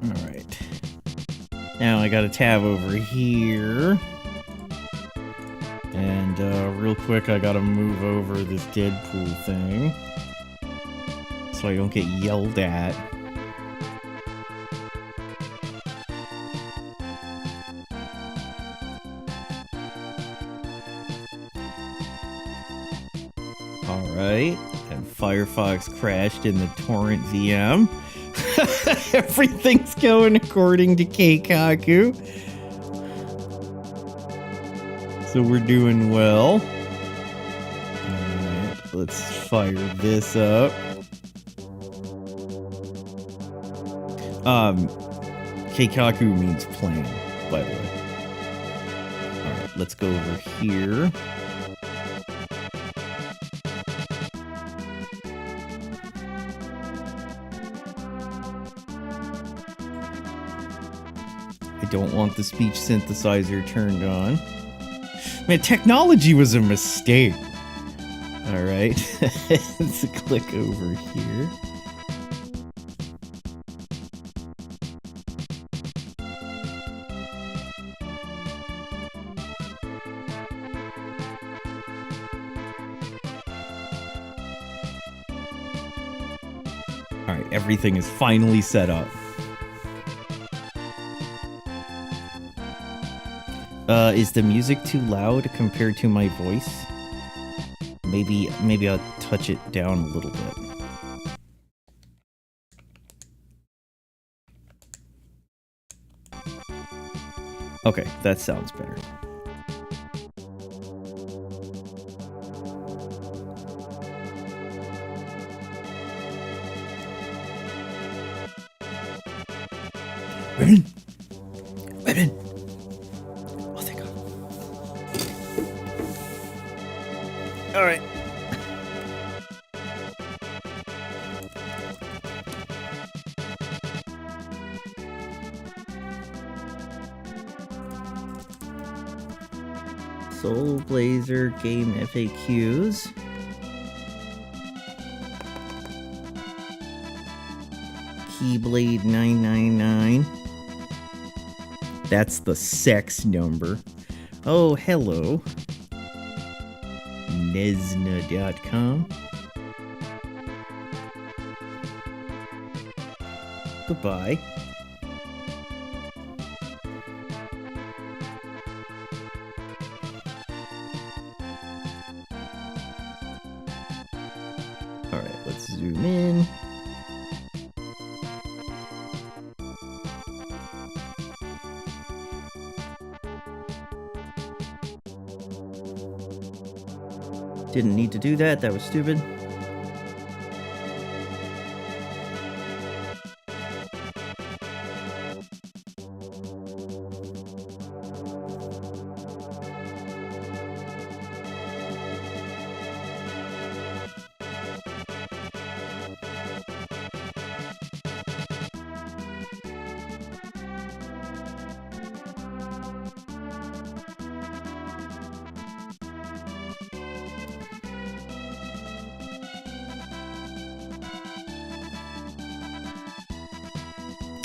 Alright. Now I got a tab over here. And real quick, I gotta move over this Deadpool thing. So I don't get yelled at. Alright. And Firefox crashed in the torrent VM. Everything's going according to Keikaku. So we're doing well. Alright, let's fire this up. Keikaku means plan, by the way. Alright, let's go over here. I don't want the speech synthesizer turned on. Man, technology was a mistake. Alright, let's click over here. Alright, everything is finally set up. Is the music too loud compared to my voice? Maybe I'll touch it down a little bit. Okay, that sounds better. Women! Women! Oh, thank God. Alright. Soul Blazer game FAQs. Keyblade 999. That's the sex number. Oh, hello. Nesna.com. Goodbye. Alright, let's zoom in. Didn't need to do that, that was stupid.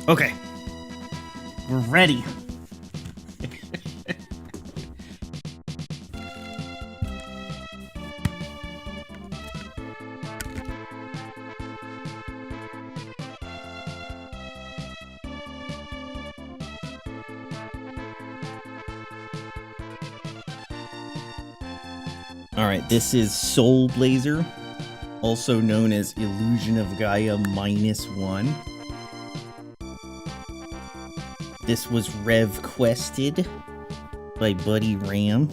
Okay. We're ready. Alright, this is Soul Blazer, also known as Illusion of Gaia -1. This was rev-quested by Buddy Ram.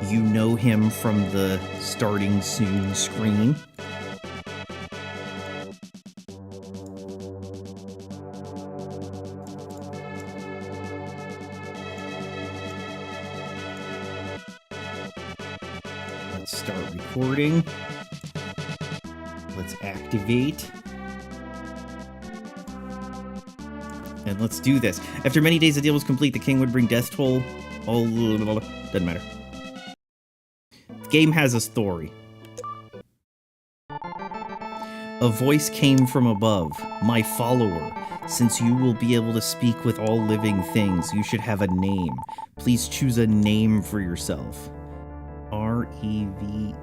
You know him from the starting soon screen. Let's start recording. Let's activate. And let's do this. After many days, the deal was complete. The king would bring death toll. Oh, doesn't matter. The game has a story. A voice came from above. My follower. Since you will be able to speak with all living things, you should have a name. Please choose a name for yourself. Revelin.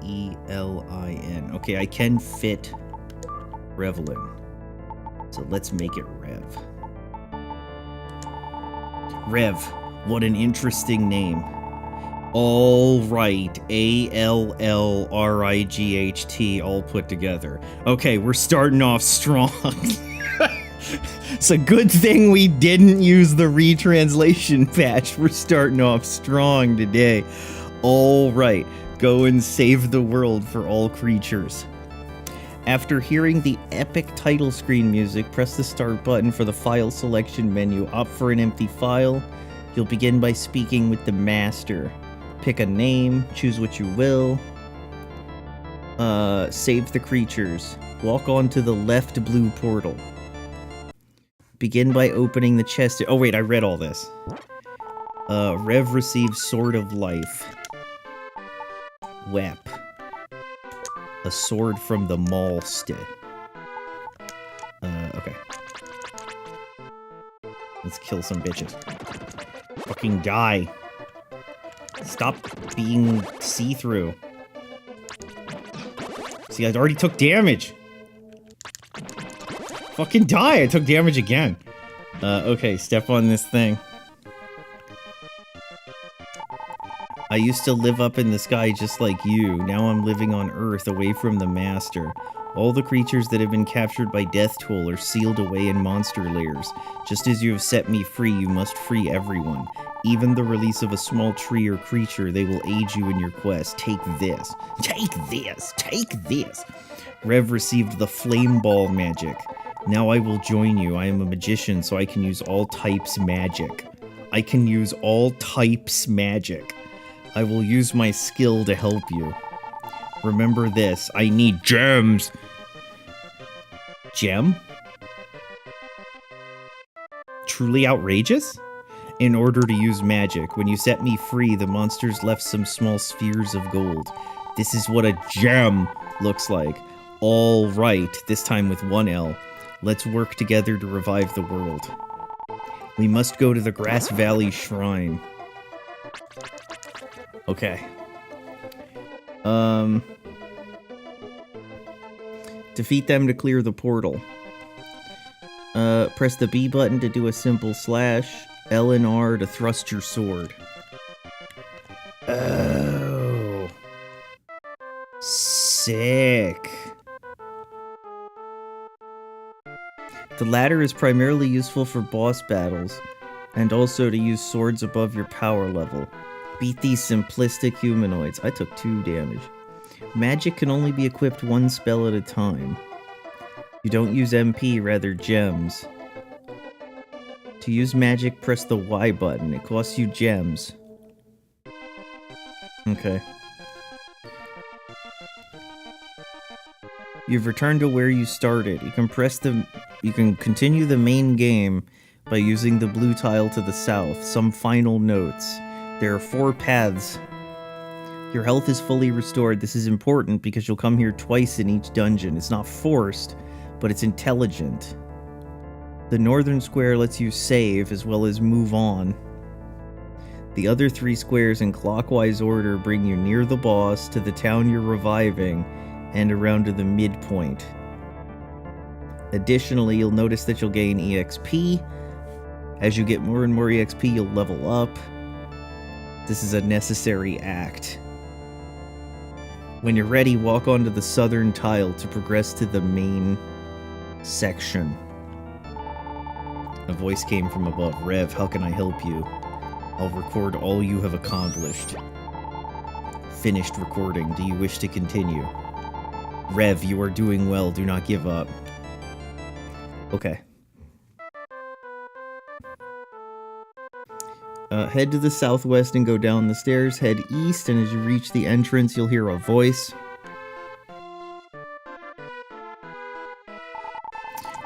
Okay, I can fit Revelin. So let's make it Rev. Rev. What an interesting name. All right. Allright, all put together. Okay, we're starting off strong. It's a good thing we didn't use the retranslation patch. We're starting off strong today. All right. Go and save the world for all creatures. After hearing the epic title screen music, press the start button for the file selection menu. Opt for an empty file. You'll begin by speaking with the master. Pick a name, choose what you will. Save the creatures. Walk onto the left blue portal. Begin by opening the chest. Oh wait, I read all this. Rev receives Sword of Life. Wep. A sword from the Malste. Okay. Let's kill some bitches. Fucking die. Stop being see-through. See, I already took damage. Fucking die! I took damage again. Okay, step on this thing. I used to live up in the sky just like you. Now I'm living on Earth, away from the Master. All the creatures that have been captured by Death Toll are sealed away in monster lairs. Just as you have set me free, you must free everyone. Even the release of a small tree or creature, they will aid you in your quest. Take this. Take this! Take this! Rev received the Flame Ball magic. Now I will join you. I am a magician, so I can use all types magic. I can use all types magic. I will use my skill to help you. Remember this, I need gems! Gem? Truly outrageous? In order to use magic, when you set me free, the monsters left some small spheres of gold. This is what a gem looks like. All right, this time with one L. Let's work together to revive the world. We must go to the Grass Valley Shrine. Okay. Defeat them to clear the portal. Press the B button to do a simple slash. L and R to thrust your sword. Oh. Sick. The latter is primarily useful for boss battles, and also to use swords above your power level. Beat these simplistic humanoids. I took 2 damage. Magic can only be equipped 1 spell at a time. You don't use MP, rather gems. To use magic, press the Y button. It costs you gems. Okay. You've returned to where you started. You can continue the main game by using the blue tile to the south. Some final notes. There are 4 paths. Your health is fully restored. This is important because you'll come here twice in each dungeon. It's not forced, but it's intelligent. The northern square lets you save as well as move on. The other 3 squares in clockwise order bring you near the boss, to the town you're reviving, and around to the midpoint. Additionally, you'll notice that you'll gain EXP. As you get more and more EXP, you'll level up. This is a necessary act. When you're ready, walk onto the southern tile to progress to the main section. A voice came from above. Rev, how can I help you? I'll record all you have accomplished. Finished recording. Do you wish to continue? Rev, you are doing well. Do not give up. Okay. Head to the southwest and go down the stairs. Head east, and as you reach the entrance, you'll hear a voice.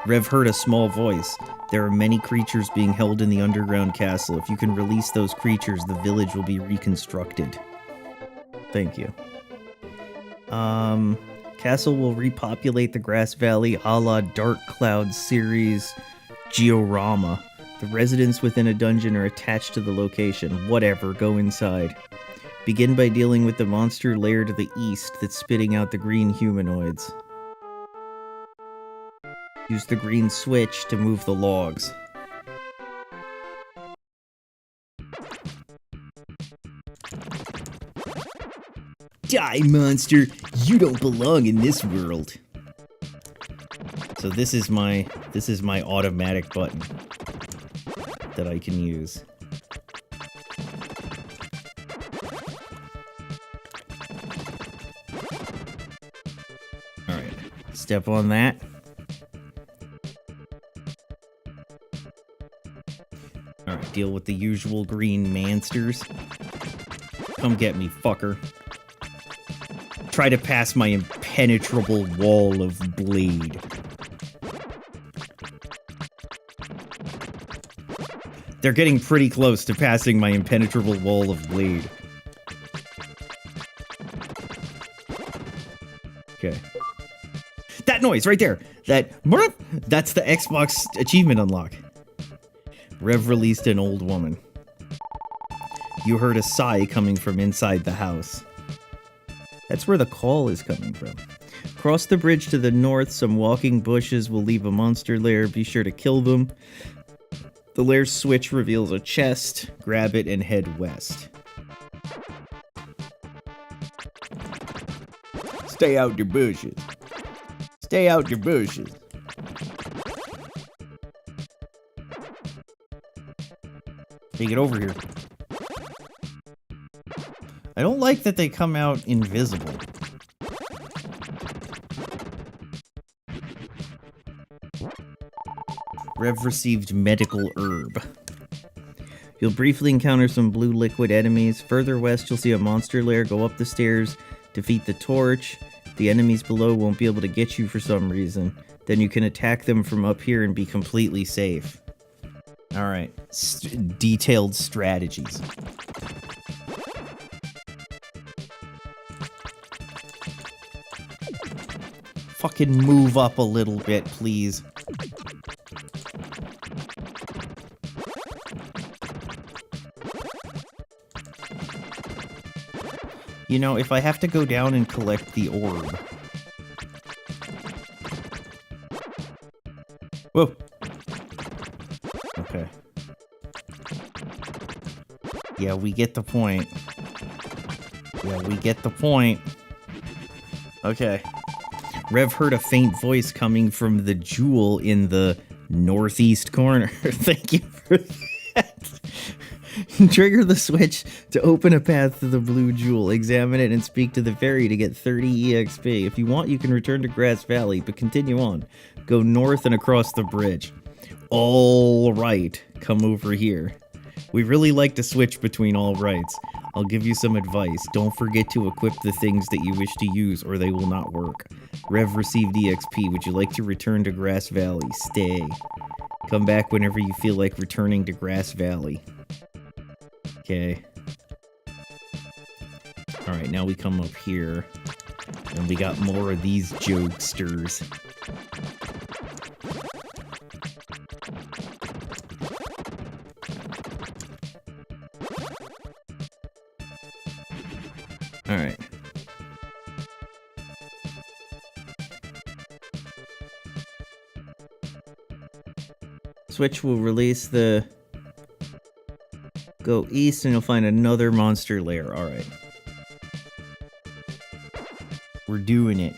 Rev heard a small voice. There are many creatures being held in the underground castle. If you can release those creatures, the village will be reconstructed. Thank you. Can Castle will repopulate the Grass Valley a la Dark Cloud series Georama. The residents within a dungeon are attached to the location. Whatever, go inside. Begin by dealing with the monster lair to the east that's spitting out the green humanoids. Use the green switch to move the logs. Die, monster! You don't belong in this world. So this is my automatic button that I can use. Alright, step on that. Alright, deal with the usual green monsters. Come get me, fucker. Try to pass my impenetrable wall of blade. They're getting pretty close to passing my impenetrable wall of blade. Okay. That noise right there! That's the Xbox achievement unlock. Rev released an old woman. You heard a sigh coming from inside the house. That's where the call is coming from. Cross the bridge to the north, some walking bushes will leave a monster lair. Be sure to kill them. The lair switch reveals a chest. Grab it and head west. Stay out your bushes. Stay out your bushes. Hey, get over here. I don't like that they come out invisible. Rev received medical herb. You'll briefly encounter some blue liquid enemies. Further west, you'll see a monster lair. Go up the stairs, defeat the torch. The enemies below won't be able to get you for some reason. Then you can attack them from up here and be completely safe. Alright, detailed strategies. Fucking move up a little bit, please. You know, if I have to go down and collect the orb... Whoa! Okay. Yeah, we get the point. Yeah, we get the point. Okay. Rev heard a faint voice coming from the jewel in the northeast corner. Thank you for that. Trigger the switch to open a path to the blue jewel. Examine it and speak to the fairy to get 30 EXP. If you want, you can return to Grass Valley, but continue on. Go north and across the bridge. All right, come over here. We really like to switch between all rights. I'll give you some advice. Don't forget to equip the things that you wish to use, or they will not work. Rev received EXP. Would you like to return to Grass Valley? Stay. Come back whenever you feel like returning to Grass Valley. Okay. Alright, now we come up here. And we got more of these jokesters. Alright. Switch will release the... Go east and you'll find another monster lair. Alright. We're doing it.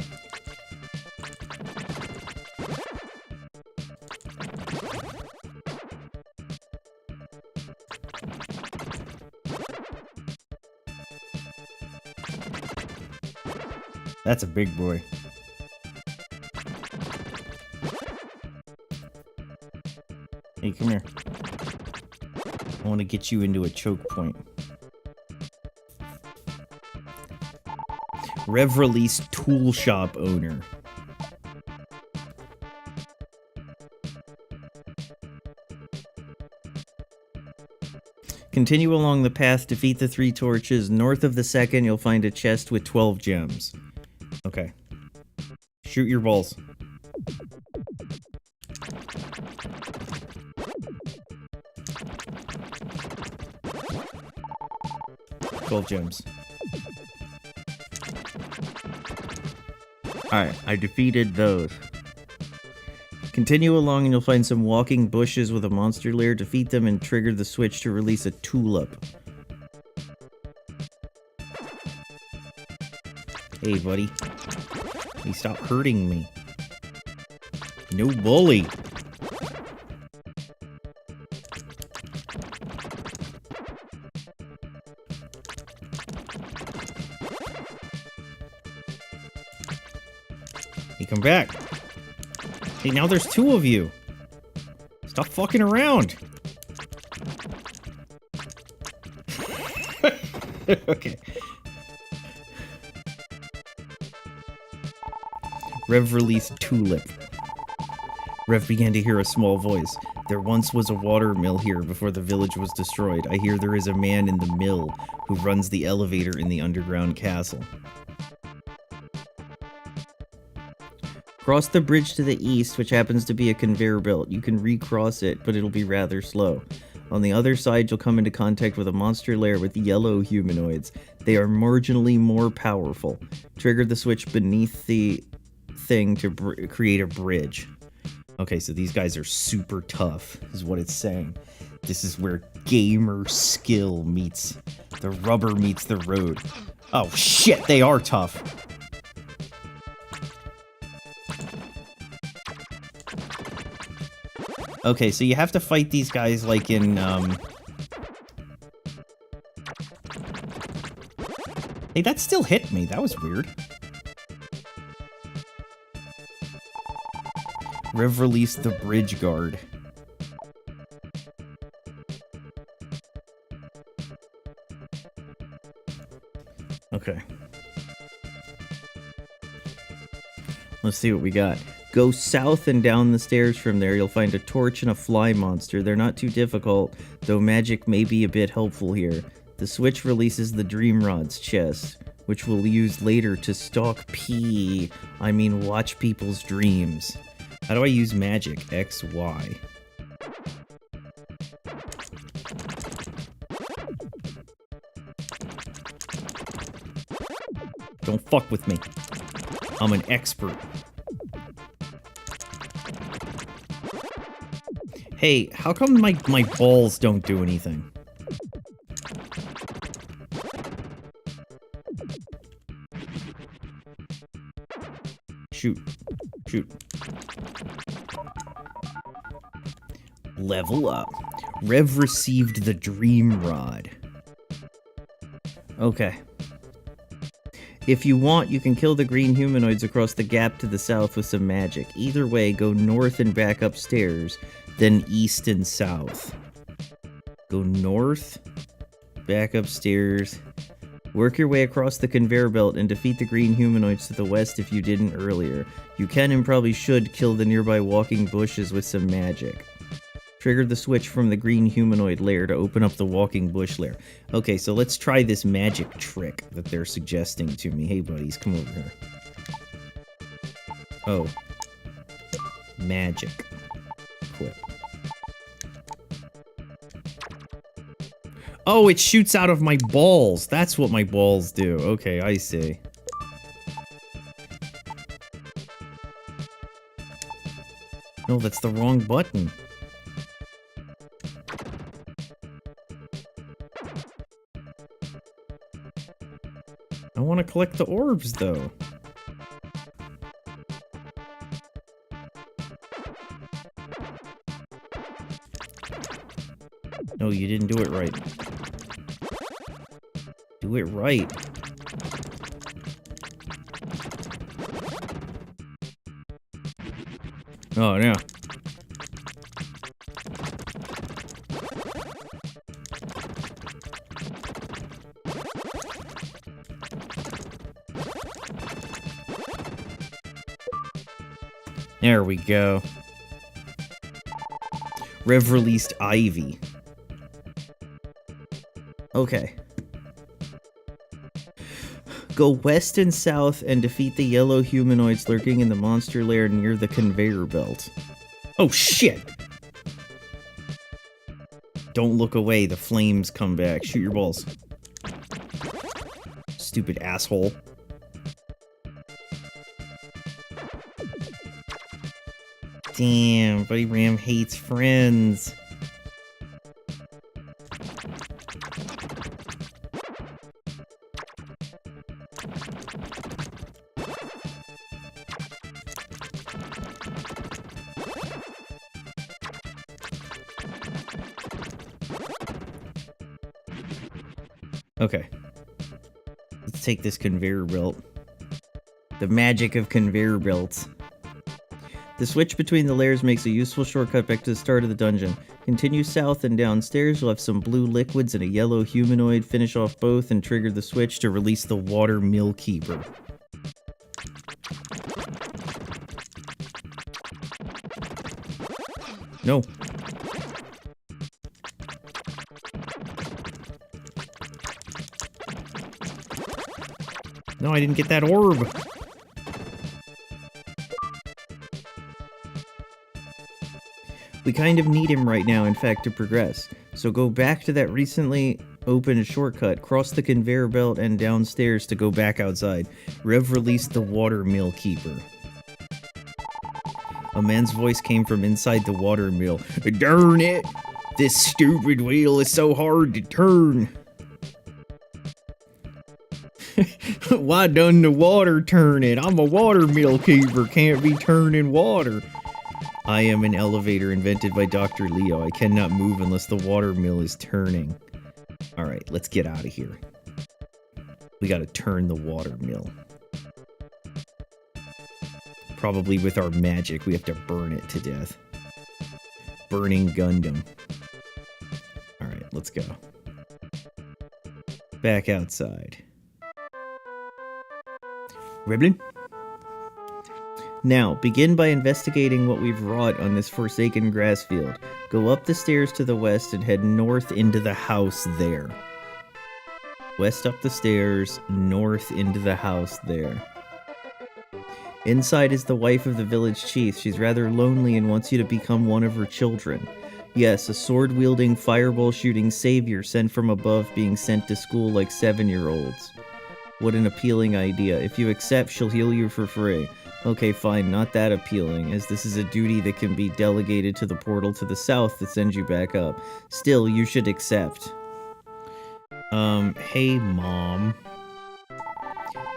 That's a big boy. Hey, come here. I want to get you into a choke point. Rev release tool shop owner. Continue along the path, defeat the 3 torches. North of the second, you'll find a chest with 12 gems. Okay. Shoot your balls. Gold gems. Alright, I defeated those. Continue along and you'll find some walking bushes with a monster lair. Defeat them and trigger the switch to release a tulip. Hey, buddy. Hey, stop hurting me. No bully. Hey, come back. Hey, now there's two of you. Stop fucking around. Okay. Rev released tulip. Rev began to hear a small voice. There once was a water mill here before the village was destroyed. I hear there is a man in the mill who runs the elevator in the underground castle. Cross the bridge to the east, which happens to be a conveyor belt. You can recross it, but it'll be rather slow. On the other side, you'll come into contact with a monster lair with yellow humanoids. They are marginally more powerful. Trigger the switch beneath the thing to create a bridge. Okay, so these guys are super tough, is what it's saying. This is where gamer skill meets the rubber meets the road. Oh shit, they are tough. Okay, so you have to fight these guys like in, Hey, that still hit me. That was weird. Rev released the bridge guard. Okay. Let's see what we got. Go south and down the stairs from there. You'll find a torch and a fly monster. They're not too difficult, though magic may be a bit helpful here. The switch releases the Dream Rod's chest, which we'll use later to stalk watch people's dreams. How do I use magic? X, Y. Don't fuck with me. I'm an expert. Hey, how come my balls don't do anything? Shoot. Shoot. Level up. Rev received the Dream Rod. Okay. If you want, you can kill the green humanoids across the gap to the south with some magic. Either way, go north and back upstairs, then east and south. Go north, back upstairs, work your way across the conveyor belt and defeat the green humanoids to the west if you didn't earlier. You can and probably should kill the nearby walking bushes with some magic. Trigger the switch from the green humanoid lair to open up the walking bush lair. Okay, so let's try this magic trick that they're suggesting to me. Hey, buddies, come over here. Oh. Magic. Quit. Oh, it shoots out of my balls. That's what my balls do. Okay, I see. No, that's the wrong button. I want to collect the orbs, though. No, you didn't do it right. Do it right. Oh, no. There we go. Rev released Ivy. Okay. Go west and south and defeat the yellow humanoids lurking in the monster lair near the conveyor belt. Oh shit! Don't look away, the flames come back. Shoot your balls. Stupid asshole. Damn, Buddy Ram hates friends. Okay. Let's take this conveyor belt. The magic of conveyor belts. The switch between the layers makes a useful shortcut back to the start of the dungeon. Continue south and downstairs, you'll have some blue liquids and a yellow humanoid. Finish off both and trigger the switch to release the water mill keeper. No. No, I didn't get that orb. We kind of need him right now, in fact, to progress. So go back to that recently opened shortcut, cross the conveyor belt and downstairs to go back outside. Rev released the water mill keeper. A man's voice came from inside the water mill. Darn it! This stupid wheel is so hard to turn. Why doesn't the water turn it? I'm a water mill keeper, can't be turning water. I am an elevator invented by Dr. Leo. I cannot move unless the water mill is turning. Alright, let's get out of here. We gotta turn the water mill. Probably with our magic, we have to burn it to death. Burning Gundam. Alright, let's go. Back outside. Riblin? Now, begin by investigating what we've wrought on this forsaken grass field. Go up the stairs to the west and head north into the house there. West up the stairs, north into the house there. Inside is the wife of the village chief. She's rather lonely and wants you to become one of her children. Yes, a sword-wielding, fireball-shooting savior sent from above being sent to school like 7-year-olds. What an appealing idea. If you accept, she'll heal you for free. Okay, fine, not that appealing, as this is a duty that can be delegated to the portal to the south that sends you back up. Still, you should accept. Hey, Mom.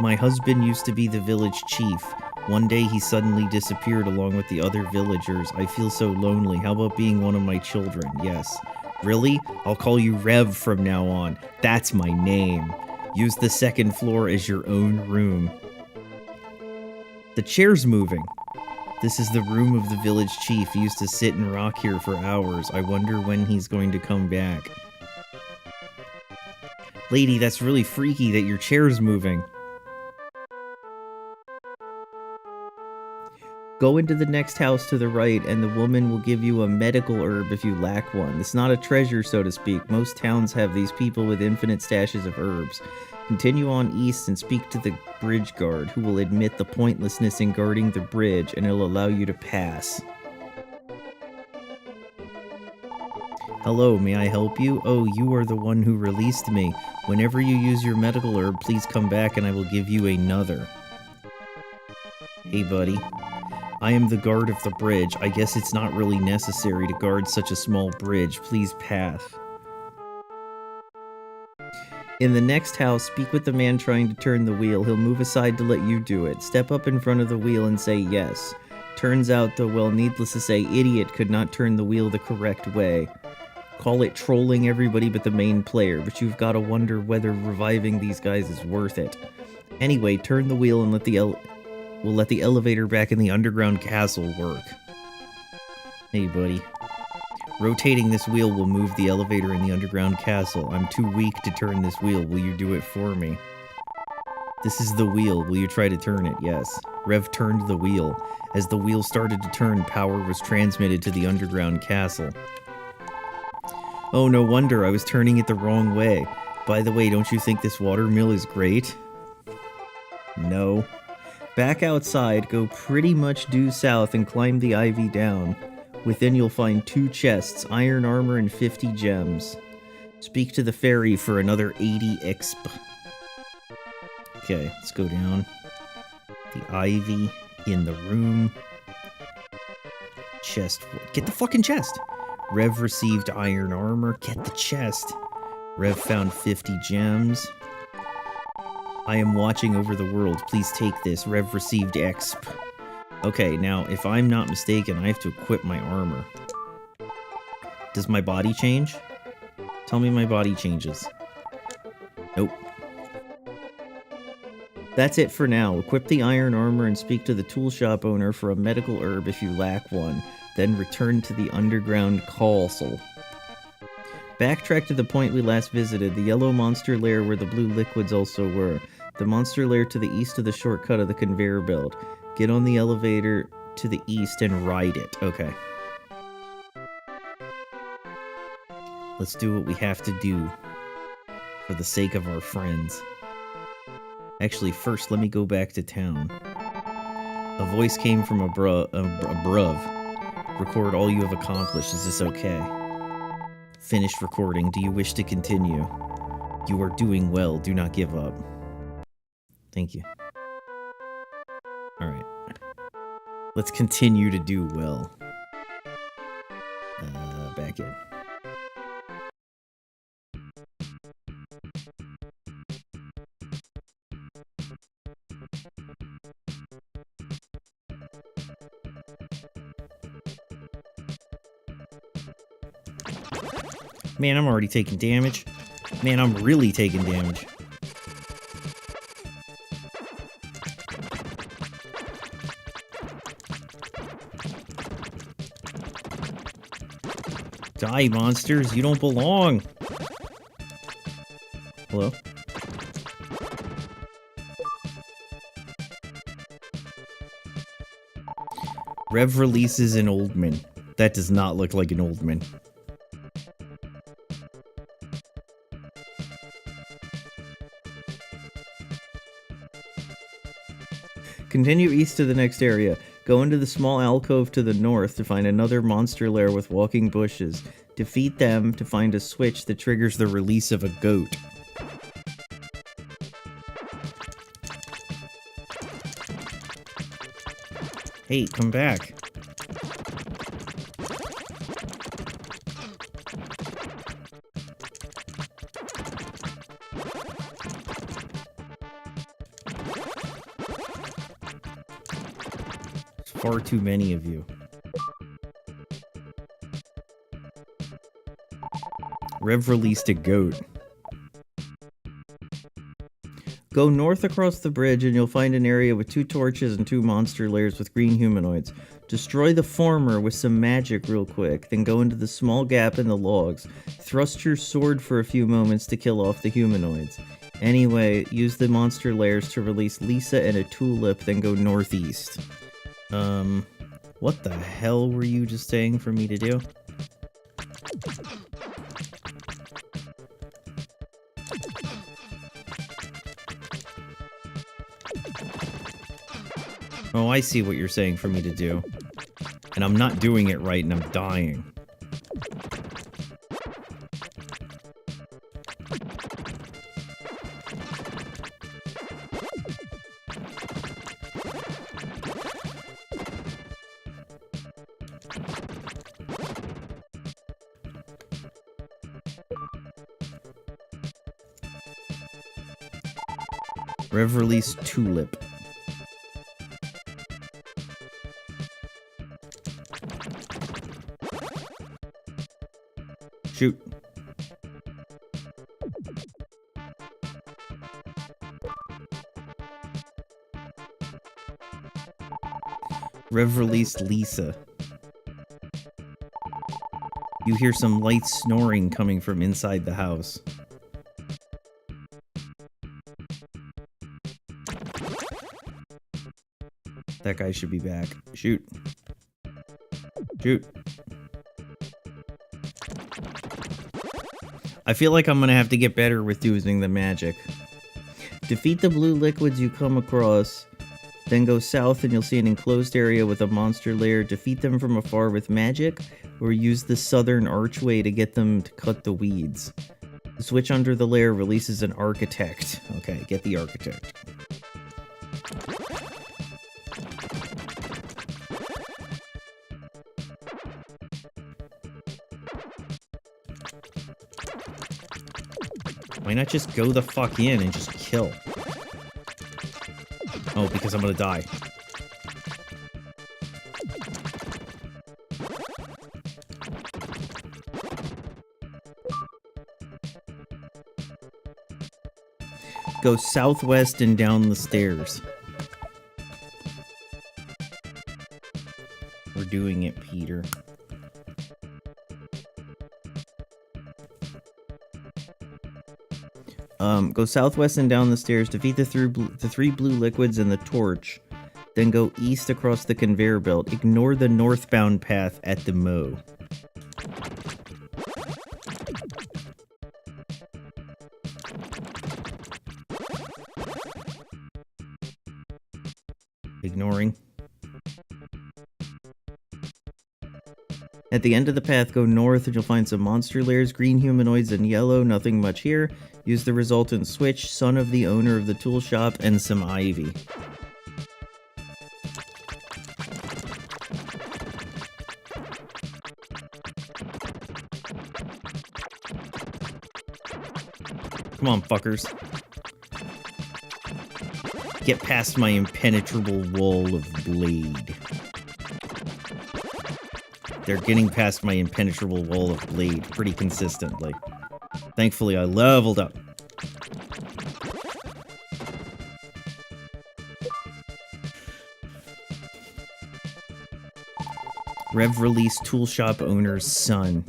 My husband used to be the village chief. One day he suddenly disappeared along with the other villagers. I feel so lonely. How about being one of my children? Yes. Really? I'll call you Rev from now on. That's my name. Use the second floor as your own room. The chair's moving. This is the room of the village chief. He used to sit and rock here for hours. I wonder when he's going to come back. Lady, that's really freaky that your chair's moving. Go into the next house to the right, and the woman will give you a medical herb if you lack one. It's not a treasure, so to speak. Most towns have these people with infinite stashes of herbs. Continue on east and speak to the bridge guard, who will admit the pointlessness in guarding the bridge, and it'll allow you to pass. Hello, may I help you? Oh, you are the one who released me. Whenever you use your medical herb, please come back and I will give you another. Hey, buddy. I am the guard of the bridge. I guess it's not really necessary to guard such a small bridge. Please pass. In the next house, speak with the man trying to turn the wheel. He'll move aside to let you do it. Step up in front of the wheel and say yes. Turns out, though, well, needless to say, idiot could not turn the wheel the correct way. Call it trolling everybody but the main player, but you've got to wonder whether reviving these guys is worth it. Anyway, turn the wheel and we'll let the elevator back in the underground castle work. Hey, buddy. Rotating this wheel will move the elevator in the underground castle. I'm too weak to turn this wheel. Will you do it for me? This is the wheel. Will you try to turn it? Yes. Rev turned the wheel. As the wheel started to turn, power was transmitted to the underground castle. Oh, no wonder. I was turning it the wrong way. By the way, don't you think this water mill is great? No. Back outside, go pretty much due south and climb the ivy down. Within you'll find 2 chests, iron armor and 50 gems. Speak to the fairy for another 80 exp. Okay, let's go down. The ivy in the room. Chest. Get the fucking chest! Rev received iron armor. Get the chest. Rev found 50 gems. I am watching over the world. Please take this. Rev received exp. Okay, now, if I'm not mistaken, I have to equip my armor. Does my body change? Tell me my body changes. Nope. That's it for now. Equip the iron armor and speak to the tool shop owner for a medical herb if you lack one. Then return to the underground castle. Backtrack to the point we last visited, the yellow monster lair where the blue liquids also were. The monster lair to the east of the shortcut of the conveyor belt. Get on the elevator to the east and ride it. Okay. Let's do what we have to do for the sake of our friends. Actually, first, let me go back to town. A voice came from above. Record all you have accomplished. Is this okay? Finished recording. Do you wish to continue? You are doing well. Do not give up. Thank you. Alright. Let's continue to do well. Back in. Man, I'm already taking damage. Man, I'm really taking damage. Die, monsters. You don't belong. Hello? Rev releases an Oldman. That does not look like an Oldman. Continue east to the next area. Go into the small alcove to the north to find another monster lair with walking bushes. Defeat them to find a switch that triggers the release of a goat. Hey, come back. Far too many of you. Rev released a goat. Go north across the bridge and you'll find an area with 2 torches and 2 monster lairs with green humanoids. Destroy the former with some magic real quick, then go into the small gap in the logs. Thrust your sword for a few moments to kill off the humanoids. Anyway, use the monster lairs to release Lisa and a tulip, then go northeast. What the hell were you just saying for me to do? Oh, I see what you're saying for me to do. And I'm not doing it right and I'm dying. Rev release tulip. Shoot. Rev released Lisa. You hear some light snoring coming from inside the house. That guy should be back. Shoot. Shoot. I feel like I'm gonna have to get better with using the magic. Defeat the blue liquids you come across. Then go south and you'll see an enclosed area with a monster lair. Defeat them from afar with magic, or use the southern archway to get them to cut the weeds. The switch under the lair releases an architect. Okay, get the architect. Why not just go the fuck in and just kill? Oh, because I'm gonna die. Go southwest and down the stairs. We're doing it, Peter. Go southwest and down the stairs, defeat the three blue liquids and the torch, then go east across the conveyor belt. Ignore the northbound path at the Mo. Ignoring. At the end of the path, go north and you'll find some monster lairs, green humanoids and yellow, nothing much here. Use the resultant switch, son of the owner of the tool shop, and some ivy. Come on, fuckers. Get past my impenetrable wall of blade. They're getting past my impenetrable wall of blade pretty consistently. Thankfully, I leveled up. Rev release tool shop owner's son.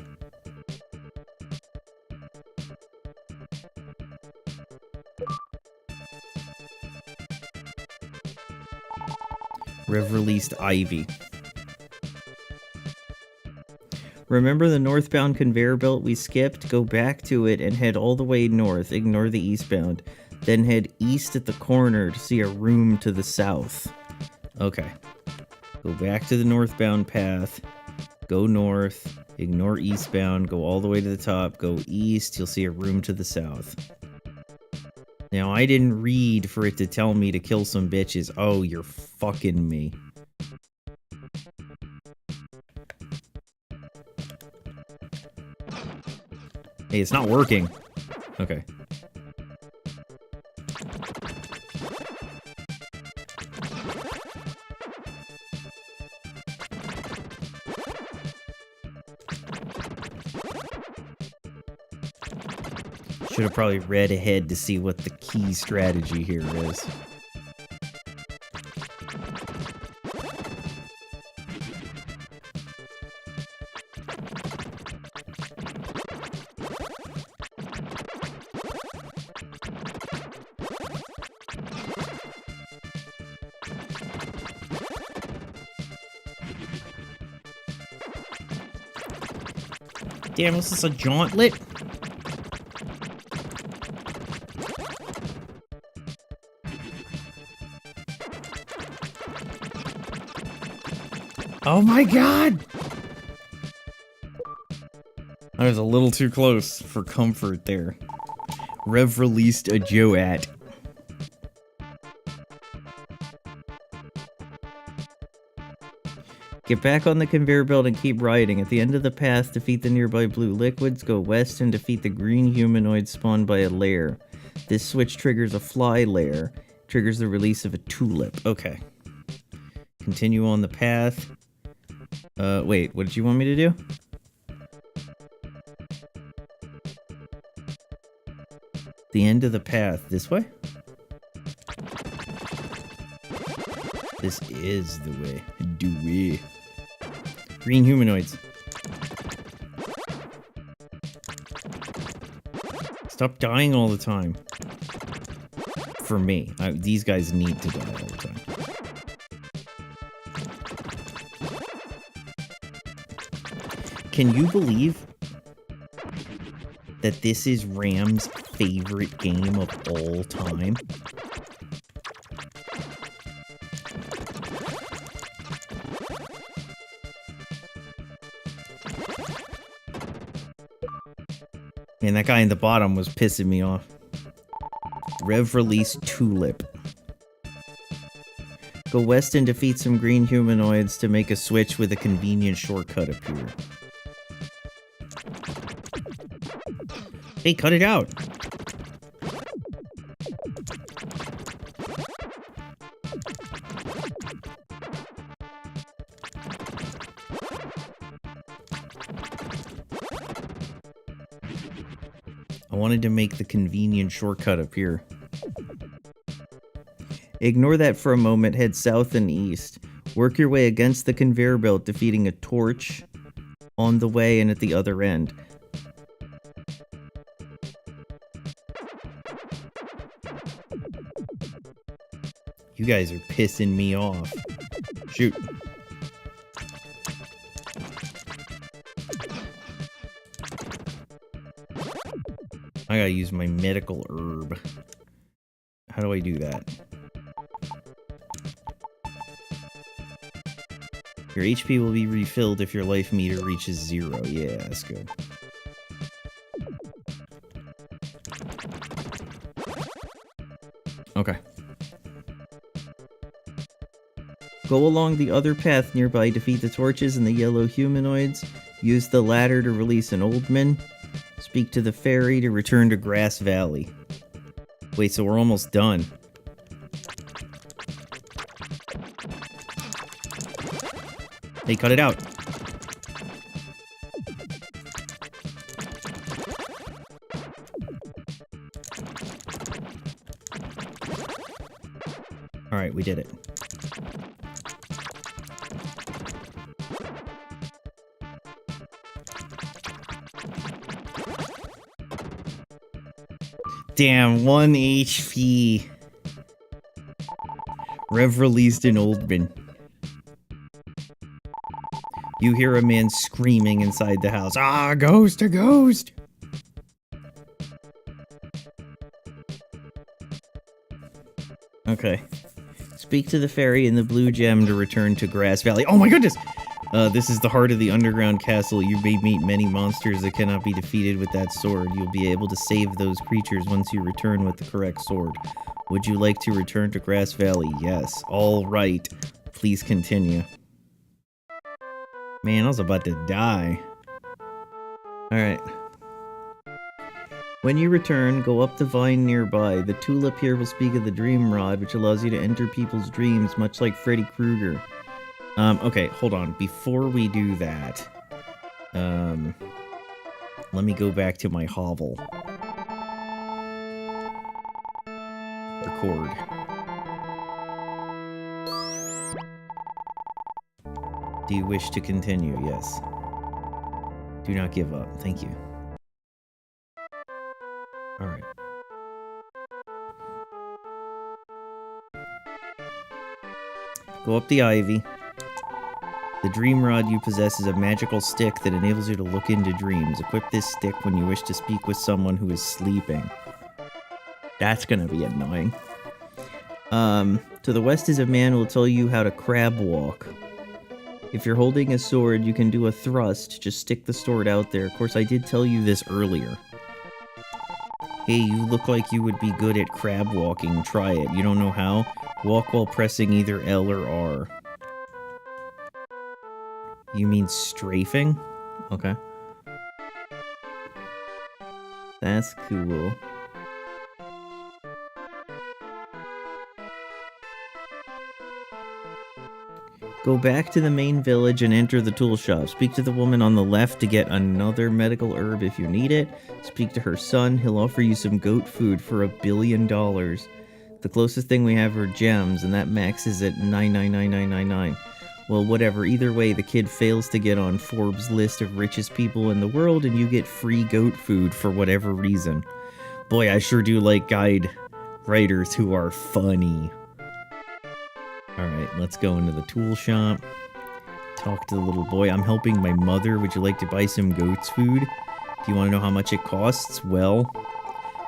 Rev released Ivy. Remember the northbound conveyor belt we skipped? Go back to it and head all the way north. Ignore the eastbound. Then head east at the corner to see a room to the south. Okay. Go back to the northbound path. Go north. Ignore eastbound. Go all the way to the top. Go east. You'll see a room to the south. Now, I didn't read for it to tell me to kill some bitches. Oh, you're fucking me. Hey, it's not working. Okay. Should have probably read ahead to see what the key strategy here is. Damn, was this a gauntlet? Oh my god! I was a little too close for comfort there. Rev released a Joat. Get back on the conveyor belt and keep riding. At the end of the path, defeat the nearby blue liquids, go west and defeat the green humanoids spawned by a lair. This switch triggers a fly lair. Triggers the release of a tulip. Okay. Continue on the path. Wait, what did you want me to do? The end of the path. This way? This is the way. Do we? Green humanoids. Stop dying all the time. For me. These guys need to die all the time. Can you believe that this is Ram's favorite game of all time? Man, that guy in the bottom was pissing me off. Rev release Tulip. Go west and defeat some green humanoids to make a switch with a convenient shortcut appear. Hey, cut it out! I wanted to make the convenient shortcut appear. Ignore that for a moment, head south and east. Work your way against the conveyor belt, defeating a torch on the way and at the other end. You guys are pissing me off. Shoot. I gotta use my medical herb. How do I do that? Your HP will be refilled if your life meter reaches 0. Yeah, that's good. Okay. Go along the other path nearby, defeat the torches and the yellow humanoids. Use the ladder to release an old man. Speak to the fairy to return to Grass Valley. Wait, so we're almost done. Hey, cut it out. Alright, we did it. Damn, 1 HP. Rev released an Oldman. You hear a man screaming inside the house. Ah, ghost, a ghost! Okay. Speak to the fairy in the blue gem to return to Grass Valley. Oh my goodness! This is the heart of the underground castle. You may meet many monsters that cannot be defeated with that sword. You'll be able to save those creatures once you return with the correct sword. Would you like to return to Grass Valley? Yes. All right. Please continue. Man, I was about to die. Alright. When you return, go up the vine nearby. The tulip here will speak of the dream rod, which allows you to enter people's dreams, much like Freddy Krueger. Okay, hold on. Before we do that, let me go back to my hovel. Record. Do you wish to continue? Yes. Do not give up. Thank you. Alright. Go up the ivy. The dream rod you possess is a magical stick that enables you to look into dreams. Equip this stick when you wish to speak with someone who is sleeping. That's gonna be annoying. To the west is a man who will tell you how to crab walk. If you're holding a sword, you can do a thrust. Just stick the sword out there. Of course, I did tell you this earlier. Hey, you look like you would be good at crab walking. Try it. You don't know how? Walk while pressing either L or R. You mean strafing? Okay. That's cool. Go back to the main village and enter the tool shop. Speak to the woman on the left to get another medical herb if you need it. Speak to her son. He'll offer you some goat food for $1 billion. The closest thing we have are gems, and that maxes at 9999999. Well, whatever. Either way, the kid fails to get on Forbes' list of richest people in the world, and you get free goat food for whatever reason. Boy, I sure do like guide writers who are funny. Alright, let's go into the tool shop. Talk to the little boy. I'm helping my mother. Would you like to buy some goat's food? Do you want to know how much it costs? Well,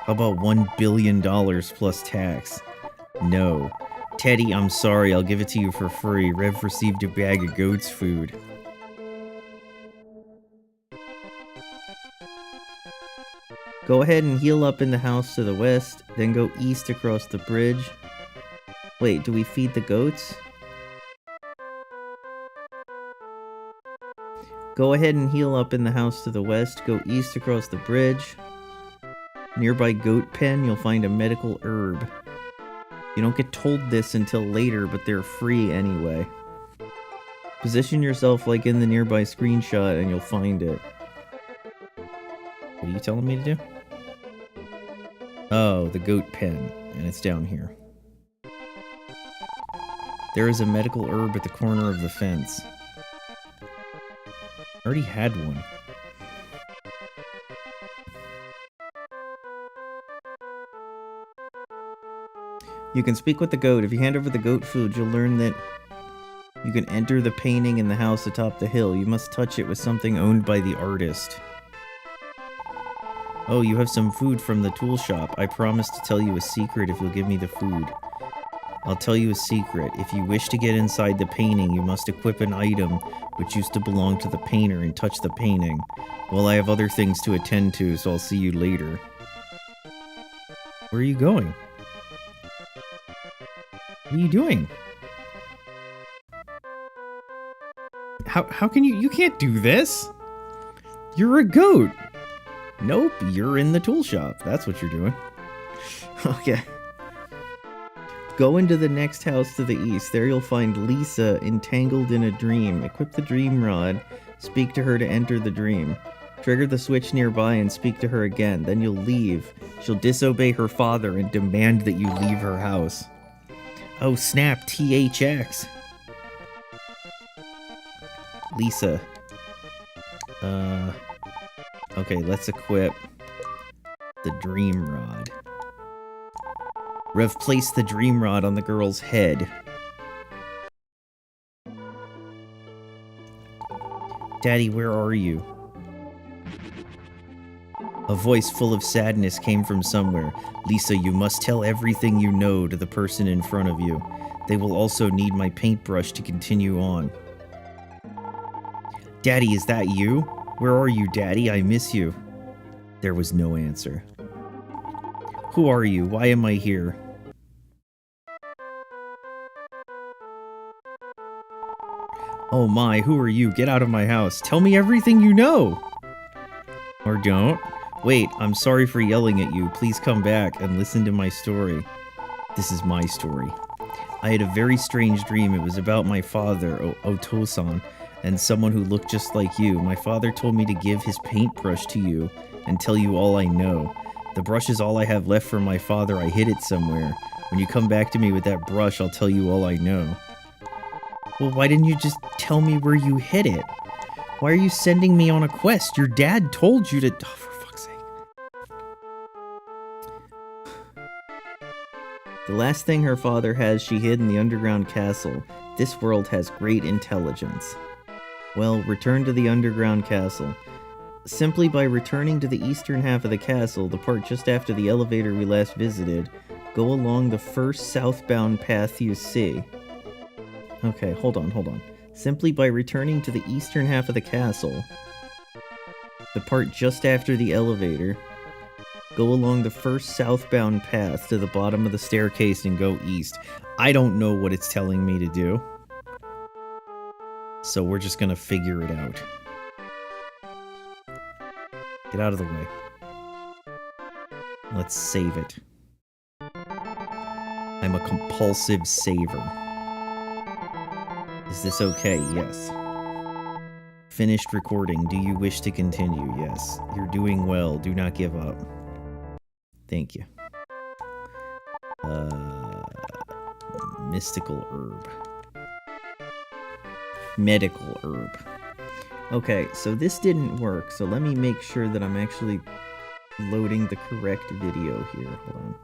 how about $1 billion plus tax? No. Teddy, I'm sorry, I'll give it to you for free. Rev received a bag of goat's food. Go ahead and heal up in the house to the west, then go east across the bridge. Wait, do we feed the goats? Go ahead and heal up in the house to the west, go east across the bridge. Nearby goat pen, you'll find a medical herb. You don't get told this until later, but they're free anyway. Position yourself like in the nearby screenshot and you'll find it. What are you telling me to do? Oh, the goat pen, and it's down here. There is a medical herb at the corner of the fence. I already had one. You can speak with the goat. If you hand over the goat food, you'll learn that you can enter the painting in the house atop the hill. You must touch it with something owned by the artist. Oh, you have some food from the tool shop. I promise to tell you a secret if you'll give me the food. I'll tell you a secret. If you wish to get inside the painting, you must equip an item which used to belong to the painter and touch the painting. Well, I have other things to attend to, so I'll see you later. Where are you going? What are you doing? How can you can't do this? You're a goat. Nope, you're in the tool shop. That's what you're doing. Okay. Go into the next house to the east. There you'll find Lisa entangled in a dream. Equip the dream rod. Speak to her to enter the dream. Trigger the switch nearby and speak to her again. Then you'll leave. She'll disobey her father and demand that you leave her house. Oh snap, THX. Lisa. Okay, let's equip the dream rod. Rev, place the dream rod on the girl's head. Daddy, where are you? A voice full of sadness came from somewhere. Lisa, you must tell everything you know to the person in front of you. They will also need my paintbrush to continue on. Daddy, is that you? Where are you, Daddy? I miss you. There was no answer. Who are you? Why am I here? Oh my, who are you? Get out of my house. Tell me everything you know! Or don't. Wait, I'm sorry for yelling at you. Please come back and listen to my story. This is my story. I had a very strange dream. It was about my father, Otosan, and someone who looked just like you. My father told me to give his paintbrush to you and tell you all I know. The brush is all I have left from my father. I hid it somewhere. When you come back to me with that brush, I'll tell you all I know. Well, why didn't you just tell me where you hid it? Why are you sending me on a quest? Your dad told you to... Oh, for fuck's sake. The last thing her father has, she hid in the underground castle. This world has great intelligence. Well, return to the underground castle. Simply by returning to the eastern half of the castle, the part just after the elevator we last visited, go along the first southbound path you see. Okay, hold on. Simply by returning to the eastern half of the castle, the part just after the elevator, go along the first southbound path to the bottom of the staircase and go east. I don't know what it's telling me to do, so we're just gonna figure it out. Get out of the way. Let's save it. I'm a compulsive saver. Is this okay? Yes. Finished recording. Do you wish to continue? Yes. You're doing well. Do not give up. Thank you. Mystical herb. Medical herb. Okay, so this didn't work, so let me make sure that I'm actually loading the correct video here. Hold on.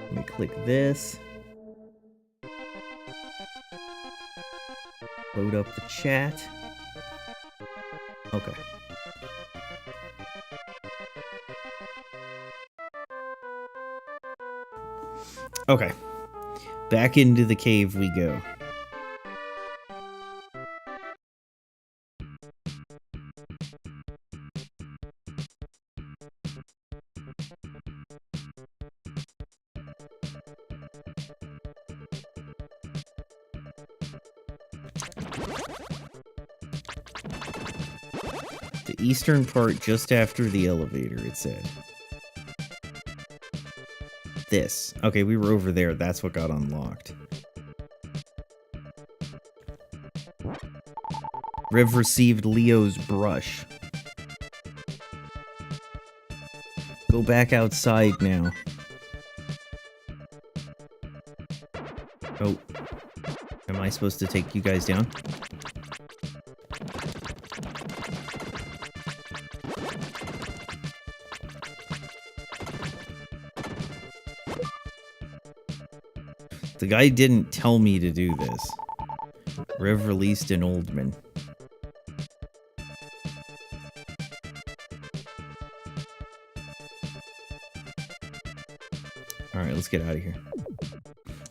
Let me click this. Load up the chat. Okay. Okay. Back into the cave we go. The eastern part just after the elevator, it said. This. Okay, we were over there. That's what got unlocked. Rev received Leo's brush. Go back outside now. Oh. Am I supposed to take you guys down? The guy didn't tell me to do this. Rev released an old man. Alright, let's get out of here.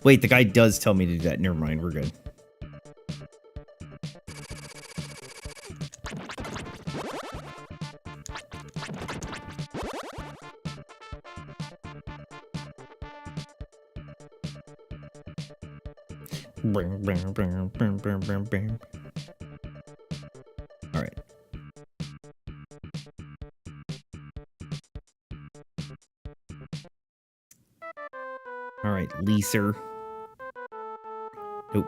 Wait, the guy does tell me to do that. Never mind, we're good. Alright. Alright, Leaser. Nope.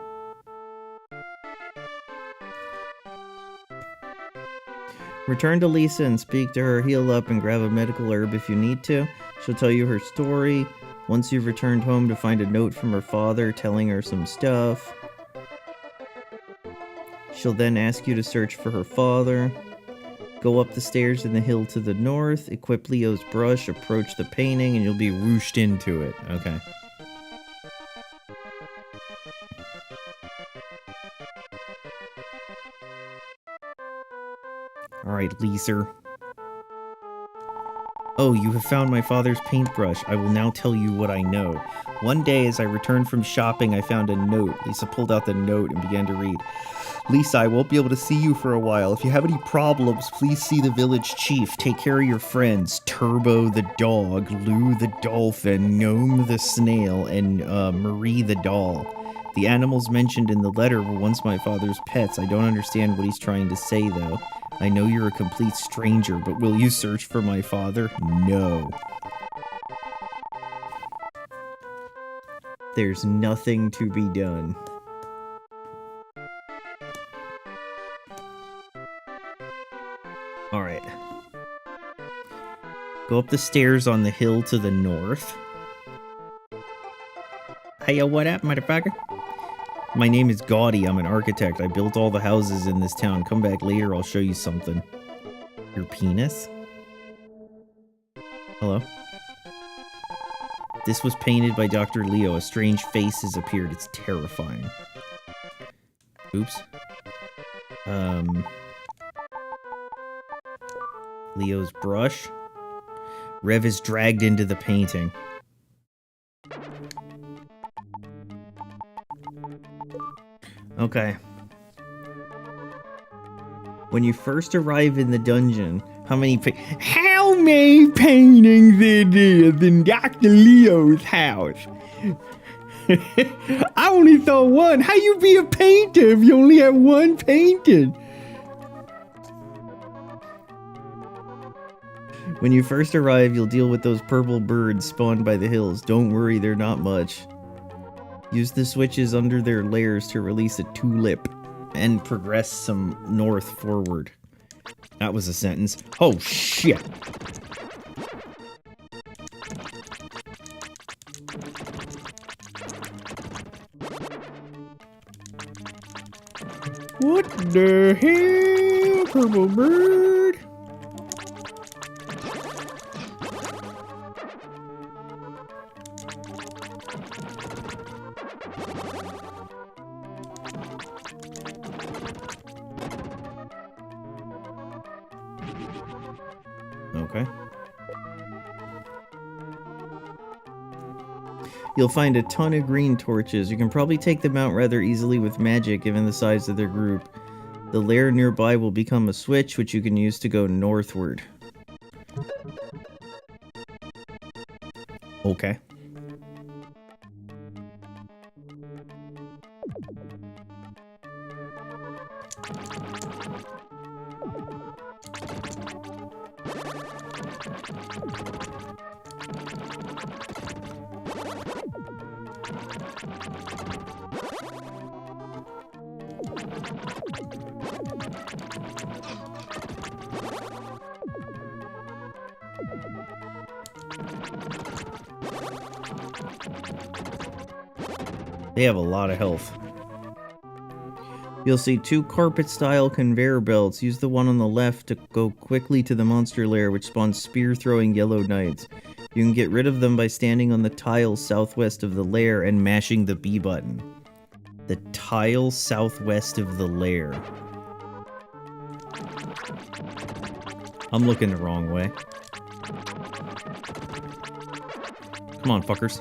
Return to Lisa and speak to her, heal up, and grab a medical herb if you need to. She'll tell you her story. Once you've returned home to find a note from her father telling her some stuff. She'll then ask you to search for her father. Go up the stairs in the hill to the north, equip Leo's brush, approach the painting, and you'll be whooshed into it. Okay. Alright, Leaser. Oh, you have found my father's paintbrush. I will now tell you what I know. One day, as I returned from shopping, I found a note. Lisa pulled out the note and began to read. Lisa, I won't be able to see you for a while. If you have any problems, please see the village chief. Take care of your friends. Turbo the dog, Lou the dolphin, Gnome the snail, and Marie the doll. The animals mentioned in the letter were once my father's pets. I don't understand what he's trying to say, though. I know you're a complete stranger, but will you search for my father? No. There's nothing to be done. Alright. Go up the stairs on the hill to the north. Hey, yo, what up, motherfucker? My name is Gaudy. I'm an architect. I built all the houses in this town. Come back later, I'll show you something. Your penis? Hello? This was painted by Dr. Leo. A strange face has appeared. It's terrifying. Oops. Leo's brush. Rev is dragged into the painting. Okay. When you first arrive in the dungeon, how many paintings it is in Dr. Leo's house? I only saw one. How you be a painter if you only have one painting? When you first arrive, you'll deal with those purple birds spawned by the hills. Don't worry, they're not much. Use the switches under their layers to release a tulip and progress some north forward. That was a sentence. Oh, shit. What the hell, purple bird? Okay. You'll find a ton of green torches. You can probably take them out rather easily with magic given the size of their group. The lair nearby will become a switch which you can use to go northward. Okay. They have a lot of health. You'll see 2 carpet-style conveyor belts. Use the one on the left to go quickly to the monster lair, which spawns spear-throwing yellow knights. You can get rid of them by standing on the tile southwest of the lair and mashing the B button. The tile southwest of the lair. I'm looking the wrong way. Come on, fuckers.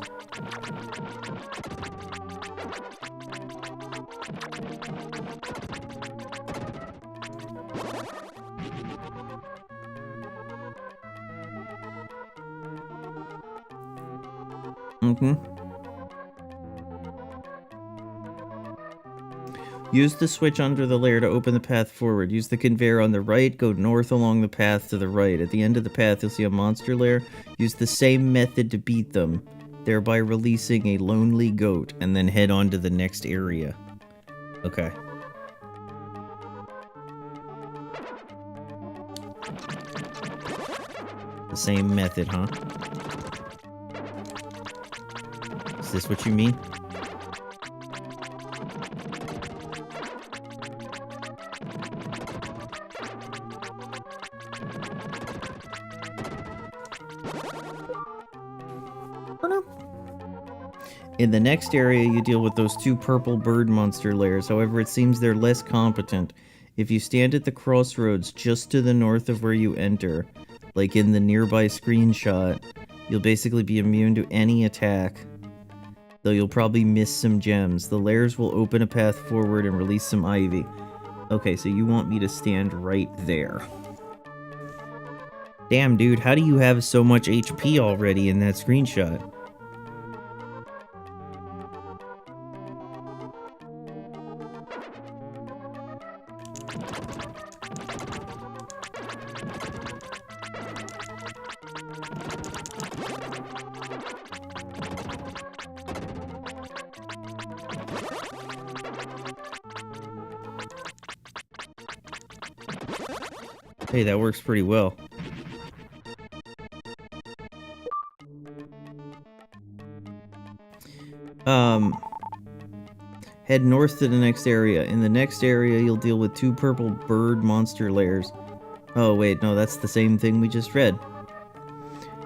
Use the switch under the lair to open the path forward. Use the conveyor on the right, go north along the path to the right. At the end of the path, you'll see a monster lair. Use the same method to beat them, thereby releasing a lonely goat, and then head on to the next area. Okay. The same method, huh? Is this what you mean? In the next area, you deal with those 2 purple bird monster lairs. However, it seems they're less competent. If you stand at the crossroads just to the north of where you enter, like in the nearby screenshot, you'll basically be immune to any attack. Though you'll probably miss some gems. The lairs will open a path forward and release some ivy. Okay, so you want me to stand right there. Damn, dude, how do you have so much HP already in that screenshot? Hey, that works pretty well. Head north to the next area. In the next area, you'll deal with 2 purple bird monster lairs. Oh, wait, no, that's the same thing we just read.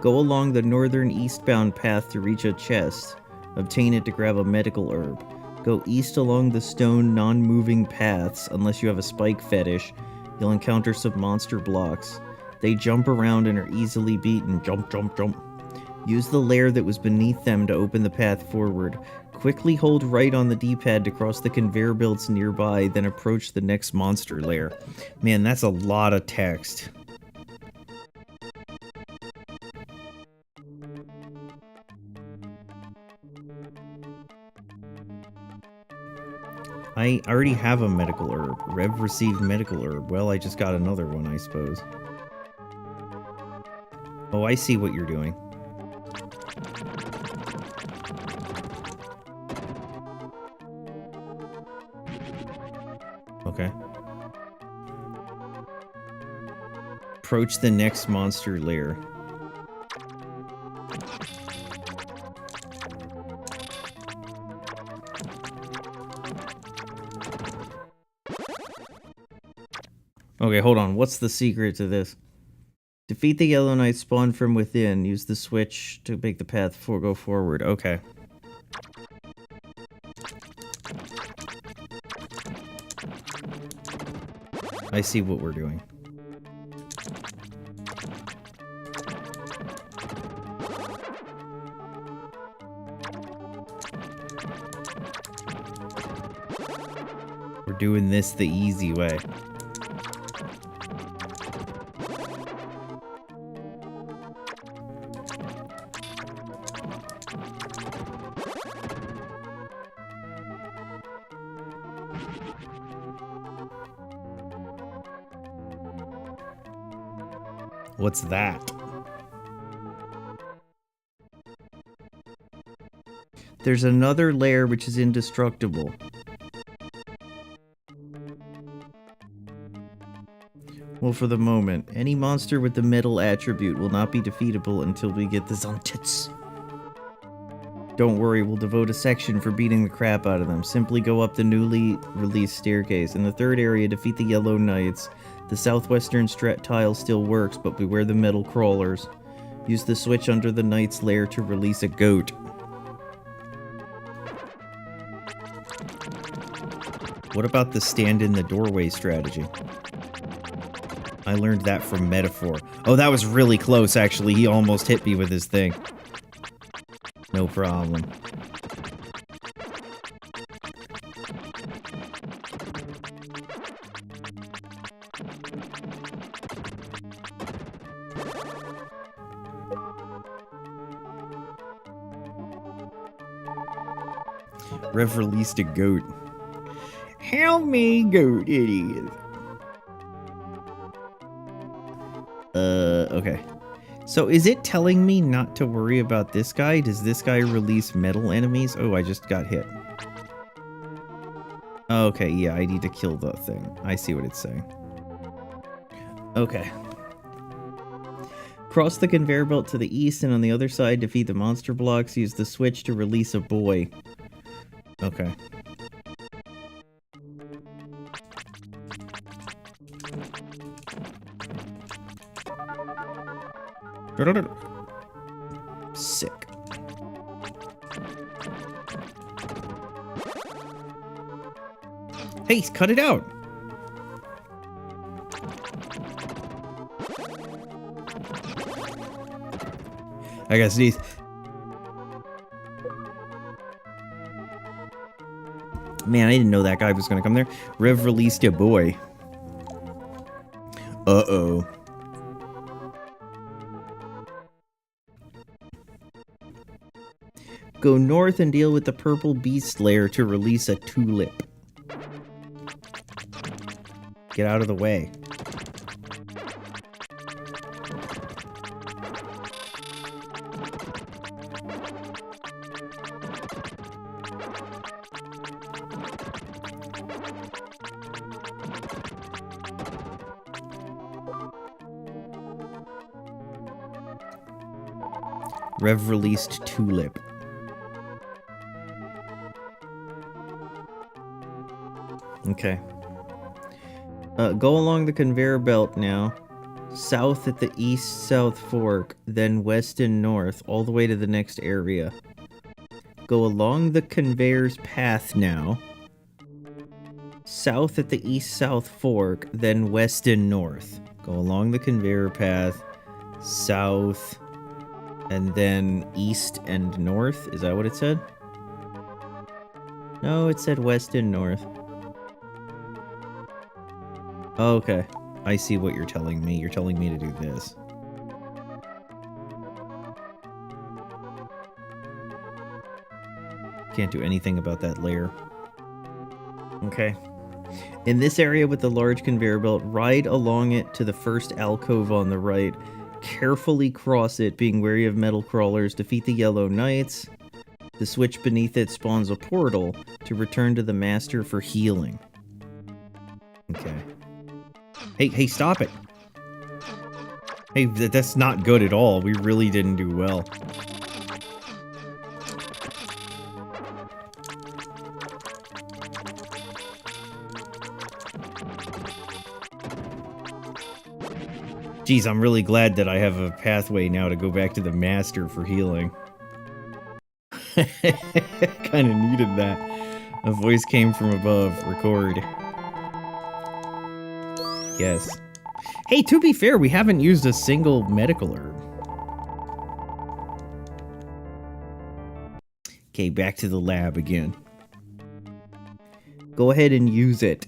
Go along the northern eastbound path to reach a chest. Obtain it to grab a medical herb. Go east along the stone non-moving paths, unless you have a spike fetish. You'll encounter some monster blocks. They jump around and are easily beaten. Jump, jump, jump. Use the lair that was beneath them to open the path forward. Quickly hold right on the D-pad to cross the conveyor belts nearby, then approach the next monster lair. Man, that's a lot of text. I already have a medical herb. Rev received medical herb. Well, I just got another one, I suppose. Oh, I see what you're doing. Okay. Approach the next monster lair. Okay, hold on. What's the secret to this? Defeat the Yellow Knight spawn from within. Use the switch to make the path go forward. Okay. I see what we're doing. We're doing this the easy way. What's that? There's another lair which is indestructible. Well, for the moment, any monster with the metal attribute will not be defeatable until we get the Zontits. Don't worry, we'll devote a section for beating the crap out of them. Simply go up the newly released staircase. In the third area, defeat the Yellow Knights. The southwestern strat tile still works, but beware the metal crawlers. Use the switch under the Knight's lair to release a goat. What about the stand in the doorway strategy? I learned that from Metaphor. Oh, that was really close, actually. He almost hit me with his thing. No problem. Rev released a goat. Help me, goat idiot. Okay. So is it telling me not to worry about this guy? Does this guy release metal enemies? Oh, I just got hit. Okay, yeah, I need to kill the thing. I see what it's saying. Okay. Cross the conveyor belt to the east, and on the other side, defeat the monster blocks. Use the switch to release a boy. Okay. Sick. Hey, cut it out! I gotta sneeze. Man, I didn't know that guy was gonna come there. Rev released a boy. Uh-oh. Go north and deal with the purple beast lair to release a tulip. Get out of the way. Rev released tulip. Okay. Go along the conveyor belt now. South at the east-south fork, then west and north, all the way to the next area. Go along the conveyor's path now. South at the east-south fork, then west and north. Go along the conveyor path, south, and then east and north. Is that what it said? No, it said west and north. Okay, I see what you're telling me. You're telling me to do this. Can't do anything about that layer. Okay. In this area with the large conveyor belt, ride along it to the first alcove on the right. Carefully cross it, being wary of metal crawlers. Defeat the Yellow Knights. The switch beneath it spawns a portal to return to the master for healing. Okay. Hey, stop it! Hey, that's not good at all. We really didn't do well. Geez, I'm really glad that I have a pathway now to go back to the master for healing. Kinda needed that. A voice came from above. Record. Yes. Hey, to be fair, we haven't used a single medical herb. Okay, back to the lab again. Go ahead and use it.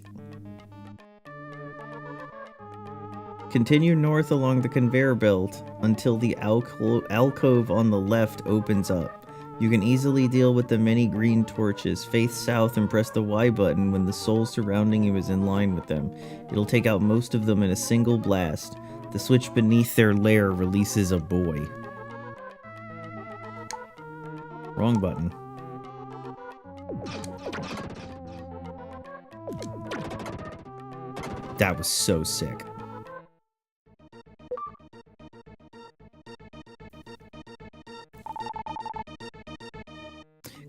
Continue north along the conveyor belt until the alcove on the left opens up. You can easily deal with the many green torches. Face south and press the Y button when the soul surrounding you is in line with them. It'll take out most of them in a single blast. The switch beneath their lair releases a boy. Wrong button. That was so sick.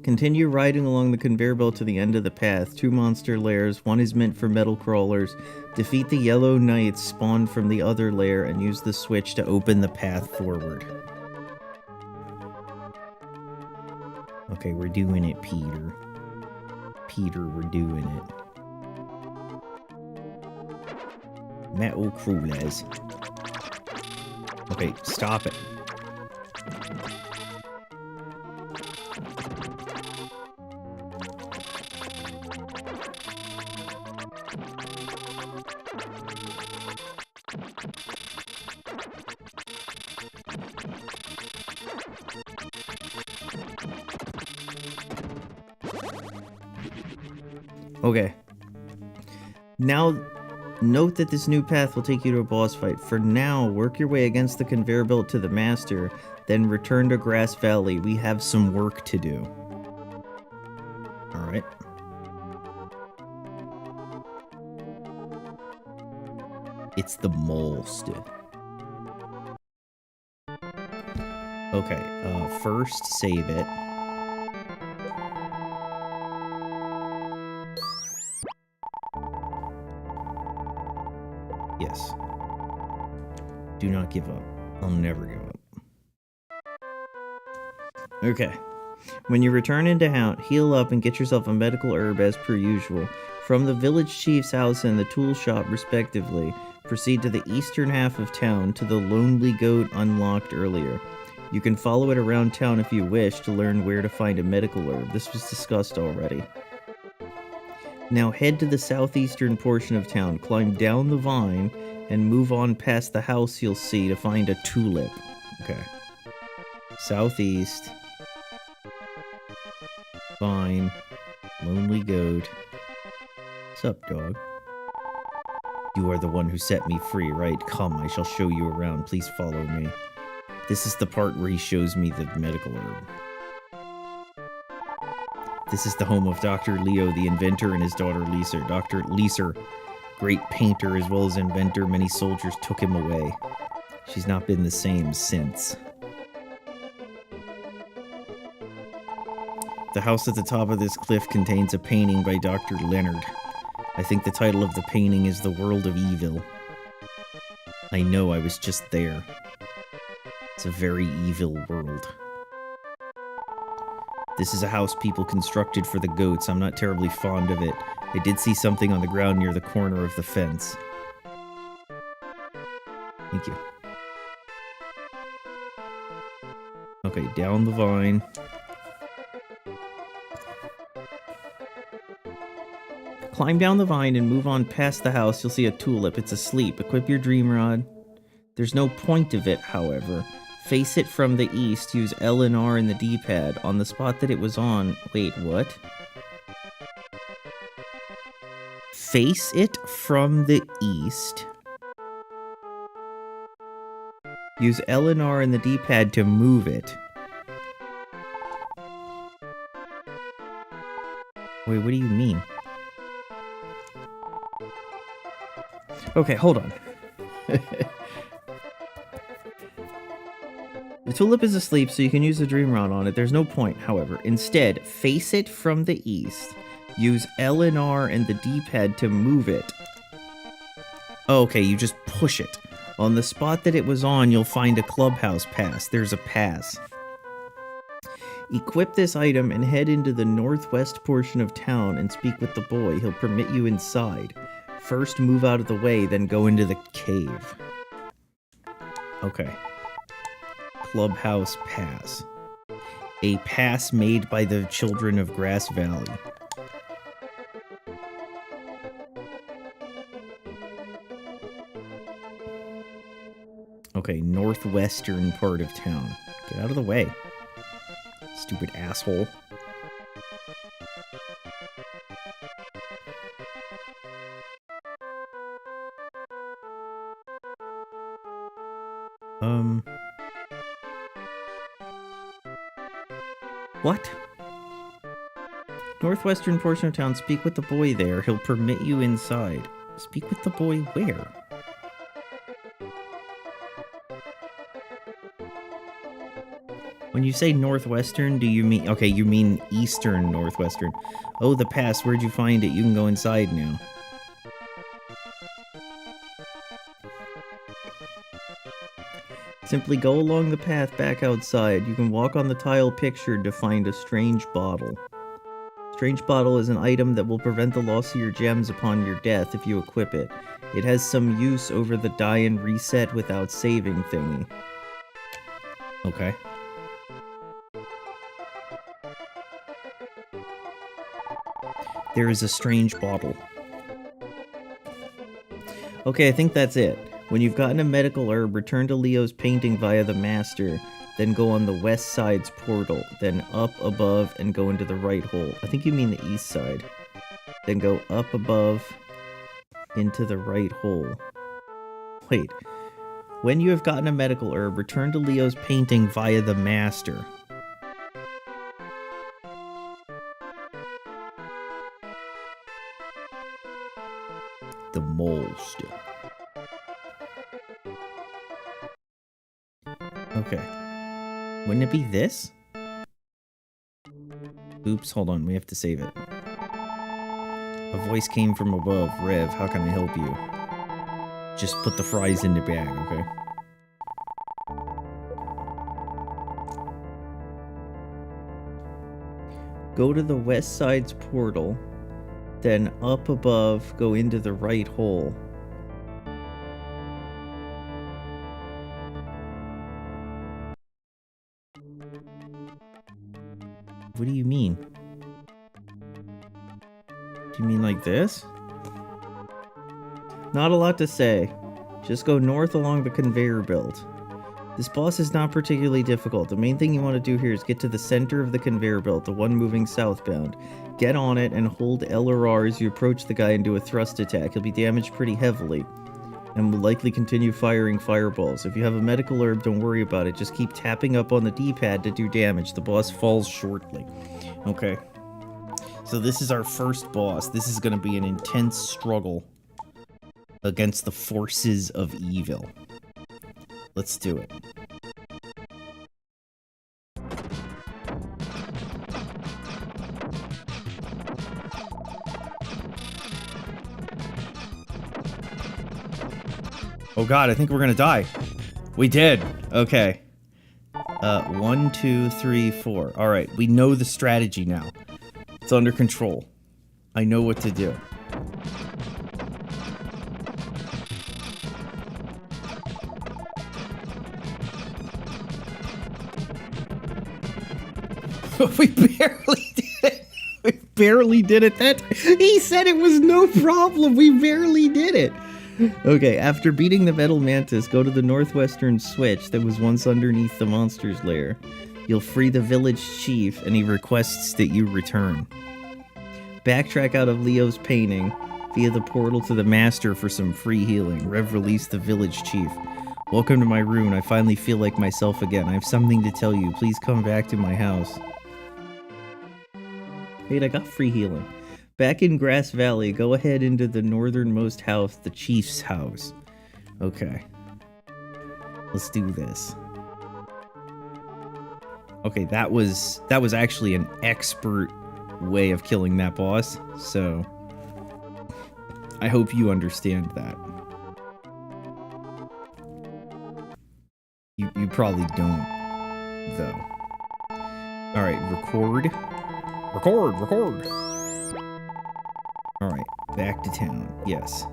Continue riding along the conveyor belt to the end of the path. 2 monster lairs. One is meant for metal crawlers. Defeat the yellow knights spawned from the other lair and use the switch to open the path forward. Okay, we're doing it, Peter. Peter, we're doing it. Metal crawlers. Okay, stop it. Okay. Now, note that this new path will take you to a boss fight. For now, work your way against the conveyor belt to the master, then return to Grass Valley. We have some work to do. Alright. It's the most. Okay, first save it. Yes. Do not give up. I'll never give up. Okay. When you return into town, heal up and get yourself a medical herb as per usual. From the village chief's house and the tool shop respectively, proceed to the eastern half of town to the Lonely Goat unlocked earlier. You can follow it around town if you wish to learn where to find a medical herb. This was discussed already. Now head to the southeastern portion of town, climb down the vine, and move on past the house you'll see to find a tulip. Okay. Southeast. Vine. Lonely Goat. Sup, dog? You are the one who set me free, right? Come, I shall show you around. Please follow me. This is the part where he shows me the medical herb. This is the home of Dr. Leo, the inventor, and his daughter Lisa. Dr. Lisa, great painter as well as inventor, many soldiers took him away. She's not been the same since. The house at the top of this cliff contains a painting by Dr. Leonard. I think the title of the painting is The World of Evil. I know, I was just there. It's a very evil world. This is a house people constructed for the goats. I'm not terribly fond of it. I did see something on the ground near the corner of the fence. Thank you. Okay, down the vine. Climb down the vine and move on past the house. You'll see a tulip. It's asleep. Equip your dream rod. There's no point of it, however. Face it from the east. Use L and R in the D-pad. On the spot that it was on... Wait, what? Face it from the east. Use L and R in the D-pad to move it. Wait, what do you mean? Okay, hold on. The tulip is asleep, so you can use the dream rod on it. There's no point, however. Instead, face it from the east. Use L and R and the D-pad to move it. Oh, okay, you just push it. On the spot that it was on, you'll find a clubhouse pass. There's a pass. Equip this item and head into the northwest portion of town and speak with the boy. He'll permit you inside. First, move out of the way, then go into the cave. Okay. Clubhouse Pass. A pass made by the children of Grass Valley. Okay, northwestern part of town. Get out of the way. Stupid asshole. What? Northwestern portion of town, speak with the boy there. He'll permit you inside. Speak with the boy where? When you say Northwestern, do you mean... Okay, you mean Eastern Northwestern. Oh, the pass. Where'd you find it? You can go inside now. Simply go along the path back outside. You can walk on the tile pictured to find a strange bottle. Strange bottle is an item that will prevent the loss of your gems upon your death if you equip it. It has some use over the die and reset without saving thingy. Okay. There is a strange bottle. Okay, I think that's it. When you've gotten a medical herb, return to Leo's painting via the master, then go on the west side's portal, then up above and go into the right hole. I think you mean the east side. Then go up above into the right hole. Wait. When you have gotten a medical herb, return to Leo's painting via the master. The master. Okay. Wouldn't it be this? Oops, hold on, we have to save it. A voice came from above. Rev, how can I help you? Just put the fries in the bag, okay? Go to the west side's portal, then up above, go into the right hole. What do you mean? Do you mean like this? Not a lot to say. Just go north along the conveyor belt. This boss is not particularly difficult. The main thing you want to do here is get to the center of the conveyor belt, the one moving southbound. Get on it and hold L or R as you approach the guy and do a thrust attack. He'll be damaged pretty heavily and will likely continue firing fireballs. If you have a medical herb, don't worry about it. Just keep tapping up on the D-pad to do damage. The boss falls shortly. Okay. So this is our first boss. This is going to be an intense struggle against the forces of evil. Let's do it. Oh god, I think we're gonna die. We did. Okay. 1, 2, 3, 4. Alright, we know the strategy now. It's under control. I know what to do. We barely did it. We barely did it. He said it was no problem. We barely did it. Okay, after beating the metal mantis, go to the northwestern switch that was once underneath the monster's lair. You'll free the village chief, and he requests that you return. Backtrack out of Leo's painting via the portal to the master for some free healing. Rev released the village chief. Welcome to my rune. I finally feel like myself again. I have something to tell you. Please come back to my house. Wait, I got free healing. Back in Grass Valley, go ahead into the northernmost house, the chief's house. Okay. Let's do this. Okay, that was actually an expert way of killing that boss, so I hope you understand that. You probably don't, though. Alright, record. Record! Alright, back to town. Yes.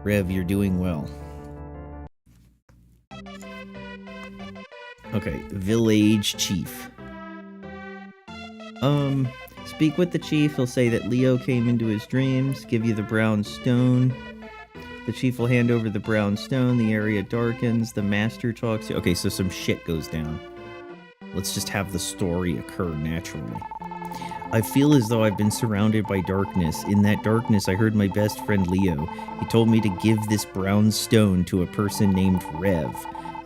Rev, you're doing well. Okay, village chief. Speak with the chief. He'll say that Leo came into his dreams, give you the brown stone. The chief will hand over the brown stone, the area darkens, the master talks to... Okay, so some shit goes down. Let's just have the story occur naturally. I feel as though I've been surrounded by darkness. In that darkness, I heard my best friend Leo. He told me to give this brown stone to a person named Rev.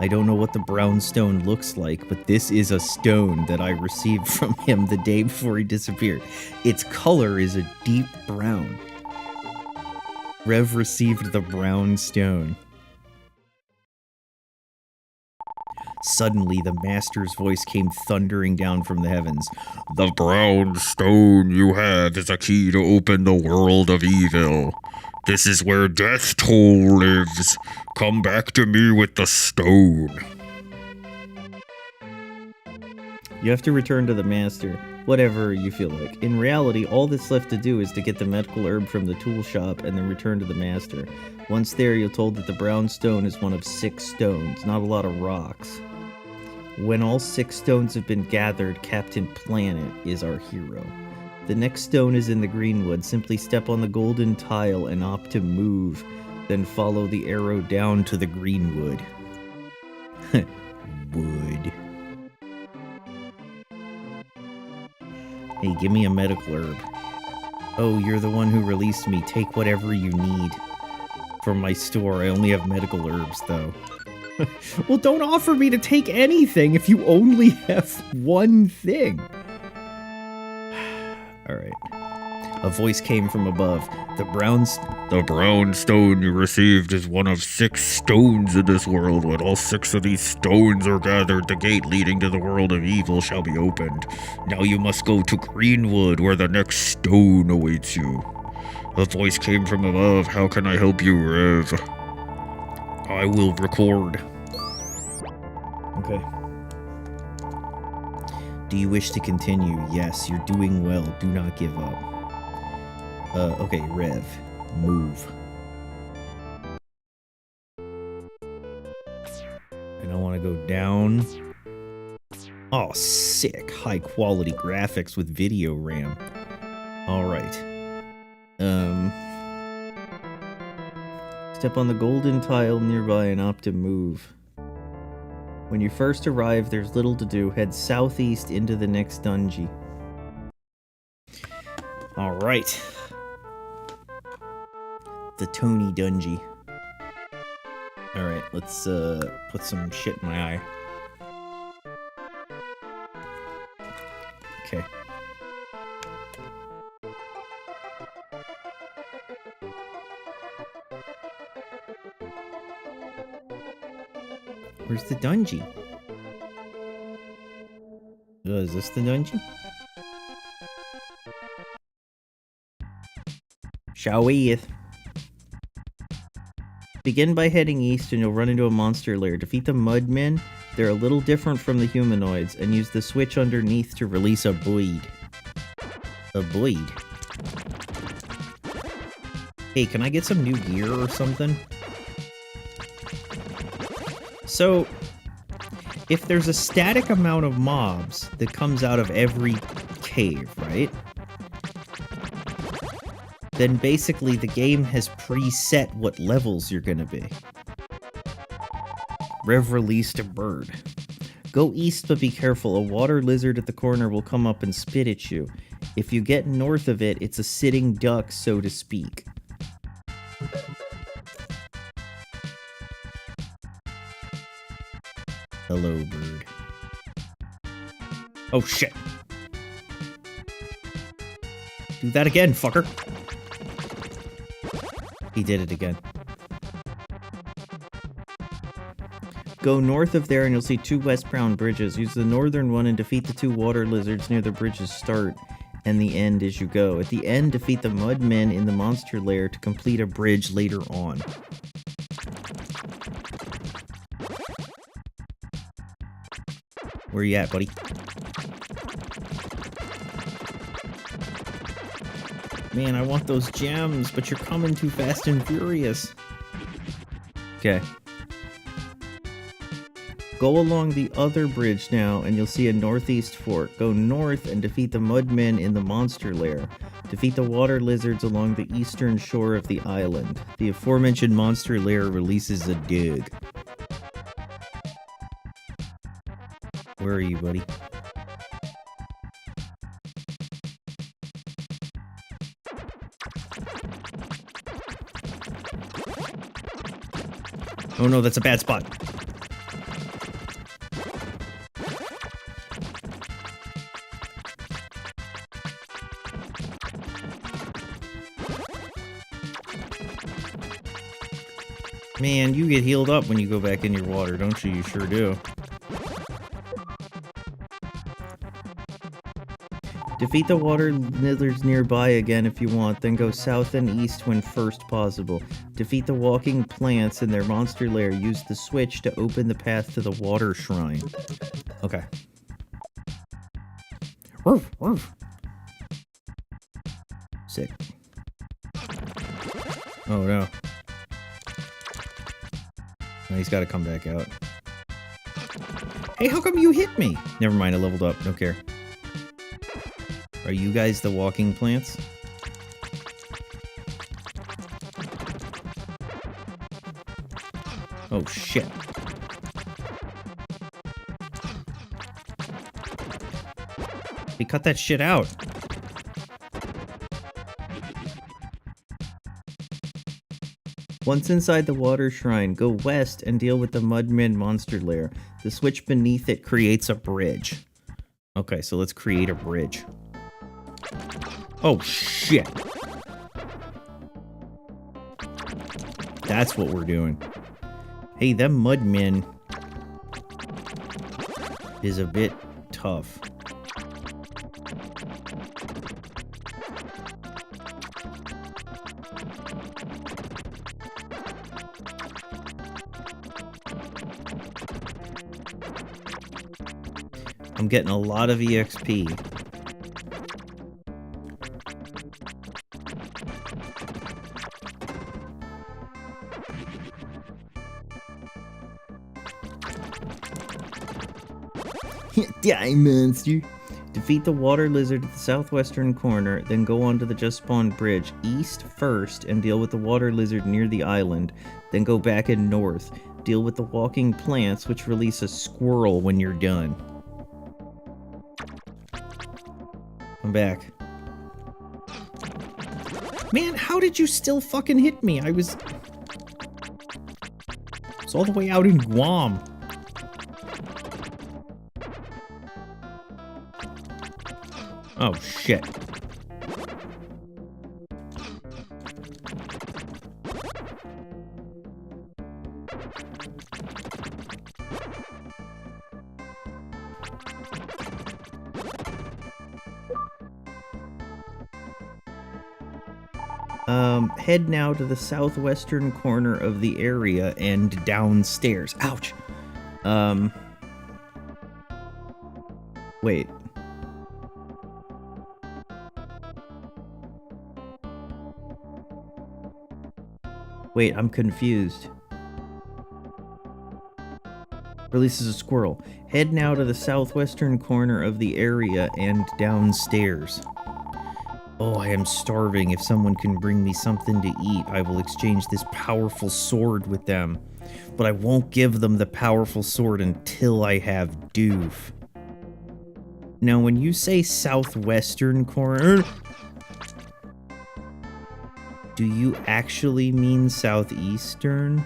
I don't know what the brown stone looks like, but this is a stone that I received from him the day before he disappeared. Its color is a deep brown. Rev received the brown stone. Suddenly, the master's voice came thundering down from the heavens. The brown stone you have is a key to open the world of evil. This is where Death Toll lives. Come back to me with the stone. You have to return to the master, whatever you feel like. In reality, all that's left to do is to get the medical herb from the tool shop and then return to the master. Once there, you're told that the brown stone is one of 6 stones, not a lot of rocks. When all 6 stones have been gathered, Captain Planet is our hero. The next stone is in the greenwood. Simply step on the golden tile and opt to move, then follow the arrow down to the greenwood. Wood. Hey, give me a medical herb. Oh, you're the one who released me. Take whatever you need. From my store, I only have medical herbs, though. Well, don't offer me to take anything if you only have one thing. Alright. A voice came from above. The brown stone you received is one of 6 stones in this world. When all 6 of these stones are gathered, the gate leading to the world of evil shall be opened. Now you must go to Greenwood, where the next stone awaits you. A voice came from above. How can I help you, Rev? I will record. Okay. Do you wish to continue? Yes, you're doing well. Do not give up. Okay, Rev. Move. And I want to go down. Oh, sick. High quality graphics with video RAM. Alright. Step on the golden tile nearby and opt to move. When you first arrive, there's little to do. Head southeast into the next dungeon. Alright. The Tony Dungy. Alright, let's put some shit in my eye. Okay. Where's the dungeon? Is this the dungeon? Shall we? Begin by heading east and you'll run into a monster lair. Defeat the mudmen. They're a little different from the humanoids, and use the switch underneath to release a blade. A blade? Hey, can I get some new gear or something? So, if there's a static amount of mobs that comes out of every cave, right? Then basically the game has preset what levels you're gonna be. Rev released a bird. Go east, but be careful. A water lizard at the corner will come up and spit at you. If you get north of it, it's a sitting duck, so to speak. Hello, bird. Oh, shit. Do that again, fucker. He did it again. Go north of there and you'll see 2 westbound bridges. Use the northern one and defeat the 2 water lizards near the bridge's start and the end as you go. At the end, defeat the mudmen in the monster lair to complete a bridge later on. Where you at, buddy? Man, I want those gems, but you're coming too fast and furious. Okay. Go along the other bridge now, and you'll see a northeast fork. Go north and defeat the mudmen in the monster lair. Defeat the water lizards along the eastern shore of the island. The aforementioned monster lair releases a dig. Where are you, buddy? Oh no, that's a bad spot. Man, you get healed up when you go back in your water, don't you? You sure do. Defeat the water lizards nearby again if you want, then go south and east when first possible. Defeat the walking plants in their monster lair. Use the switch to open the path to the water shrine. Okay. Woof, woof. Sick. Oh no. Oh, he's got to come back out. Hey, how come you hit me? Never mind, I leveled up. Don't care. Are you guys the walking plants? Oh, shit. He cut that shit out. Once inside the water shrine, go west and deal with the Mudman monster lair. The switch beneath it creates a bridge. Okay, so let's create a bridge. Oh, shit. That's what we're doing. Hey, them Mudmen is a bit tough. I'm getting a lot of EXP. Die, monster. Defeat the water lizard at the southwestern corner, then go on to the just spawned bridge east first and deal with the water lizard near the island, then go back and north. Deal with the walking plants, which release a squirrel when you're done. I'm back. Man, how did you still fucking hit me? I was all the way out in Guam. Oh, shit. Head now to the southwestern corner of the area and downstairs. Ouch! Wait. Wait, I'm confused. Releases a squirrel. Head now to the southwestern corner of the area and downstairs. Oh, I am starving. If someone can bring me something to eat, I will exchange this powerful sword with them. But I won't give them the powerful sword until I have Doof. Now, when you say southwestern corner, do you actually mean southeastern?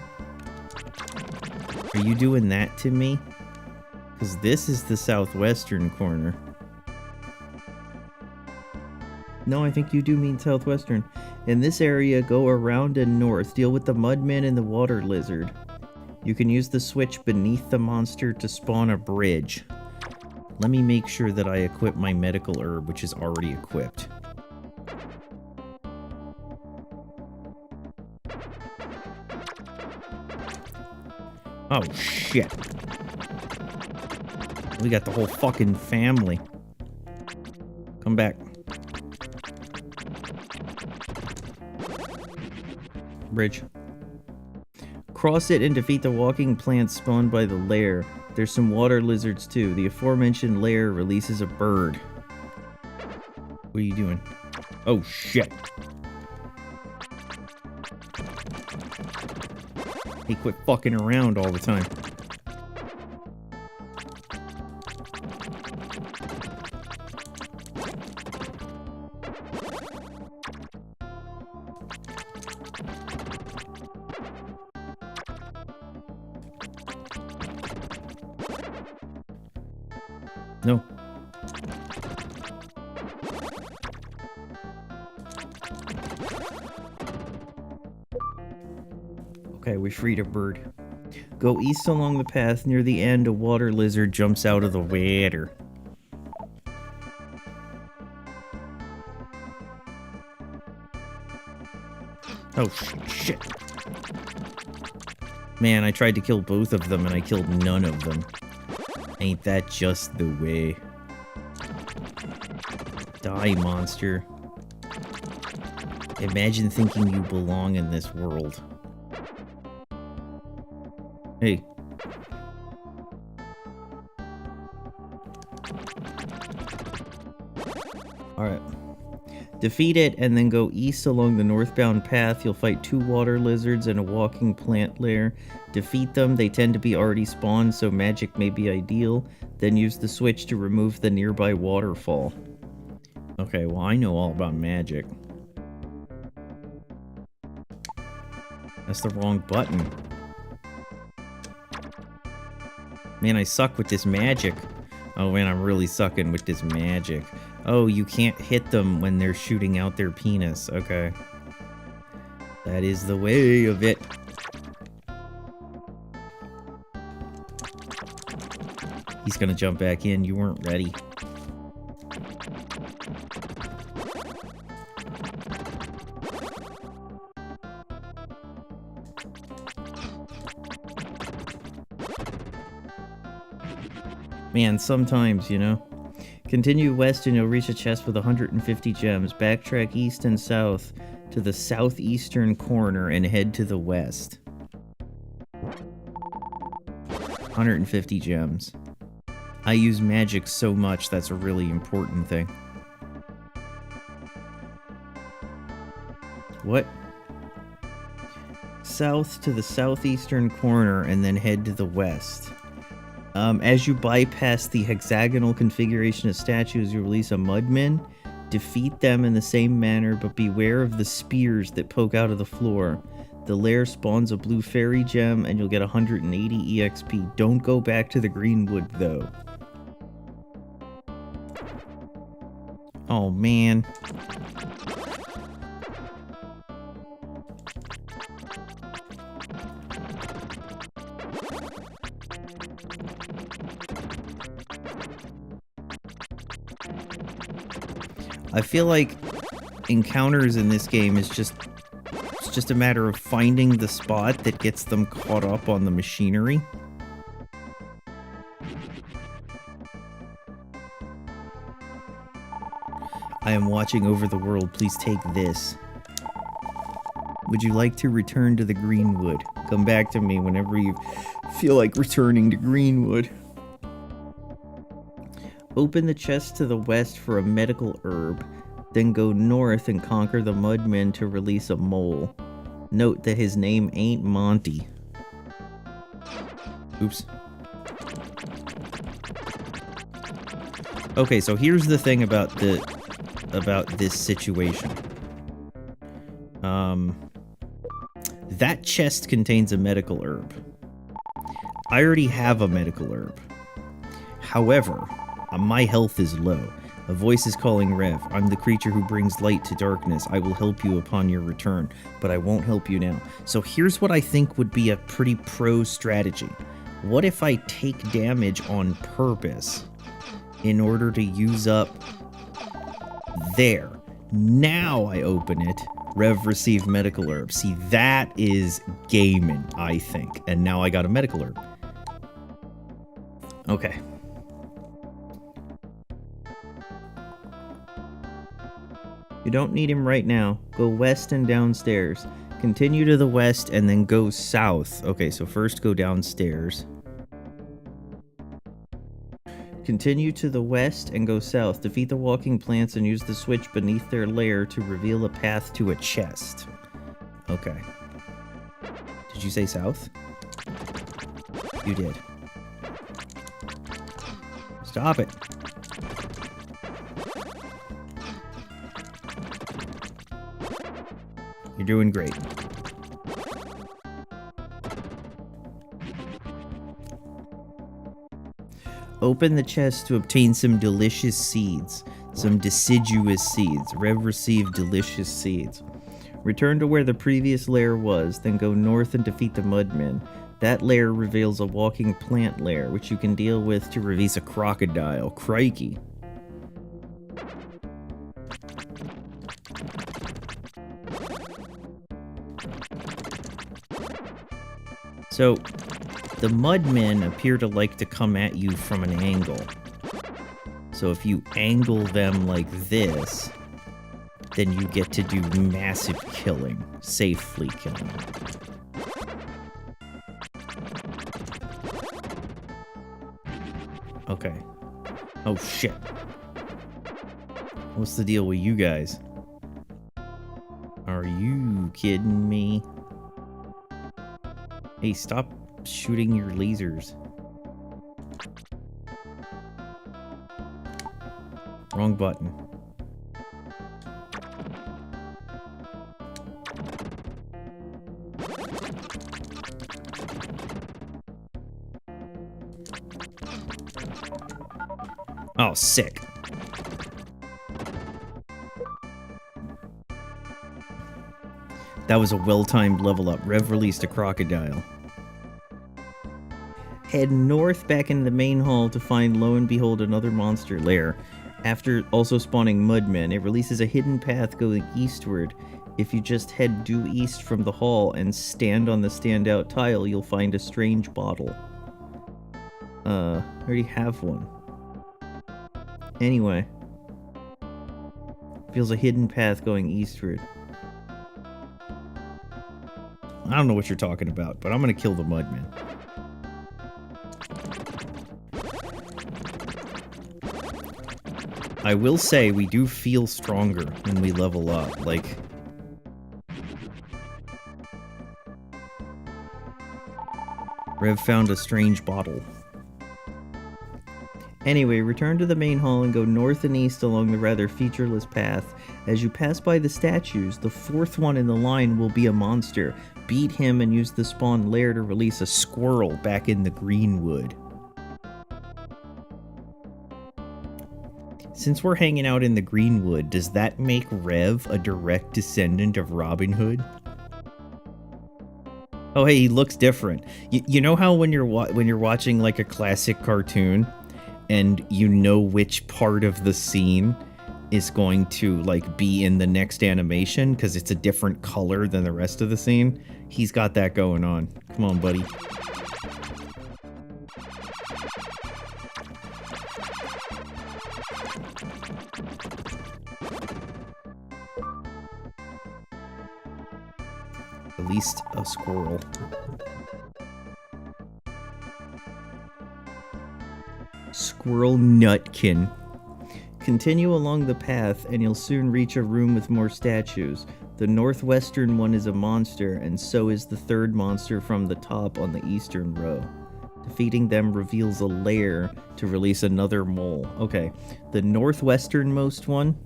Are you doing that to me? Because this is the southwestern corner. No, I think you do mean southwestern. In this area, go around and north. Deal with the Mudman and the water lizard. You can use the switch beneath the monster to spawn a bridge. Let me make sure that I equip my medical herb, which is already equipped. Oh, shit. We got the whole fucking family. Come back. Bridge. Cross it and defeat the walking plants spawned by the lair. There's some water lizards too. The aforementioned lair releases a bird. What are you doing? Oh, shit. He quit fucking around all the time. No. Okay, we freed a bird. Go east along the path. Near the end, a water lizard jumps out of the water. Oh, shit. Man, I tried to kill both of them and I killed none of them. Ain't that just the way? Die, monster. Imagine thinking you belong in this world. Hey. Alright. Defeat it and then go east along the northbound path. You'll fight 2 water lizards and a walking plant lair. Defeat them. They tend to be already spawned, so magic may be ideal. Then use the switch to remove the nearby waterfall. Okay, well, I know all about magic. That's the wrong button. Man, I suck with this magic. Oh man, I'm really sucking with this magic. Oh, you can't hit them when they're shooting out their penis. Okay. That is the way of it. He's gonna jump back in. You weren't ready. Man, sometimes, you know. Continue west and you'll reach a chest with 150 gems. Backtrack east and south to the southeastern corner and head to the west. 150 gems. I use magic so much, that's a really important thing. What? South to the southeastern corner and then head to the west. As you bypass the hexagonal configuration of statues, you release a mudman. Defeat them in the same manner, but beware of the spears that poke out of the floor. The lair spawns a blue fairy gem, and you'll get 180 EXP. Don't go back to the Greenwood, though. Oh, man. I feel like encounters in this game is just a matter of finding the spot that gets them caught up on the machinery. I am watching over the world. Please take this. Would you like to return to the Greenwood? Come back to me whenever you feel like returning to Greenwood. Open the chest to the west for a medical herb, then go north and conquer the Mudman to release a mole. Note that his name ain't Monty. Oops. Okay, so here's the thing about this situation. That chest contains a medical herb. I already have a medical herb. However, my health is low. A voice is calling Rev. I'm the creature who brings light to darkness. I will help you upon your return, but I won't help you now. So here's what I think would be a pretty pro strategy. What if I take damage on purpose in order to use up there? Now I open it. Rev received medical herb. See, that is gaming, I think. And now I got a medical herb. Okay. You don't need him right now. Go west and downstairs. Continue to the west and then go south. Okay, so first go downstairs. Continue to the west and go south. Defeat the walking plants and use the switch beneath their lair to reveal a path to a chest. Okay. Did you say south? You did. Stop it. You're doing great. Open the chest to obtain some delicious seeds. Some deciduous seeds. Rev received delicious seeds. Return to where the previous lair was, then go north and defeat the Mudmen. That lair reveals a walking plant lair, which you can deal with to release a crocodile. Crikey. So, the Mudmen appear to like to come at you from an angle. So if you angle them like this, then you get to do massive killing. Safely killing. Okay. Oh shit. What's the deal with you guys? Are you kidding me? Hey, stop shooting your lasers. Wrong button. Oh, sick. That was a well-timed level up. Rev released a crocodile. Head north back into the main hall to find, lo and behold, another monster lair. After also spawning Mudmen, it releases a hidden path going eastward. If you just head due east from the hall and stand on the standout tile, you'll find a strange bottle. I already have one. Anyway. Feels a hidden path going eastward. I don't know what you're talking about, but I'm gonna kill the Mudmen. I will say we do feel stronger when we level up, like... Rev found a strange bottle. Anyway, return to the main hall and go north and east along the rather featureless path. As you pass by the statues, the fourth one in the line will be a monster. Beat him and use the spawn lair to release a squirrel back in the Greenwood. Since we're hanging out in the Greenwood, does that make Rev a direct descendant of Robin Hood? Oh, hey, he looks different. You know how when you're watching like a classic cartoon, and you know which part of the scene is going to like be in the next animation because it's a different color than the rest of the scene? He's got that going on. Come on, buddy. At least a squirrel. Squirrel Nutkin. Continue along the path and you'll soon reach a room with more statues. The northwestern one is a monster, and so is the third monster from the top on the eastern row. Defeating them reveals a lair to release another mole. Okay, the northwesternmost one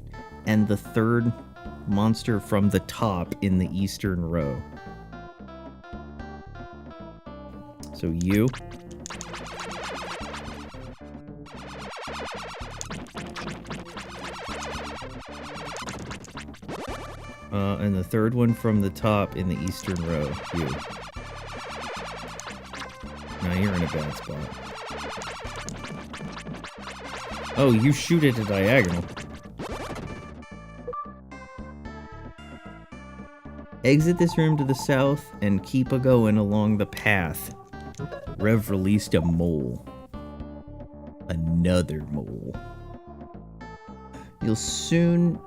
and the third monster from the top in the eastern row. So you... and the third one from the top in the eastern row. You. Now you're in a bad spot. Oh, you shoot at a diagonal. Exit this room to the south and keep a-going along the path. Rev released a mole. Another mole. You'll soon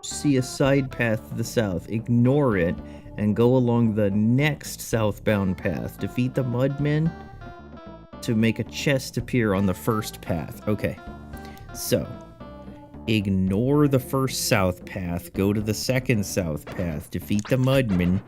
see a side path to the south. Ignore it and go along the next southbound path. Defeat the Mudmen to make a chest appear on the first path. Okay, so ignore the first south path. Go to the second south path. Defeat the Mudmen.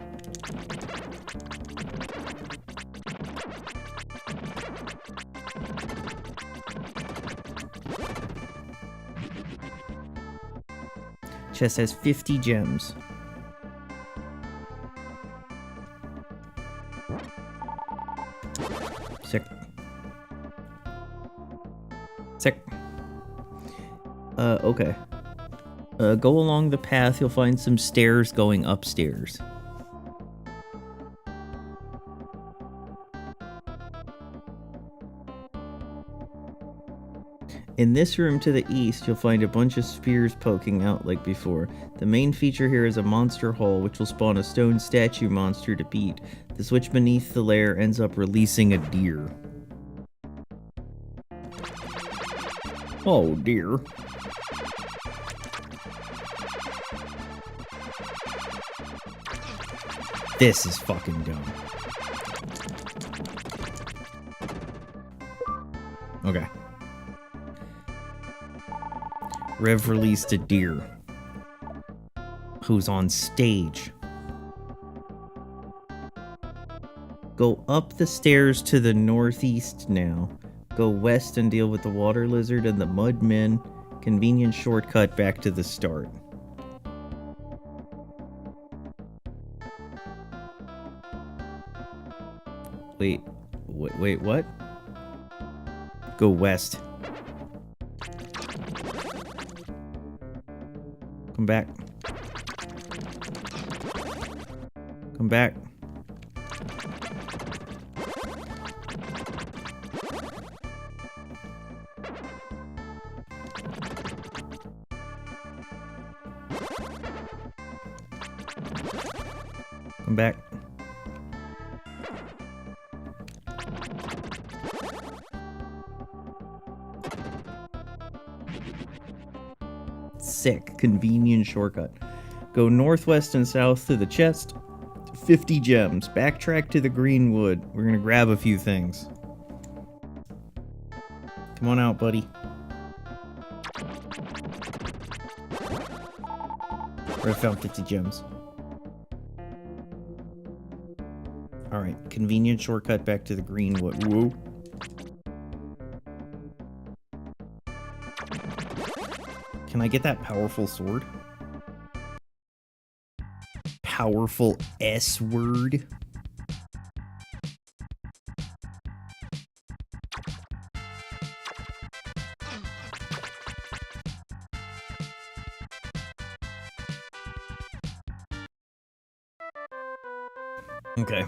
Chest has 50 gems. Sick. Okay. Go along the path, you'll find some stairs going upstairs. In this room to the east, you'll find a bunch of spheres poking out like before. The main feature here is a monster hall, which will spawn a stone statue monster to beat. The switch beneath the layer ends up releasing a deer. Oh dear. This is fucking dumb. Okay. Rev released a deer who's on stage. Go up the stairs to the northeast now. Go west and deal with the water lizard and the mud men. Convenient shortcut back to the start. Wait, what? Go west. Come back. Come back. Come back. Sick. Convenient shortcut. Go northwest and south to the chest. 50 gems. Backtrack to the greenwood. We're gonna grab a few things. Come on out, buddy. I found 50 gems. Alright, convenient shortcut back to the greenwood. Whoa. Can I get that powerful sword? Powerful S word? Okay.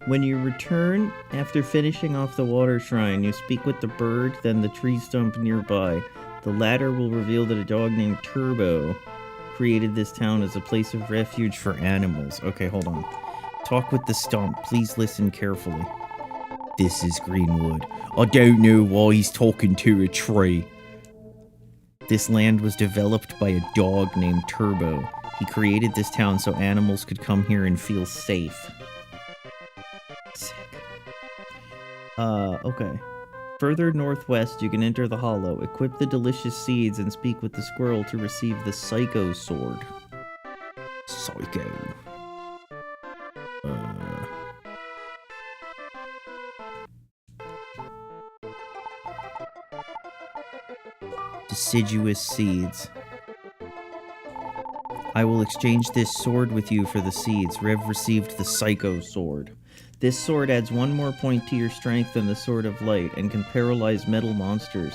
When you return after finishing off the water shrine, you speak with the bird, then the tree stump nearby. The latter will reveal that a dog named Turbo created this town as a place of refuge for animals. Okay, hold on. Talk with the stump. Please listen carefully. This is Greenwood. I don't know why he's talking to a tree. This land was developed by a dog named Turbo. He created this town so animals could come here and feel safe. Sick. Okay. Further northwest, you can enter the hollow, equip the delicious seeds, and speak with the squirrel to receive the Psycho Sword. Psycho. Deciduous seeds. I will exchange this sword with you for the seeds. Rev received the Psycho Sword. This sword adds 1 more point to your strength than the Sword of Light and can paralyze metal monsters.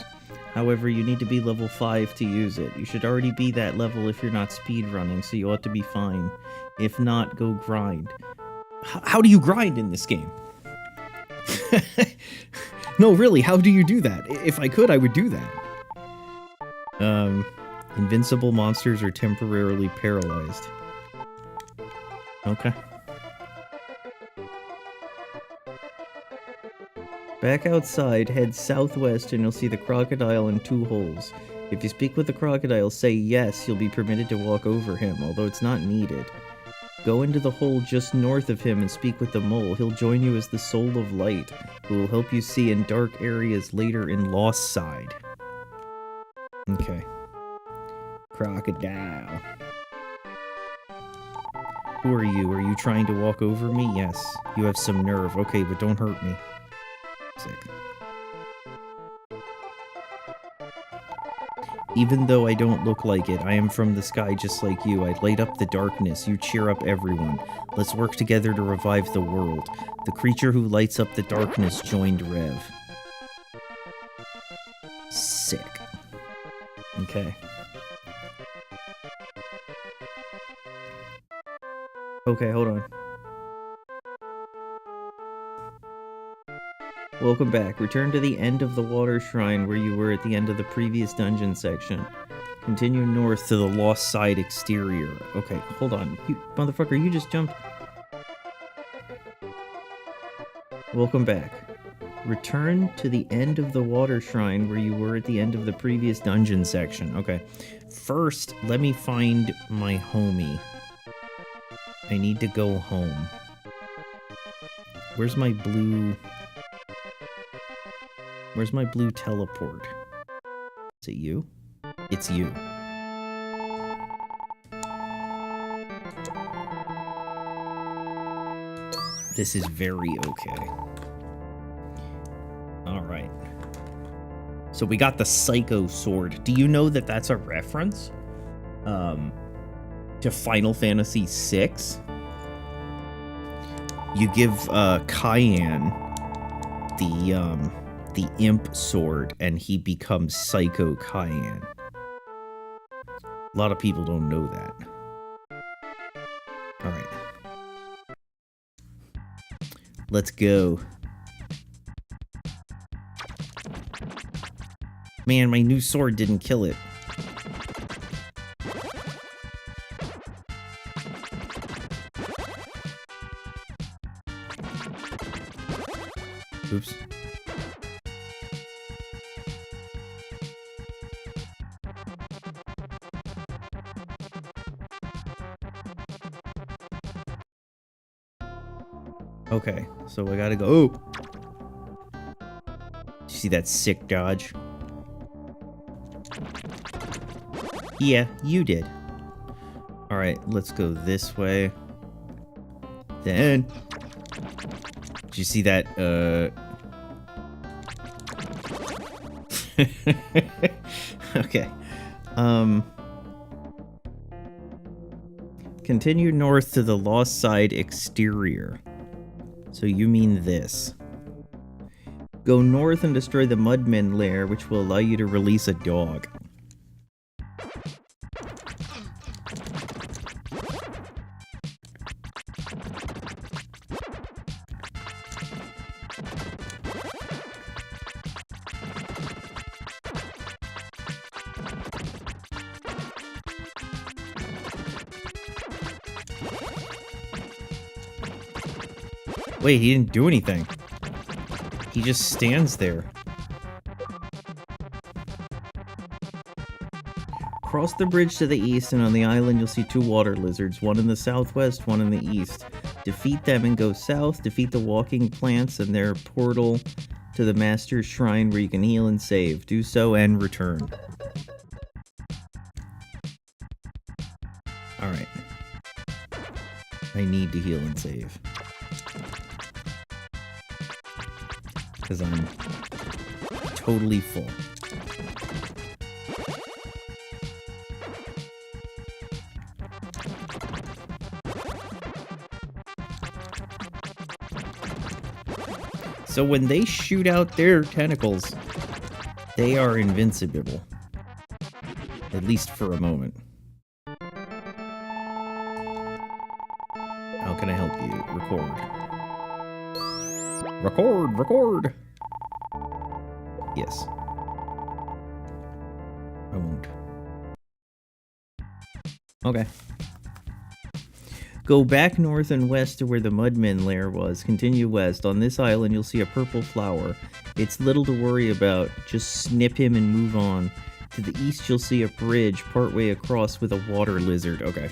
However, you need to be level 5 to use it. You should already be that level if you're not speedrunning, so you ought to be fine. If not, go grind. How do you grind in this game? No, really, how do you do that? If I could, I would do that. Invincible monsters are temporarily paralyzed. Okay. Back outside, head southwest and you'll see the crocodile in 2 holes. If you speak with the crocodile, say yes, you'll be permitted to walk over him, although it's not needed. Go into the hole just north of him and speak with the mole. He'll join you as the Soul of Light, who will help you see in dark areas later in Lost Side. Okay. Crocodile. Who are you? Are you trying to walk over me? Yes. You have some nerve. Okay, but don't hurt me. Sick. Even though I don't look like it, I am from the sky just like you. I light up the darkness. You cheer up everyone. Let's work together to revive the world. The creature who lights up the darkness joined Rev. Okay. Okay, hold on. Welcome back. Return to the end of the water shrine where you were at the end of the previous dungeon section. Continue north to the lost side exterior. Okay, hold on. You motherfucker, you just jumped. Welcome back. Return to the end of the water shrine where you were at the end of the previous dungeon section. Okay. First, let me find my homie. I need to go home. Where's my blue... Where's my blue teleport? Is it you? It's you. This is very okay. Alright. So we got the Psycho Sword. Do you know that that's a reference? To Final Fantasy VI? You give Cayenne the Imp Sword, and he becomes Psycho Cayenne. A lot of people don't know that. Alright. Let's go. Man, my new sword didn't kill it. Oops. Okay, so I gotta go. Oh! You see that sick dodge? Yeah, you did. Alright, let's go this way. Then... Did you see that, Okay. Continue north to the lost side exterior. So you mean this. Go north and destroy the Mudmen lair, which will allow you to release a dog. Wait, he didn't do anything. He just stands there. Cross the bridge to the east, and on the island you'll see two water lizards, one in the southwest, one in the east. Defeat them and go south. Defeat the walking plants and their portal to the Master's Shrine where you can heal and save. Do so and return. Alright. I need to heal and save. Because I'm totally full. So when they shoot out their tentacles, they are invincible. At least for a moment. How can I help you? Record. Record! Yes. I won't. Okay. Go back north and west to where the Mudmen lair was. Continue west. On this island, you'll see a purple flower. It's little to worry about. Just snip him and move on. To the east, you'll see a bridge partway across with a water lizard. Okay.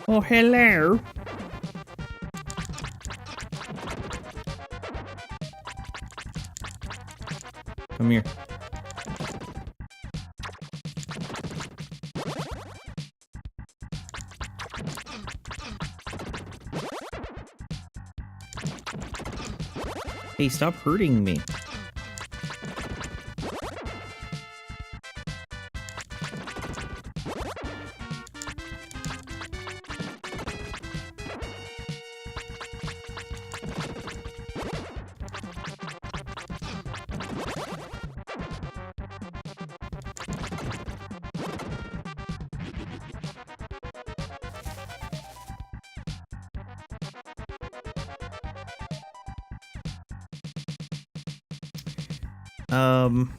Oh, hello. Come here. Hey, stop hurting me. To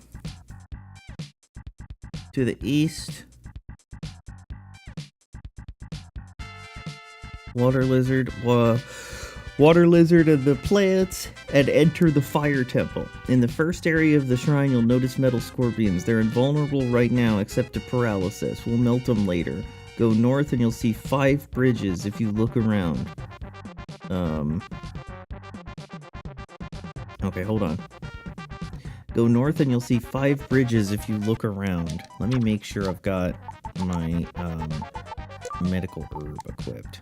the east. Water lizard and the plants, and enter the fire temple. In the first area of the shrine, you'll notice metal scorpions. They're invulnerable right now, except to paralysis. We'll melt them later. Go north and you'll see 5 bridges if you look around. Okay, hold on. Go north and you'll see 5 bridges if you look around. Let me make sure I've got my, medical herb equipped.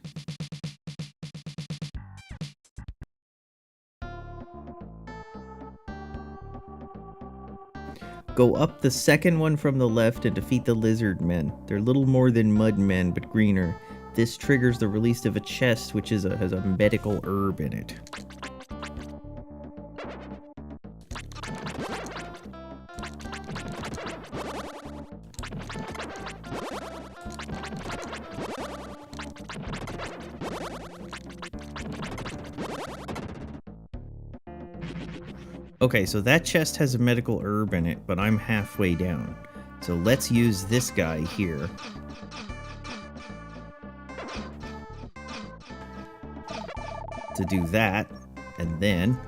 Go up the second one from the left and defeat the lizard men. They're little more than mud men, but greener. This triggers the release of a chest, which has a medical herb in it. Okay, so that chest has a medical herb in it, but I'm halfway down. So let's use this guy here. To do that, and then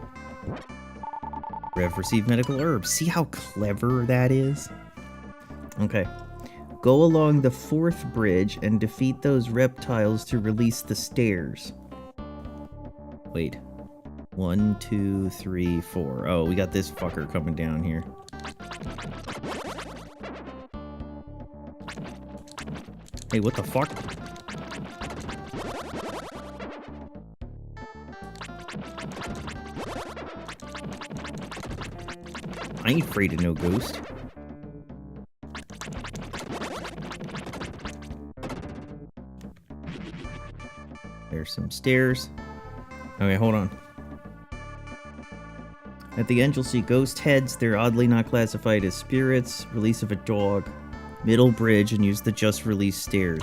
receive medical herb. See how clever that is? Okay. Go along the 4th bridge and defeat those reptiles to release the stairs. Wait. 1, 2, 3, 4. Oh, we got this fucker coming down here. Hey, what the fuck? I ain't afraid of no ghost. There's some stairs. Okay, hold on. At the end, you'll see ghost heads. They're oddly not classified as spirits. Release of a dog. Middle bridge, and use the just released stairs.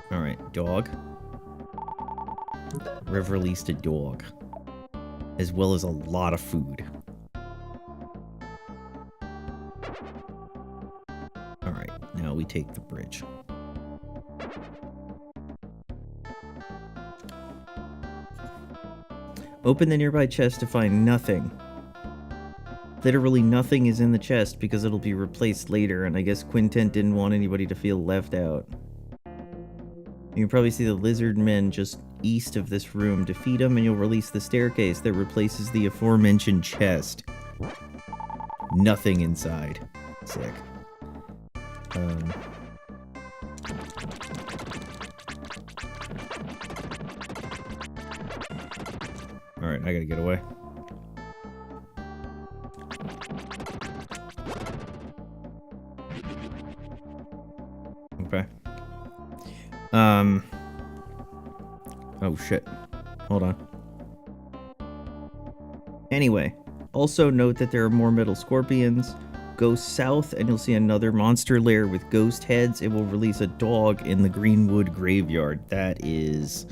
Alright, dog. Rev released a dog. As well as a lot of food. Alright, now we take the bridge. Open the nearby chest to find nothing. Literally nothing is in the chest because it'll be replaced later, and I guess Quintet didn't want anybody to feel left out. You can probably see the lizard men just east of this room. Defeat them and you'll release the staircase that replaces the aforementioned chest. Nothing inside. Sick. Alright, I gotta get away. Okay. Oh shit. Hold on. Anyway, also note that there are more metal scorpions. Go south and you'll see another monster lair with ghost heads. It will release a dog in the Greenwood graveyard. That is...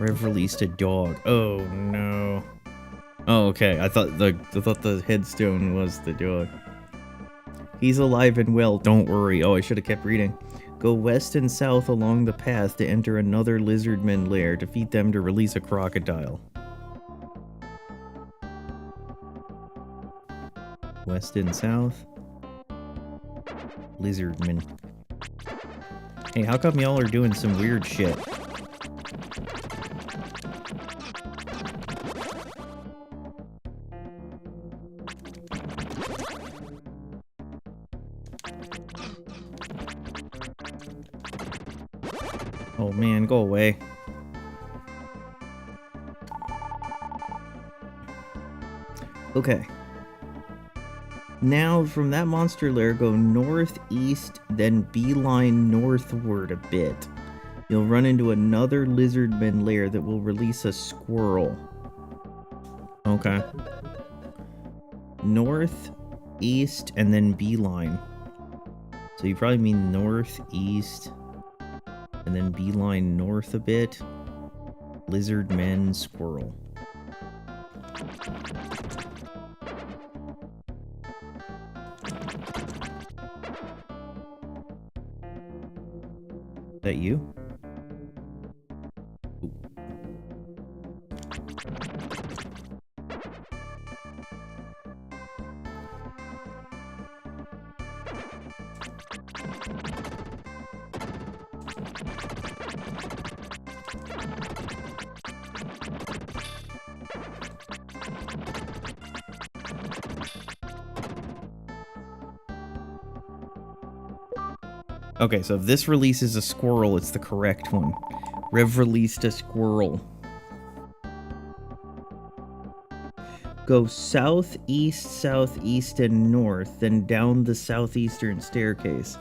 Rev released a dog. Oh no. Oh, okay. I thought the headstone was the dog. He's alive and well, don't worry. Oh, I should have kept reading. Go west and south along the path to enter another lizardman lair. Defeat them to release a crocodile. West and south. Lizardman. Hey, how come y'all are doing some weird shit? Oh man, go away. Okay. Now, from that monster lair, go northeast, then beeline northward a bit. you'll run into another lizardman lair that will release a squirrel. Okay. North, east, and then beeline. So you probably mean north, east, and then beeline north a bit. Lizardman, squirrel. Is that you? Ooh. Okay, so if this releases a squirrel, it's the correct one. Rev released a squirrel. Go southeast, southeast, and north, then down the southeastern staircase.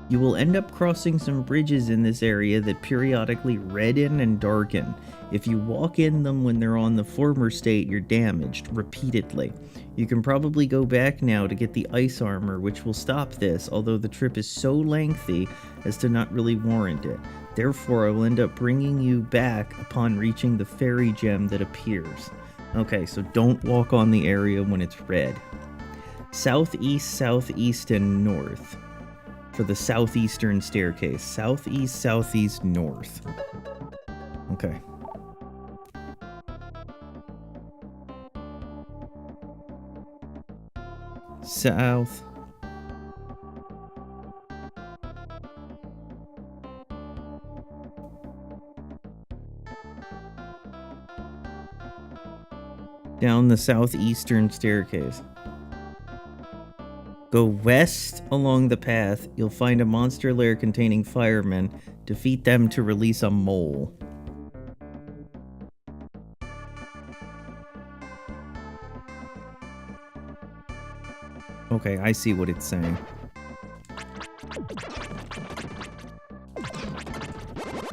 You will end up crossing some bridges in this area that periodically redden and darken. If you walk in them when they're on the former state, you're damaged repeatedly. You can probably go back now to get the ice armor, which will stop this, although the trip is so lengthy as to not really warrant it. Therefore, I will end up bringing you back upon reaching the fairy gem that appears. Okay, so don't walk on the area when it's red. Southeast, southeast, and north. For the southeastern staircase. Southeast, southeast, north. Okay. South. Down the southeastern staircase. Go west along the path. You'll find a monster lair containing firemen. Defeat them to release a mole. Okay, I see what it's saying.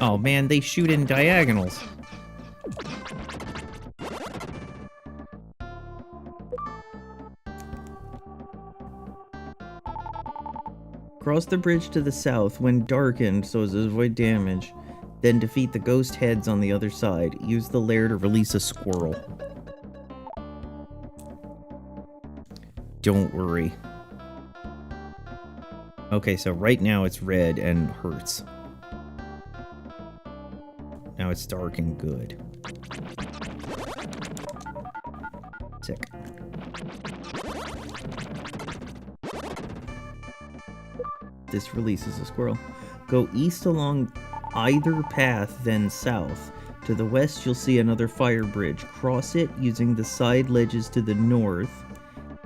Oh man, they shoot in diagonals. Cross the bridge to the south when darkened so as to avoid damage. Then defeat the ghost heads on the other side. Use the lair to release a squirrel. Don't worry. Okay, so right now it's red and hurts. Now it's dark and good. Sick. This releases a squirrel. Go east along either path, then south. To the west, you'll see another fire bridge. Cross it using the side ledges to the north,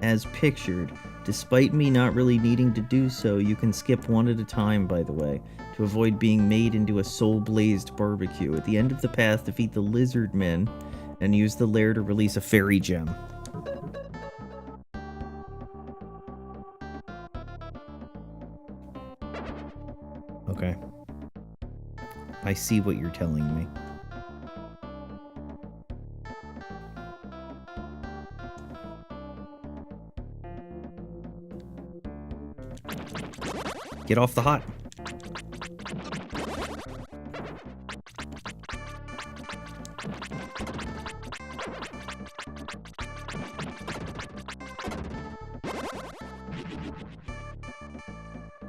as pictured. Despite me not really needing to do so, you can skip one at a time, by the way, to avoid being made into a soul-blazed barbecue. At the end of the path, defeat the lizard men, and use the lair to release a fairy gem. Okay. I see what you're telling me. Get off the hot.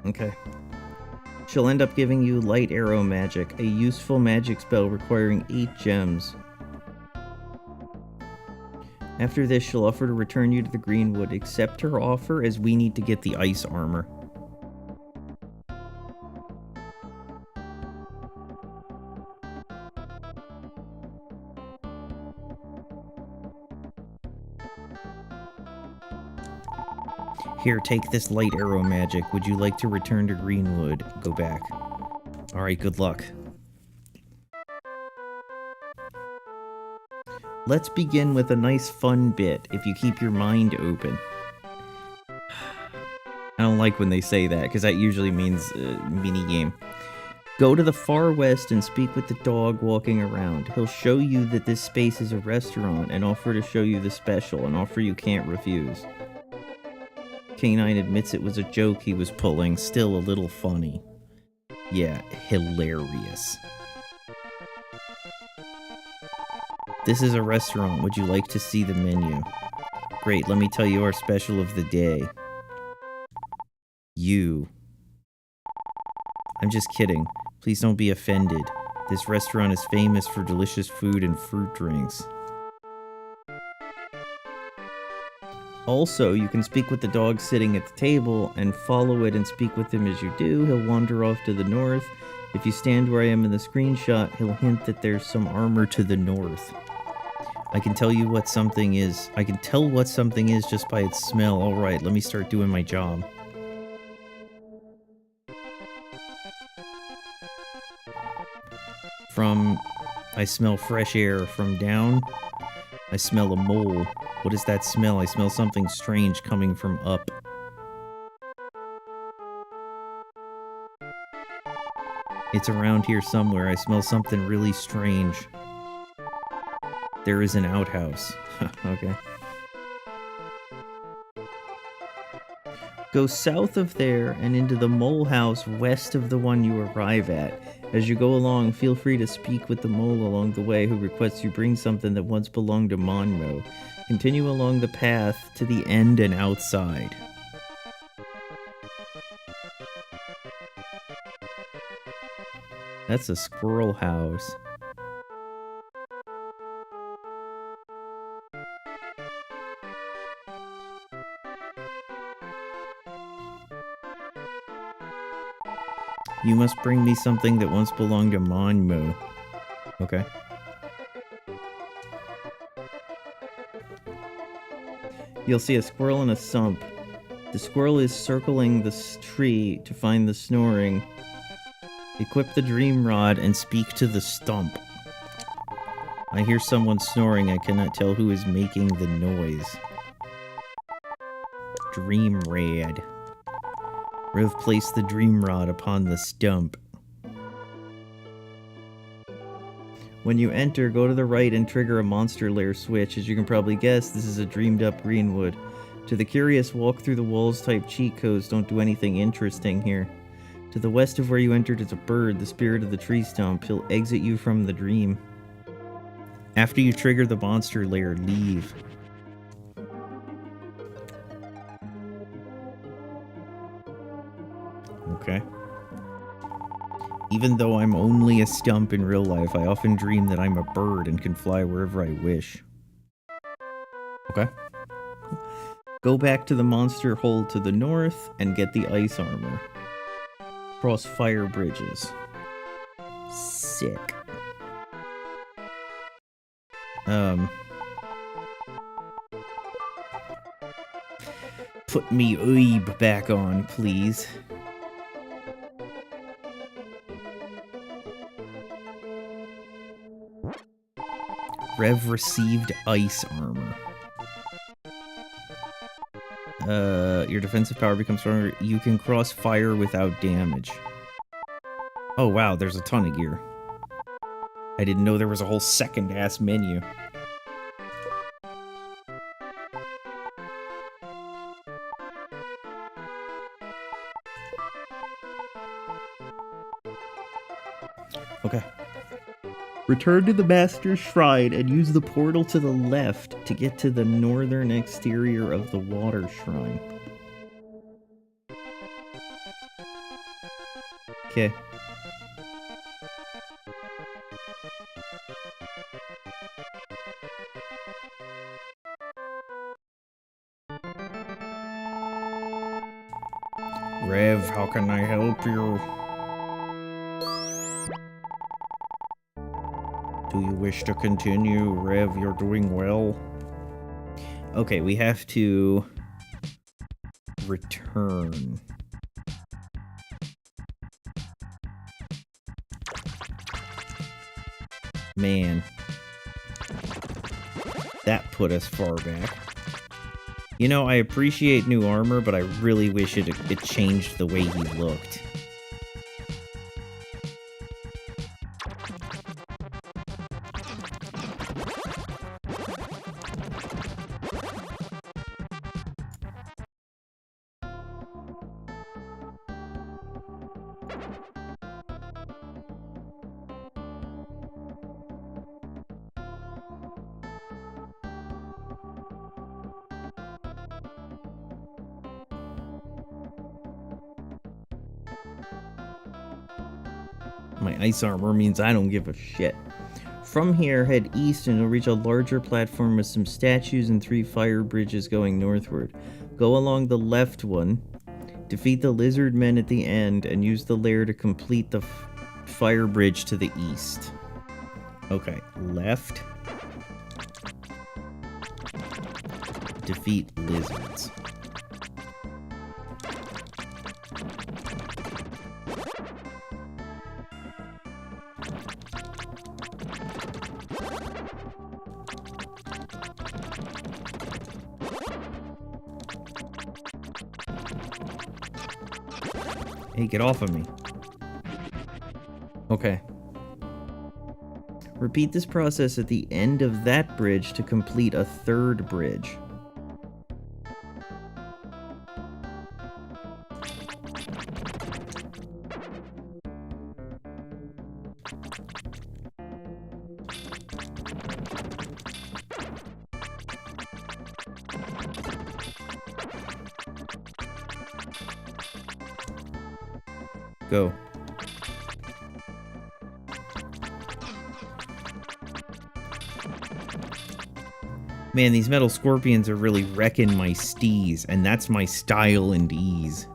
Okay. She'll end up giving you light arrow magic, a useful magic spell requiring 8 gems. After this, she'll offer to return you to the Greenwood. Accept her offer as we need to get the ice armor. Here, take this light arrow magic. Would you like to return to Greenwood? Go back. Alright, good luck. Let's begin with a nice fun bit, if you keep your mind open. I don't like when they say that, because that usually means mini game. Go to the far west and speak with the dog walking around. He'll show you that this space is a restaurant and offer to show you the special, an offer you can't refuse. Canine admits it was a joke he was pulling, still a little funny. Yeah, hilarious. This is a restaurant. Would you like to see the menu? Great, let me tell you our special of the day. You. I'm just kidding. Please don't be offended. This restaurant is famous for delicious food and fruit drinks. Also, you can speak with the dog sitting at the table and follow it and speak with him as you do. He'll wander off to the north. If you stand where I am in the screenshot, he'll hint that there's some armor to the north. I can tell you what something is. I can tell what something is just by its smell. Alright, let me start doing my job. I smell fresh air. From down, I smell a mole. What is that smell? I smell something strange coming from up. It's around here somewhere. I smell something really strange. There is an outhouse. Okay. Go south of there and into the mole house west of the one you arrive at. As you go along, feel free to speak with the mole along the way who requests you bring something that once belonged to Monroe. Continue along the path to the end and outside. That's a squirrel house. You must bring me something that once belonged to Monmo. Okay. You'll see a squirrel in a sump. The squirrel is circling the tree to find the snoring. Equip the dream rod and speak to the stump. I hear someone snoring. I cannot tell who is making the noise. Dream rad. Rev placed the dream rod upon the stump. When you enter, go to the right and trigger a monster lair switch. As you can probably guess, this is a dreamed up Greenwood. To the curious, walk through the walls type cheat codes don't do anything interesting here. To the west of where you entered is a bird, the spirit of the tree stump. He'll exit you from the dream. After you trigger the monster lair, leave. Okay. Even though I'm only a stump in real life, I often dream that I'm a bird and can fly wherever I wish. Okay. Go back to the monster hole to the north and get the ice armor. Cross fire bridges. Sick. Put me Uib back on, please. Rev received ice armor. Your defensive power becomes stronger. You can cross fire without damage. Oh wow, there's a ton of gear. I didn't know there was a whole second-ass menu. Okay. Return to the Master's Shrine and use the portal to the left to get to the northern exterior of the Water Shrine. Okay. Rev, how can I help you? Do you wish to continue? Rev, you're doing well. Okay, we have to return. Man. That put us far back. You know, I appreciate new armor, but I really wish it changed the way he looked. My ice armor means I don't give a shit. From here, head east and you'll reach a larger platform with some statues and 3 fire bridges going northward. Go along the left one, defeat the lizard men at the end, and use the lair to complete the fire bridge to the east. Okay, left. Defeat lizards. Hey, get off of me. Okay. Repeat this process at the end of that bridge to complete a 3rd bridge. Go. Man, these metal scorpions are really wrecking my steez, and that's my style and ease.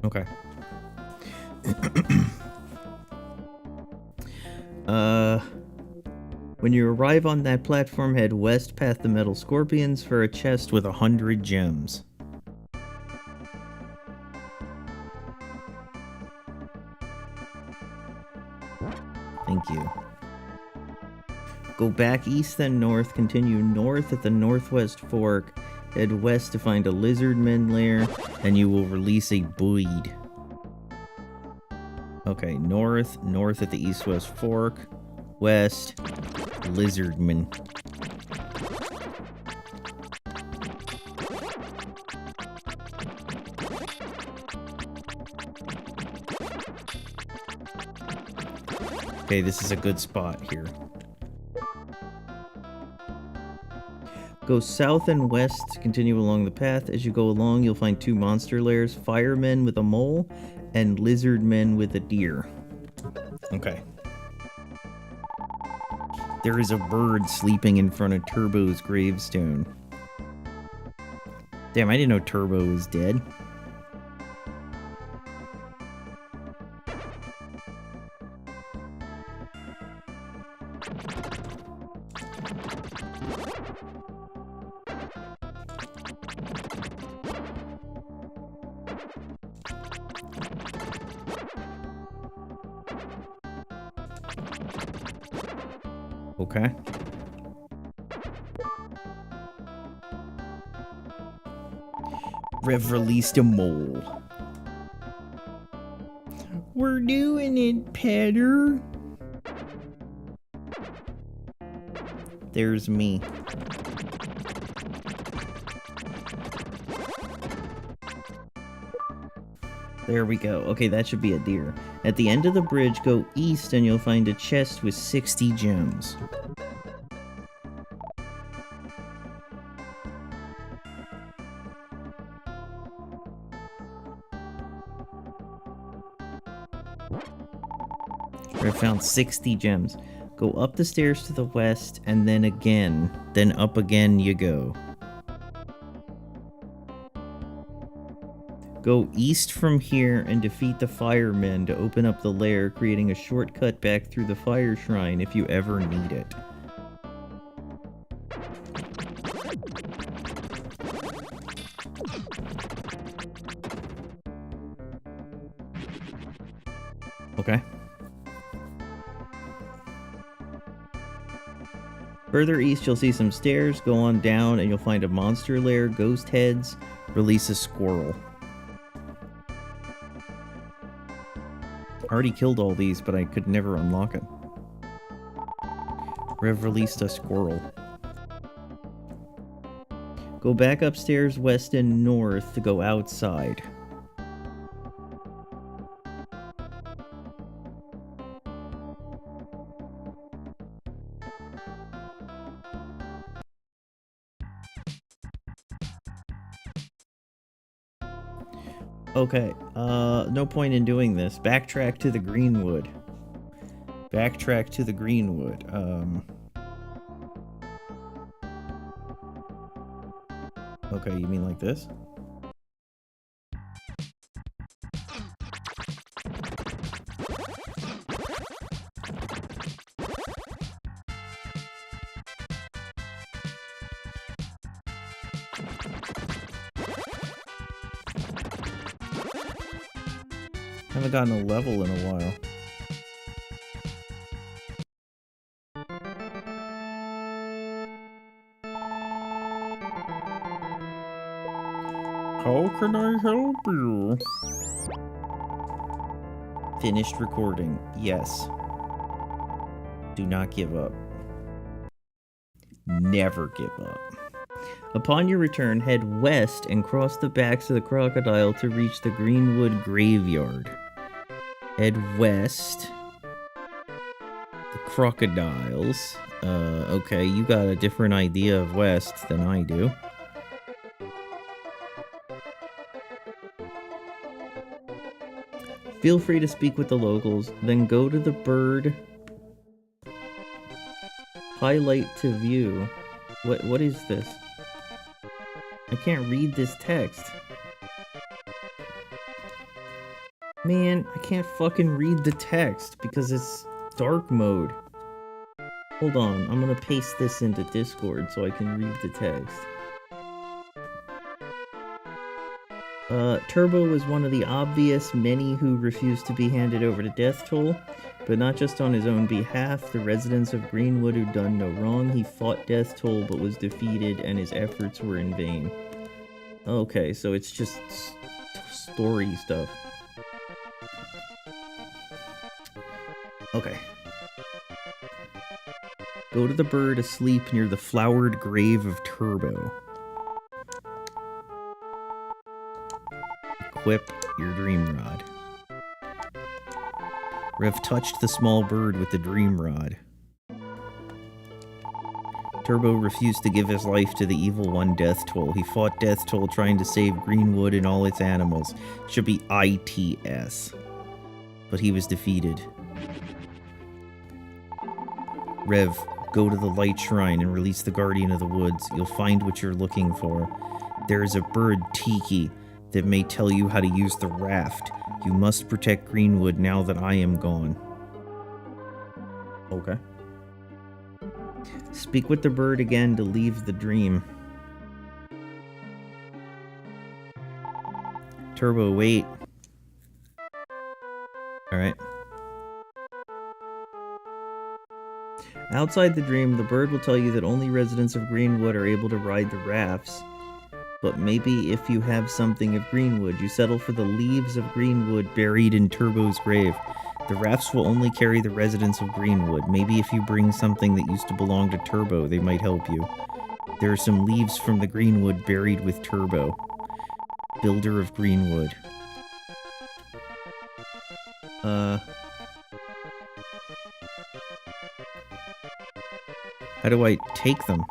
Okay. When you arrive on that platform, head west past the metal scorpions for a chest with 100 gems. Thank you. Go back east then north, continue north at the northwest fork, head west to find a lizardman lair, and you will release a buoyed. Okay, north at the east-west fork, west, lizardman. Okay, this is a good spot here. Go south and west to continue along the path. As you go along, you'll find 2 monster lairs, firemen with a mole, and lizardmen with a deer. Okay. There is a bird sleeping in front of Turbo's gravestone. Damn, I didn't know Turbo was dead. Okay. Rev released a mole. We're doing it, Petter. There's me. There we go. Okay, that should be a deer. At the end of the bridge, go east and you'll find a chest with 60 gems. I found 60 gems. Go up the stairs to the west and then again. Then up again you go. Go east from here and defeat the firemen to open up the lair, creating a shortcut back through the fire shrine if you ever need it. Okay. Further east, you'll see some stairs. Go on down and you'll find a monster lair, ghost heads, release a squirrel. I already killed all these, but I could never unlock it. Rev released a squirrel. Go back upstairs west and north to go outside. Okay, no point in doing this. Backtrack to the Greenwood. Backtrack to the Greenwood. Okay, you mean like this? Haven't gotten a level in a while. How can I help you? Finished recording. Yes. Do not give up. Never give up. Upon your return, head west and cross the backs of the crocodile to reach the Greenwood Graveyard. Head west. The crocodiles. Okay, you got a different idea of west than I do. Feel free to speak with the locals, then go to the bird. Highlight to view. What is this? I can't read this text. Man, I can't fucking read the text because it's dark mode. Hold on, I'm gonna paste this into Discord so I can read the text. Turbo was one of the obvious many who refused to be handed over to death toll, but not just on his own behalf. The residents of Greenwood who'd done no wrong. He fought death toll but was defeated and his efforts were in vain. Okay, so it's just story stuff. Okay. Go to the bird asleep near the flowered grave of Turbo. Equip your dream rod. Rev touched the small bird with the dream rod. Turbo refused to give his life to the evil one Death Toll. He fought Death Toll trying to save Greenwood and all its animals. Should be ITS. But he was defeated. Rev, go to the Light Shrine and release the Guardian of the Woods. You'll find what you're looking for. There is a bird, Tiki, that may tell you how to use the raft. You must protect Greenwood now that I am gone. Okay. Speak with the bird again to leave the dream. Turbo, wait. Alright. Outside the dream, the bird will tell you that only residents of Greenwood are able to ride the rafts. But maybe if you have something of Greenwood, you settle for the leaves of Greenwood buried in Turbo's grave. The rafts will only carry the residents of Greenwood. Maybe if you bring something that used to belong to Turbo, they might help you. There are some leaves from the Greenwood buried with Turbo. Builder of Greenwood. How do I take them?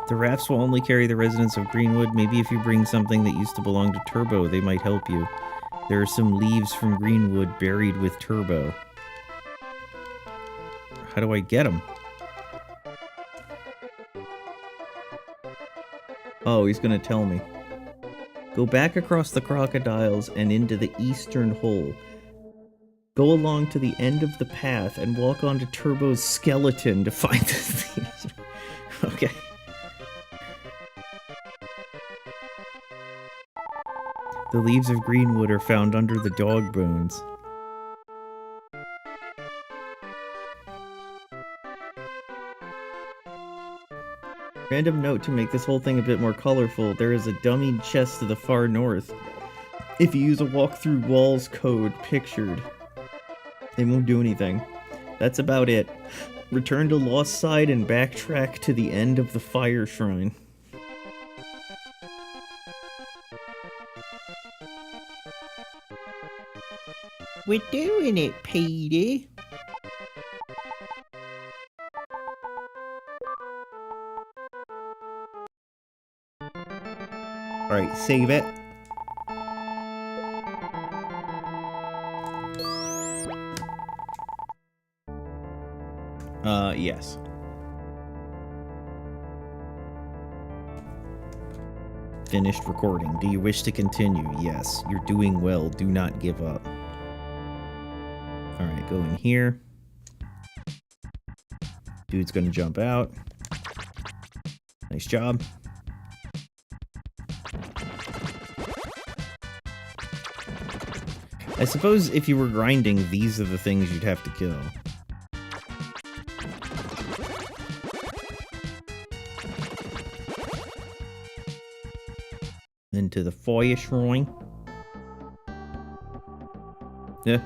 The rafts will only carry the residents of Greenwood. Maybe if you bring something that used to belong to Turbo, they might help you. There are some leaves from Greenwood buried with Turbo. How do I get them? Oh, he's gonna tell me. Go back across the crocodiles and into the eastern hole. Go along to the end of the path and walk onto Turbo's skeleton to find the leaves. Okay. The leaves of Greenwood are found under the dog bones. Random note to make this whole thing a bit more colorful, there is a dummy chest to the far north. If you use a walk-through walls code pictured, they won't do anything. That's about it. Return to Lost Side and backtrack to the end of the Fire Shrine. We're doing it, Petey. Alright, save it. Yes. Finished recording. Do you wish to continue? Yes. You're doing well. Do not give up. Alright, go in here. Dude's gonna jump out. Nice job. I suppose if you were grinding, these are the things you'd have to kill. Into the fire shrine. Yeah.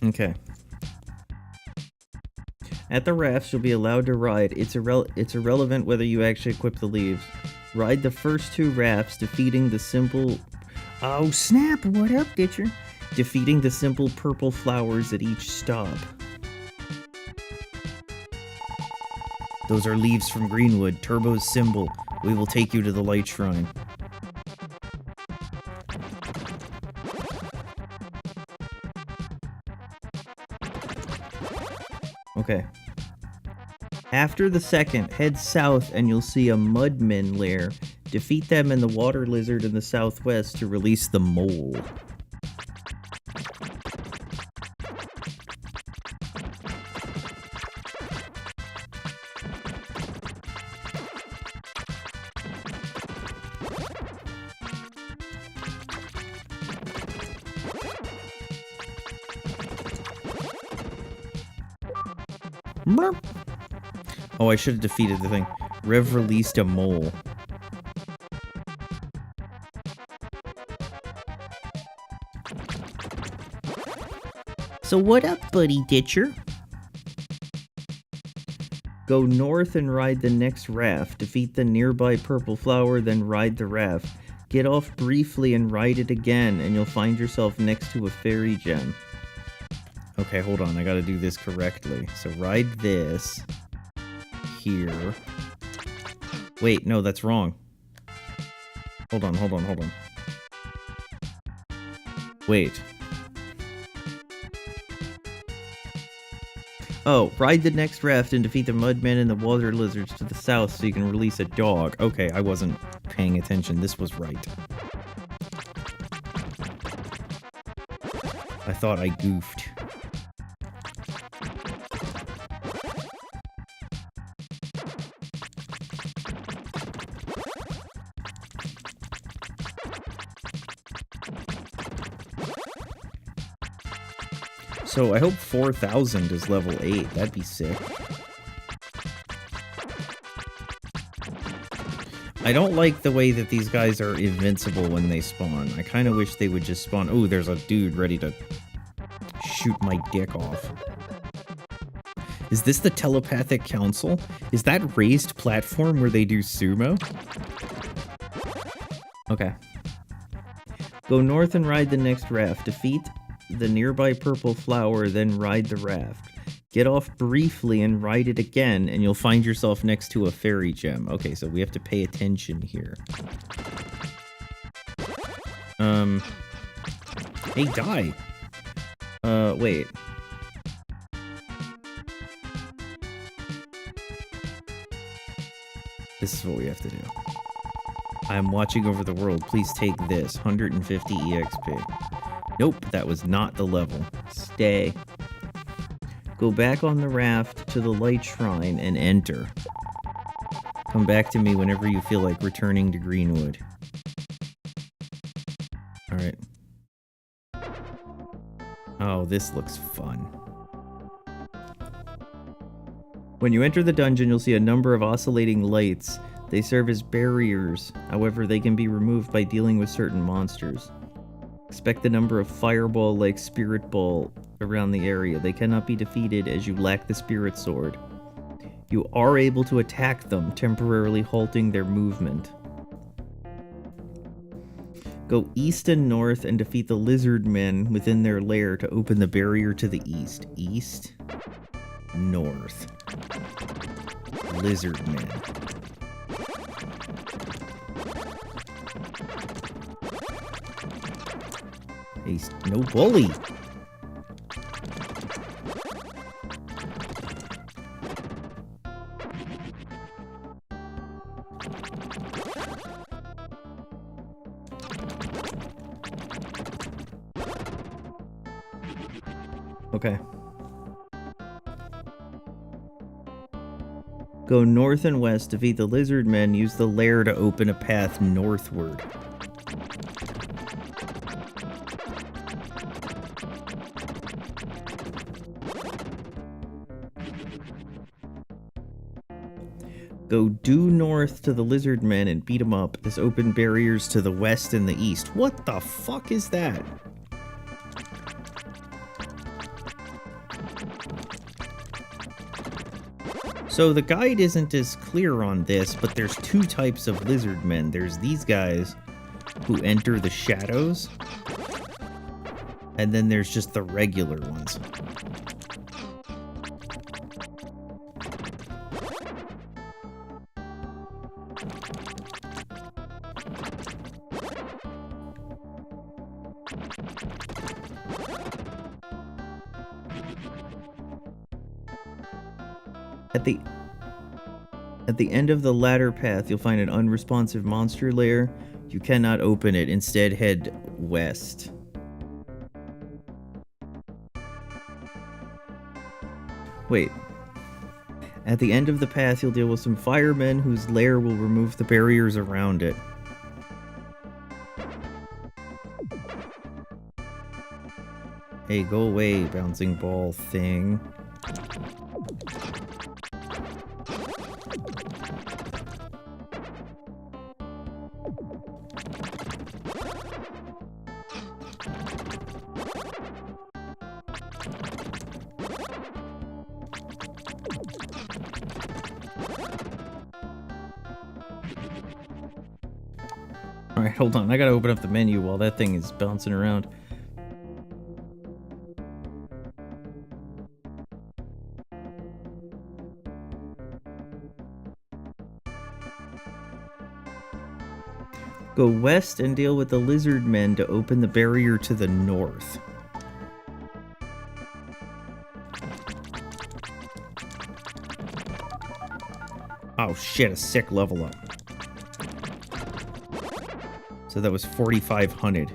Okay. At the rafts, you'll be allowed to ride. It's irrelevant whether you actually equip the leaves. Ride the first 2 rafts, defeating the simple... Oh, snap! What up, Ditcher? Defeating the simple purple flowers at each stop. Those are leaves from Greenwood, Turbo's symbol. We will take you to the Light Shrine. Okay. After the second, head south and you'll see a Mudmen lair. Defeat them and the water lizard in the southwest to release the mole. Oh, I should have defeated the thing. Rev released a mole. So what up, buddy Ditcher? Go north and ride the next raft. Defeat the nearby purple flower, then ride the raft. Get off briefly and ride it again, and you'll find yourself next to a fairy gem. Okay, hold on. I gotta do this correctly. So ride this. Here. Wait, no, that's wrong. Hold on. Wait. Oh, ride the next raft and defeat the mudmen and the water lizards to the south so you can release a dog. Okay, I wasn't paying attention. This was right. I thought I goofed. So I hope 4,000 is level 8. That'd be sick. I don't like the way that these guys are invincible when they spawn. I kind of wish they would just spawn. Oh, there's a dude ready to shoot my dick off. Is this the telepathic council? Is that raised platform where they do sumo? Okay. Go north and ride the next raft. Defeat the nearby purple flower, then ride the raft. Get off briefly and ride it again, and you'll find yourself next to a fairy gem. Okay, so we have to pay attention here. Hey, die! Wait. This is what we have to do. I am watching over the world. Please take this. 150 EXP. Nope, that was not the level. Stay. Go back on the raft to the Light Shrine and enter. Come back to me whenever you feel like returning to Greenwood. Alright. Oh, this looks fun. When you enter the dungeon, you'll see a number of oscillating lights. They serve as barriers. However, they can be removed by dealing with certain monsters. Expect the number of fireball-like spirit ball around the area. They cannot be defeated as you lack the spirit sword. You are able to attack them, temporarily halting their movement. Go east and north and defeat the lizard men within their lair to open the barrier to the east. East, north. lizard men. Hey, no bully. Okay. Go north and west, defeat the lizard men, use the lair to open a path northward. Go due north to the lizard men and beat them up. This open barriers to the west and the east. What the fuck is that? So the guide isn't as clear on this, but there's two types of lizard men. There's these guys who enter the shadows, and then there's just the regular ones. At the end of the ladder path, you'll find an unresponsive monster lair. You cannot open it. Instead, head west. Wait. At the end of the path, you'll deal with some firemen whose lair will remove the barriers around it. Hey, go away, bouncing ball thing. Alright, hold on. I gotta open up the menu while that thing is bouncing around. Go west and deal with the lizard men to open the barrier to the north. Oh shit, a sick level up. So that was 4,500.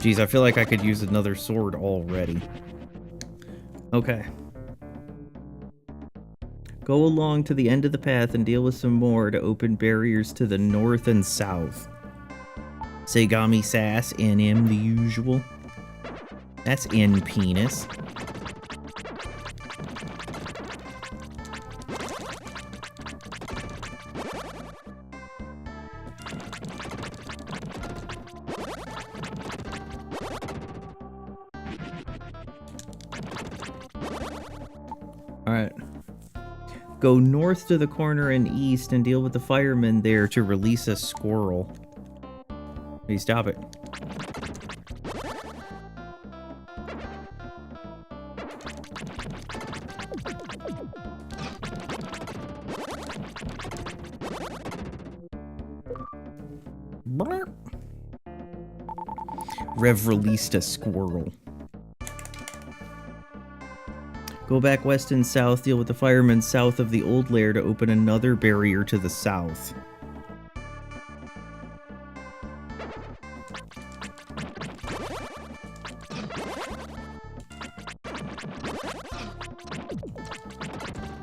Geez, I feel like I could use another sword already. Okay. Go along to the end of the path and deal with some more to open barriers to the north and south. Seigami sass, NM the usual. That's N penis. Alright. Go north to the corner and east and deal with the firemen there to release a squirrel. Hey, stop it. Rev released a squirrel. Go back west and south, deal with the firemen south of the old lair to open another barrier to the south.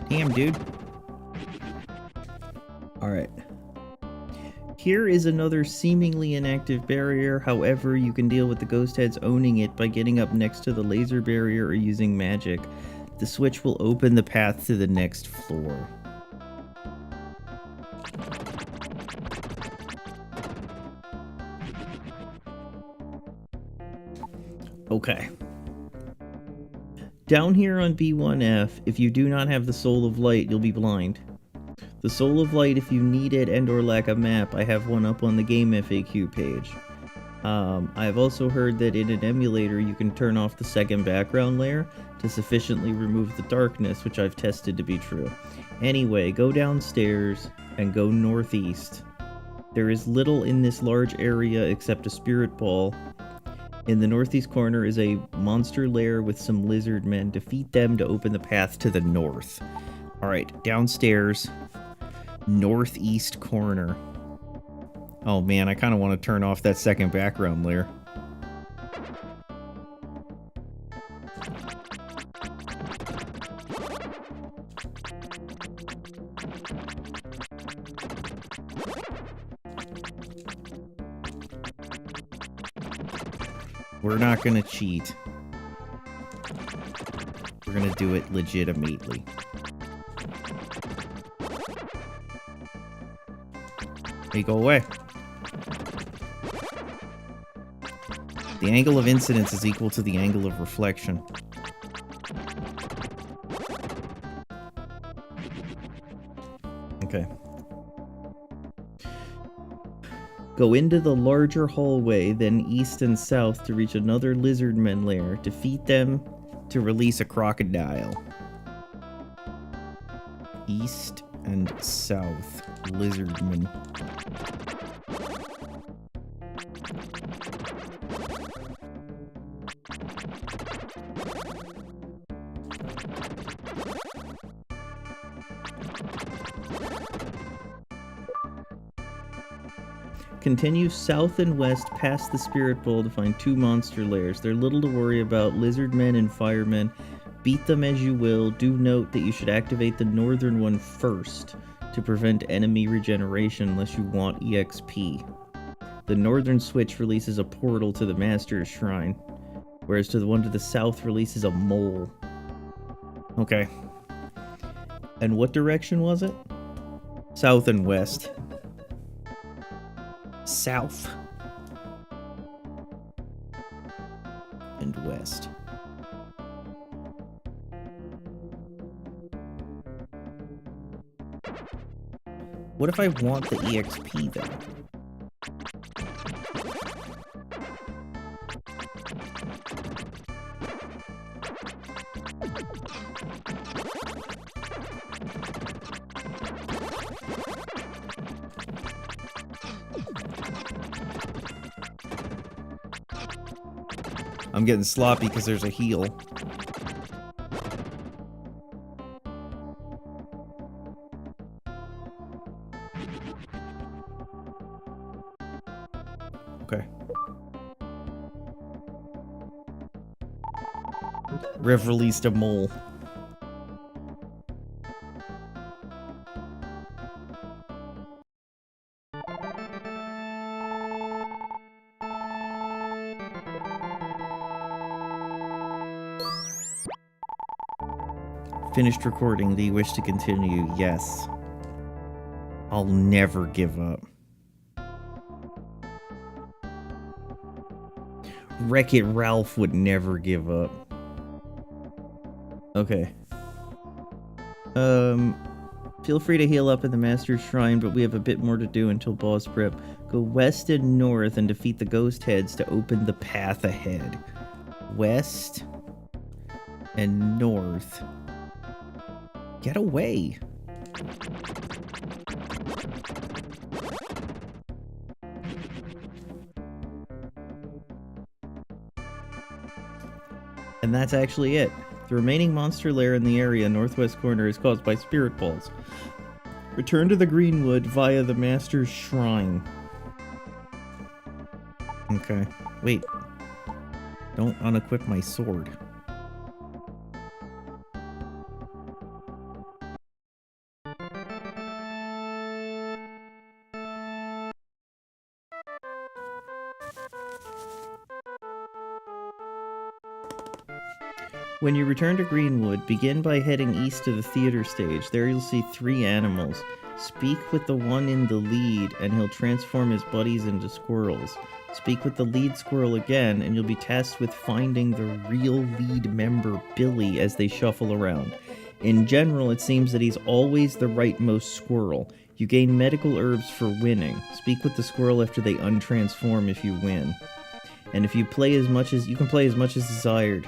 Damn, dude. Alright. Here is another seemingly inactive barrier. However, you can deal with the ghost heads owning it by getting up next to the laser barrier or using magic. The switch will open the path to the next floor. Okay. Down here on B1F, if you do not have the Soul of Light, you'll be blind. The Soul of Light, if you need it and or lack a map, I have one up on the game FAQ page. I've also heard that in an emulator you can turn off the second background layer to sufficiently remove the darkness, which I've tested to be true. Anyway, go downstairs and go northeast. There is little in this large area except a spirit ball. In the northeast corner is a monster lair with some lizard men. Defeat them to open the path to the north. Alright, downstairs. Northeast corner. Oh man, I kind of want to turn off that second background layer. We're not gonna cheat. We're gonna do it legitimately. Hey, go away. The angle of incidence is equal to the angle of reflection. Okay. Go into the larger hallway, then east and south to reach another lizardmen lair. Defeat them to release a crocodile. East and south lizardmen. Continue south and west past the Spirit Bowl to find two monster lairs. They're little to worry about, lizardmen and firemen. Beat them as you will. Do note that you should activate the northern one first to prevent enemy regeneration unless you want EXP. The northern switch releases a portal to the Master's Shrine, whereas to the one to the south releases a mole. Okay. And what direction was it? South and west. South and west. What if I want the EXP though? I'm getting sloppy because there's a heal. Okay. Rev released a mole. Finished recording. Do you wish to continue? Yes. I'll never give up. Wreck-It Ralph would never give up. Okay. Feel free to heal up in the Master's Shrine, but we have a bit more to do until boss prep. Go west and north and defeat the ghost heads to open the path ahead. West and north. Get away. And that's actually it. The remaining monster lair in the area northwest corner is caused by spirit balls. Return to the Greenwood via the Master's Shrine. Okay. Wait. Don't unequip my sword. When you return to Greenwood, begin by heading east to the theater stage. There you'll see 3 animals. Speak with the one in the lead, and he'll transform his buddies into squirrels. Speak with the lead squirrel again, and you'll be tasked with finding the real lead member, Billy, as they shuffle around. In general, it seems that he's always the rightmost squirrel. You gain medical herbs for winning. Speak with the squirrel after they untransform if you win. And if you play as much as you can play as much as desired.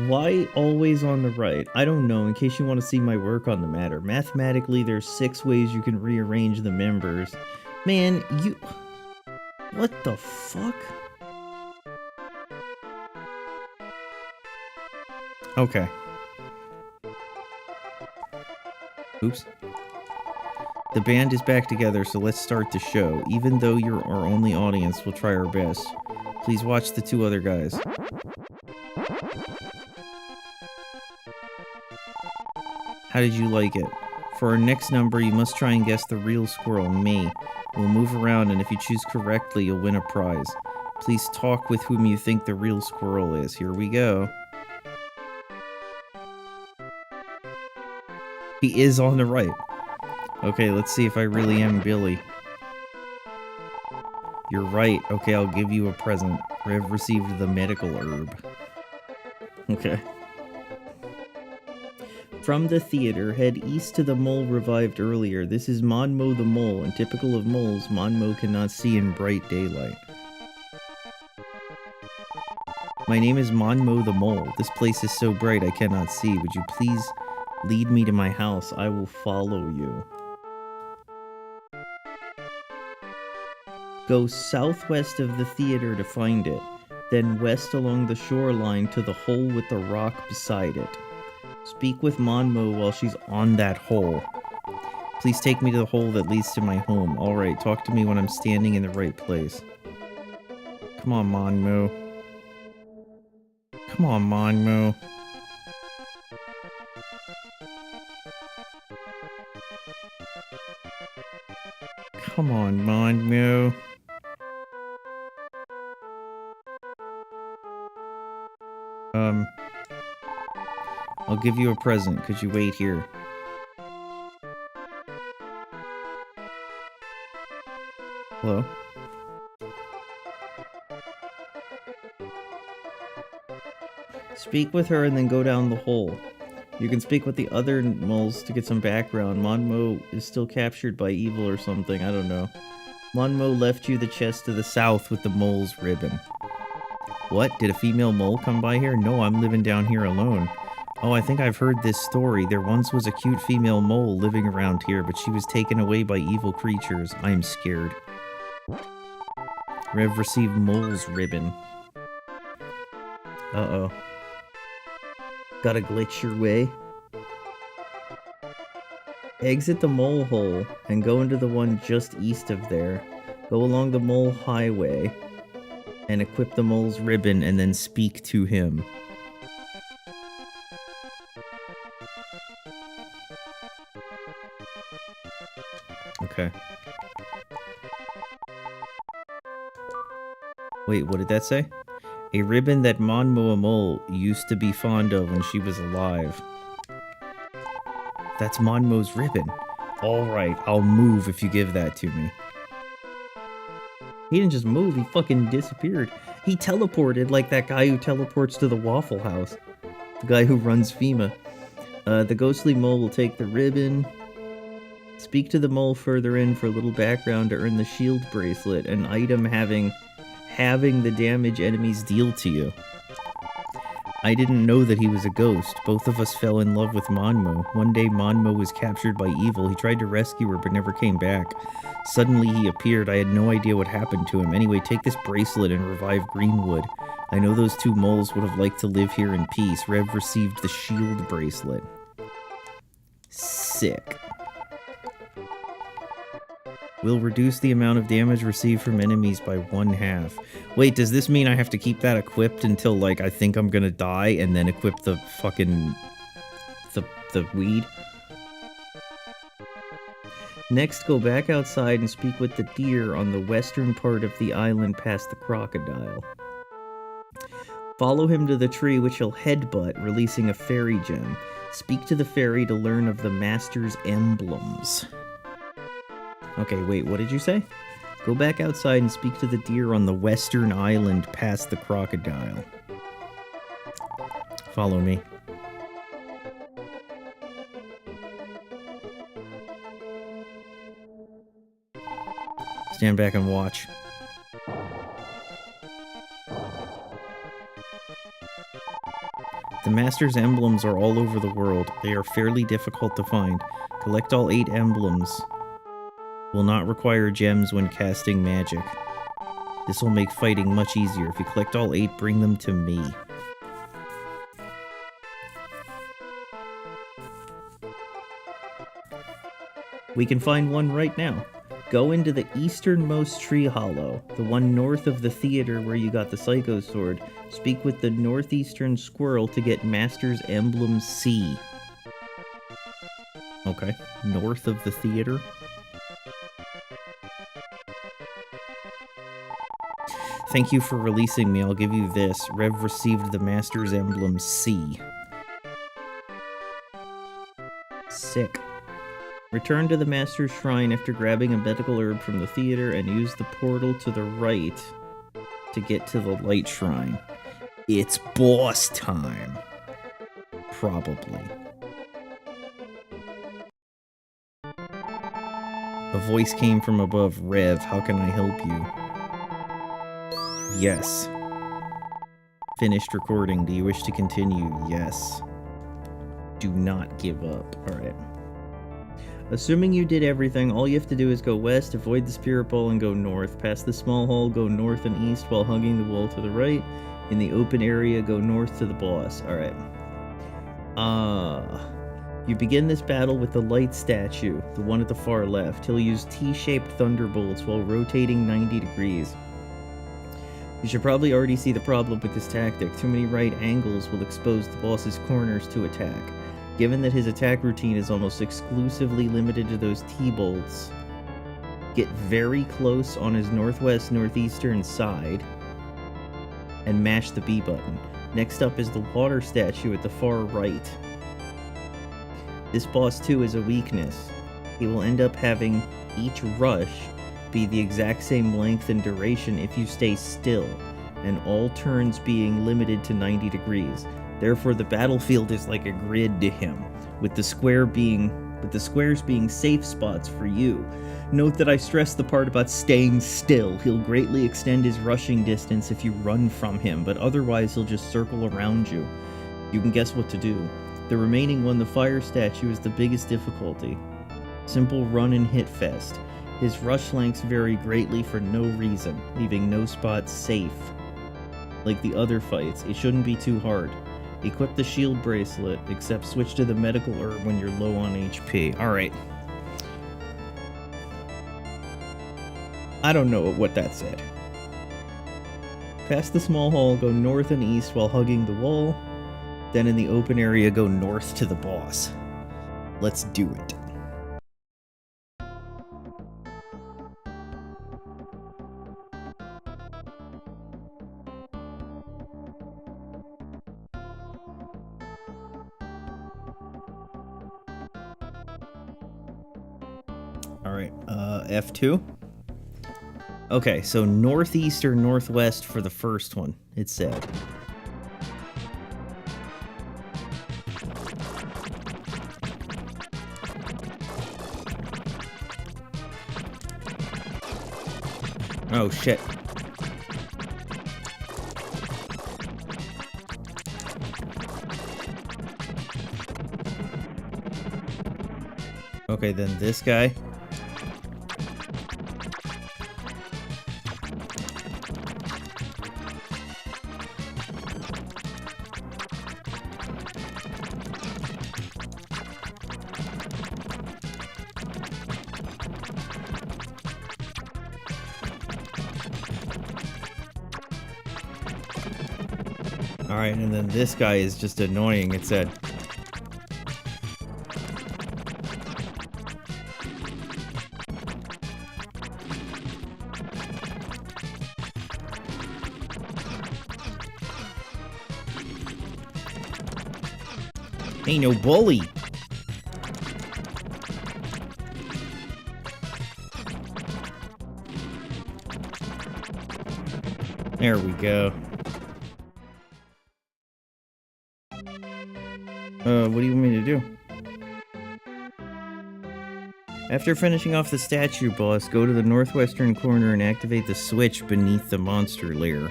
Why always on the right? I don't know, in case you want to see my work on the matter. Mathematically, there's 6 ways you can rearrange the members. Man, you... What the fuck? Okay. Oops. The band is back together, so let's start the show. Even though you're our only audience, we'll try our best. Please watch the 2 other guys. How did you like it? For our next number, you must try and guess the real squirrel, me. We'll move around, and if you choose correctly, you'll win a prize. Please talk with whom you think the real squirrel is. Here we go. He is on the right. Okay, let's see if I really am Billy. You're right. Okay, I'll give you a present. Rev received the medical herb. Okay. From the theater, head east to the mole revived earlier. This is Monmo the mole, and typical of moles, Monmo cannot see in bright daylight. My name is Monmo the mole. This place is so bright I cannot see. Would you please lead me to my house? I will follow you. Go southwest of the theater to find it, then west along the shoreline to the hole with the rock beside it. Speak with Monmo while she's on that hole. Please take me to the hole that leads to my home. Alright, talk to me when I'm standing in the right place. Come on, Monmo. Come on, Monmo. Come on, Monmo. I'll give you a present. Could you wait here? Hello? Speak with her and then go down the hole. You can speak with the other moles to get some background. Monmo is still captured by evil or something, I don't know. Monmo left you the chest to the south with the mole's ribbon. What? Did a female mole come by here? No, I'm living down here alone. Oh, I think I've heard this story. There once was a cute female mole living around here, but she was taken away by evil creatures. I'm scared. Rev received mole's ribbon. Uh-oh. Gotta glitch your way. Exit the mole hole and go into the one just east of there. Go along the mole highway and equip the mole's ribbon and then speak to him. Okay. Wait, what did that say? A ribbon that Monmo Mole used to be fond of when she was alive. That's Monmo's ribbon. Alright, I'll move if you give that to me. He didn't just move, he fucking disappeared. He teleported like that guy who teleports to the Waffle House. The guy who runs FEMA. The ghostly mole will take the ribbon. Speak to the mole further in for a little background to earn the shield bracelet, an item having the damage enemies deal to you. I didn't know that he was a ghost. Both of us fell in love with Monmo. One day Monmo was captured by evil. He tried to rescue her but never came back. Suddenly he appeared. I had no idea what happened to him. Anyway, take this bracelet and revive Greenwood. I know those 2 moles would have liked to live here in peace. Rev received the shield bracelet. Sick. Will reduce the amount of damage received from enemies by 1/2. Wait, does this mean I have to keep that equipped until, like, I think I'm gonna die and then equip the fucking... the weed? Next, go back outside and speak with the deer on the western part of the island past the crocodile. Follow him to the tree, which he'll headbutt, releasing a fairy gem. Speak to the fairy to learn of the master's emblems. Okay, wait, what did you say? Go back outside and speak to the deer on the western island past the crocodile. Follow me. Stand back and watch. The Master's emblems are all over the world. They are fairly difficult to find. Collect all 8 emblems. Will not require gems when casting magic. This will make fighting much easier. If you collect all 8, bring them to me. We can find one right now. Go into the easternmost tree hollow, the one north of the theater where you got the Psycho Sword. Speak with the northeastern squirrel to get Master's Emblem C. Okay, north of the theater. Thank you for releasing me. I'll give you this. Rev received the Master's Emblem C. Sick. Return to the Master's Shrine after grabbing a medical herb from the theater and use the portal to the right to get to the Light Shrine. It's boss time. Probably. A voice came from above. Rev, how can I help you? Yes. Finished recording. Do you wish to continue? Yes. Do not give up. Alright. Assuming you did everything, all you have to do is go west, avoid the spirit ball, and go north. Past the small hall, go north and east while hugging the wall to the right. In the open area, go north to the boss. Alright. You begin this battle with the light statue, the one at the far left. He'll use T-shaped thunderbolts while rotating 90 degrees. You should probably already see the problem with this tactic. Too many right angles will expose the boss's corners to attack. Given that his attack routine is almost exclusively limited to those T-bolts, get very close on his northwest-northeastern side and mash the B button. Next up is the water statue at the far right. This boss too is a weakness. He will end up having each rush be the exact same length and duration if you stay still, and all turns being limited to 90 degrees. Therefore, the battlefield is like a grid to him, with the squares being safe spots for you. Note that I stressed the part about staying still. He'll greatly extend his rushing distance if you run from him, but otherwise he'll just circle around you. You can guess what to do. The remaining one, the fire statue, is the biggest difficulty. Simple run and hit fest. His rush lengths vary greatly for no reason, leaving no spots safe. Like the other fights, it shouldn't be too hard. Equip the shield bracelet, except switch to the medical herb when you're low on HP. Alright. I don't know what that said. Past the small hall, go north and east while hugging the wall. Then in the open area, go north to the boss. Let's do it. Alright, F2. Okay, so northeast or northwest for the first one, it said. Oh, shit. Okay, then this guy. Alright, and then this guy is just annoying, it said. Ain't no bully. There we go. What do you want me to do? After finishing off the statue boss, go to the northwestern corner and activate the switch beneath the monster lair.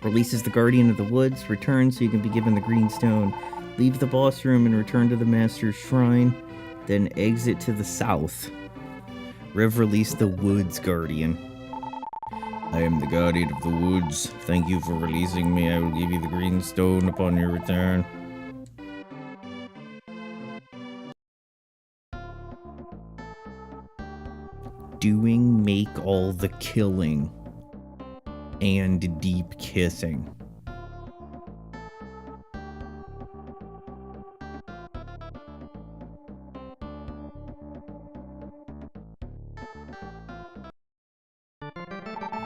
Releases the Guardian of the Woods, return so you can be given the green stone. Leave the boss room and return to the Master's Shrine, then exit to the south. Rev released the Woods Guardian. I am the Guardian of the Woods. Thank you for releasing me. I will give you the green stone upon your return. Doing make all the killing and deep kissing.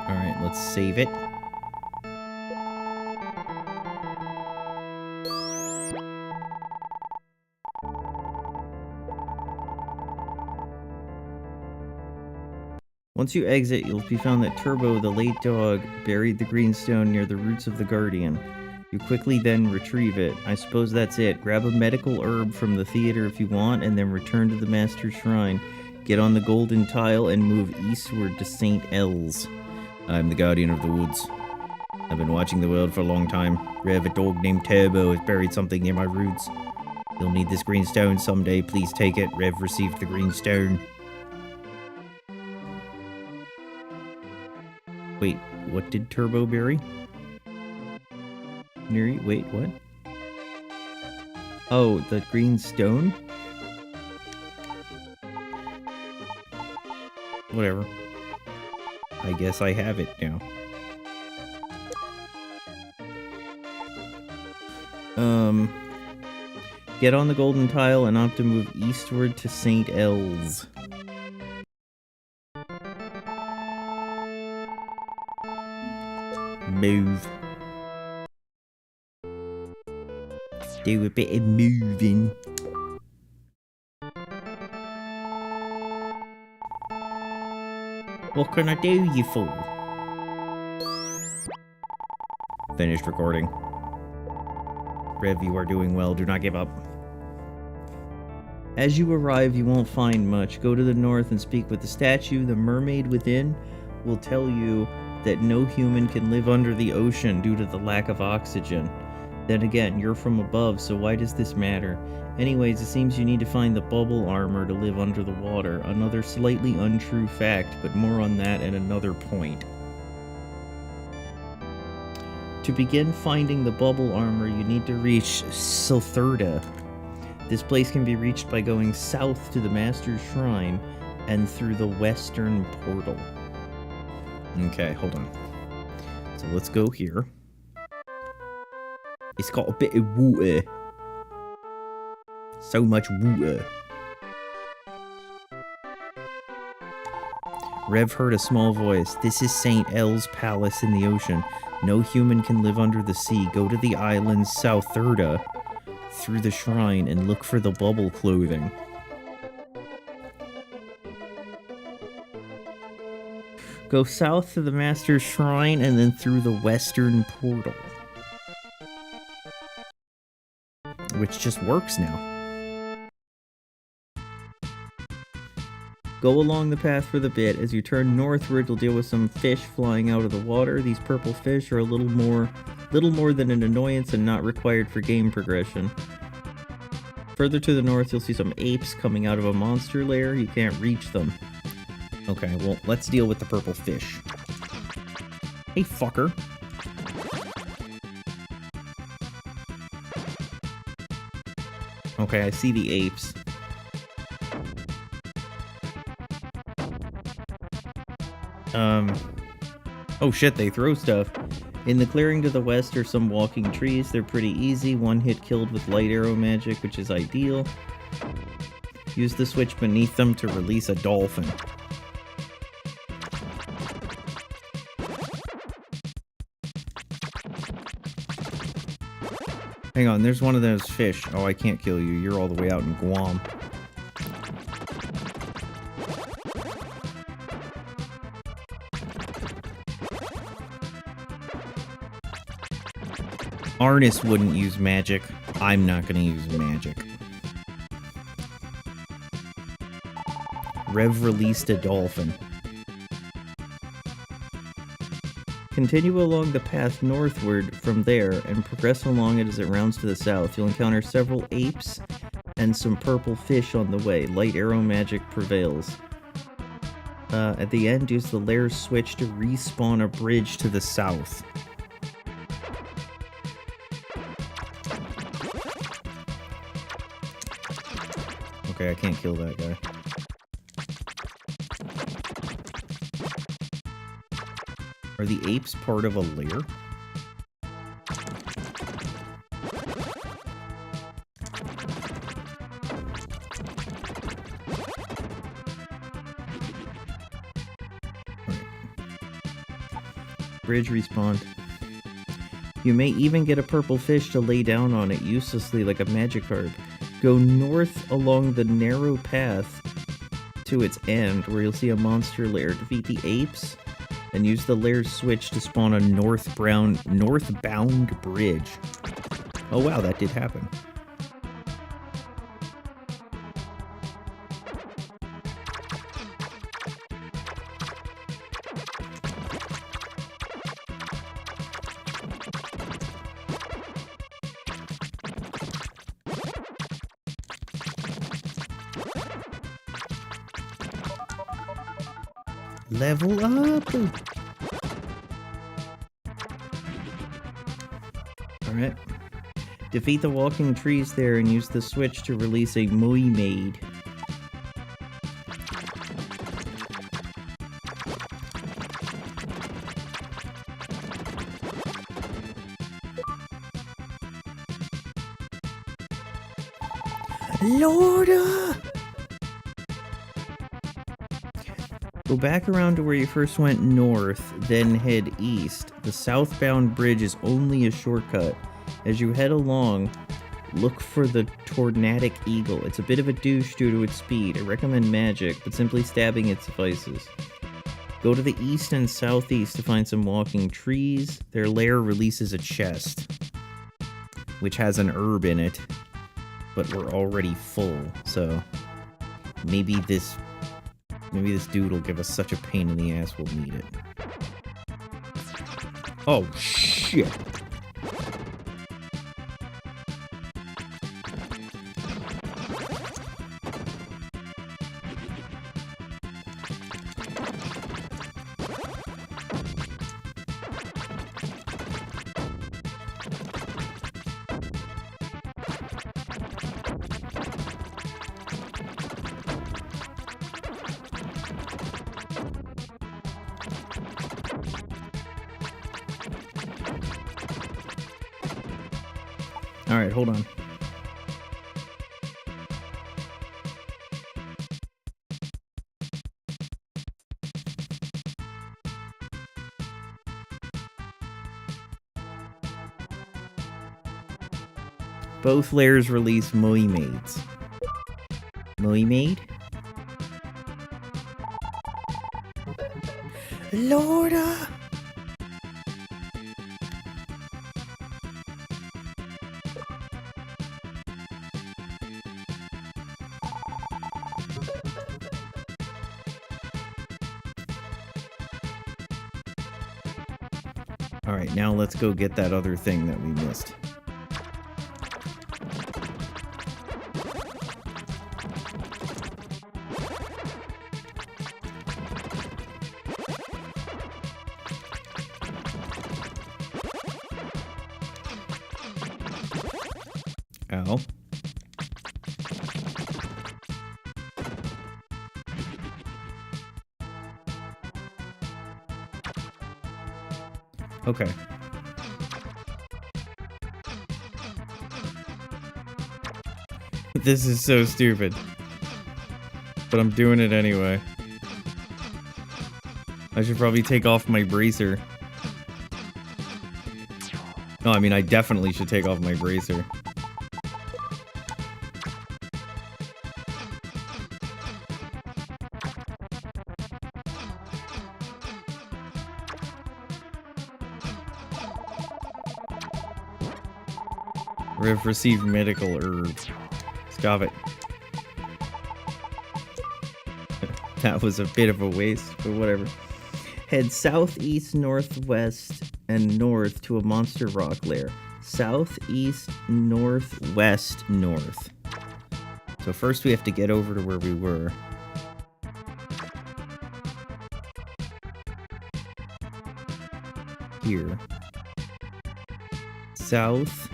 Alright, let's save it. Once you exit, you'll be found that Turbo, the late dog, buried the green stone near the roots of the Guardian. You quickly then retrieve it. I suppose that's it. Grab a medical herb from the theater if you want, and then return to the Master's Shrine. Get on the golden tile and move eastward to St. El's. I'm the Guardian of the Woods. I've been watching the world for a long time. Rev, a dog named Turbo, has buried something near my roots. You'll need this green stone someday. Please take it. Rev received the green stone. Wait, what did Turbo bury? Near you? Wait, what? Oh, the green stone? Whatever. I guess I have it now. Get on the golden tile and opt to move eastward to St. El's. Move. Do a bit of moving. What can I do you for? Finished recording. Rev, you are doing well. Do not give up. As you arrive, you won't find much. Go to the north and speak with the statue. The mermaid within will tell you that no human can live under the ocean due to the lack of oxygen. Then again, you're from above, so why does this matter? Anyways, it seems you need to find the bubble armor to live under the water. Another slightly untrue fact, but more on that at another point. To begin finding the bubble armor, you need to reach Silthurda. This place can be reached by going south to the Master's Shrine and through the western portal. Okay, hold on. So let's go here. It's got a bit of water. So much water. Rev heard a small voice. This is St. El's Palace in the ocean. No human can live under the sea. Go to the island Southurda through the shrine and look for the bubble clothing. Go south to the Master's Shrine and then through the western portal. Which just works now. Go along the path for the bit. As you turn northward, you'll deal with some fish flying out of the water. These purple fish are a little more than an annoyance and not required for game progression. Further to the north, you'll see some apes coming out of a monster lair. You can't reach them. Okay, well, let's deal with the purple fish. Hey, fucker. Okay, I see the apes. Oh shit, they throw stuff. In the clearing to the west are some walking trees. They're pretty easy. One hit killed with light arrow magic, which is ideal. Use the switch beneath them to release a dolphin. Hang on, there's one of those fish. Oh, I can't kill you. You're all the way out in Guam. Arnis wouldn't use magic. I'm not gonna use magic. Rev released a dolphin. Continue along the path northward from there and progress along it as it rounds to the south. You'll encounter several apes and some purple fish on the way. Light arrow magic prevails. At the end, use the lair switch to respawn a bridge to the south. Okay, I can't kill that guy. Are the apes part of a lair? Bridge respawned. You may even get a purple fish to lay down on it uselessly like a Magikarp. Go north along the narrow path to its end where you'll see a monster lair. Defeat the apes and use the lair switch to spawn a northbound bridge. Oh wow, that did happen. Level up! Alright. Defeat the walking trees there and use the switch to release a Mui Maid. Lorda! Go back around to where you first went north, then head east. The southbound bridge is only a shortcut. As you head along, look for the Tornadic Eagle. It's a bit of a douche due to its speed. I recommend magic, but simply stabbing it suffices. Go to the east and southeast to find some walking trees. Their lair releases a chest, which has an herb in it, but we're already full, so maybe this dude will give us such a pain in the ass we'll need it. Oh, shit. Alright, hold on. Both lairs release Mui Maids. Mui Maid? Lorda! Alright, now let's go get that other thing that we missed. Ow. Okay. This is so stupid. But I'm doing it anyway. I should probably take off my bracer. No, I mean, I definitely should take off my bracer. Or have received medical herb. Stop it. That was a bit of a waste, but whatever. Head southeast, northwest, and north to a monster rock lair. Southeast, northwest, north. So first we have to get over to where we were. Here. South.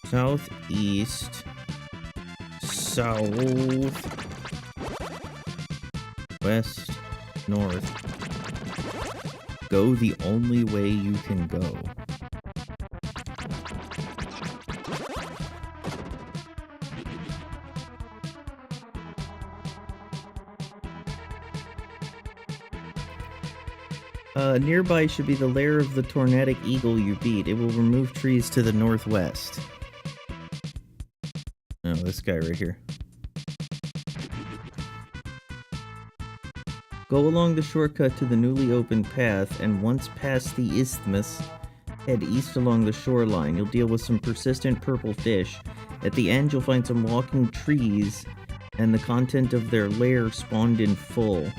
Southeast. South. West. North. Go the only way you can go. Nearby should be the lair of the tornadic eagle you beat. It will remove trees to the northwest. Oh, this guy right here. Go along the shortcut to the newly opened path, and once past the isthmus, head east along the shoreline. You'll deal with some persistent purple fish. At the end, you'll find some walking trees, and the content of their lair spawned in full.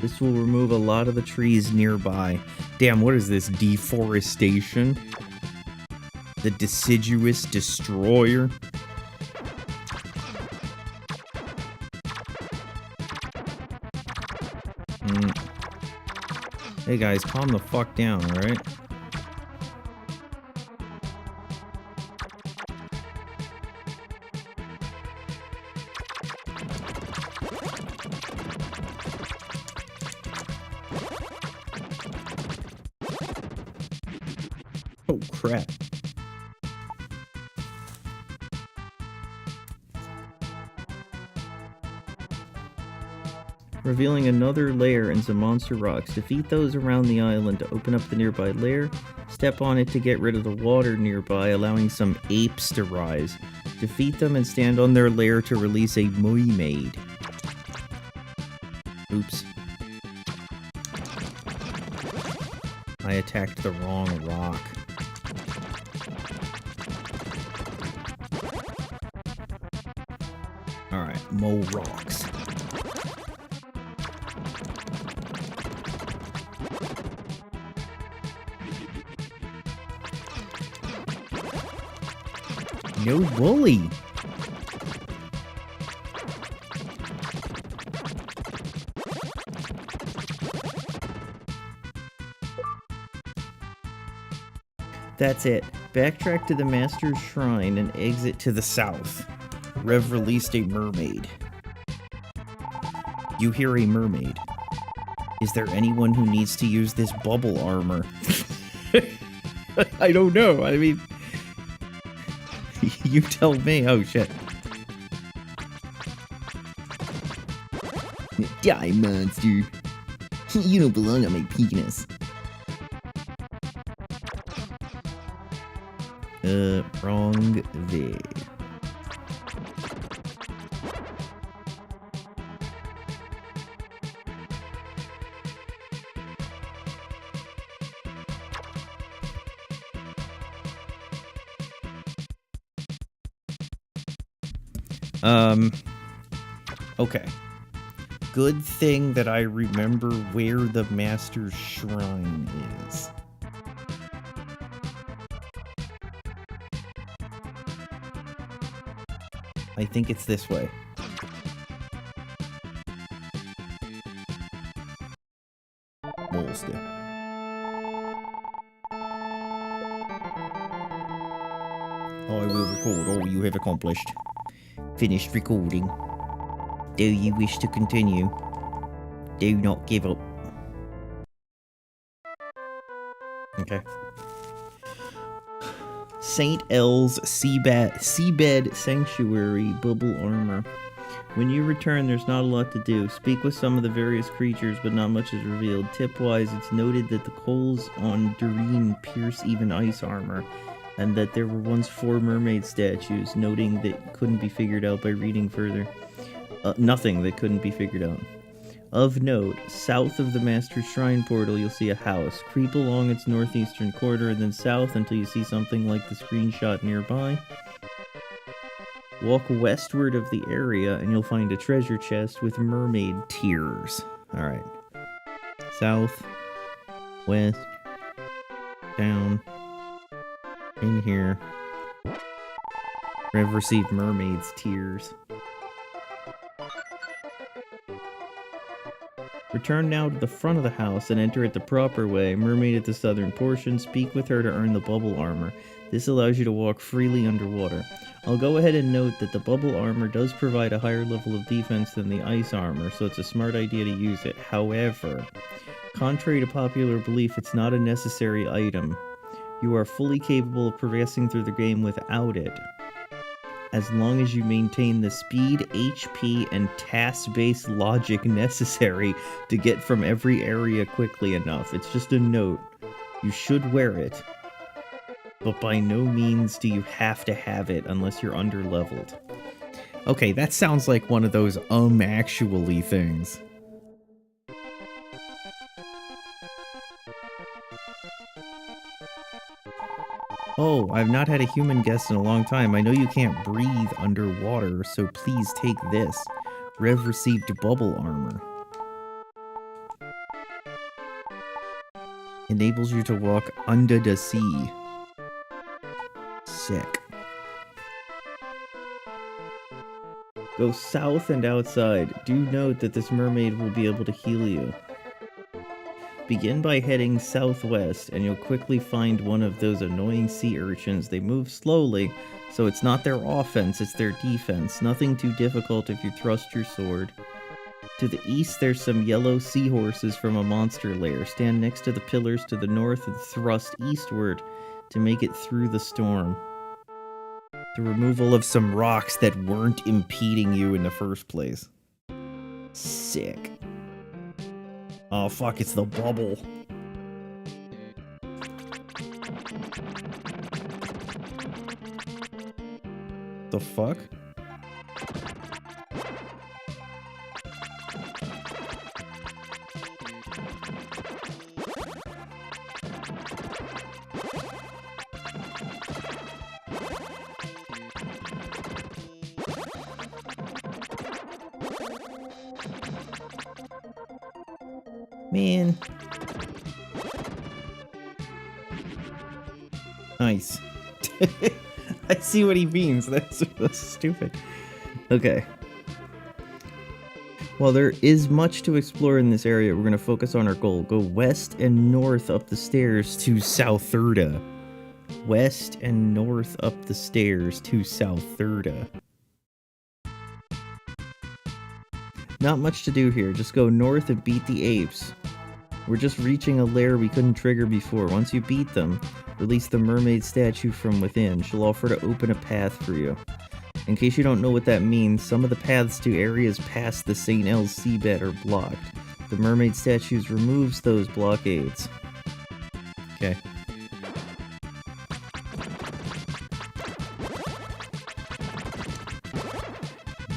This will remove a lot of the trees nearby. Damn, what is this? Deforestation? The deciduous destroyer? Hey guys, calm the fuck down, alright? Oh crap. Revealing another lair and some monster rocks. Defeat those around the island to open up the nearby lair. Step on it to get rid of the water nearby, allowing some apes to rise. Defeat them and stand on their lair to release a mermaid. Oops. I attacked the wrong rock. Alright, more rocks. No bully. That's it. Backtrack to the Master's Shrine and exit to the south. Rev released a mermaid. You hear a mermaid. Is there anyone who needs to use this bubble armor? I don't know. I mean... You tell me. Oh, shit. Die, monster. You don't belong on my penis. Wrong vid. Okay. Good thing that I remember where the Master's Shrine is. I think it's this way. Molster. I will record all you have accomplished. Finished recording. Do you wish to continue? Do not give up. Okay. St. L's Seabed Sanctuary Bubble Armor. When you return, there's not a lot to do. Speak with some of the various creatures, but not much is revealed. Tip-wise, it's noted that the coals on Doreen pierce even ice armor, and that there were once 4 mermaid statues, noting that couldn't be figured out by reading further. Nothing that couldn't be figured out. Of note, south of the Master's Shrine portal, you'll see a house. Creep along its northeastern corridor and then south until you see something like the screenshot nearby. Walk westward of the area and you'll find a treasure chest with mermaid tears. Alright. South, west, down, in here. Rev received mermaid's tears. Return now to the front of the house and enter it the proper way. Mermaid at the southern portion. Speak with her to earn the bubble armor. This allows you to walk freely underwater. I'll go ahead and note that the bubble armor does provide a higher level of defense than the ice armor, so it's a smart idea to use it. However, contrary to popular belief, it's not a necessary item. You are fully capable of progressing through the game without it, as long as you maintain the speed, HP, and task-based logic necessary to get from every area quickly enough. It's just a note. You should wear it, but by no means do you have to have it unless you're under-leveled. Okay, that sounds like one of those actually things. Oh, I've not had a human guest in a long time. I know you can't breathe underwater, so please take this. Rev received bubble armor. Enables you to walk under the sea. Sick. Go south and outside. Do note that this mermaid will be able to heal you. Begin by heading southwest, and you'll quickly find one of those annoying sea urchins. They move slowly, so it's not their offense, it's their defense. Nothing too difficult if you thrust your sword. To the east, there's some yellow seahorses from a monster lair. Stand next to the pillars to the north and thrust eastward to make it through the storm. The removal of some rocks that weren't impeding you in the first place. Sick. Oh fuck, it's the bubble. The fuck? Man. Nice. I see what he means. That's stupid. Okay. While there is much to explore in this area, we're going to focus on our goal. Go west and north up the stairs to South Thirda. West and north up the stairs to South Thirda. Not much to do here. Just go north and beat the apes. We're just reaching a lair we couldn't trigger before. Once you beat them, release the mermaid statue from within. She'll offer to open a path for you. In case you don't know what that means, some of the paths to areas past the St. L's seabed are blocked. The mermaid statue removes those blockades. Okay.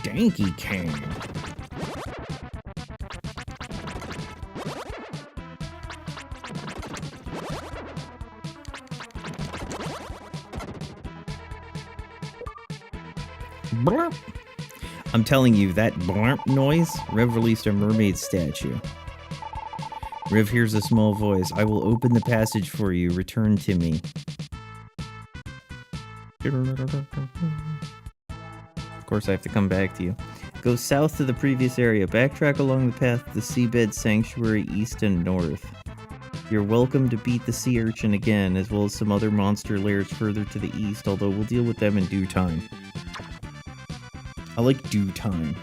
Danky Kang. Blurp. I'm telling you, that blurp noise, Rev released a mermaid statue. Rev hears a small voice. I will open the passage for you. Return to me. Of course, I have to come back to you. Go south to the previous area. Backtrack along the path to the seabed sanctuary east and north. You're welcome to beat the sea urchin again, as well as some other monster lairs further to the east, although we'll deal with them in due time. I like due time.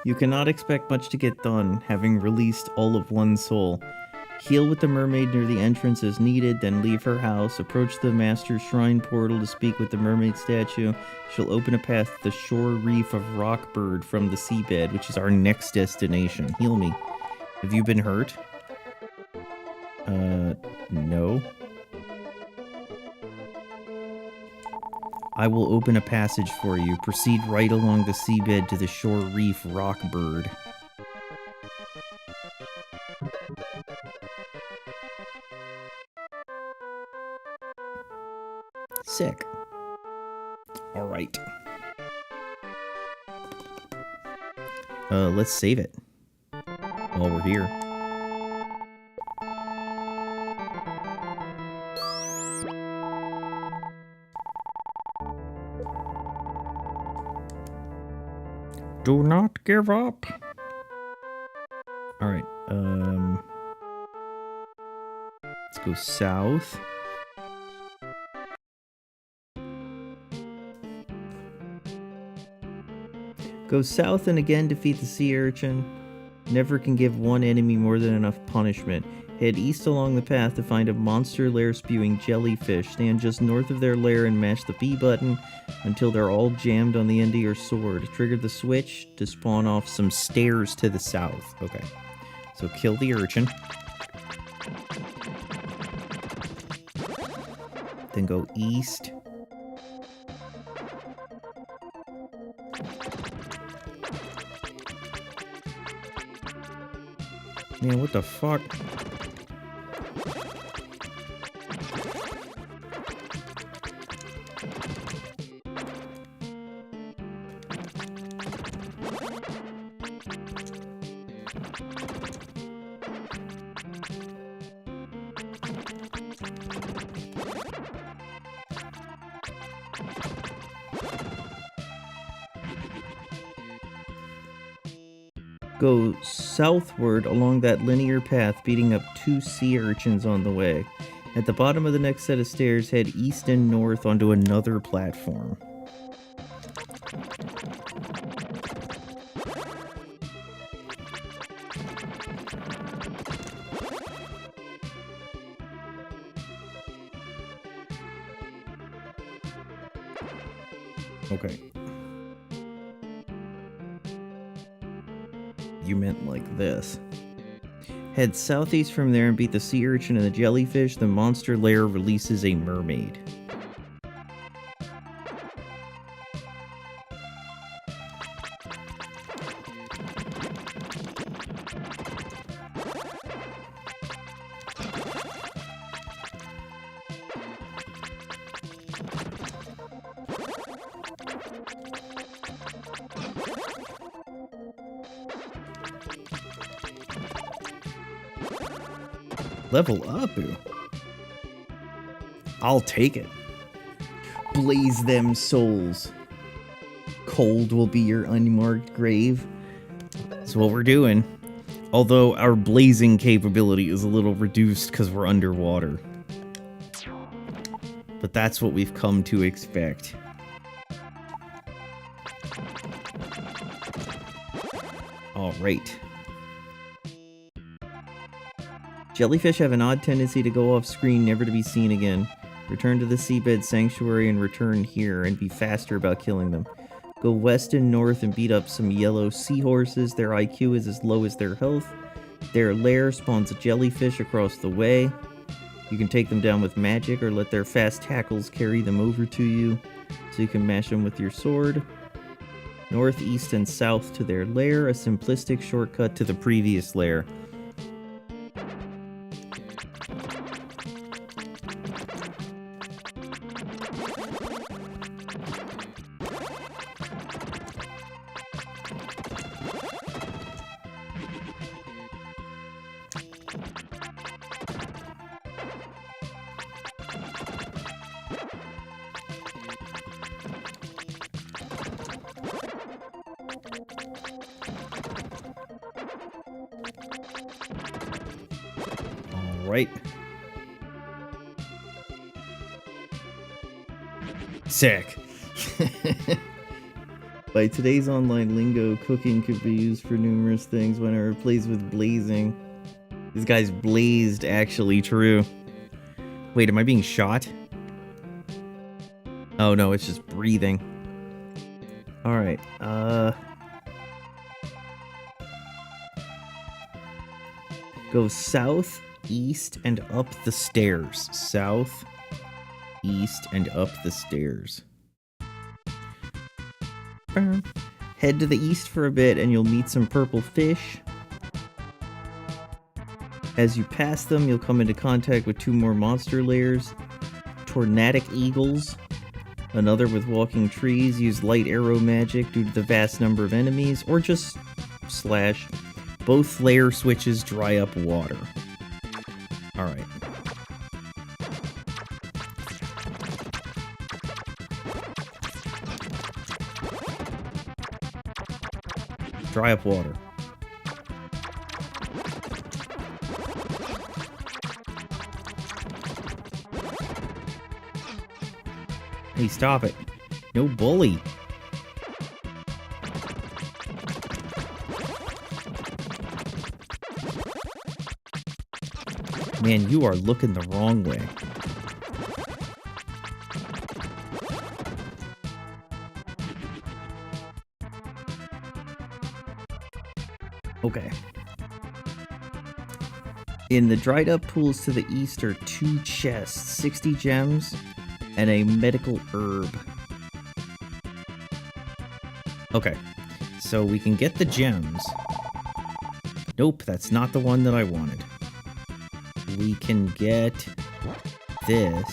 You cannot expect much to get done, having released all of one soul. Heal with the mermaid near the entrance as needed, then leave her house. Approach the Master's Shrine portal to speak with the mermaid statue. She'll open a path to the shore reef of Rockbird from the seabed, which is our next destination. Heal me. Have you been hurt? No. I will open a passage for you. Proceed right along the seabed to the shore reef Rockbird. Sick. Alright. Let's save it. While we're here. Do not give up. Alright, let's go south. Go south and again defeat the sea urchin. Never can give one enemy more than enough punishment. Head east along the path to find a monster lair spewing jellyfish. Stand just north of their lair and mash the B button until they're all jammed on the end of your sword. Trigger the switch to spawn off some stairs to the south. Okay. So kill the urchin. Then go east. Man, what the fuck? Go southward along that linear path, beating up 2 sea urchins on the way. At the bottom of the next set of stairs, head east and north onto another platform. Okay. You meant like this. Head southeast from there and beat the sea urchin and the jellyfish. The monster lair releases a mermaid. Level up, ooh. I'll take it. Blaze them souls. Cold will be your unmarked grave. That's what we're doing. Although our blazing capability is a little reduced because we're underwater. But that's what we've come to expect. Alright. Jellyfish have an odd tendency to go off screen, never to be seen again. Return to the seabed sanctuary and return here, and be faster about killing them. Go west and north and beat up some yellow seahorses. Their IQ is as low as their health. Their lair spawns a jellyfish across the way. You can take them down with magic or let their fast tackles carry them over to you, so you can mash them with your sword. North, east, and south to their lair, a simplistic shortcut to the previous lair. Right. Sick. By today's online lingo, cooking could be used for numerous things whenever it plays with blazing. This guy's blazed, actually true. Wait, am I being shot? Oh no, it's just breathing. Alright, Go south, east, and up the stairs. South, east, and up the stairs. Head to the east for a bit and you'll meet some purple fish. As you pass them, you'll come into contact with 2 more monster layers. Tornadic eagles. Another with walking trees. Use light arrow magic due to the vast number of enemies. Or just slash. Both layer switches dry up water. Alright. Dry up water. Hey, stop it. No bully. Man, you are looking the wrong way. Okay. In the dried up pools to the east are 2 chests, 60 gems, and a medical herb. Okay, so we can get the gems. Nope, that's not the one that I wanted. We can get this.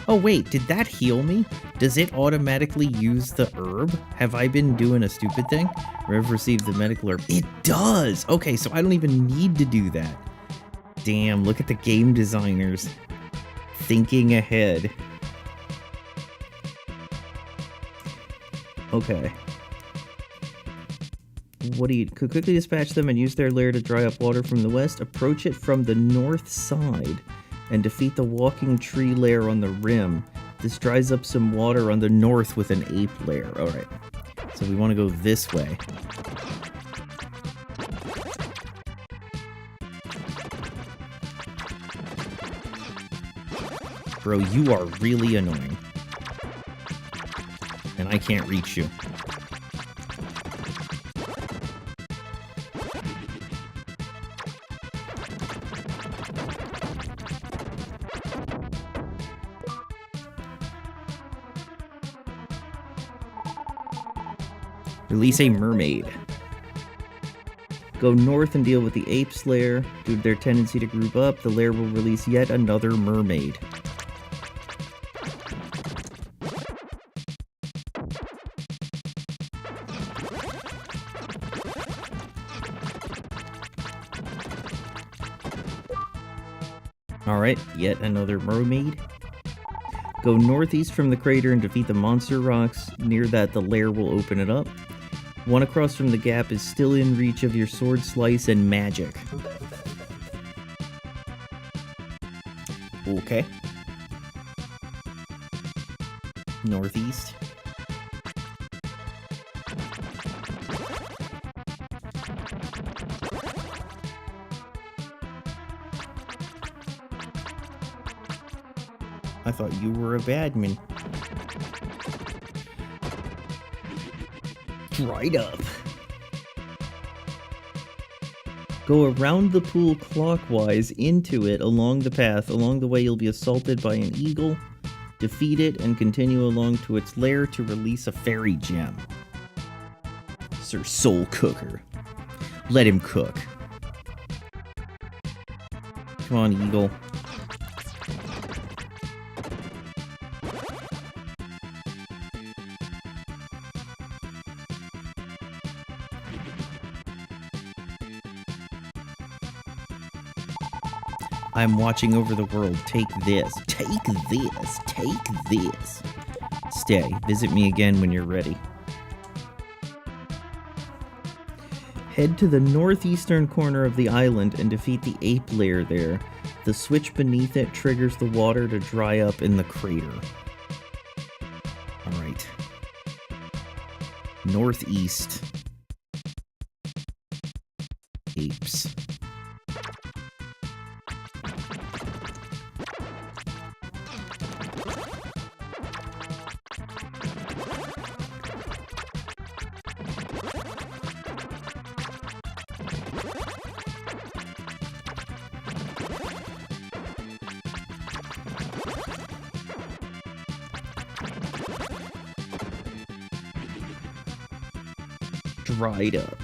Oh wait, did that heal me? Does it automatically use the herb? Have I been doing a stupid thing? Rev received the medical herb. It does! Okay, so I don't even need to do that. Damn, look at the game designers. Thinking ahead. Okay. What do you... Could quickly dispatch them and use their lair to dry up water from the west. Approach it from the north side and defeat the walking tree lair on the rim. This dries up some water on the north with an ape lair. Alright. So we want to go this way. Bro, you are really annoying. And I can't reach you. Release a mermaid. Go north and deal with the ape's lair. Due to their tendency to group up, the lair will release yet another mermaid. Alright, yet another mermaid. Go northeast from the crater and defeat the monster rocks. Near that, the lair will open it up. One across from the gap is still in reach of your sword slice and magic. Okay. Northeast. I thought you were a badman. Dried up. Go around the pool clockwise into it along the path. Along the way you'll be assaulted by an eagle. Defeat it and continue along to its lair to release a fairy gem. Sir Soul Cooker. Let him cook. Come on, eagle. I'm watching over the world. Take this. Take this. Take this. Stay. Visit me again when you're ready. Head to the northeastern corner of the island and defeat the ape lair there. The switch beneath it triggers the water to dry up in the crater. Alright. Northeast. Apes. dried up.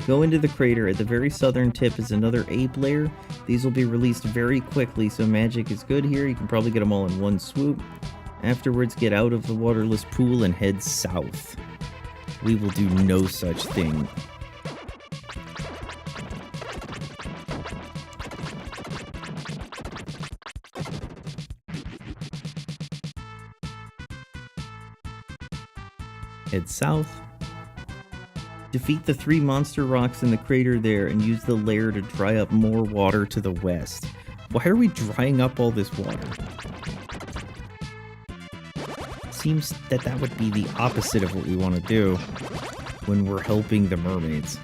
Go into the crater. At the very southern tip is another ape lair. These will be released very quickly, so magic is good here. You can probably get them all in one swoop. Afterwards, get out of the waterless pool and head south. We will do no such thing. Head south. Defeat the 3 monster rocks in the crater there and use the lair to dry up more water to the west. Why are we drying up all this water? Seems that would be the opposite of what we want to do when we're helping the mermaids.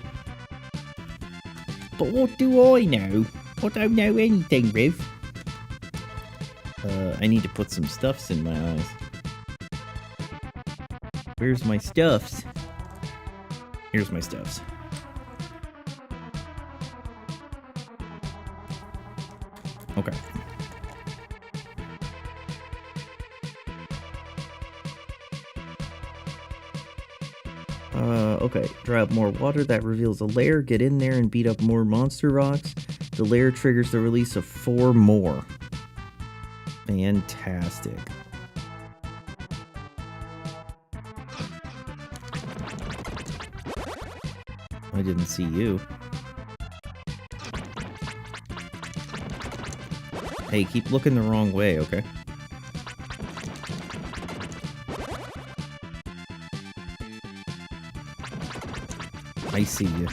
But what do I know? I don't know anything, Riv. I need to put some stuffs in my eyes. Where's my stuffs? Here's my stuffs. Okay. Okay. Dry up more water. That reveals a lair. Get in there and beat up more monster rocks. The lair triggers the release of 4 more. Fantastic. I didn't see you. Hey, keep looking the wrong way, okay? I see you.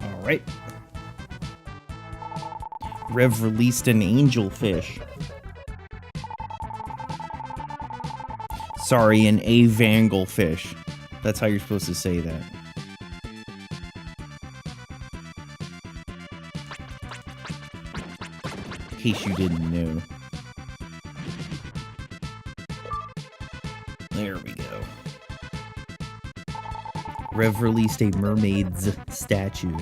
Alright. Rev released an angelfish. Sorry, an avanglefish. That's how you're supposed to say that. In case you didn't know. There we go. Rev released a mermaid's statue.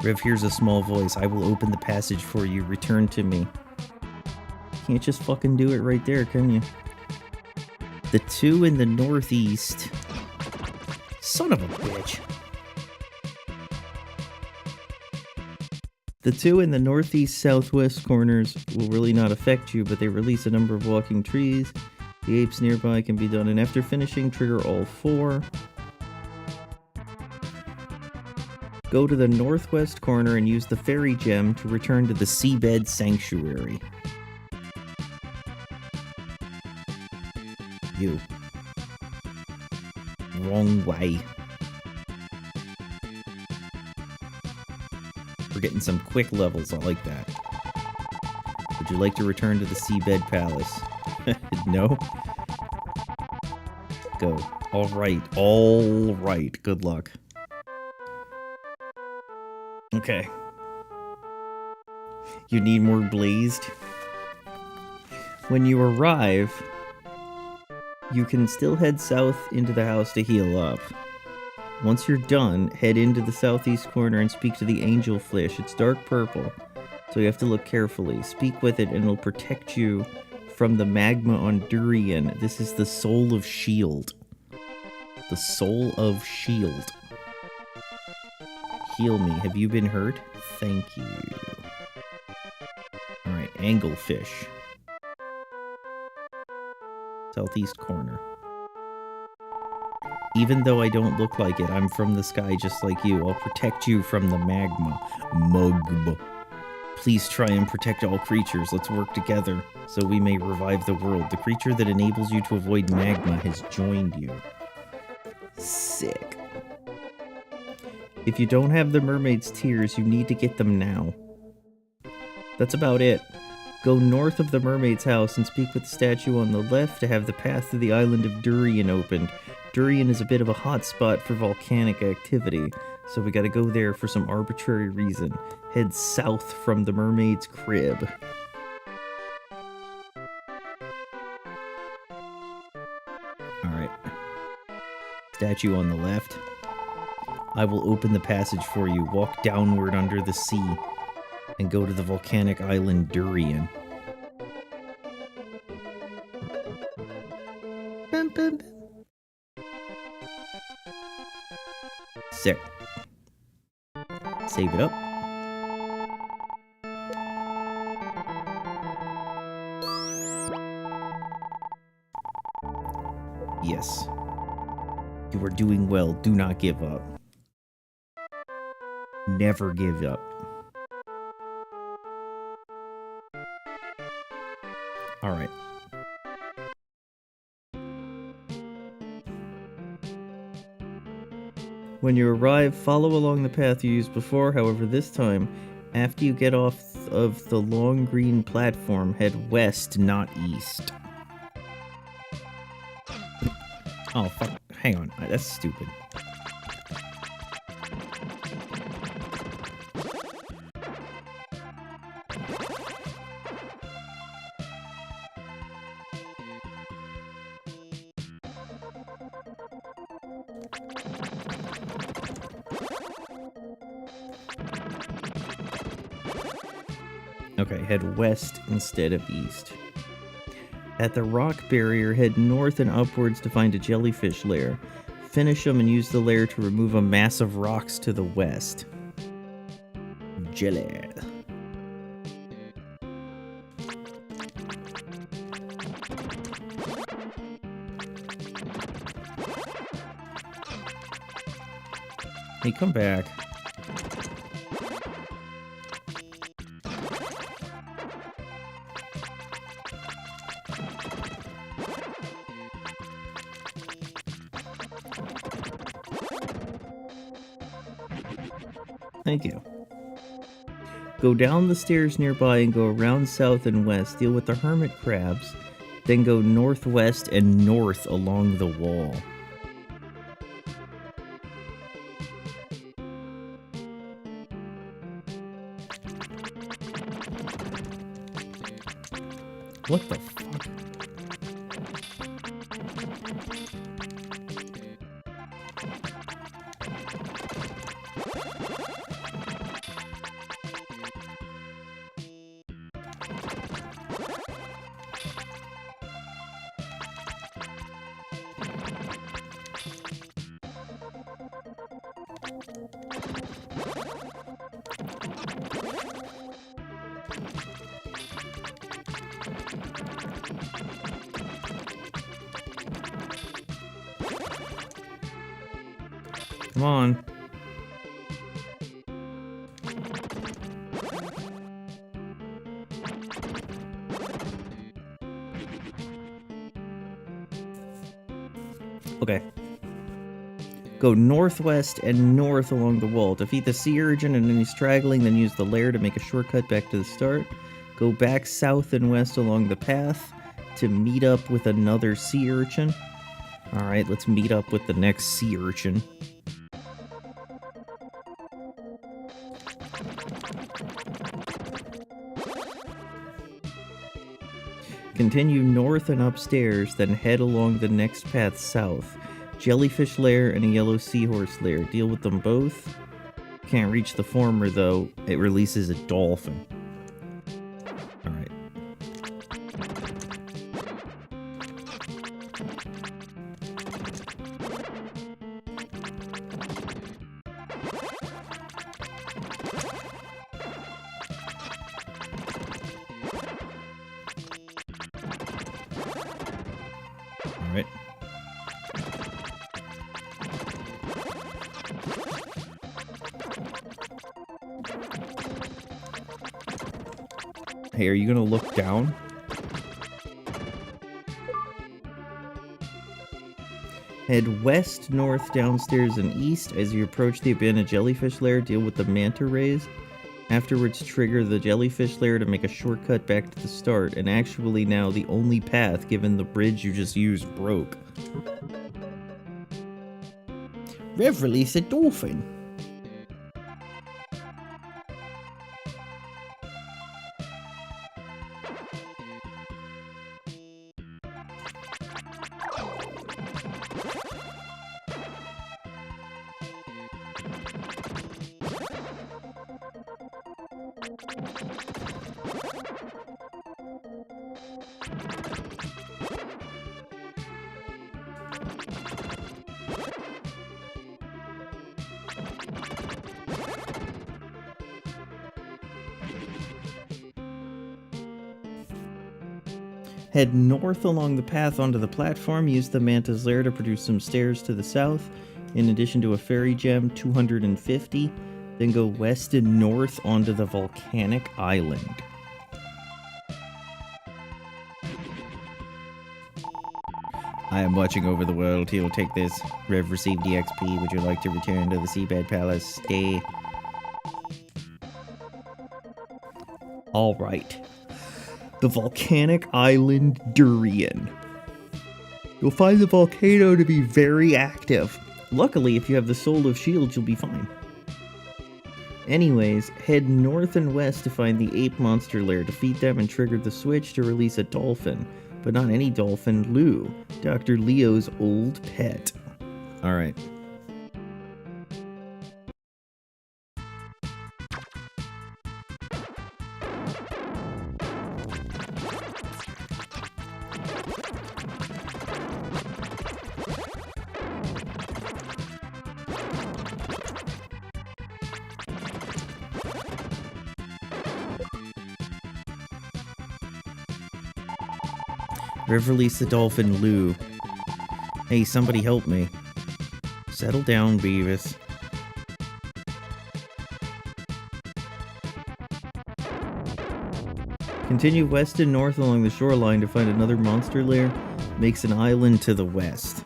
Rev hears a small voice. I will open the passage for you. Return to me. Can't just fucking do it right there, can you? The 2 in the northeast. Son of a bitch. The 2 in the northeast southwest corners will really not affect you, but they release a number of walking trees. The apes nearby can be done, and after finishing, trigger all 4. Go to the northwest corner and use the fairy gem to return to the seabed sanctuary. You. Wrong way. We're getting some quick levels, I like that. Would you like to return to the seabed palace? No? Go. Alright, good luck. Okay. You need more blazed? When you arrive, you can still head south into the house to heal up. Once you're done, head into the southeast corner and speak to the angelfish. It's dark purple, so you have to look carefully. Speak with it and it'll protect you from the magma on Durian. This is the soul of shield. The soul of shield. Heal me. Have you been hurt? Thank you. Alright, anglefish. Southeast corner. Even though I don't look like it, I'm from the sky just like you. I'll protect you from the magma. Mugb. Please try and protect all creatures. Let's work together so we may revive the world. The creature that enables you to avoid magma has joined you. Sick. If you don't have the mermaid's tears, you need to get them now. That's about it. Go north of the mermaid's house and speak with the statue on the left to have the path to the island of Durian opened. Durian is a bit of a hot spot for volcanic activity, so we gotta go there for some arbitrary reason. Head south from the mermaid's crib. Alright. Statue on the left. I will open the passage for you. Walk downward under the sea and go to the volcanic island Durian. Bum, bum, bum. Sick. Save it up. Yes. You are doing well. Do not give up. Never give up. Alright. When you arrive, follow along the path you used before. However, this time, after you get off of the long green platform, head west, not east. Oh, fuck. Hang on. That's stupid. Okay, head west instead of east. At the rock barrier, head north and upwards to find a jellyfish lair. Finish them and use the lair to remove a mass of rocks to the west. Jelly. Hey, come back. Thank you. Go down the stairs nearby and go around south and west. Deal with the hermit crabs. Then go northwest and north along the wall. What the fuck? Come on. Okay. Go northwest and north along the wall. Defeat the sea urchin and any straggling, then use the lair to make a shortcut back to the start. Go back south and west along the path to meet up with another sea urchin. Alright, let's meet up with the next sea urchin. Continue north and upstairs, then head along the next path south. Jellyfish lair and a yellow seahorse lair. Deal with them both. Can't reach the former though. It releases a dolphin. Alright. Alright. Hey, are you gonna look down? Head west, north, downstairs, and east. As you approach the abandoned jellyfish lair, deal with the manta rays. Afterwards, trigger the jellyfish lair to make a shortcut back to the start, and actually now the only path given the bridge you just used broke. Rev release a dolphin. Head north along the path onto the platform, use the Manta's lair to produce some stairs to the south, in addition to a fairy gem, 250, then go west and north onto the volcanic island. I am watching over the world. He'll take this. Rev received EXP. Would you like to return to the Seabed Palace? Stay. Alright. The volcanic island Durian. You'll find the volcano to be very active. Luckily, if you have the Soul of Shield, you'll be fine. Anyways, head north and west to find the ape monster lair, defeat them, and trigger the switch to release a dolphin. But not any dolphin, Lou, Dr. Leo's old pet. Alright. Rev release the dolphin, Lou. Hey, somebody help me. Settle down, Beavis. Continue west and north along the shoreline to find another monster lair. Makes an island to the west.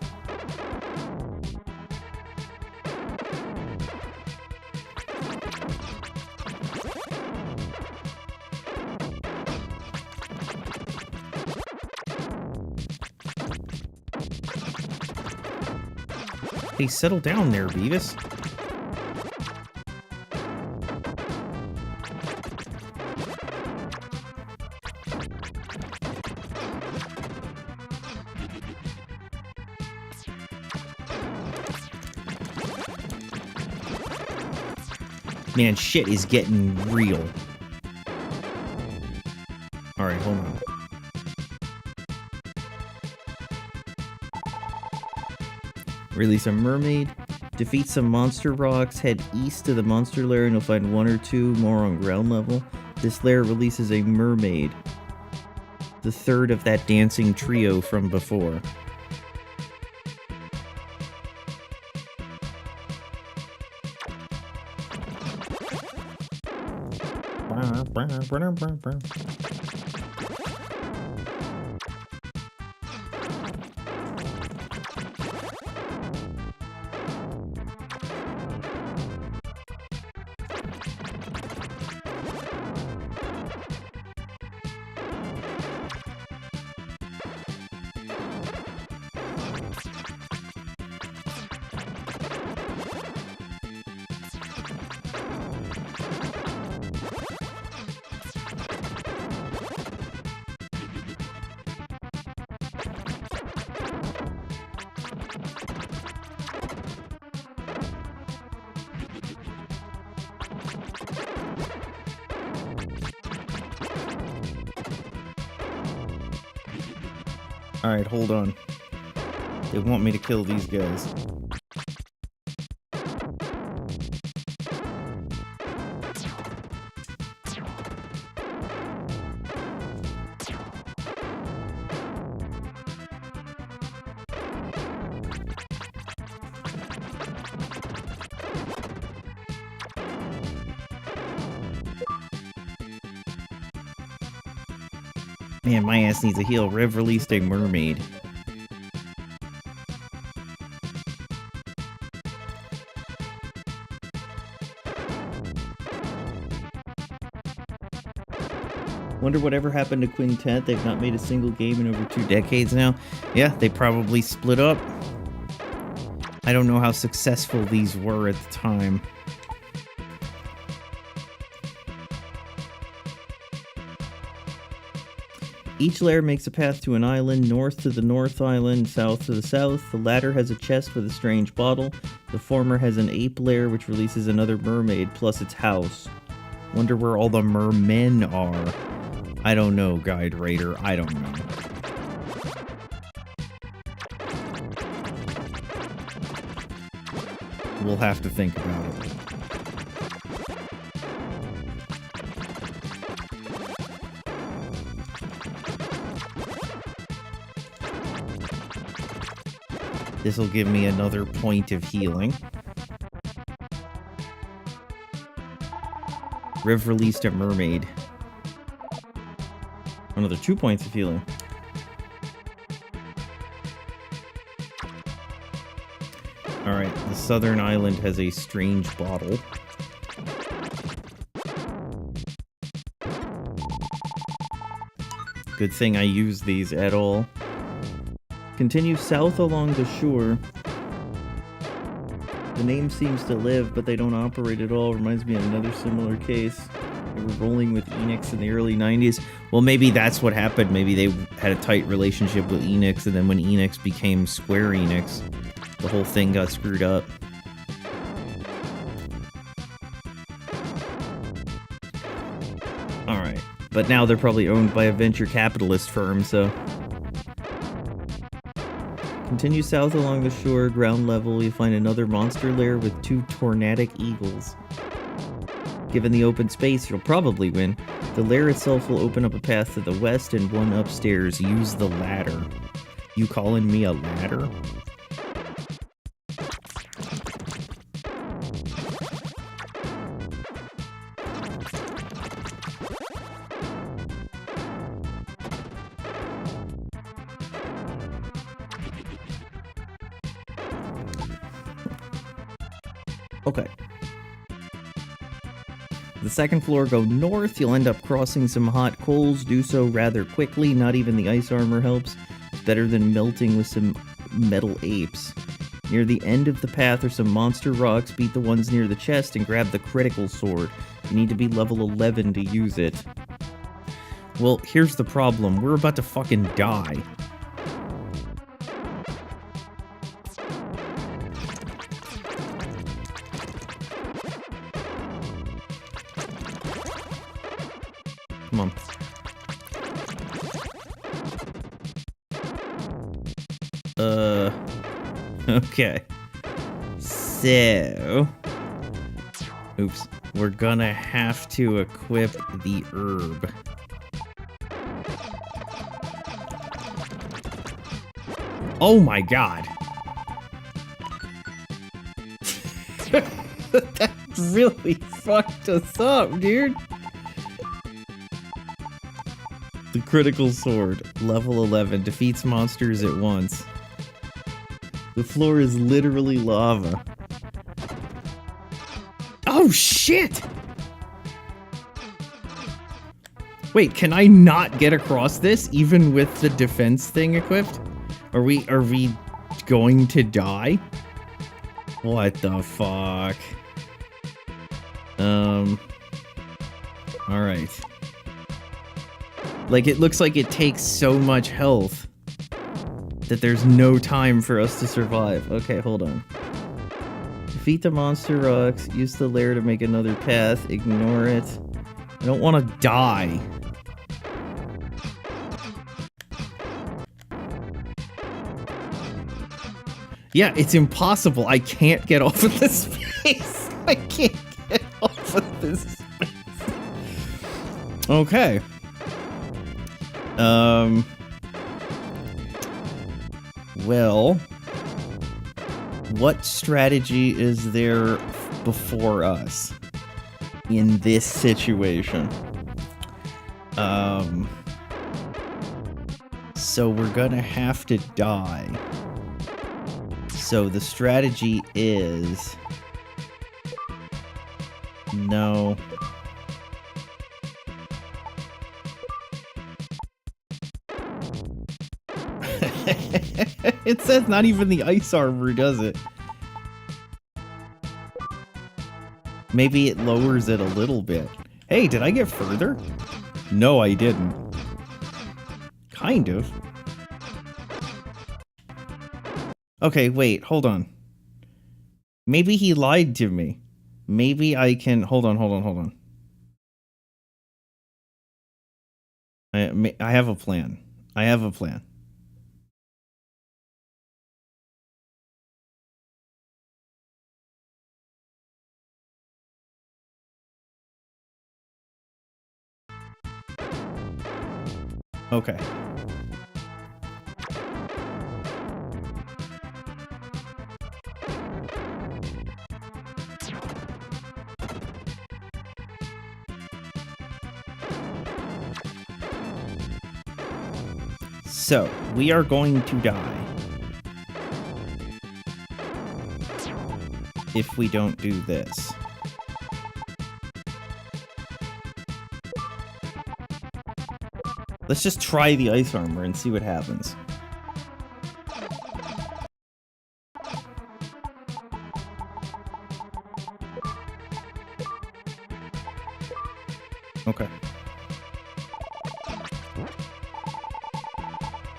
Hey, settle down there, Beavis. Man, shit is getting real. Alright, hold on. Release a mermaid, defeat some monster rocks, head east to the monster lair and you'll find one or two more on ground level. This lair releases a mermaid, the third of that dancing trio from before. Alright, hold on. They want me to kill these guys. Man, my ass needs a heal. Rev released a mermaid. Wonder whatever happened to Quintet. They've not made a single game in over 2 decades now. Yeah, they probably split up. I don't know how successful these were at the time. Each layer makes a path to an island, north to the North Island, south to the south. The latter has a chest with a strange bottle. The former has an ape lair which releases another mermaid, plus its house. Wonder where all the mermen are. I don't know, Guide Raider. I don't know. We'll have to think about it. This will give me another point of healing. Riv released a mermaid. Another 2 points of healing. Alright, the southern island has a strange bottle. Good thing I use these at all. Continue south along the shore. The name seems to live, but they don't operate at all. Reminds me of another similar case. They were rolling with Enix in the early 90s. Well, maybe that's what happened. Maybe they had a tight relationship with Enix, and then when Enix became Square Enix, the whole thing got screwed up. Alright. But now they're probably owned by a venture capitalist firm, so... Continue south along the shore, ground level, you find another monster lair with 2 tornadic eagles. Given the open space, you'll probably win. The lair itself will open up a path to the west and one upstairs. Use the ladder. You calling me a ladder? Okay. The second floor, go north. You'll end up crossing some hot coals. Do so rather quickly. Not even the ice armor helps. It's better than melting with some metal apes. Near the end of the path are some monster rocks. Beat the ones near the chest and grab the critical sword. You need to be level 11 to use it. Well, here's the problem. We're about to fucking die. Come on. Okay. So... Oops. We're gonna have to equip the herb. Oh my god. That really fucked us up, dude. The critical sword, level 11, defeats monsters at once. The floor is literally lava. Oh shit! Wait, can I not get across this even with the defense thing equipped? Are we going to die? What the fuck? Alright. Like, it looks like it takes so much health that there's no time for us to survive. Okay, hold on. Defeat the monster rocks. Use the lair to make another path. Ignore it. I don't want to die. Yeah, it's impossible. I can't get off of this space. I can't get off of this space. Okay. Well, what strategy is there before us in this situation? So we're gonna have to die. So the strategy is... No. It says not even the ice armor, does it? Maybe it lowers it a little bit. Hey, did I get further? No, I didn't. Kind of. Okay, wait, hold on. Maybe he lied to me. Maybe I can... Hold on. I have a plan. Okay. So, we are going to die. If we don't do this. Let's just try the ice armor and see what happens. Okay.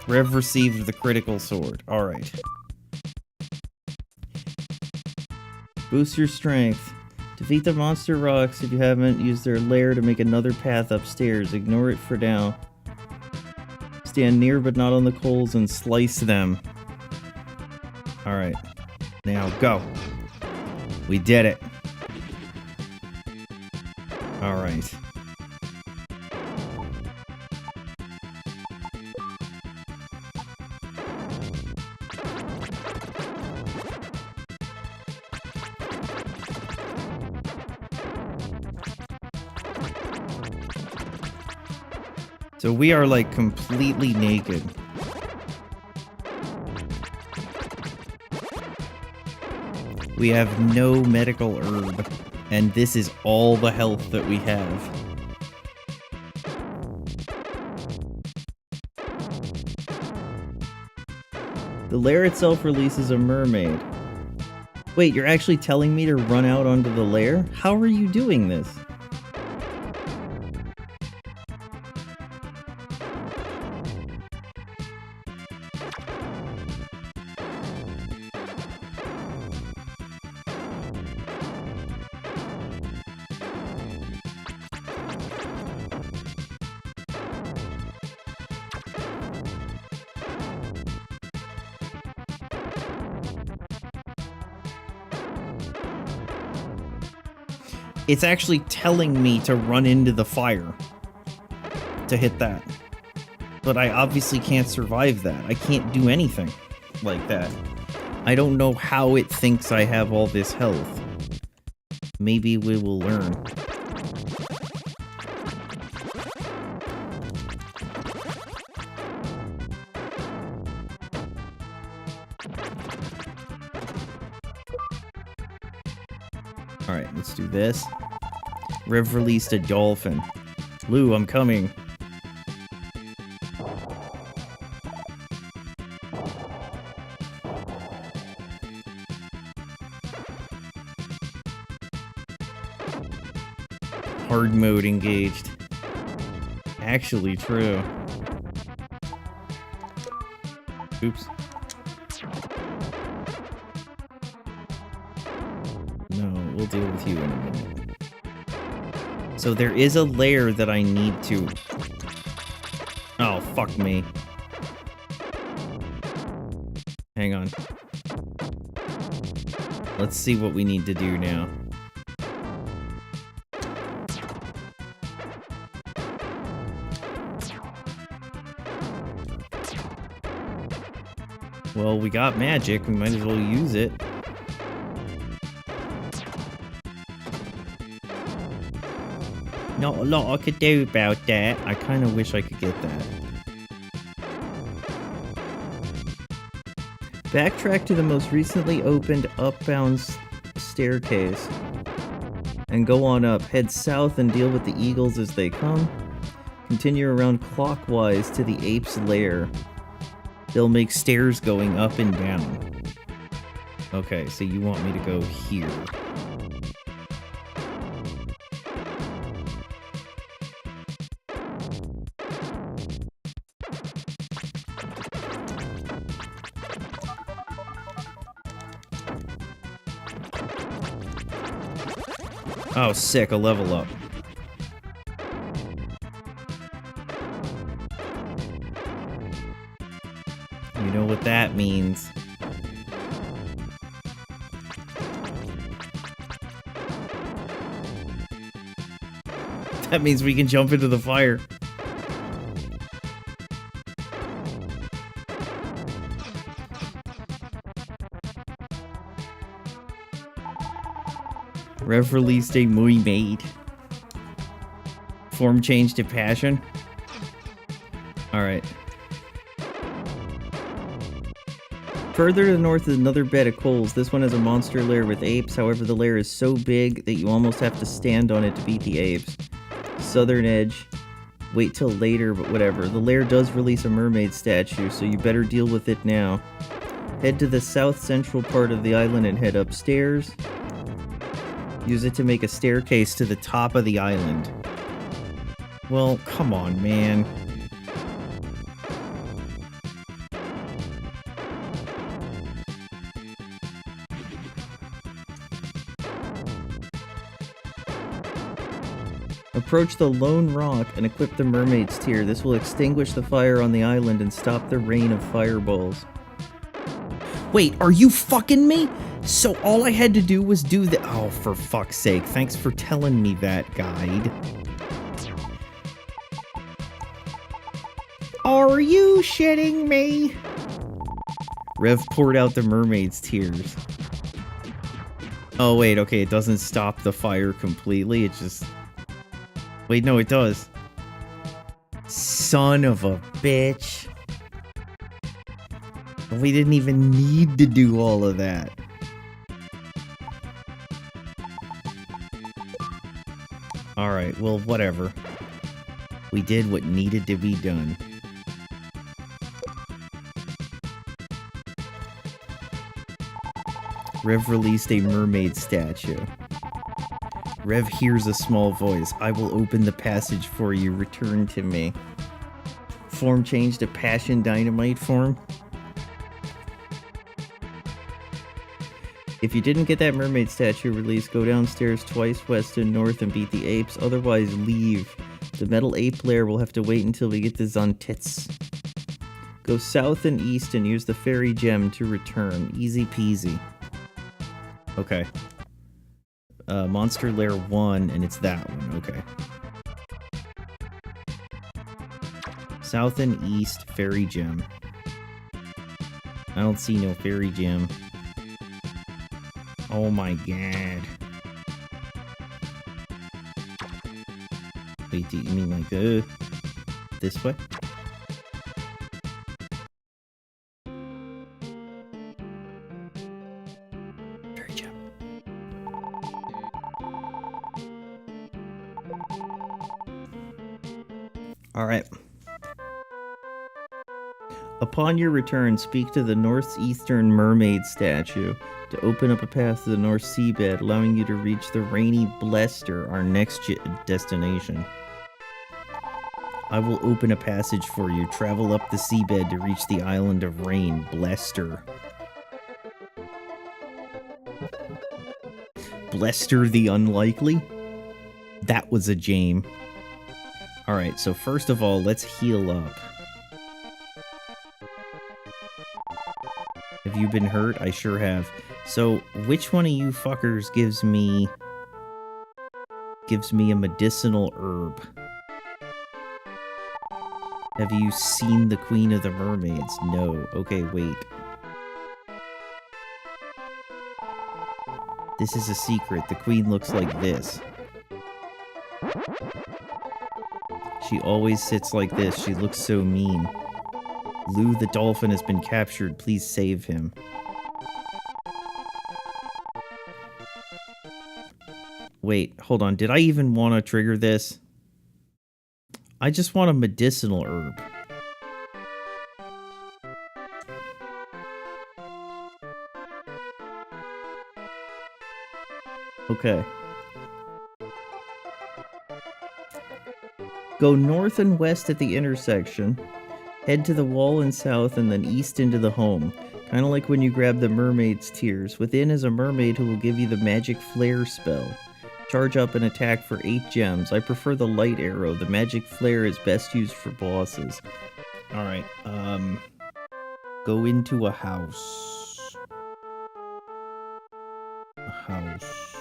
Rev received the critical sword. Alright. Boost your strength. Defeat the monster rocks if you haven't used their lair to make another path upstairs. Ignore it for now. Stand near but not on the coals and slice them. Alright. Now go. We did it. Alright. So we are like completely naked. We have no medical herb, and this is all the health that we have. The lair itself releases a mermaid. Wait, you're actually telling me to run out onto the lair? How are you doing this? It's actually telling me to run into the fire to hit that. But I obviously can't survive that. I can't do anything like that. I don't know how it thinks I have all this health. Maybe we will learn. Alright, let's do this. Rev released a dolphin. Lou, I'm coming. Hard mode engaged. Actually true. Oops. No, we'll deal with you in a minute. So there is a layer that I need to... Oh, fuck me. Hang on. Let's see what we need to do now. Well, we got magic. We might as well use it. Not a lot I could do about that. I kind of wish I could get that. Backtrack to the most recently opened upbound staircase and go on up. Head south and deal with the eagles as they come. Continue around clockwise to the ape's lair. They'll make stairs going up and down. Okay, so you want me to go here. Oh, sick, a level up. You know what that means. That means we can jump into the fire. Rev released a mermaid. Form changed to passion. Alright. Further to the north is another bed of coals. This one has a monster lair with apes. However, the lair is so big that you almost have to stand on it to beat the apes. Southern edge. Wait till later, but whatever. The lair does release a mermaid statue, so you better deal with it now. Head to the south central part of the island and head upstairs. Use it to make a staircase to the top of the island. Well, come on, man. Approach the lone rock and equip the mermaid's tear. This will extinguish the fire on the island and stop the rain of fireballs. Wait, are you fucking me? So all I had to do was do the— oh, for fuck's sake. Thanks for telling me that, guide. Are you shitting me? Rev poured out the mermaid's tears. Oh, wait, okay, it doesn't stop the fire completely, it just— wait, no, it does. Son of a bitch. We didn't even need to do all of that. Alright, well, whatever. We did what needed to be done. Rev released a mermaid statue. Rev hears a small voice. I will open the passage for you. Return to me. Form changed to passion dynamite form. If you didn't get that mermaid statue release, go downstairs twice west and north and beat the apes. Otherwise, leave. The metal ape lair will have to wait until we get the Zontits. Go south and east and use the fairy gem to return. Easy peasy. Okay. Monster Lair 1, and it's that one. Okay. South and east, fairy gem. I don't see no fairy gem. Oh my god. Wait, do you mean like this way? Fairy gem. Alright. Upon your return, speak to the northeastern mermaid statue to open up a path to the North Seabed, allowing you to reach the rainy Blester, our next destination. I will open a passage for you. Travel up the seabed to reach the island of rain, Blester. Blester the Unlikely? That was a Jame. Alright, so first of all, let's heal up. Have you been hurt? I sure have. So, which one of you fuckers gives me a medicinal herb? Have you seen the Queen of the Mermaids? No. Okay, wait. This is a secret. The Queen looks like this. She always sits like this. She looks so mean. Lou the dolphin has been captured. Please save him. Wait, hold on. Did I even want to trigger this? I just want a medicinal herb. Okay. Go north and west at the intersection. Head to the wall and south and then east into the home. Kind of like when you grab the mermaid's tears. Within is a mermaid who will give you the magic flare spell. Charge up and attack for 8 gems. I prefer the light arrow. The magic flare is best used for bosses. Alright, go into a house. A house.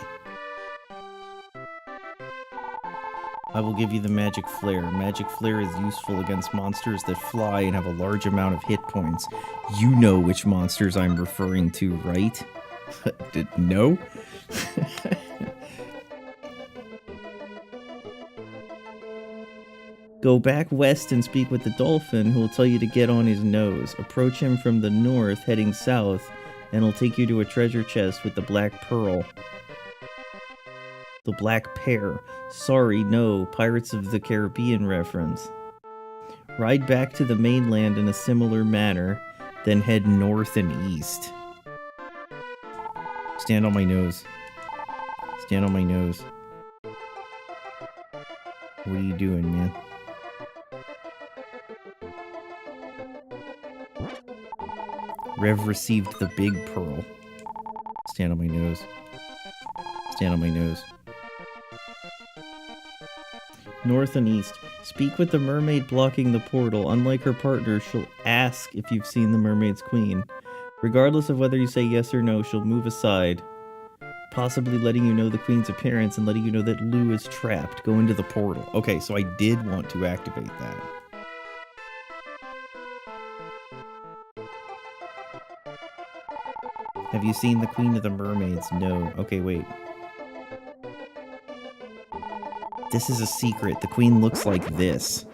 I will give you the magic flare. Magic flare is useful against monsters that fly and have a large amount of hit points. You know which monsters I'm referring to, right? No? Go back west and speak with the dolphin, who will tell you to get on his nose. Approach him from the north, heading south, and he'll take you to a treasure chest with the black pearl. The black pear. Sorry, no, Pirates of the Caribbean reference. Ride back to the mainland in a similar manner, then head north and east. Stand on my nose. Stand on my nose. What are you doing, man? Rev received the big pearl. Stand on my nose. Stand on my nose. North and east. Speak with the mermaid blocking the portal. Unlike her partner, she'll ask if you've seen the mermaid's queen. Regardless of whether you say yes or no, she'll move aside, possibly letting you know the queen's appearance and letting you know that Lou is trapped. Go into the portal. Okay, so I did want to activate that. Have you seen the Queen of the Mermaids? No. Okay, wait. This is a secret. The queen looks like this.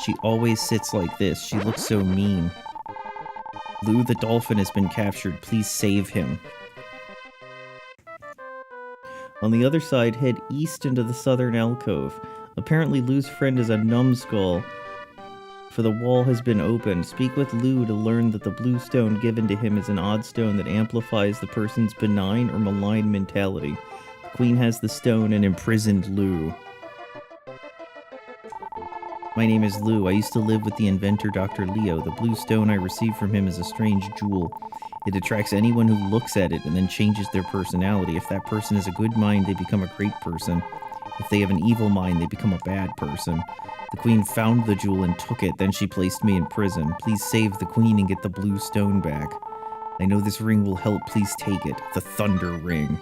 She always sits like this. She looks so mean. Lou the dolphin has been captured. Please save him. On the other side, head east into the southern alcove. Apparently Lou's friend is a numbskull, for the wall has been opened. Speak with Lou to learn that the blue stone given to him is an odd stone that amplifies the person's benign or malign mentality. The queen has the stone and imprisoned Lou. My name is Lou. I used to live with the inventor Dr. Leo. The blue stone I received from him is a strange jewel. It attracts anyone who looks at it and then changes their personality. If that person has a good mind, they become a great person. If they have an evil mind, they become a bad person. The queen found the jewel and took it, then she placed me in prison. Please save the queen and get the blue stone back. I know this ring will help. Please take it. The Thunder Ring.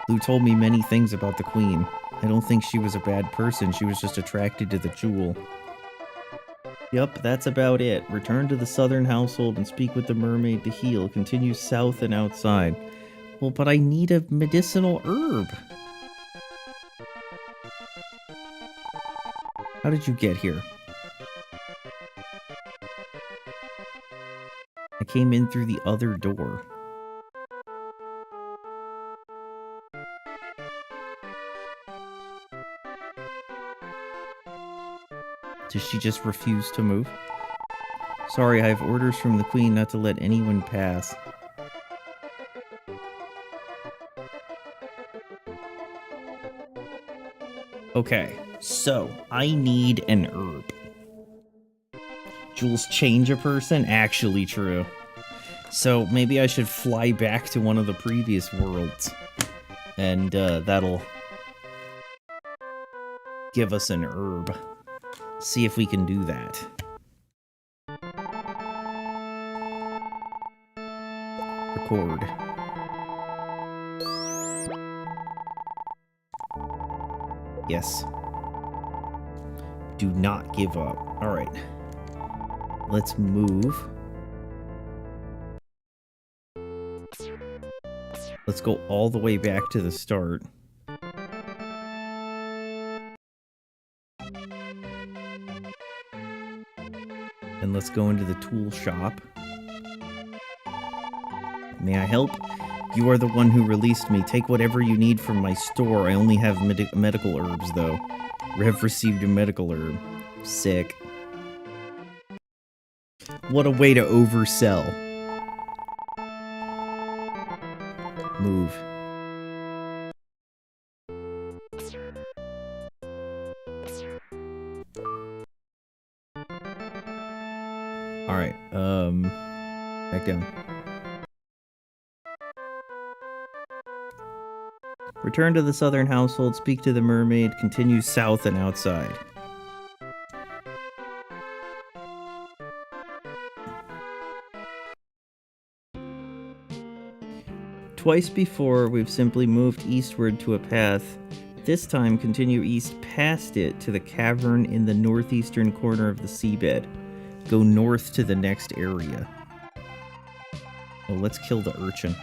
Lou told me many things about the queen. I don't think she was a bad person. She was just attracted to the jewel. Yup, that's about it. Return to the southern household and speak with the mermaid to heal. Continue south and outside. Well, but I need a medicinal herb. How did you get here? I came in through the other door. Does she just refuse to move? Sorry, I have orders from the queen not to let anyone pass. Okay, so I need an herb. Jewels change a person? Actually true. So maybe I should fly back to one of the previous worlds. And that'll give us an herb. See if we can do that. Record. Yes. Do not give up. Alright. Let's move. Let's go all the way back to the start. And let's go into the tool shop. May I help? You are the one who released me. Take whatever you need from my store. I only have medical herbs, though. Rev received a medical herb. Sick. What a way to oversell. Move. Alright, back down. Return to the southern household, speak to the mermaid, continue south and outside. Twice before, we've simply moved eastward to a path. This time, continue east past it to the cavern in the northeastern corner of the seabed. Go north to the next area. Oh, let's kill the urchin.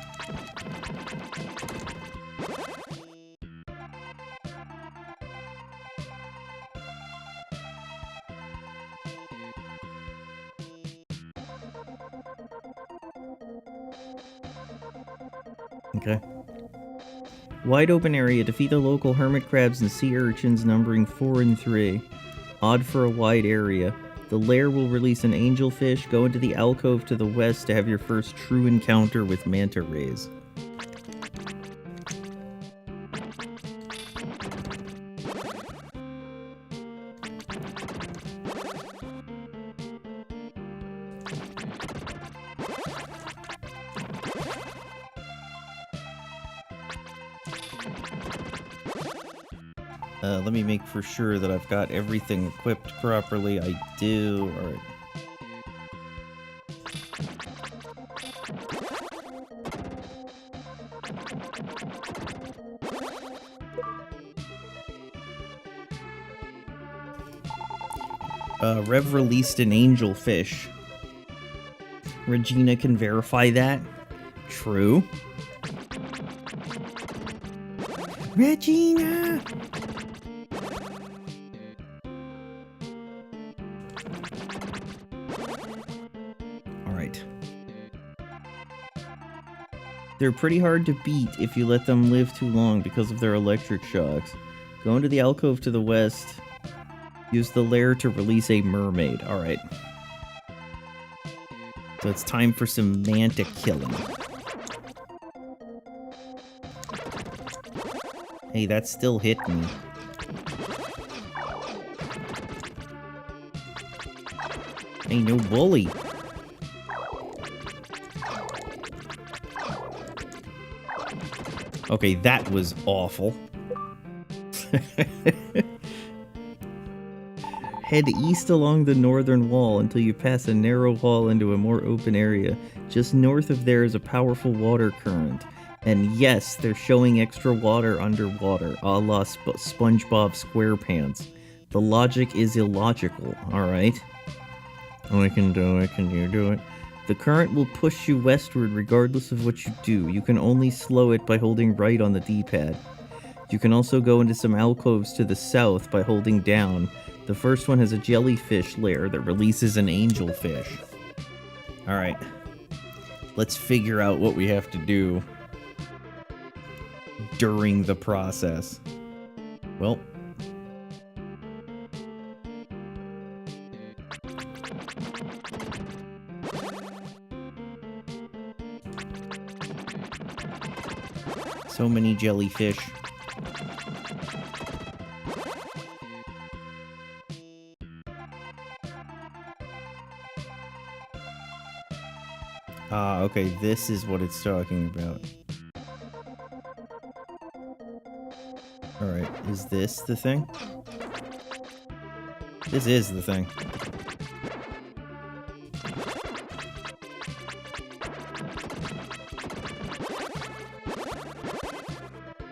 Okay. Wide open area. Defeat the local hermit crabs and sea urchins numbering 4 and 3. Odd for a wide area. The lair will release an angelfish. Go into the alcove to the west to have your first true encounter with manta rays. Let me make for sure that I've got everything equipped properly. I do. Alright. Rev released an angelfish. Regina can verify that. True. Regina! Alright. They're pretty hard to beat if you let them live too long because of their electric shocks. Go into the alcove to the west. Use the lair to release a mermaid. Alright. So it's time for some manta killing. Hey, that still hit me. Hey, no bully. Okay, that was awful. Head east along the northern wall until you pass a narrow hall into a more open area. Just north of there is a powerful water current. And yes, they're showing extra water underwater, a la SpongeBob SquarePants. The logic is illogical, alright? I can do it, can you do it? The current will push you westward regardless of what you do. You can only slow it by holding right on the D-pad. You can also go into some alcoves to the south by holding down. The first one has a jellyfish lair that releases an angelfish. Alright. Let's figure out what we have to do during the process. Well. So many jellyfish. Ah, okay, this is what it's talking about. Alright, is this the thing? This is the thing.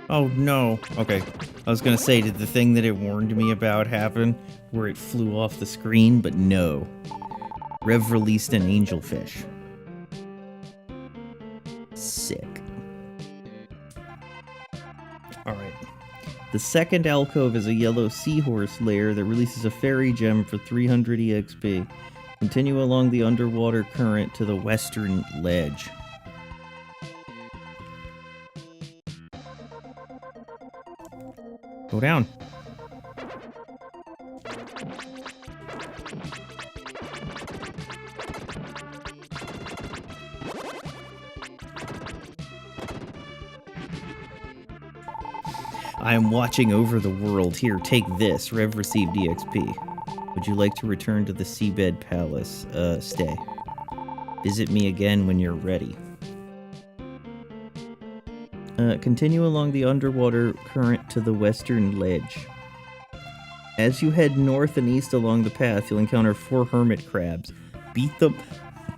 Oh no. Okay. I was gonna say, did the thing that it warned me about happen? Where it flew off the screen? But no. Rev released an angelfish. Sick. Alright. The second alcove is a yellow seahorse lair that releases a fairy gem for 300 EXP. Continue along the underwater current to the western ledge. Go down. I am watching over the world. Here, take this. Rev received EXP. Would you like to return to the Seabed Palace? Stay. Visit me again when you're ready. Continue along the underwater current to the western ledge. As you head north and east along the path, you'll encounter 4 hermit crabs. Beat them,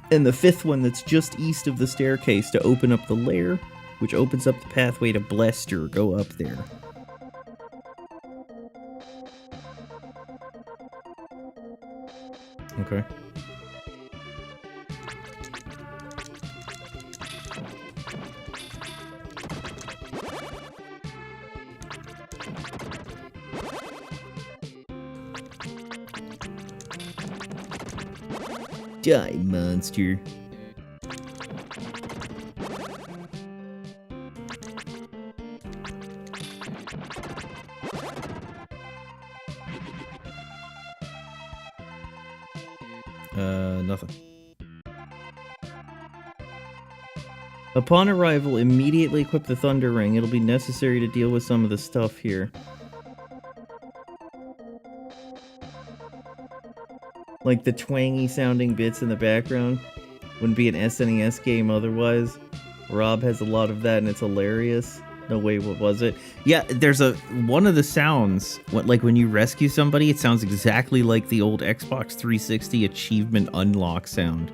and the 5th one that's just east of the staircase to open up the lair, which opens up the pathway to Blester. Go up there. Okay. Die, monster. Nothing. Upon arrival, immediately equip the Thunder Ring. It'll be necessary to deal with some of the stuff here. Like the twangy sounding bits in the background. Wouldn't be an SNES game otherwise. Rob has a lot of that and it's hilarious. No way, what was it? Yeah, there's one of the sounds, like when you rescue somebody, it sounds exactly like the old Xbox 360 achievement unlock sound.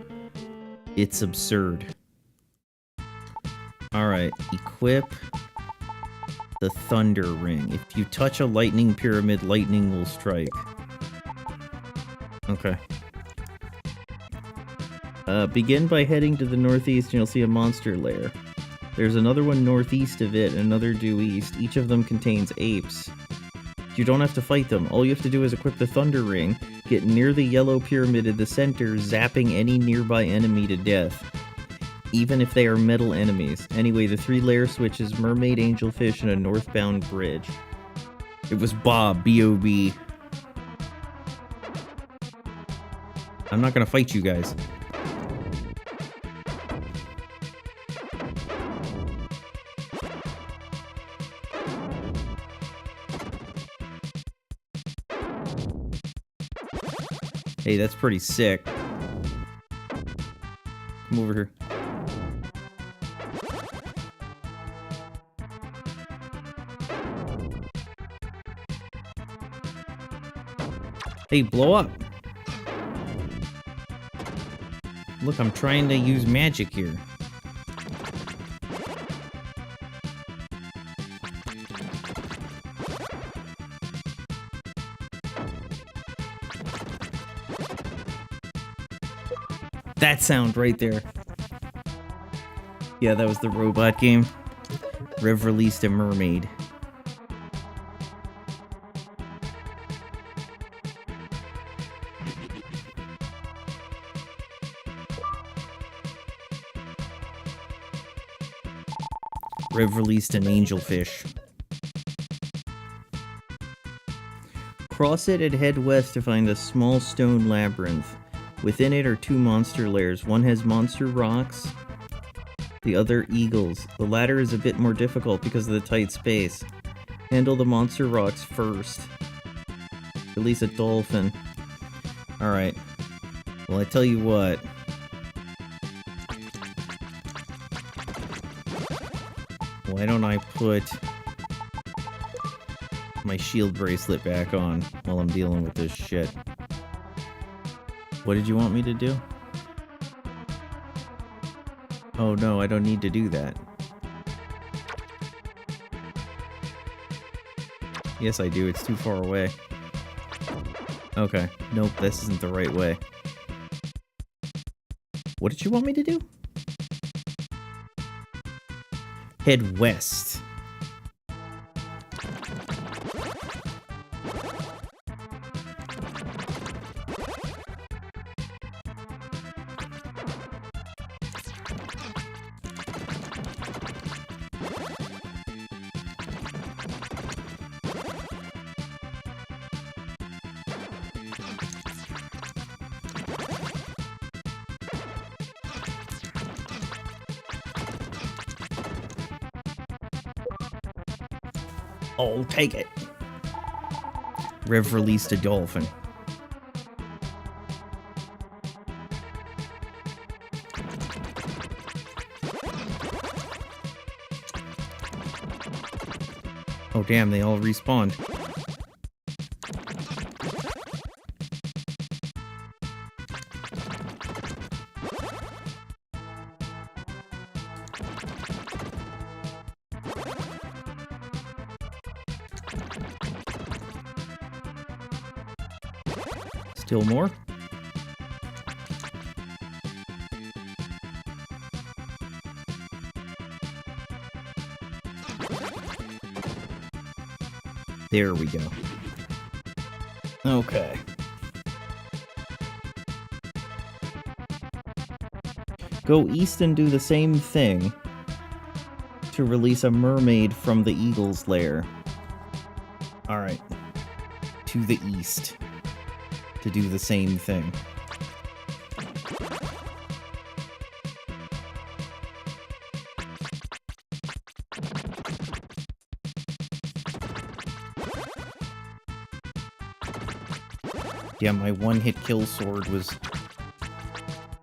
It's absurd. Alright, equip the Thunder Ring. If you touch a lightning pyramid, lightning will strike. Okay. Begin by heading to the northeast and you'll see a monster lair. There's another one northeast of it and another due east. Each of them contains apes. You don't have to fight them. All you have to do is equip the Thunder Ring, get near the yellow pyramid in the center, zapping any nearby enemy to death, even if they are metal enemies. Anyway, the 3 lair switches: mermaid, angelfish, and a northbound bridge. It was Bob, B-O-B. I'm not gonna fight you guys. Hey, that's pretty sick. Come over here. Hey, blow up. Look, I'm trying to use magic here. That sound right there. Yeah, that was the robot game. Rev released a mermaid. Rev released an angelfish. Cross it and head west to find a small stone labyrinth. Within it are 2 monster lairs. One has monster rocks, the other eagles. The latter is a bit more difficult because of the tight space. Handle the monster rocks first. Release a dolphin. Alright. Well, I tell you what. Why don't I put my shield bracelet back on while I'm dealing with this shit? What did you want me to do? Oh no, I don't need to do that. Yes, I do. It's too far away. Okay. Nope, this isn't the right way. What did you want me to do? Head west. I'll take it. Rev released a dolphin. Oh damn, they all respawned. Still more? There we go. Okay. Go east and do the same thing to release a mermaid from the eagle's lair. Alright. To the east. To do the same thing. Yeah, my one-hit kill sword was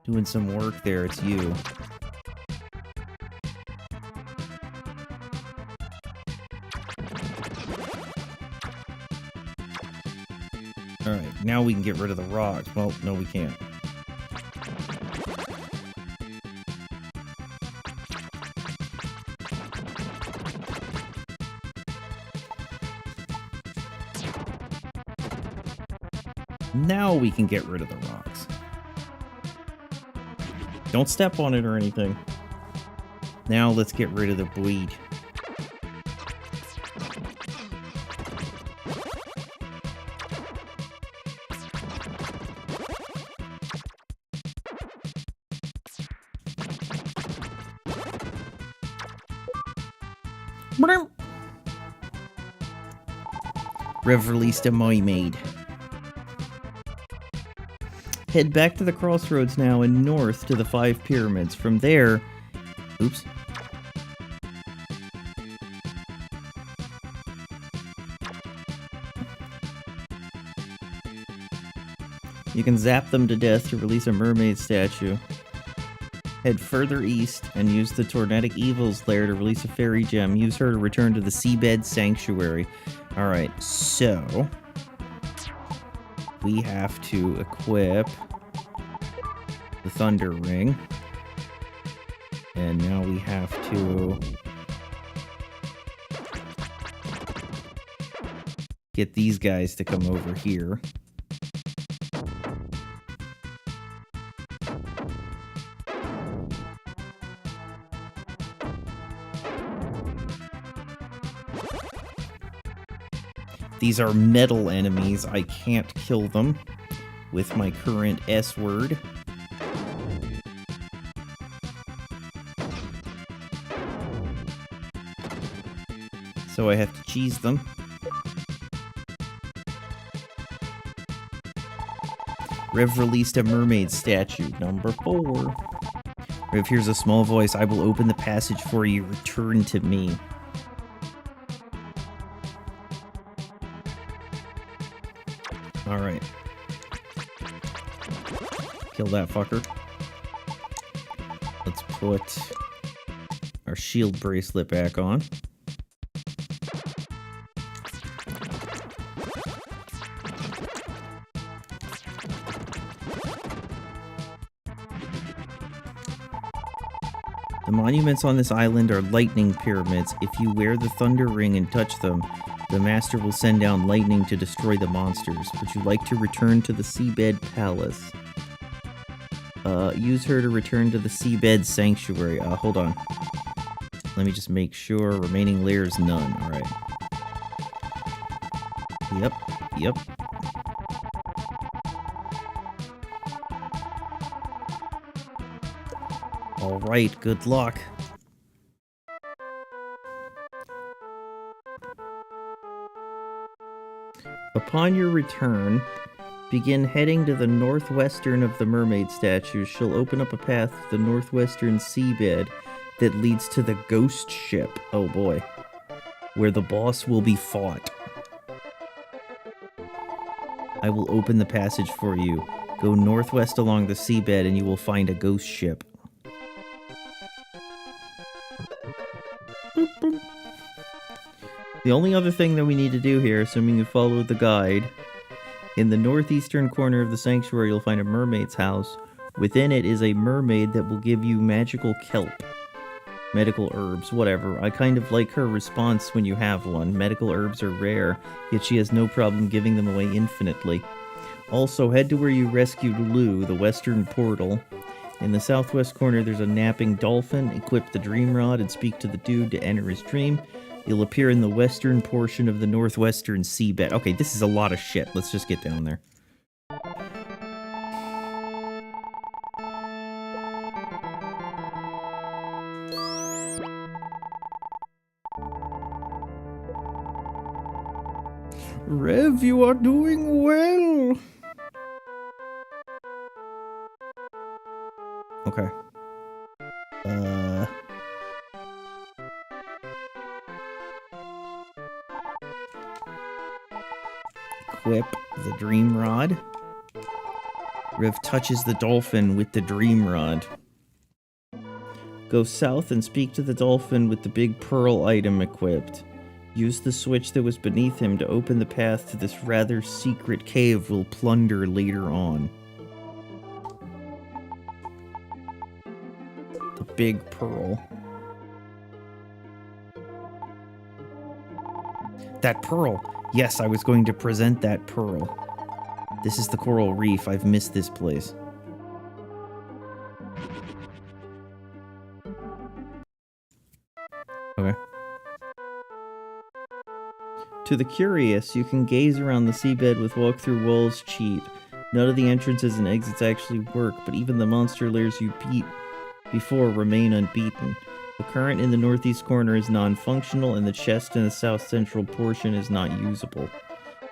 doing some work there. It's you. Alright, now we can get rid of the rocks. Well, no, we can't. Now we can get rid of the rocks. Don't step on it or anything. Now let's get rid of the weed. Rev released a mermaid. Head back to the crossroads now and north to the 5 pyramids. From there... Oops. You can zap them to death to release a mermaid statue. Head further east and use the Tornadic Evil's lair to release a fairy gem. Use her to return to the Seabed Sanctuary. Alright, so... we have to equip the Thunder Ring. And now we have to get these guys to come over here. These are metal enemies. I can't kill them with my current S word. So I have to cheese them. Rev released a mermaid statue, number 4. Rev hears a small voice. I will open the passage for you. Return to me. Alright. Kill that fucker. Let's put our shield bracelet back on. The monuments on this island are lightning pyramids. If you wear the thunder ring and touch them, the master will send down lightning to destroy the monsters. Would you like to return to the Seabed Palace? Use her to return to the Seabed Sanctuary. Hold on. Let me just make sure. Remaining layers, none. Alright. Yep. Alright, good luck. Upon your return, Begin heading to the northwestern of the mermaid statues. She'll open up a path to the northwestern seabed that leads to the ghost ship. Oh boy. Where the boss will be fought. I will open the passage for you. Go northwest along the seabed and you will find a ghost ship. Boop, boop. The only other thing that we need to do here, assuming you follow the guide, in the northeastern corner of the sanctuary you'll find a mermaid's house. Within it is a mermaid that will give you magical kelp. Medical herbs, whatever. I kind of like her response when you have one. Medical herbs are rare, yet she has no problem giving them away infinitely. Also, head to where you rescued Lou, the western portal. In the southwest corner there's a napping dolphin. Equip the dream rod and speak to the dude to enter his dream. You'll appear in the western portion of the northwestern seabed. Okay, this is a lot of shit. Let's just get down there. Rev, you are doing well. Okay. Equip the dream rod. Rev touches the dolphin with the dream rod. Go south and speak to the dolphin with the big pearl item equipped. Use the switch that was beneath him to open the path to this rather secret cave we'll plunder later on. The big pearl. That pearl! Yes, I was going to present that pearl. This is the coral reef. I've missed this place. Okay. To the curious, you can gaze around the seabed with walk-through walls cheap. None of the entrances and exits actually work, but even the monster lairs you beat before remain unbeaten. The current in the northeast corner is non-functional, and the chest in the south-central portion is not usable.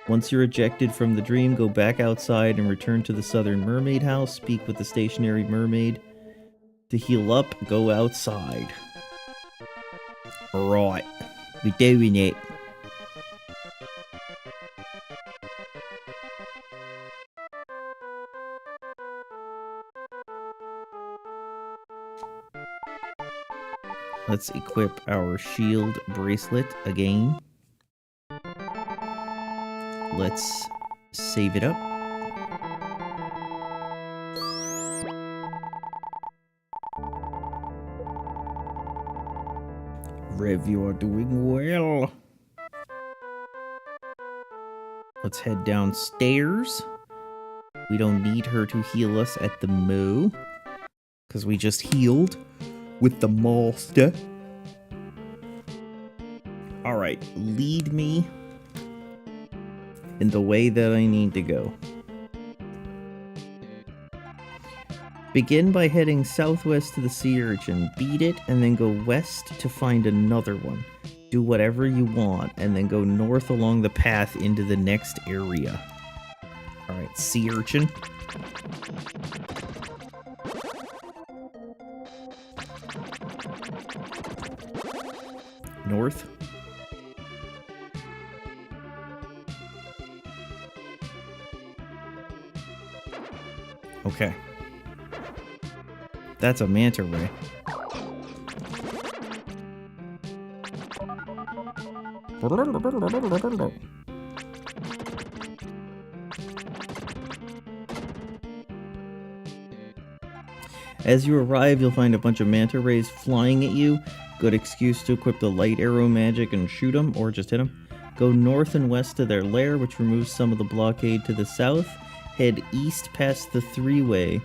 Once you're ejected from the dream, go back outside and return to the southern mermaid house. Speak with the stationary mermaid. To heal up, go outside. Right. We're doing it. Let's equip our shield bracelet again. Let's save it up. Rev, you are doing well. Let's head downstairs. We don't need her to heal us at the moo, because we just healed with the master. Alright, lead me in the way that I need to go. Begin by heading southwest to the sea urchin, beat it, and then go west to find another one. Do whatever you want, and then go north along the path into the next area. Alright, sea urchin. North. Okay. That's a manta ray. As you arrive, you'll find a bunch of manta rays flying at you. Good excuse to equip the light arrow magic and shoot them, or just hit them. Go north and west to their lair, which removes some of the blockade to the south. Head east past the three-way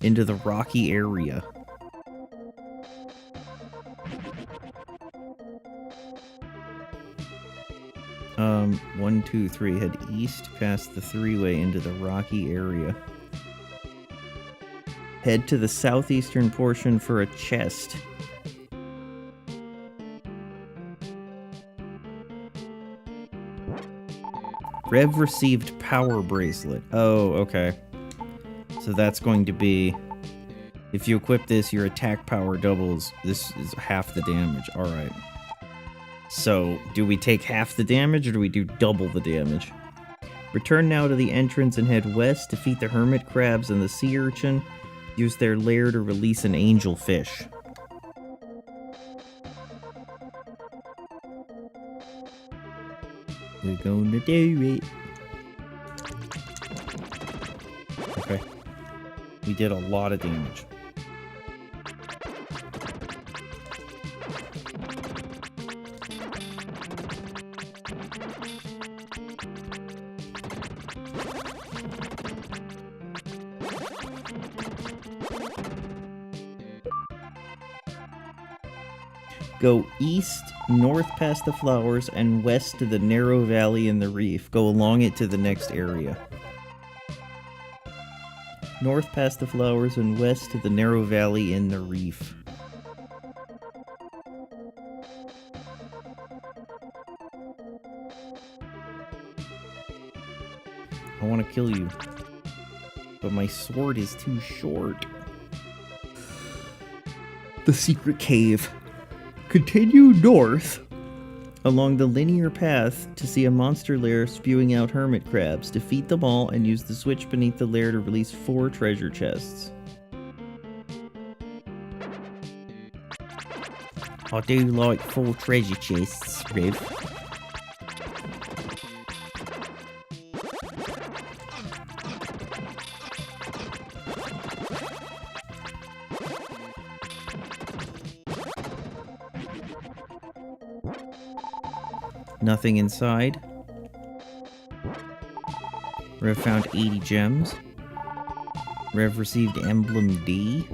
into the rocky area. One, two, three. Head east past the three-way into the rocky area. Head to the southeastern portion for a chest. Rev received power bracelet. Oh, okay. So that's going to be... If you equip this, your attack power doubles. This is half the damage. Alright. So, do we take half the damage, or do we do double the damage? Return now to the entrance and head west. Defeat the hermit crabs and the sea urchin. Use their lair to release an angel fish. We're gonna do it. Okay. We did a lot of damage. Go east, north past the flowers, and west to the narrow valley in the reef. Go along it to the next area. North past the flowers and west to the narrow valley in the reef. I want to kill you, but my sword is too short. The secret cave. Continue north along the linear path to see a monster lair spewing out hermit crabs. Defeat them all and use the switch beneath the lair to release 4 treasure chests. I do like 4 treasure chests, Rev. Nothing inside. Rev found 80 gems. Rev received Emblem D.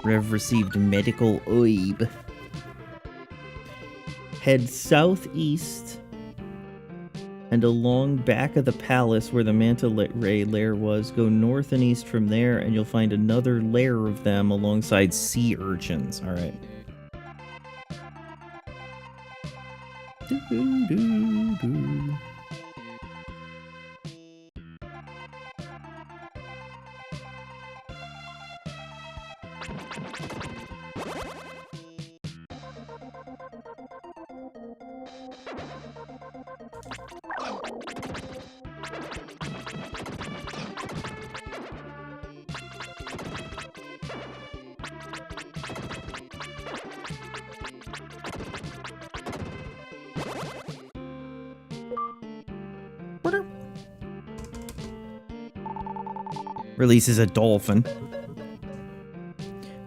Rev received Medical Oib. Head southeast and along back of the palace where the manta ray lair was. Go north and east from there and you'll find another lair of them alongside sea urchins. Alright. Do-do-do-do. Releases a dolphin.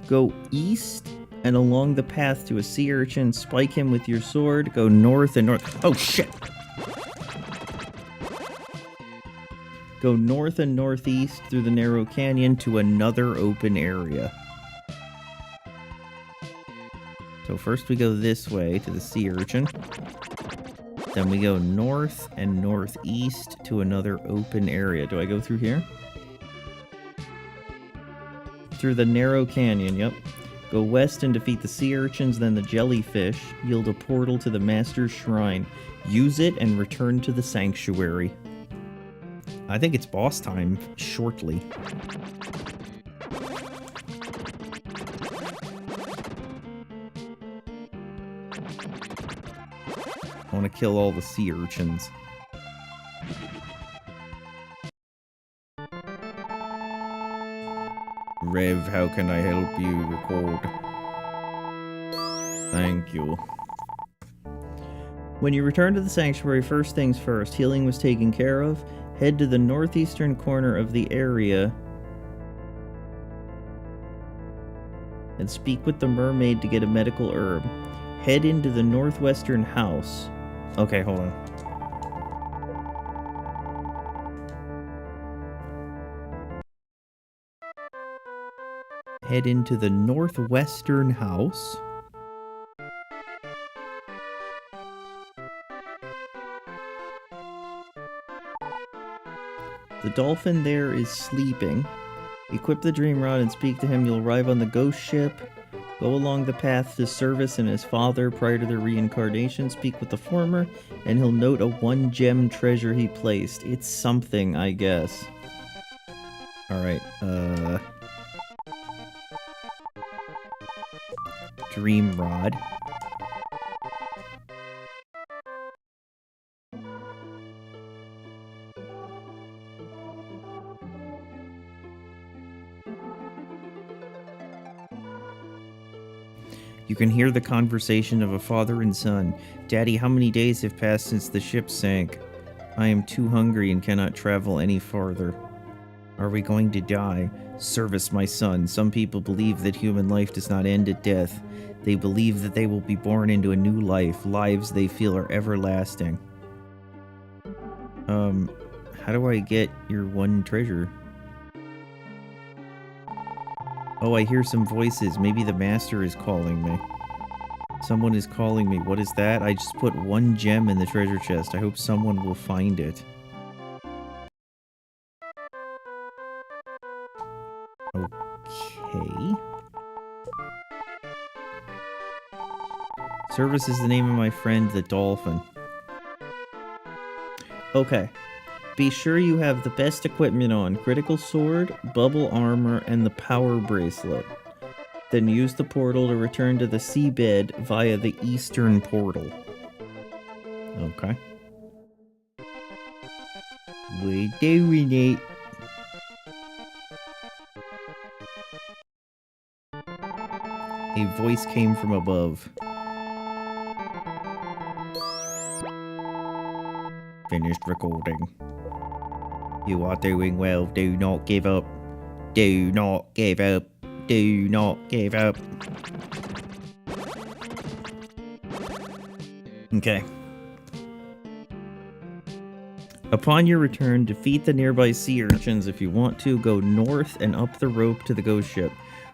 Go east and along the path to a sea urchin. Spike him with your sword. Go north and north. Oh, shit! Go north and northeast through the narrow canyon to another open area. So first we go this way to the sea urchin. Then we go north and northeast to another open area. Do I go through here? Through the narrow canyon, yep. Go west and defeat the sea urchins, then the jellyfish. Yield a portal to the Master's Shrine. Use it and return to the sanctuary. I think it's boss time shortly. I want to kill all the sea urchins. Rev, how can I help you record? Thank you. When you return to the sanctuary, first things first, healing was taken care of. Head to the northeastern corner of the area and speak with the mermaid to get a medical herb. Head into the northwestern house. Okay, hold on. Head into the northwestern house. The dolphin there is sleeping. Equip the dream rod and speak to him. You'll arrive on the ghost ship. Go along the path to Service and his father prior to their reincarnation. Speak with the former, and he'll note a 1-gem treasure he placed. It's something, I guess. Alright, Dream Rod. You can hear the conversation of a father and son. Daddy, how many days have passed since the ship sank? I am too hungry and cannot travel any farther. Are we going to die? Service, my son. Some people believe that human life does not end at death. They believe that they will be born into a new life, lives they feel are everlasting. How do I get your 1 treasure? Oh, I hear some voices. Maybe the master is calling me. Someone is calling me. What is that? I just put 1 gem in the treasure chest. I hope someone will find it. Okay. Service is the name of my friend, the dolphin. Okay. Be sure you have the best equipment on. Critical sword, bubble armor, and the power bracelet. Then use the portal to return to the seabed via the eastern portal. Okay. We're doing it. A voice came from above. Finished recording. You are doing well. Do not give up. Do not give up. Do not give up. Okay. Upon your return, defeat the nearby sea urchins. If you want to, go north and up the rope to the ghost ship.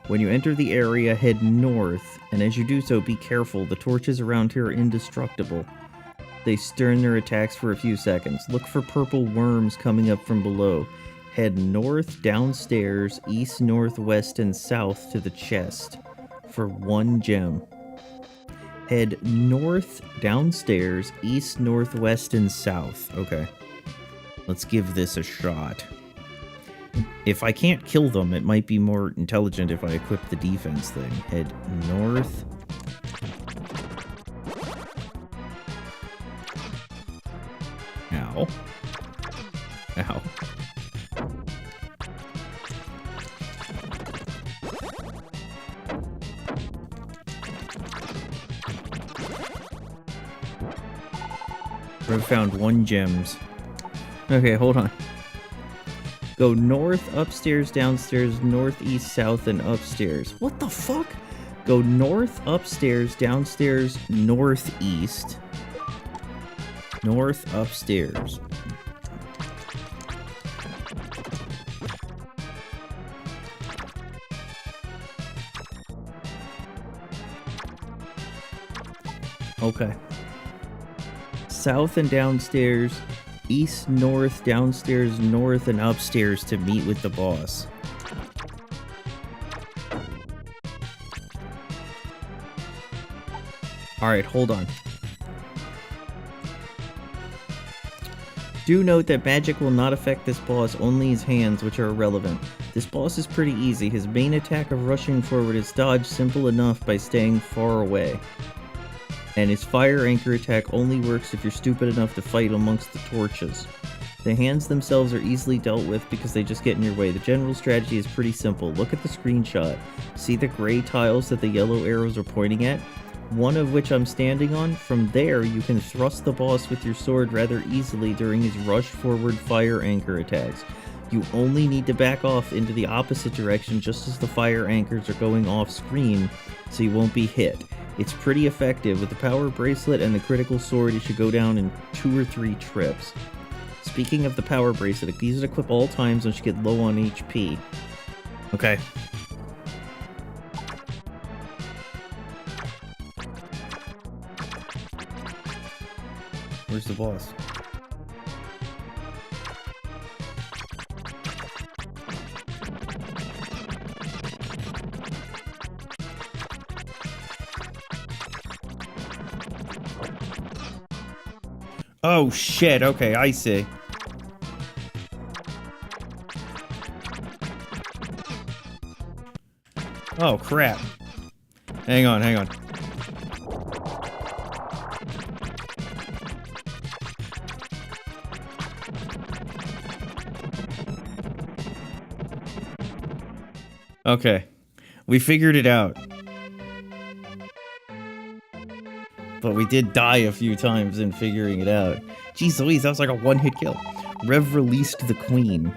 When you enter the area, head north, and as you do so, be careful. The torches around here are indestructible. They stun their attacks for a few seconds. Look for purple worms coming up from below. Head north, downstairs, east, northwest, and south to the chest for 1 gem. Head north, downstairs, east, northwest, and south. Okay. Let's give this a shot. If I can't kill them, it might be more intelligent if I equip the defense thing. Head north. Ow. Ow. I've found 1 gems. Okay, hold on. Go north, upstairs, downstairs, northeast, south, and upstairs. What the fuck? Go north, upstairs, downstairs, northeast. North, upstairs. Okay. South and downstairs, east, north, downstairs, north, and upstairs to meet with the boss. Alright, hold on. Do note that magic will not affect this boss, only his hands, which are irrelevant. This boss is pretty easy. His main attack of rushing forward is dodged simple enough by staying far away. And his fire anchor attack only works if you're stupid enough to fight amongst the torches. The hands themselves are easily dealt with because they just get in your way. The general strategy is pretty simple. Look at the screenshot. See the gray tiles that the yellow arrows are pointing at? One of which I'm standing on. From there, you can thrust the boss with your sword rather easily during his rush forward fire anchor attacks. You only need to back off into the opposite direction just as the fire anchors are going off screen, so you won't be hit. It's pretty effective. With the power bracelet and the critical sword, you should go down in 2 or 3 trips. Speaking of the power bracelet, use it equip all times once you get low on HP. Okay. Where's the boss? Oh, shit. Okay, I see. Oh, crap. Hang on, hang on. Okay. We figured it out. But we did die a few times in figuring it out. Jeez Louise, that was like a one-hit kill. Rev released the queen.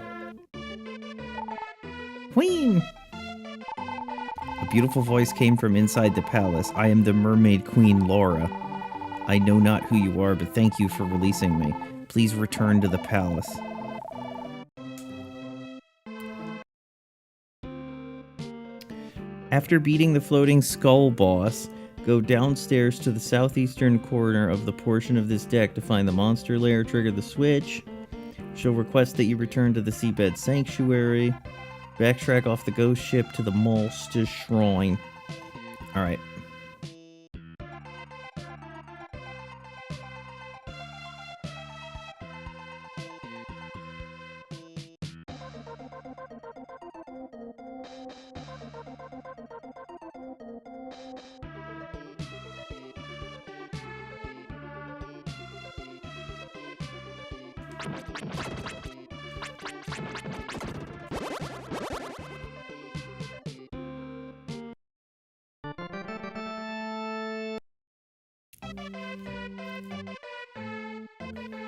Queen! A beautiful voice came from inside the palace. I am the mermaid queen Laura. I know not who you are, but thank you for releasing me. Please return to the palace. After beating the floating skull boss, go downstairs to the southeastern corner of the portion of this deck to find the monster lair, trigger the switch. She'll request that you return to the seabed sanctuary. Backtrack off the ghost ship to the monster shrine. Alright.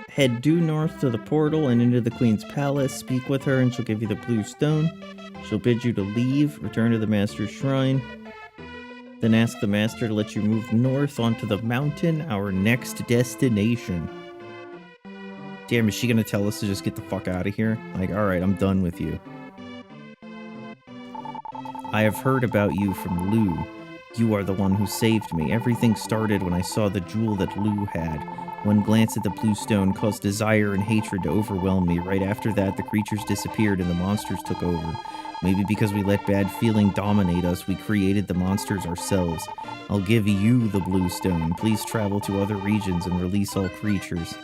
Head due north to the portal and into the Queen's Palace. Speak with her and she'll give you the blue stone. She'll bid you to leave, return to the Master's Shrine. Then ask the Master to let you move north onto the mountain, our next destination. Damn, is she gonna tell us to just get the fuck out of here? Like, alright, I'm done with you. I have heard about you from Lou. You are the one who saved me. Everything started when I saw the jewel that Lou had. One glance at the blue stone caused desire and hatred to overwhelm me. Right after that, the creatures disappeared and the monsters took over. Maybe because we let bad feeling dominate us, we created the monsters ourselves. I'll give you the blue stone. Please travel to other regions and release all creatures.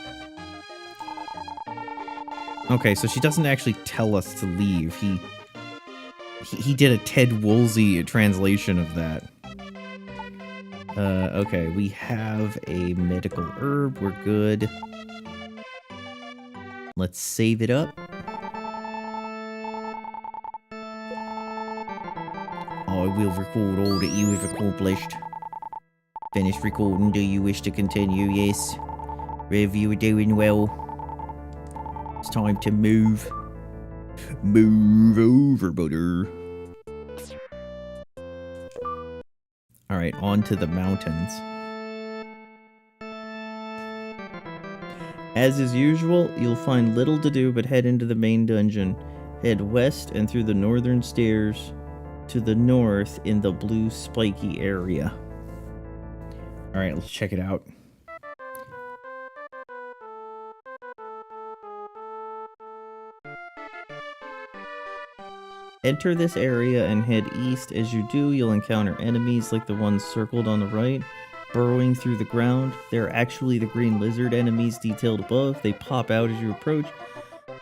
Okay, so she doesn't actually tell us to leave. He did a Ted Woolsey translation of that. Okay, we have a medical herb. We're good. Let's save it up. I will record all that you have accomplished. Finish recording. Do you wish to continue? Yes. Rev, you are doing well. It's time to move. Move over, butter. Alright, on to the mountains. As is usual, you'll find little to do but head into the main dungeon. Head west and through the northern stairs to the north in the blue spiky area. Alright, let's check it out. Enter this area and head east. As you do, you'll encounter enemies like the ones circled on the right, burrowing through the ground. They're actually the green lizard enemies detailed above. They pop out as you approach.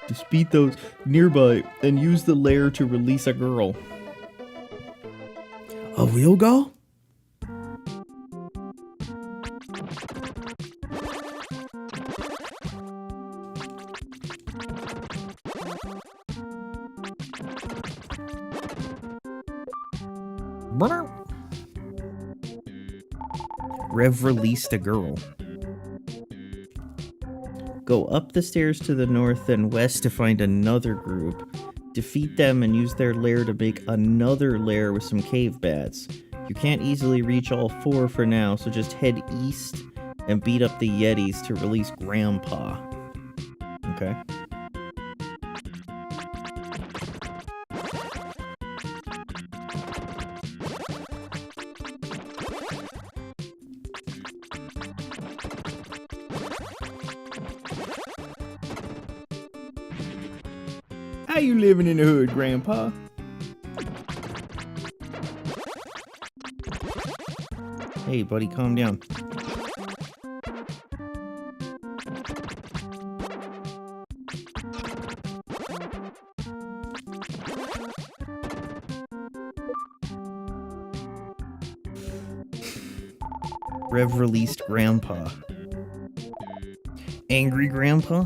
Defeat those nearby and use the lair to release a girl. A real girl? Rev released a girl. Go up the stairs to the north and west to find another group. Defeat them and use their lair to make another lair with some cave bats. You can't easily reach all four for now, so just head east and beat up the Yetis to release Grandpa. Okay. How you living in the hood, Grandpa? Hey, buddy, calm down. Rev released Grandpa. Angry Grandpa?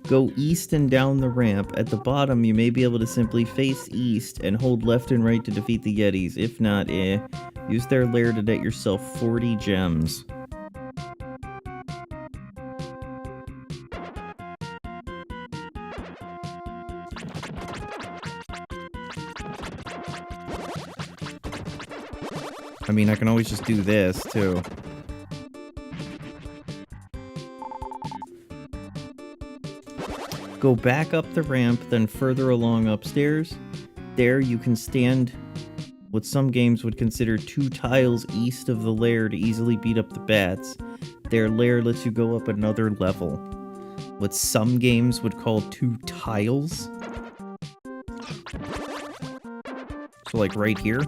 Go east and down the ramp. At the bottom, you may be able to simply face east and hold left and right to defeat the Yetis. If not, use their lair to net yourself 40 gems. I mean, I can always just do this, too. Go back up the ramp, then further along upstairs. There you can stand what some games would consider 2 tiles east of the lair to easily beat up the bats. Their lair lets you go up another level. What some games would call 2 tiles. So like right here.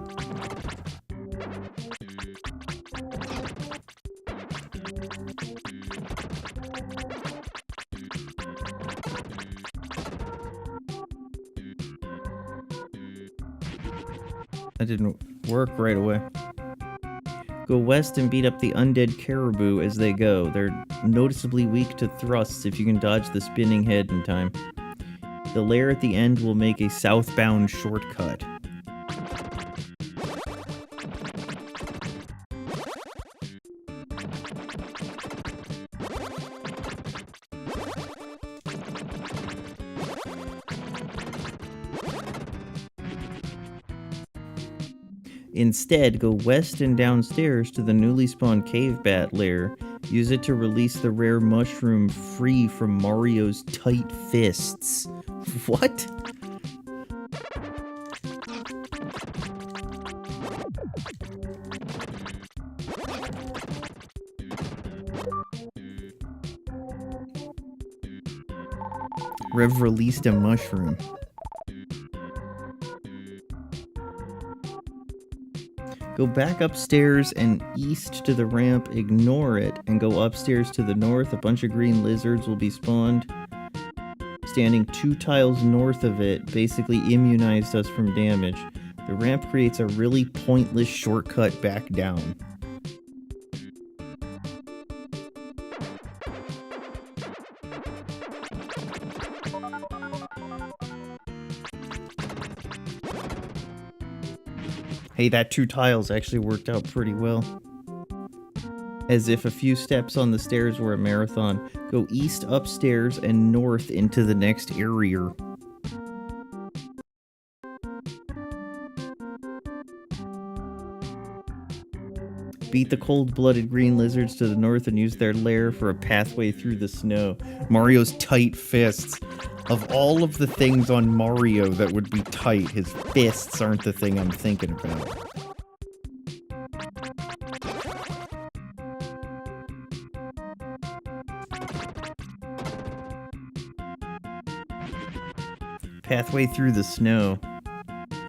That didn't work right away. Go west and beat up the undead caribou as they go. They're noticeably weak to thrusts if you can dodge the spinning head in time. The lair at the end will make a southbound shortcut. Instead, go west and downstairs to the newly spawned cave bat lair. Use it to release the rare mushroom free from Mario's tight fists. What? Rev released a mushroom. Go back upstairs and east to the ramp, ignore it, and go upstairs to the north. A bunch of green lizards will be spawned. Standing 2 tiles north of it basically immunized us from damage. The ramp creates a really pointless shortcut back down. Hey, that 2 tiles actually worked out pretty well. As if a few steps on the stairs were a marathon. Go east upstairs and north into the next area. Beat the cold-blooded green lizards to the north and use their lair for a pathway through the snow. Mario's tight fists. Of all of the things on Mario that would be tight, his fists aren't the thing I'm thinking about. Pathway through the snow.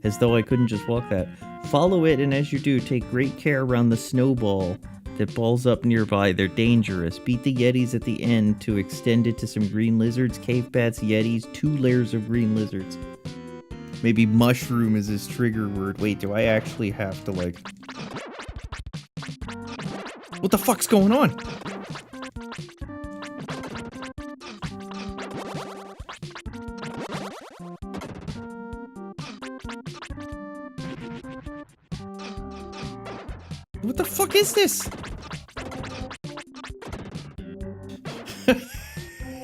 As though I couldn't just walk that. Follow it, and as you do, take great care around the snowball that balls up nearby. They're dangerous. Beat the Yetis at the end to extend it to some green lizards, cave bats, Yetis, 2 layers of green lizards. Maybe mushroom is his trigger word. Wait, do I actually have to, like... What the fuck's going on? What the fuck is this?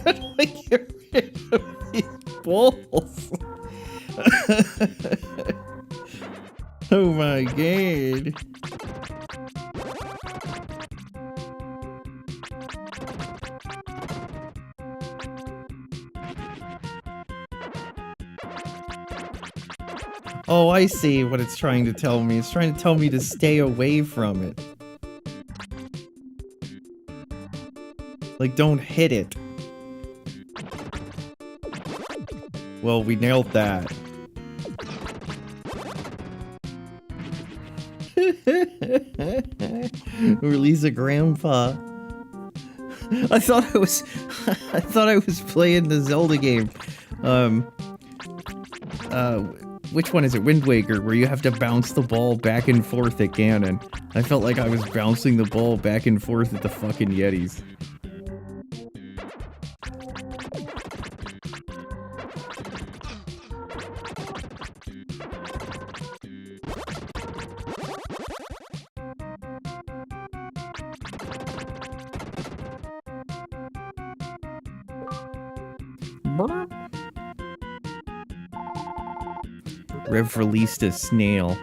How do I get rid of these balls? Oh my god. Oh, I see what it's trying to tell me. It's trying to tell me to stay away from it. Like, don't hit it. Well, we nailed that. Release a grandpa. I thought I was playing the Zelda game. Which one is it? Wind Waker, where you have to bounce the ball back and forth at Ganon. I felt like I was bouncing the ball back and forth at the fucking Yetis. Rev released a snail.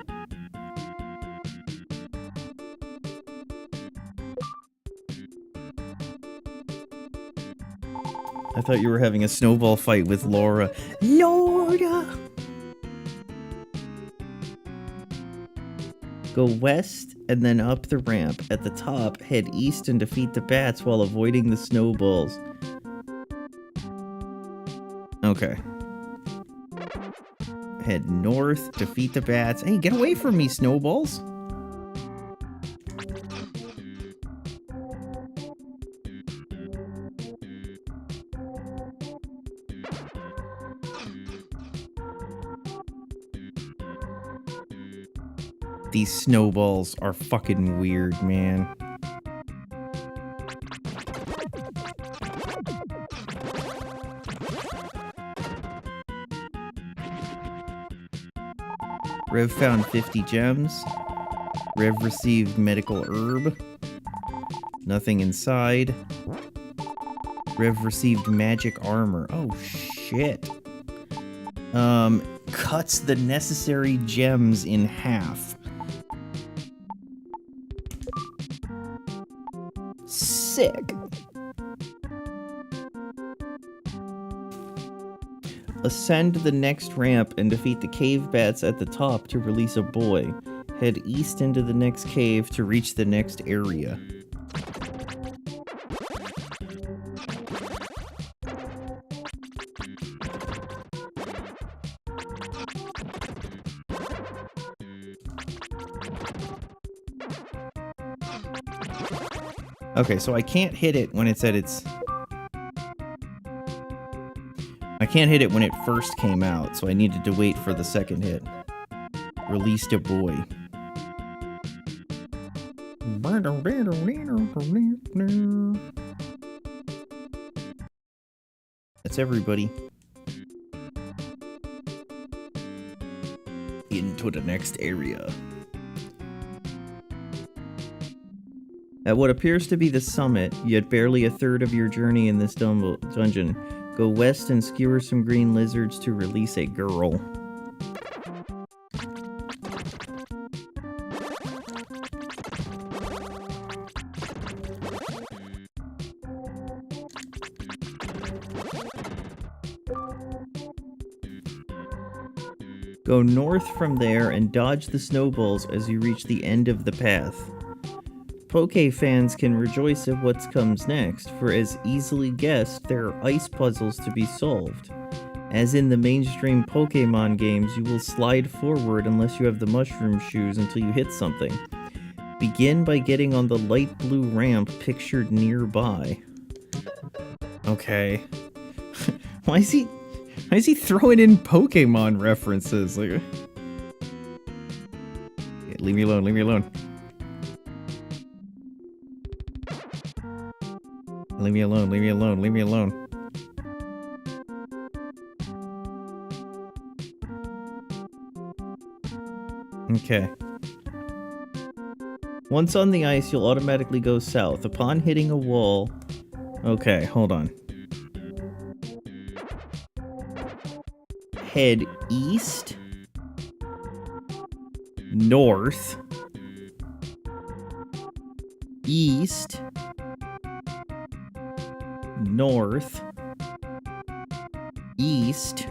I thought you were having a snowball fight with Laura. Laura! Go west and then up the ramp. At the top, head east and defeat the bats while avoiding the snowballs. Okay. Head north, defeat the bats. Hey, get away from me, snowballs! These snowballs are fucking weird, man. Rev found 50 gems. Rev received medical herb. Nothing inside. Rev received magic armor. Oh, shit. Cuts the necessary gems in half. Sick. Ascend the next ramp and defeat the cave bats at the top to release a boy. Head east into the next cave to reach the next area. Okay, so I can't hit it when it's at its... I can't hit it when it first came out, so I needed to wait for the second hit. Released a boy. That's everybody. Into the next area. At what appears to be the summit, yet barely a third of your journey in this dungeon, go west and skewer some green lizards to release a girl. Go north from there and dodge the snowballs as you reach the end of the path. Poke fans can rejoice at what comes next, for as easily guessed, there are ice puzzles to be solved. As in the mainstream Pokemon games, you will slide forward unless you have the mushroom shoes until you hit something. Begin by getting on the light blue ramp pictured nearby. Okay. Why is he throwing in Pokemon references? Like, leave me alone, leave me alone. Leave me alone, leave me alone, leave me alone. Okay. Once on the ice, you'll automatically go south. Upon hitting a wall... Okay, hold on. Head east, north, east, north, east,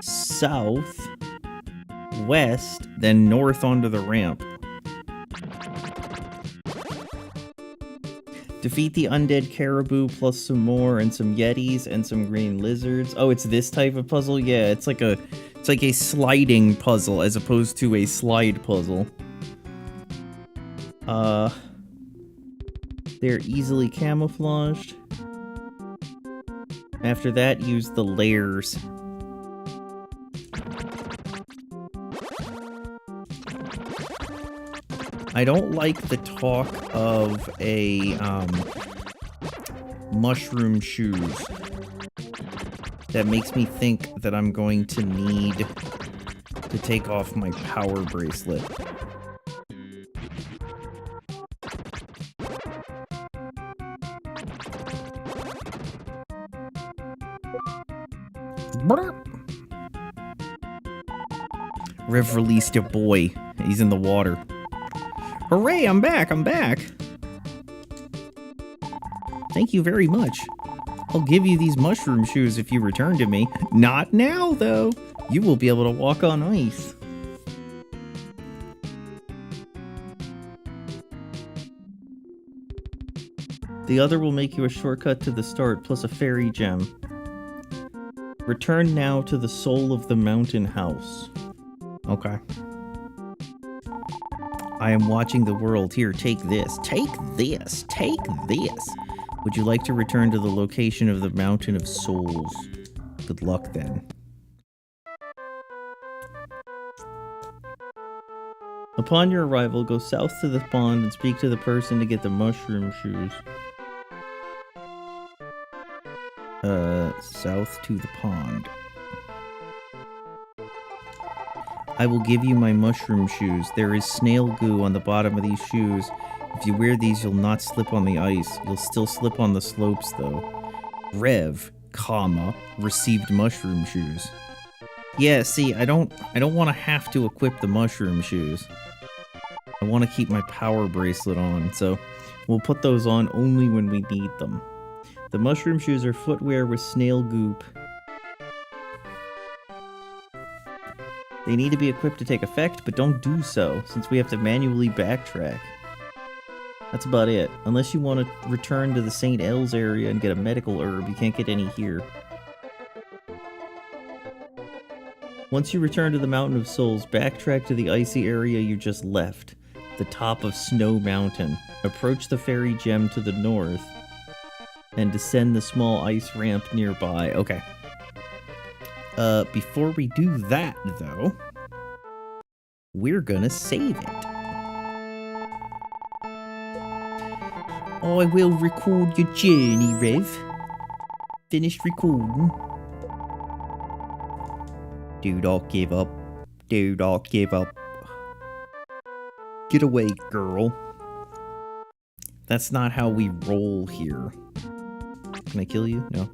south, west, then north onto the ramp. Defeat the undead caribou plus some more and some yetis and some green lizards. Oh, it's this type of puzzle? Yeah, it's like a sliding puzzle as opposed to a slide puzzle. They're easily camouflaged. After that, use the layers. I don't like the talk of a, mushroom shoes. That makes me think that I'm going to need to take off my power bracelet. Rev released a boy. He's in the water. Hooray, I'm back, I'm back. Thank you very much. I'll give you these mushroom shoes if you return to me. Not now, though. You will be able to walk on ice. The other will make you a shortcut to the start, plus a fairy gem. Return now to the soul of the mountain house. Okay. I am watching the world. Here, take this. Take this. Take this. Would you like to return to the location of the Mountain of Souls? Good luck, then. Upon your arrival, go south to the pond and speak to the person to get the mushroom shoes. South to the pond. I will give you my mushroom shoes. There is snail goo on the bottom of these shoes. If you wear these, you'll not slip on the ice. You'll still slip on the slopes, though. Rev, comma, received mushroom shoes. Yeah, see, I don't want to have to equip the mushroom shoes. I want to keep my power bracelet on, so we'll put those on only when we need them. The mushroom shoes are footwear with snail goop. They need to be equipped to take effect, but don't do so, since we have to manually backtrack. That's about it. Unless you want to return to the St. El's area and get a medical herb, you can't get any here. Once you return to the Mountain of Souls, backtrack to the icy area you just left, the top of Snow Mountain. Approach the fairy gem to the north, and descend the small ice ramp nearby. Okay. Before we do that, though, we're gonna save it. I will record your journey, Rev. Finished recording. Dude, I'll give up. Dude, I'll give up. Get away, girl. That's not how we roll here. Can I kill you? No.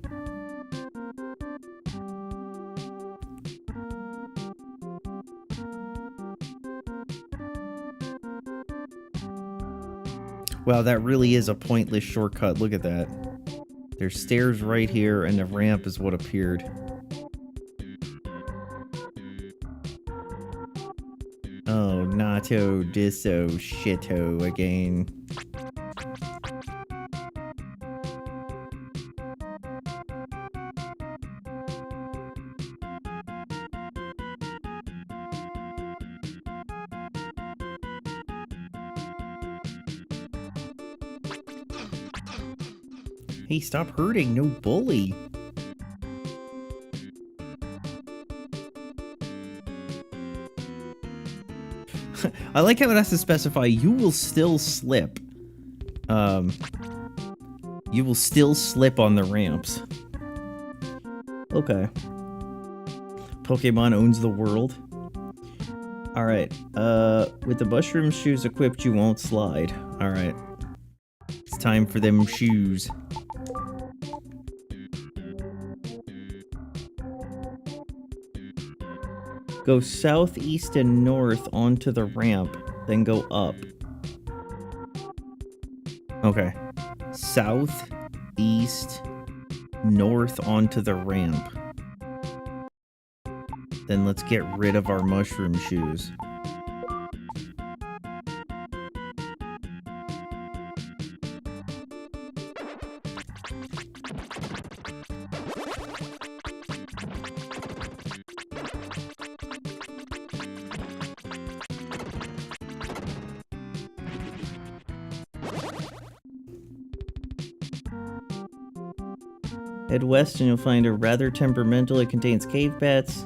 Wow, that really is a pointless shortcut. Look at that. There's stairs right here, and the ramp is what appeared. Oh, natto disso shito again. Hey, stop hurting, no bully. I like how it has to specify you will still slip. You will still slip on the ramps. Okay. Pokemon owns the world. Alright, with the mushroom shoes equipped, you won't slide. Alright. It's time for them shoes. Go south, east, and north onto the ramp, then go up. Okay. South, east, north onto the ramp. Then let's get rid of our mushroom shoes. Head west and you'll find a rather temperamental. It contains cave bats.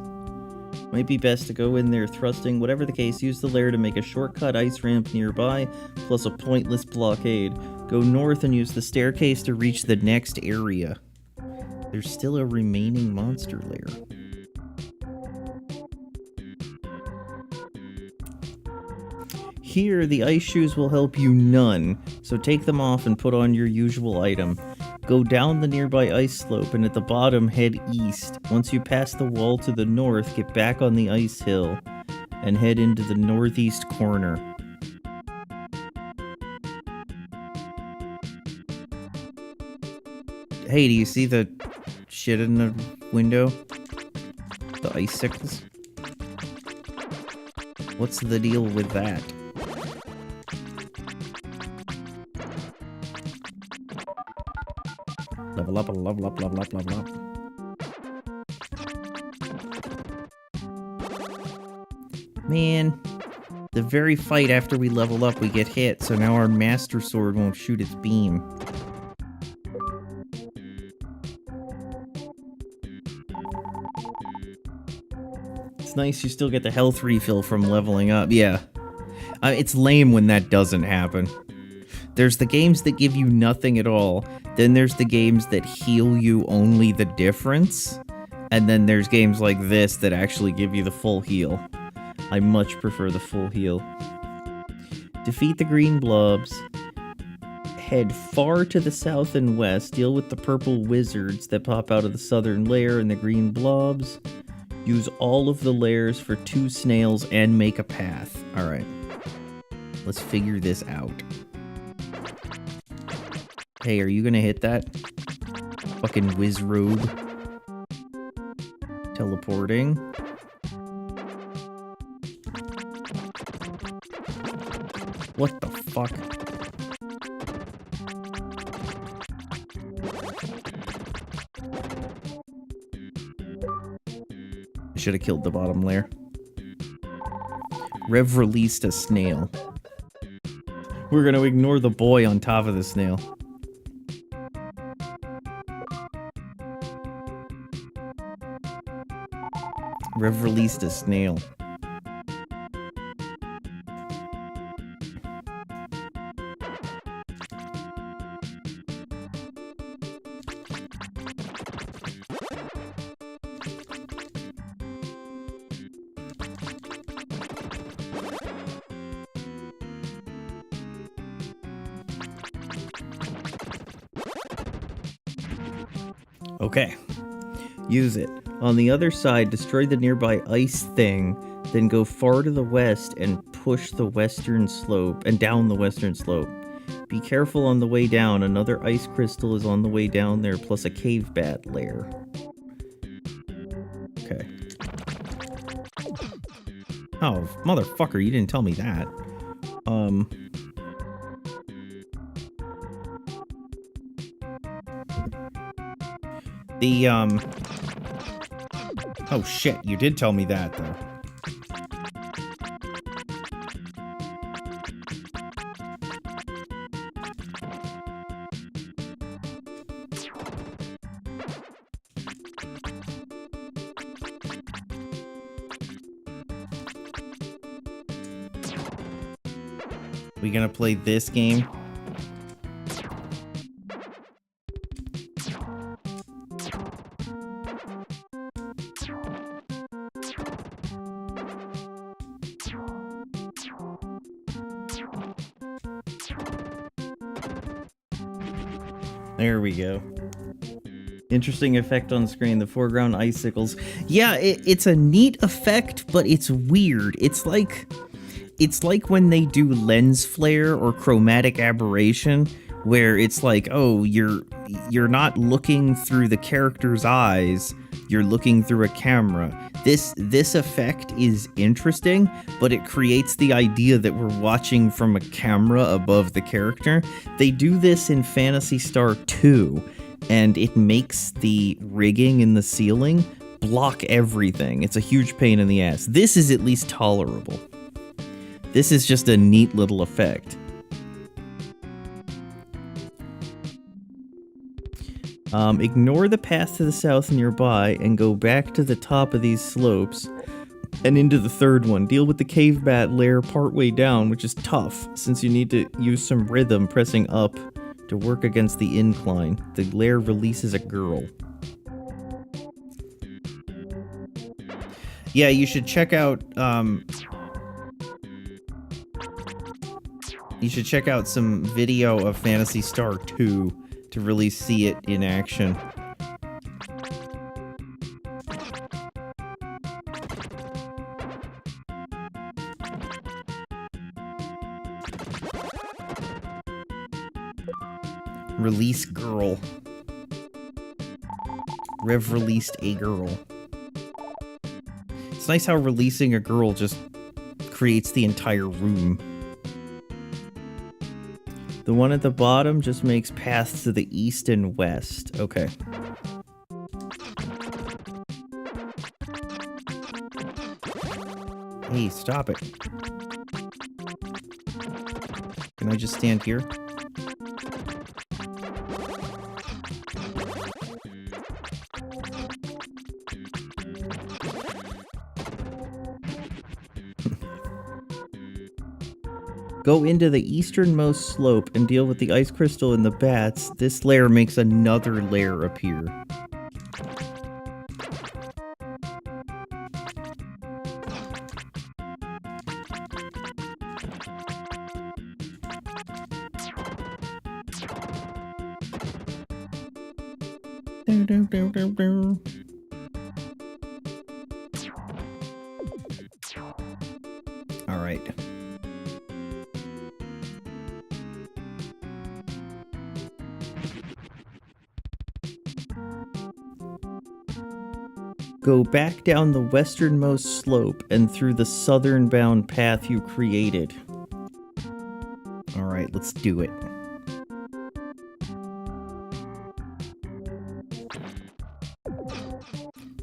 Might be best to go in there thrusting. Whatever the case, use the lair to make a shortcut ice ramp nearby, plus a pointless blockade. Go north and use the staircase to reach the next area. There's still a remaining monster lair. Here, the ice shoes will help you none, so take them off and put on your usual item. Go down the nearby ice slope and at the bottom head east. Once you pass the wall to the north, get back on the ice hill and head into the northeast corner. Hey, do you see the shit in the window? The icicles? What's the deal with that? Level up, level up, level up, level up. Man, the very fight after we level up, we get hit, so now our Master Sword won't shoot its beam. It's nice you still get the health refill from leveling up, yeah. It's lame when that doesn't happen. There's the games that give you nothing at all, then there's the games that heal you only the difference, and then there's games like this that actually give you the full heal. I much prefer the full heal. Defeat the green blobs. Head far to the south and west, deal with the purple wizards that pop out of the southern lair and the green blobs. Use all of the lairs for 2 snails and make a path. Alright. Let's figure this out. Hey, are you gonna hit that? Fucking whiz robe. Teleporting. What the fuck? I should have killed the bottom layer. Rev released a snail. We're gonna ignore the boy on top of the snail. Rev released a snail. Okay. Use it. On the other side, destroy the nearby ice thing, then go far to the west and push the western slope, and down the western slope. Be careful on the way down, another ice crystal is on the way down there, plus a cave bat lair. Okay. Oh, motherfucker, you didn't tell me that. Oh shit, you did tell me that, though. We gonna play this game? There we go. Interesting effect on screen, the foreground icicles. Yeah, it's a neat effect, but it's weird. It's like when they do lens flare or chromatic aberration, where it's like, oh, you're not looking through the character's eyes, you're looking through a camera. This effect is interesting, but it creates the idea that we're watching from a camera above the character. They do this in Phantasy Star 2, and it makes the rigging in the ceiling block everything. It's a huge pain in the ass. This is at least tolerable. This is just a neat little effect. Ignore the path to the south nearby and go back to the top of these slopes. And into the third one. Deal with the cave bat lair partway down, which is tough, since you need to use some rhythm pressing up to work against the incline. The lair releases a girl. Yeah, you should check out, you should check out some video of Phantasy Star 2 to really see it in action. Release girl. Rev released a girl. It's nice how releasing a girl just creates the entire room. The one at the bottom just makes paths to the east and west. Okay. Hey, stop it. Can I just stand here? Go into the easternmost slope and deal with the ice crystal and the bats. This lair makes another lair appear. All right. Go back down the westernmost slope and through the southern-bound path you created. Alright, let's do it.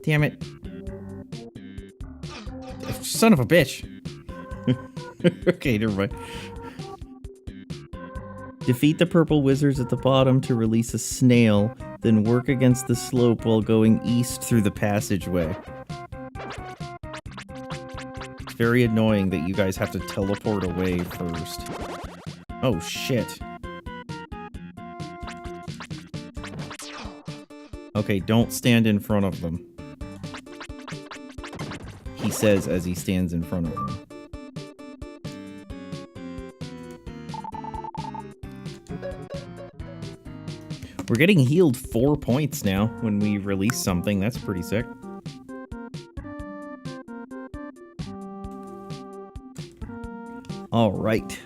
Damn it. Son of a bitch. Okay, never mind. Defeat the purple wizards at the bottom to release a snail, then work against the slope while going east through the passageway. It's very annoying that you guys have to teleport away first. Oh, shit. Okay, don't stand in front of them. He says as he stands in front of them. We're getting healed 4 points now when we release something. That's pretty sick. All right.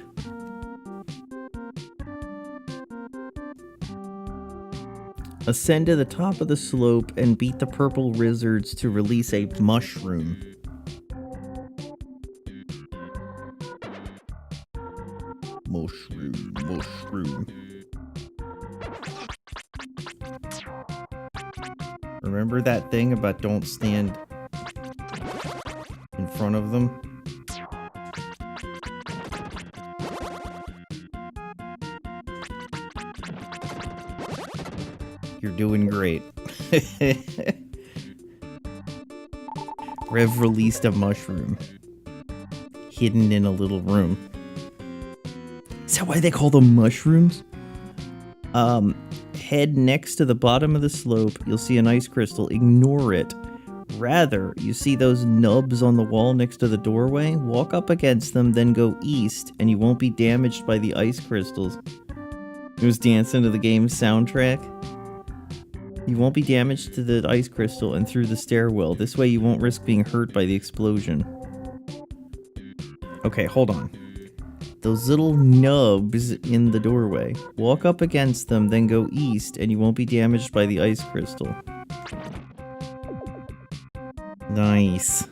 Ascend to the top of the slope and beat the purple wizards to release a mushroom. Mushroom, mushroom. Remember that thing about don't stand in front of them? You're doing great. Rev released a mushroom. Hidden in a little room. Is that why they call them mushrooms? Head next to the bottom of the slope. You'll see an ice crystal. Ignore it. Rather, you see those nubs on the wall next to the doorway? Walk up against them, then go east, and you won't be damaged by the ice crystals. It was dancing to the game's soundtrack. You won't be damaged to the ice crystal and through the stairwell. This way you won't risk being hurt by the explosion. Okay, hold on. Those little nubs in the doorway. Walk up against them, then go east, and you won't be damaged by the ice crystal. Nice.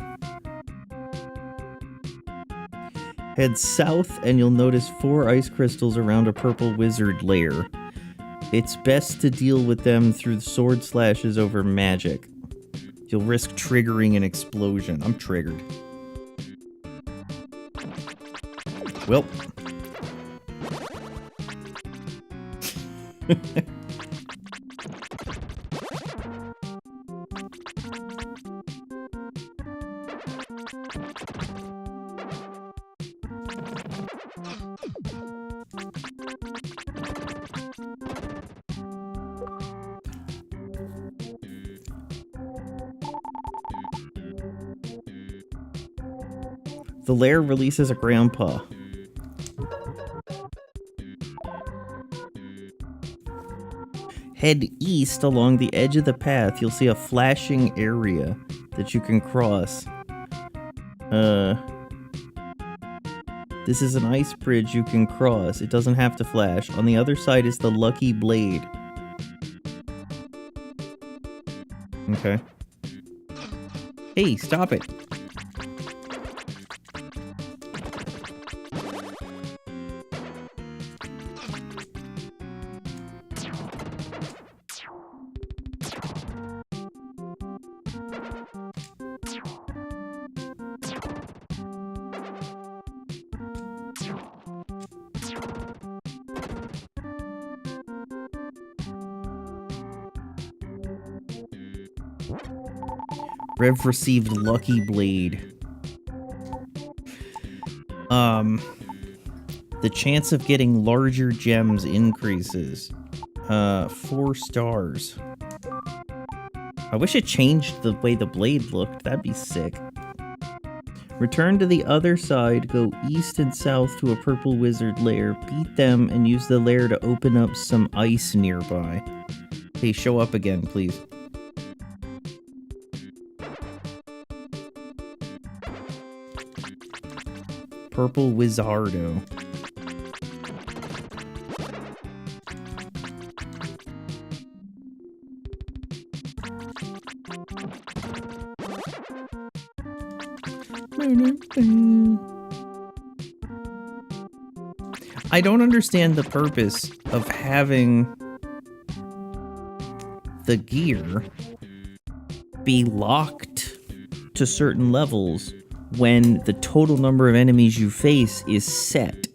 Head south, and you'll notice 4 ice crystals around a purple wizard lair. It's best to deal with them through sword slashes over magic. You'll risk triggering an explosion. I'm triggered. Well. The lair releases a grandpa. Head east along the edge of the path. You'll see a flashing area that you can cross. This is an ice bridge you can cross. It doesn't have to flash. On the other side is the Lucky Blade. Okay. Hey, stop it. Rev received Lucky Blade. The chance of getting larger gems increases. 4 stars. I wish it changed the way the blade looked. That'd be sick. Return to the other side, go east and south to a purple wizard lair, beat them, and use the lair to open up some ice nearby. Hey, show up again, please. Purple Wizardo. I don't understand the purpose of having the gear be locked to certain levels when the total number of enemies you face is set.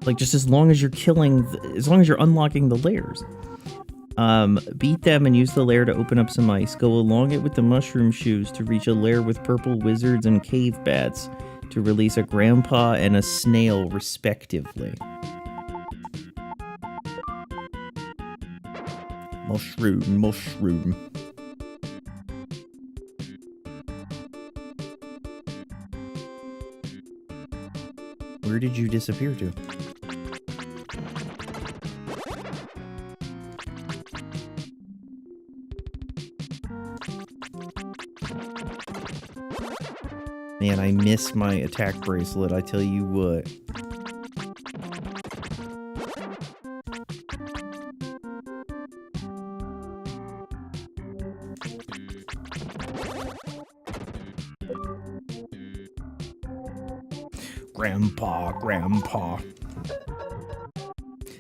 Like, just as long as you're as long as you're unlocking the lairs. Beat them and use the lair to open up some ice. Go along it with the mushroom shoes to reach a lair with purple wizards and cave bats to release a grandpa and a snail, respectively. Mushroom. Where did you disappear to? Man, I miss my attack bracelet, I tell you what. Grandpa.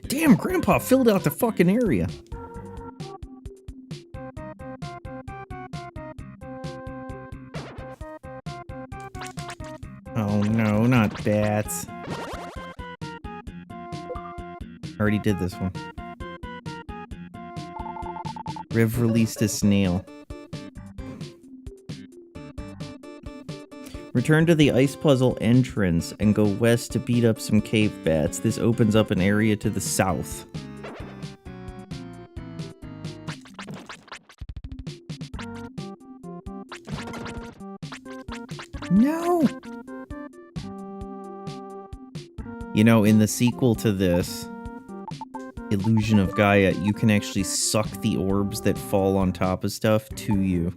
Damn, Grandpa filled out the fucking area. Oh no, not bats. Already did this one. Riv released a snail. Return to the ice puzzle entrance and go west to beat up some cave bats. This opens up an area to the south. No! You know, in the sequel to this, Illusion of Gaia, you can actually suck the orbs that fall on top of stuff to you.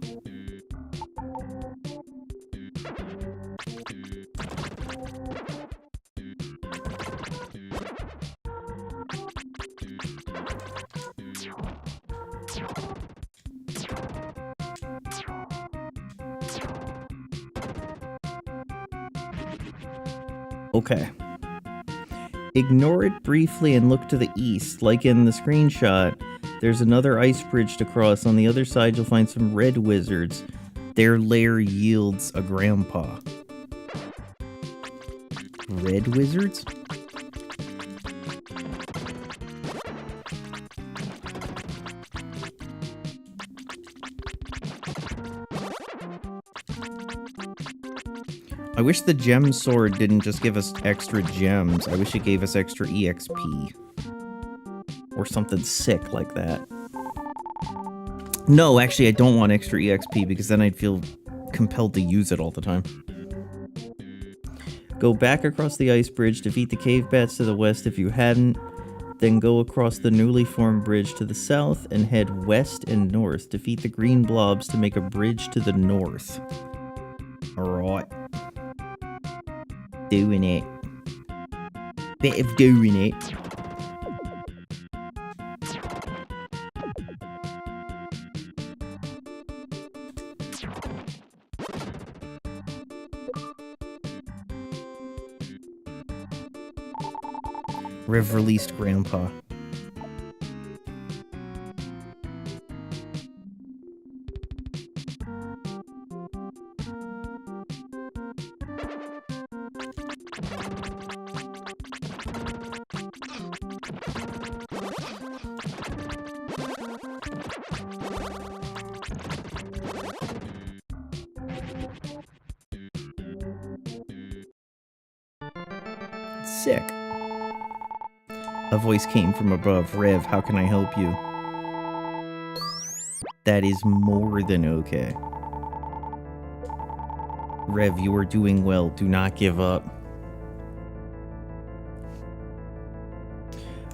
Okay. Ignore it briefly and look to the east. Like in the screenshot, there's another ice bridge to cross. On the other side, you'll find some red wizards. Their lair yields a grandpa. Red wizards? I wish the gem sword didn't just give us extra gems. I wish it gave us extra EXP. Or something sick like that. No, actually, I don't want extra EXP because then I'd feel compelled to use it all the time. Go back across the ice bridge, defeat the cave bats to the west if you hadn't, then go across the newly formed bridge to the south and head west and north. Defeat the green blobs to make a bridge to the north. Alright. Doing it. Bit of doing it. Rev released Grandpa. Sick. A voice came from above. Rev, how can I help you? That is more than okay. Rev, you are doing well. Do not give up.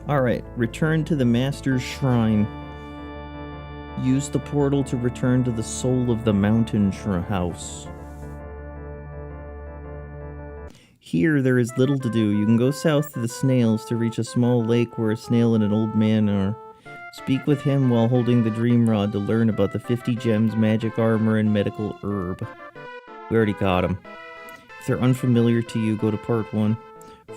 Alright, return to the Master's Shrine. Use the portal to return to the soul of the mountain house. Here, there is little to do. You can go south to the snails to reach a small lake where a snail and an old man are. Speak with him while holding the dream rod to learn about the 50 gems, magic armor, and medical herb. We already got them. If they're unfamiliar to you, go to part 1.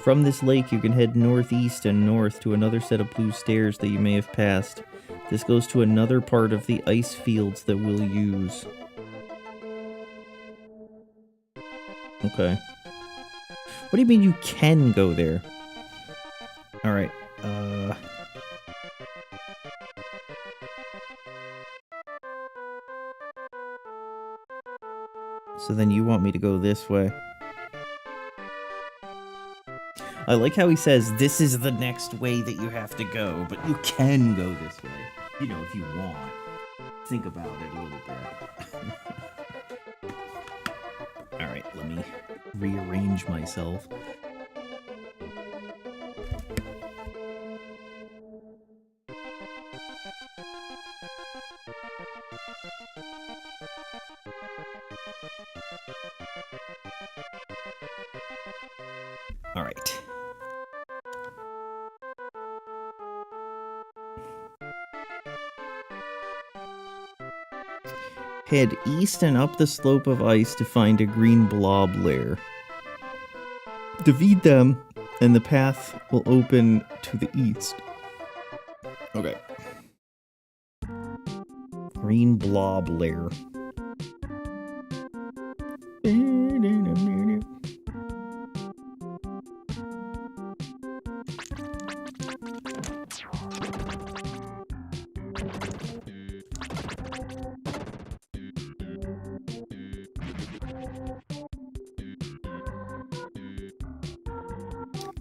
From this lake, you can head northeast and north to another set of blue stairs that you may have passed. This goes to another part of the ice fields that we'll use. Okay. What do you mean you can go there? Alright, so then you want me to go this way. I like how he says, this is the next way that you have to go, but you can go this way. You know, if you want. Think about it a little bit. Alright, let me rearrange myself. Alright. Head east and up the slope of ice to find a green blob lair. Defeat them, and the path will open to the east. Okay. Green blob lair.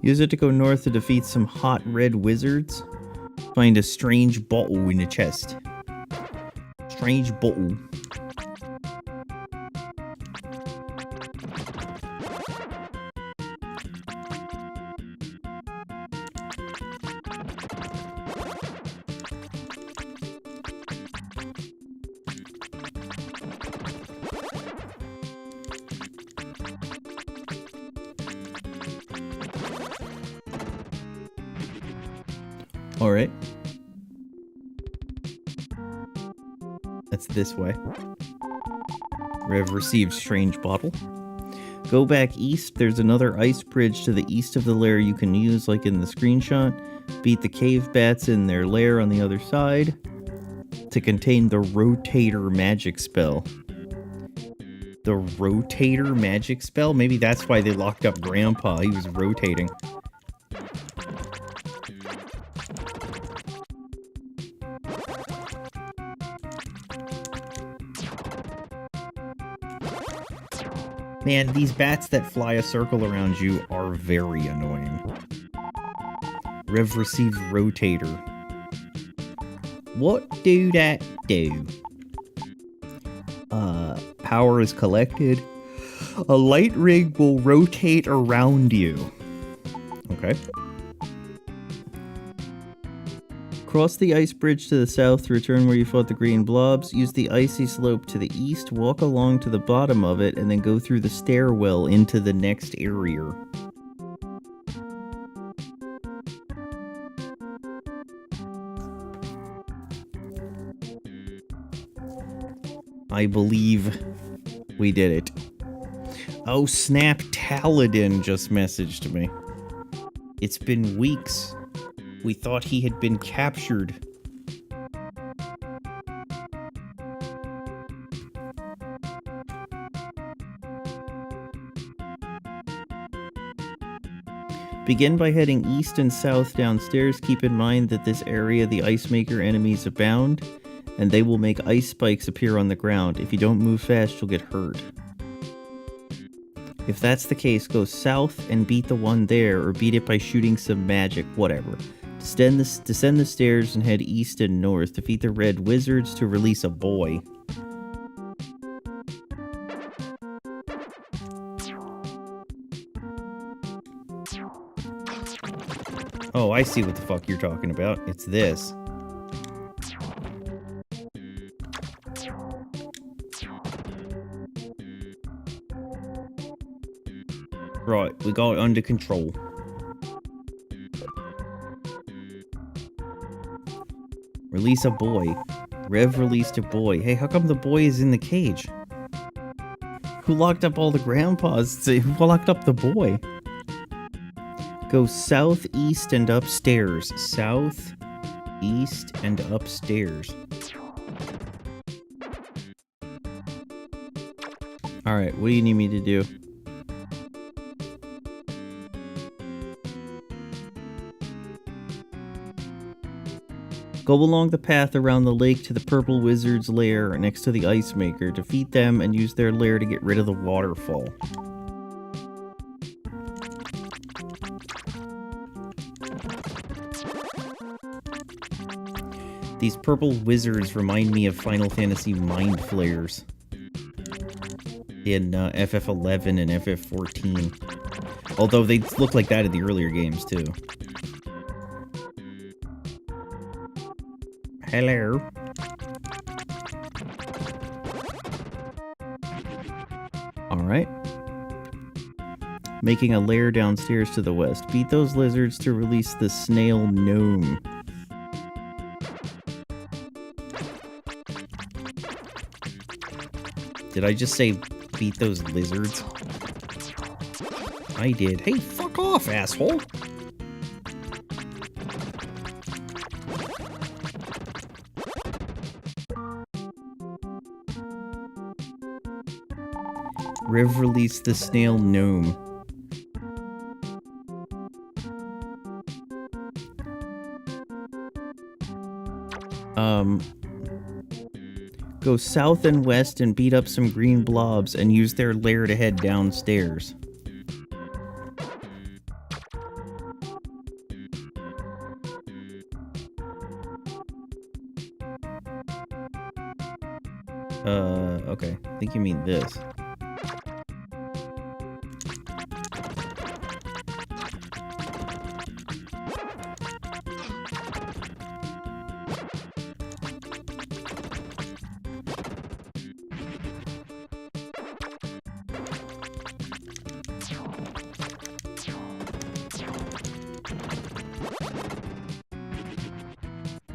Use it to go north to defeat some hot red wizards. Find a strange bottle in the chest. Strange bottle. Alright. That's this way. Rev received strange bottle. Go back east. There's another ice bridge to the east of the lair you can use, like in the screenshot. Beat the cave bats in their lair on the other side to contain the rotator magic spell. The rotator magic spell? Maybe that's why they locked up Grandpa. He was rotating. Man, these bats that fly a circle around you are very annoying. Rev receives rotator. What do that do? Power is collected. A light rig will rotate around you. Okay. Cross the ice bridge to the south to return where you fought the green blobs. Use the icy slope to the east, walk along to the bottom of it, and then go through the stairwell into the next area. I believe we did it. Oh snap, Taladin just messaged me. It's been weeks. We thought he had been captured. Begin by heading east and south downstairs. Keep in mind that this area the Ice Maker enemies abound, and they will make ice spikes appear on the ground. If you don't move fast, you'll get hurt. If that's the case, go south and beat the one there, or beat it by shooting some magic, whatever. Descend the stairs and head east and north. Defeat the red wizards to release a boy. Oh, I see what the fuck you're talking about. It's this. Right, we got it under control. Release a boy. Rev released a boy. Hey, how come the boy is in the cage? Who locked up all the grandpas? Who locked up the boy? Go south, east, and upstairs. South, east, and upstairs. Alright, what do you need me to do? Go along the path around the lake to the purple wizard's lair next to the ice maker. Defeat them and use their lair to get rid of the waterfall. These purple wizards remind me of Final Fantasy Mind Flayers in FF11 and FF14. Although they look like that in the earlier games too. Hello. Alright. Making a lair downstairs to the west. Beat those lizards to release the snail gnome. Did I just say beat those lizards? I did. Hey, fuck off, asshole! Rev released the snail gnome. Go south and west and beat up some green blobs and use their lair to head downstairs. Okay. I think you mean this.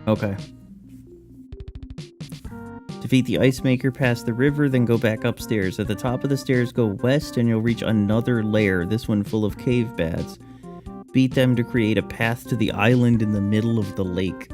Okay. Defeat the Ice Maker past the river, then go back upstairs. At the top of the stairs, go west and you'll reach another lair, this one full of cave bats. Beat them to create a path to the island in the middle of the lake.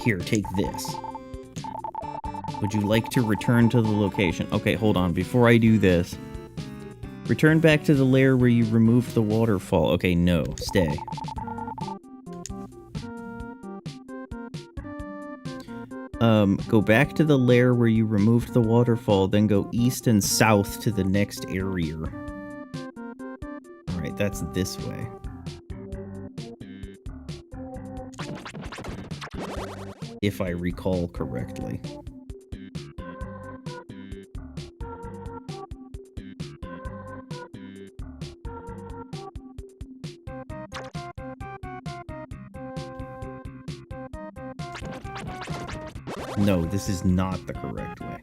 Here, take this. Would you like to return to the location? Okay, hold on. Before I do this, return back to the lair where you removed the waterfall. Okay, no. Stay. Go back to the lair where you removed the waterfall, then go east and south to the next area. Alright, that's this way. If I recall correctly. No, this is not the correct way.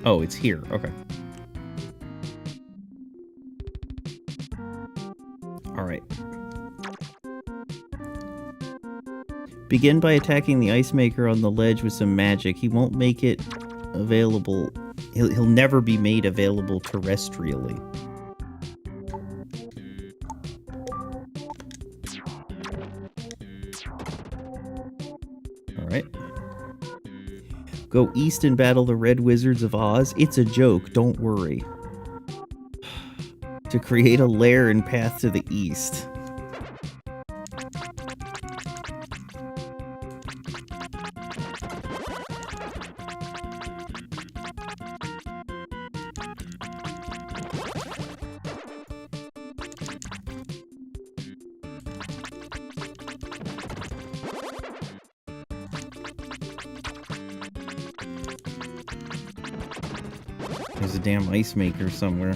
Oh, it's here. Okay. Alright. Begin by attacking the ice maker on the ledge with some magic. He won't make it available. He'll never be made available terrestrially. Alright. Go east and battle the Red Wizards of Oz. It's a joke, don't worry. To create a lair and path to the east. There's a damn ice maker somewhere.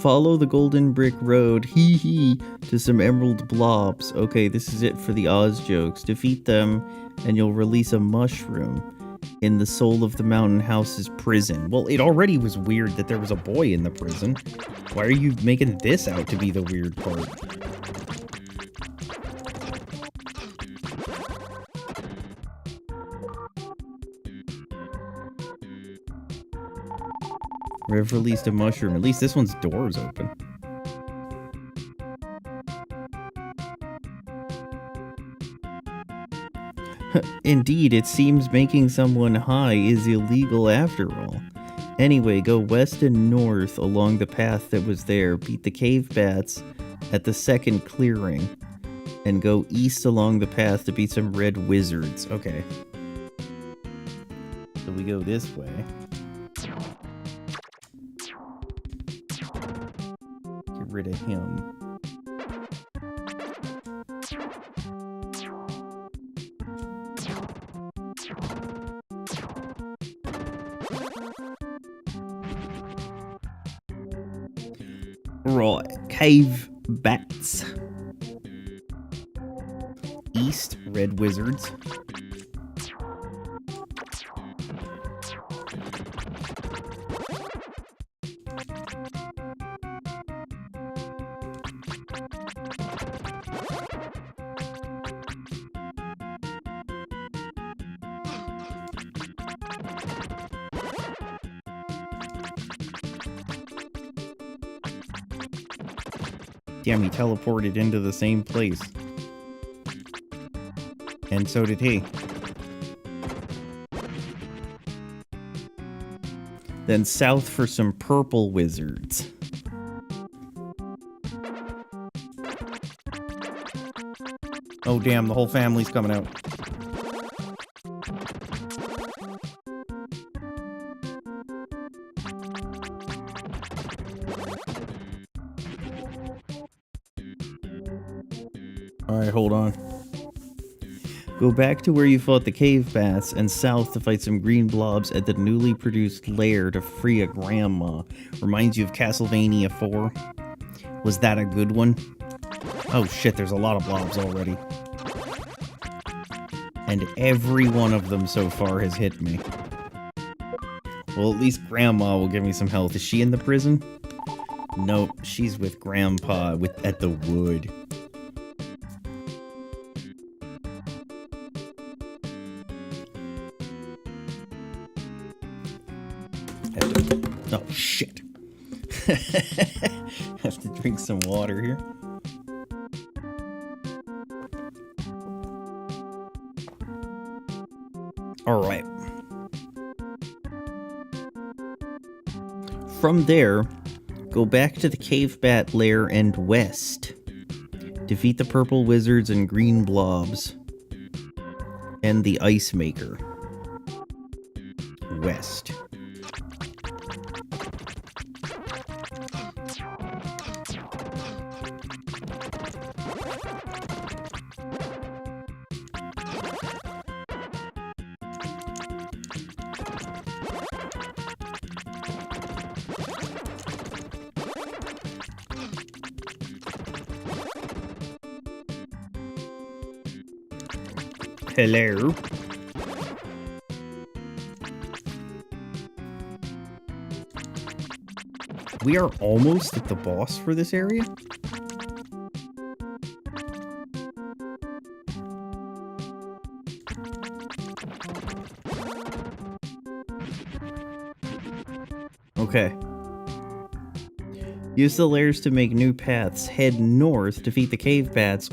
Follow the golden brick road, hee hee, to some emerald blobs. Okay, this is it for the Oz jokes. Defeat them, and you'll release a mushroom in the soul of the mountain house's prison. Well, it already was weird that there was a boy in the prison. Why are you making this out to be the weird part? We've released a mushroom. At least this one's door is open. Indeed, it seems making someone high is illegal after all. Anyway, go west and north along the path that was there, beat the cave bats at the second clearing, and go east along the path to beat some red wizards. Okay. So we go this way. Get rid of him. Right, cave bats. East, red wizards. Damn, he teleported into the same place. And so did he. Then south for some purple wizards. Oh damn, the whole family's coming out. Alright, hold on. Go back to where you fought the cave bats and south to fight some green blobs at the newly produced lair to free a grandma. Reminds you of Castlevania 4? Was that a good one? Oh shit, there's a lot of blobs already. And every one of them so far has hit me. Well, at least grandma will give me some health. Is she in the prison? Nope, she's with grandpa at the wood. Have to drink some water here. Alright. From there, go back to the cave bat lair and west. Defeat the purple wizards and green blobs. And the ice maker. West. Hello. We are almost at the boss for this area. Okay. Use the layers to make new paths. Head north, defeat the cave bats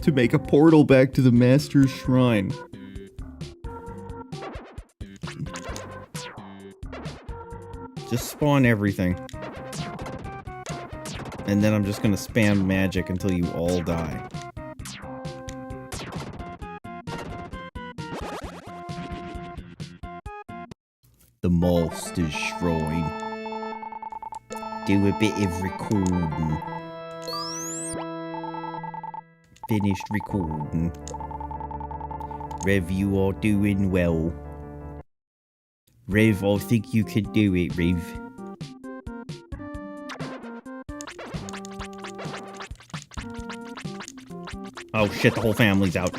to make a portal back to the Master's Shrine. Just spawn everything. And then I'm just gonna spam magic until you all die. The Master's Shrine. Do a bit of recording. Finished recording. Rev, you are doing well. Rev, I think you can do it, Rev. Oh shit, the whole family's out.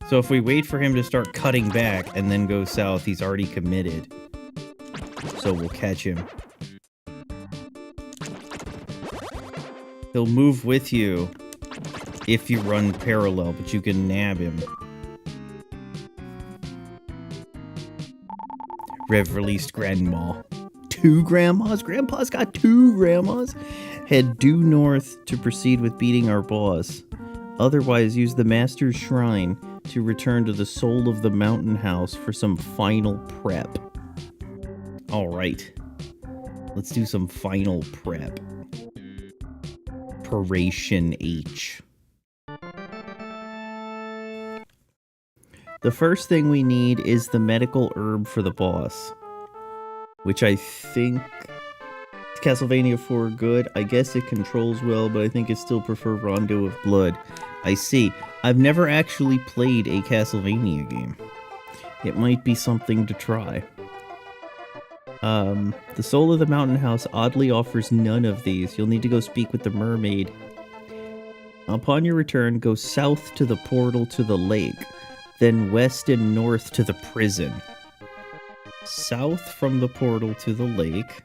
So if we wait for him to start cutting back and then go south, he's already committed. So we'll catch him. He'll move with you if you run parallel, but you can nab him. Rev released Grandma. 2 grandmas? Grandpa's got 2 grandmas? Head due north to proceed with beating our boss. Otherwise, use the Master's Shrine to return to the soul of the mountain house for some final prep. Alright. Let's do some final prep. Operation H. The first thing we need is the medical herb for the boss. Which I think... Castlevania 4 good. I guess it controls well, but I think I still prefer Rondo of Blood. I see. I've never actually played a Castlevania game. It might be something to try. The Soul of the Mountain House oddly offers none of these. You'll need to go speak with the mermaid. Upon your return, go south to the portal to the lake, then west and north to the prison. South from the portal to the lake.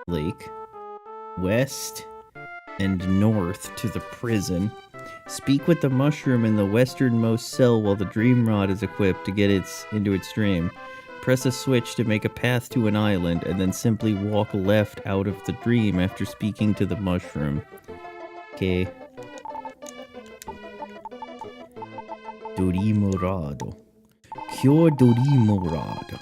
Lake. West and north to the prison. Speak with the mushroom in the westernmost cell while the dream rod is equipped to get into its dream. Press a switch to make a path to an island, and then simply walk left out of the dream after speaking to the mushroom. Okay. Dorimorado. Cure Dorimorado.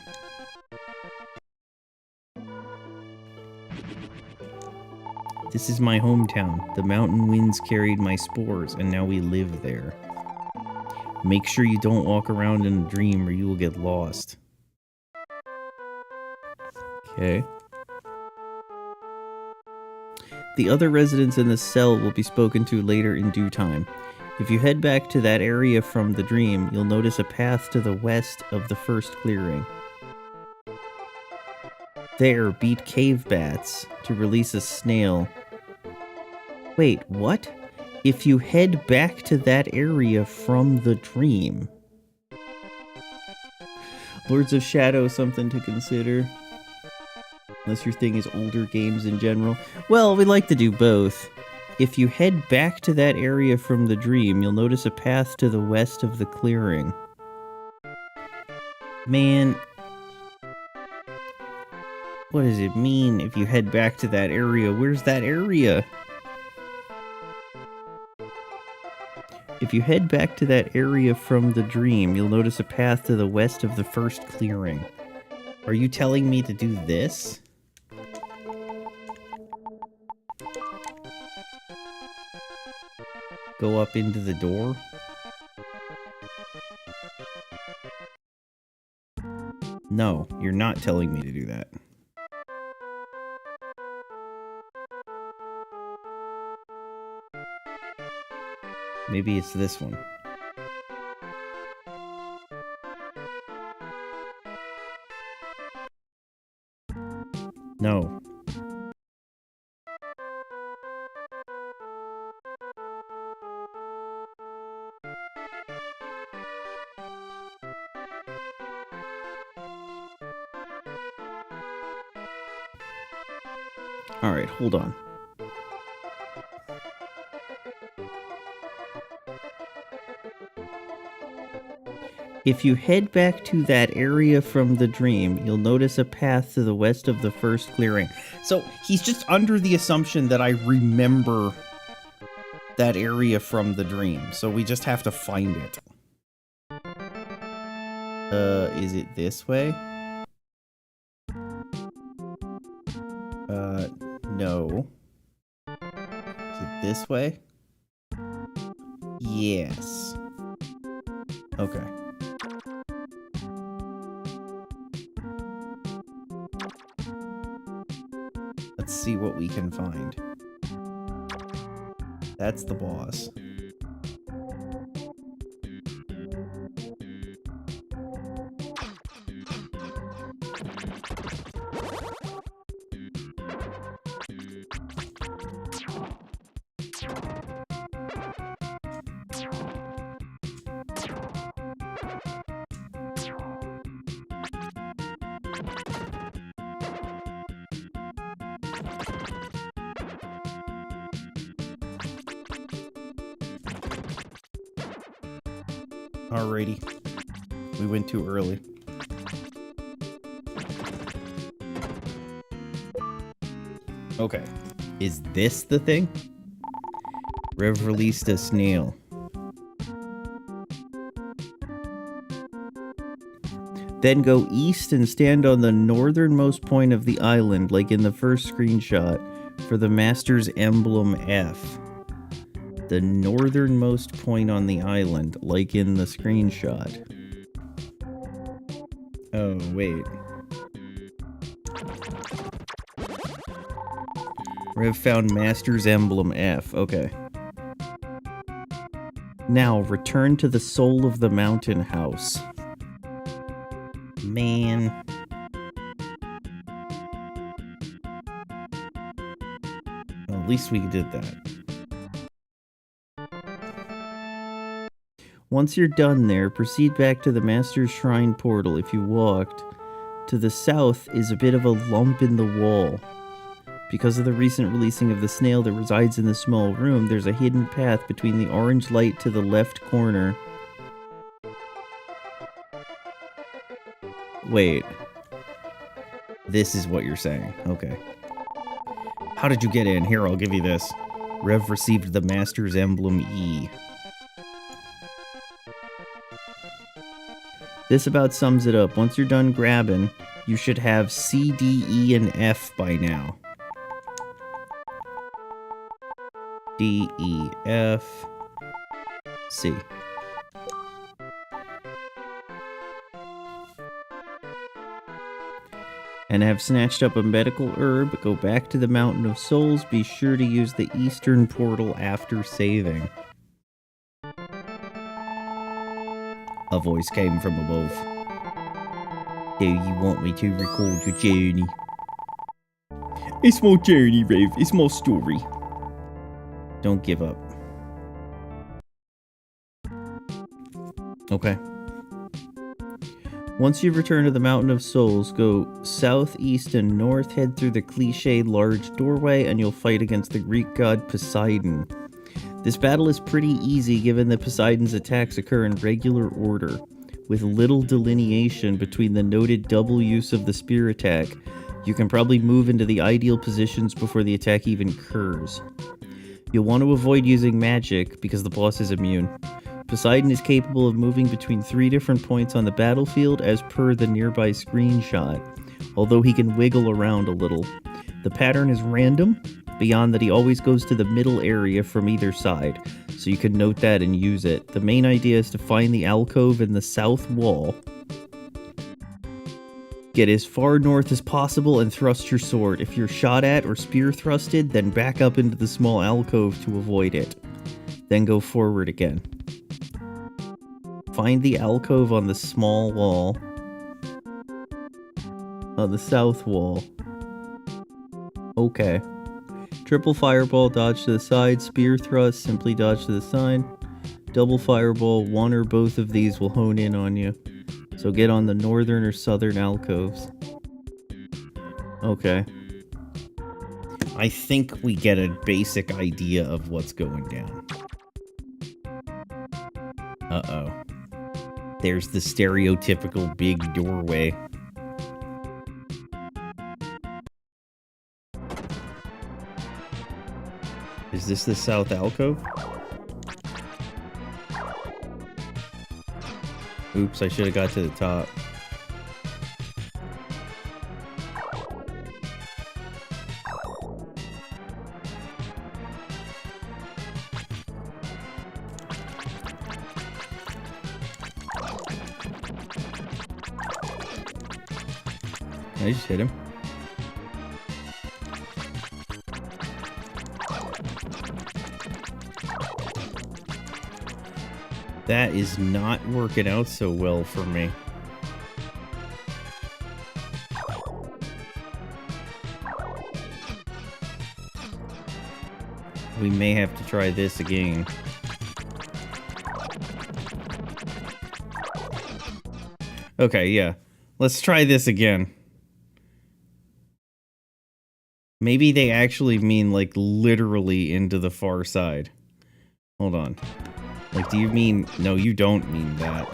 This is my hometown. The mountain winds carried my spores, and now we live there. Make sure you don't walk around in a dream or you will get lost. Okay. The other residents in the cell will be spoken to later in due time. If you head back to that area from the dream, you'll notice a path to the west of the first clearing. There, beat cave bats to release a snail. Wait, what? If you head back to that area from the dream. Lords of Shadow, something to consider. Unless your thing is older games in general. Well, we like to do both. If you head back to that area from the dream, you'll notice a path to the west of the clearing. Man, what does it mean if you head back to that area? Where's that area? If you head back to that area from the dream, you'll notice a path to the west of the first clearing. Are you telling me to do this? Go up into the door? No, you're not telling me to do that. Maybe it's this one. No. Alright, hold on. If you head back to that area from the dream, you'll notice a path to the west of the first clearing. So he's just under the assumption that I remember that area from the dream. So we just have to find it. Is it this way? No. Is it this way? Yes. Okay. Let's see what we can find. That's the boss. Alrighty. We went too early. Okay. Is this the thing? Rev released a snail. Then go east and stand on the northernmost point of the island, like in the first screenshot, for the Master's Emblem F. The northernmost point on the island, like in the screenshot. Oh, wait. Rev found Master's Emblem F. Okay. Now, return to the soul of the mountain house. Man. Well, at least we did that. Once you're done there, proceed back to the Master's Shrine portal if you walked. To the south is a bit of a lump in the wall. Because of the recent releasing of the snail that resides in the small room, there's a hidden path between the orange light to the left corner. Wait. This is what you're saying. Okay. How did you get in? Here, I'll give you this. Rev received the Master's Emblem E. This about sums it up. Once you're done grabbing, you should have C, D, E, and F by now. D, E, F, C. And have snatched up a medical herb, go back to the Mountain of Souls. Be sure to use the eastern portal after saving. A voice came from above. Do you want me to record your journey? A small journey, Rave. A small story. Don't give up. Okay. Once you've returned to the Mountain of Souls, go south, east, and north, head through the cliched large doorway, and you'll fight against the Greek god Poseidon. This battle is pretty easy given that Poseidon's attacks occur in regular order, with little delineation between the noted double use of the spear attack. You can probably move into the ideal positions before the attack even occurs. You'll want to avoid using magic because the boss is immune. Poseidon is capable of moving between 3 different points on the battlefield as per the nearby screenshot, although he can wiggle around a little. The pattern is random, beyond that he always goes to the middle area from either side, so you can note that and use it. The main idea is to find the alcove in the south wall, get as far north as possible, and thrust your sword. If you're shot at or spear thrusted, then back up into the small alcove to avoid it. Then go forward again. Find the alcove on the small wall. On the south wall. Okay. Triple fireball, dodge to the side. Spear thrust, simply dodge to the side. Double fireball, one or both of these will hone in on you. So get on the northern or southern alcoves. Okay. I think we get a basic idea of what's going down. Uh-oh. There's the stereotypical big doorway. Is this the south alcove? Oops, I should have got to the top. I just hit him. That is not working out so well for me. We may have to try this again. Okay, yeah. Let's try this again. Maybe they actually mean, like, literally into the far side. Hold on. Like, do you mean... No, you don't mean that.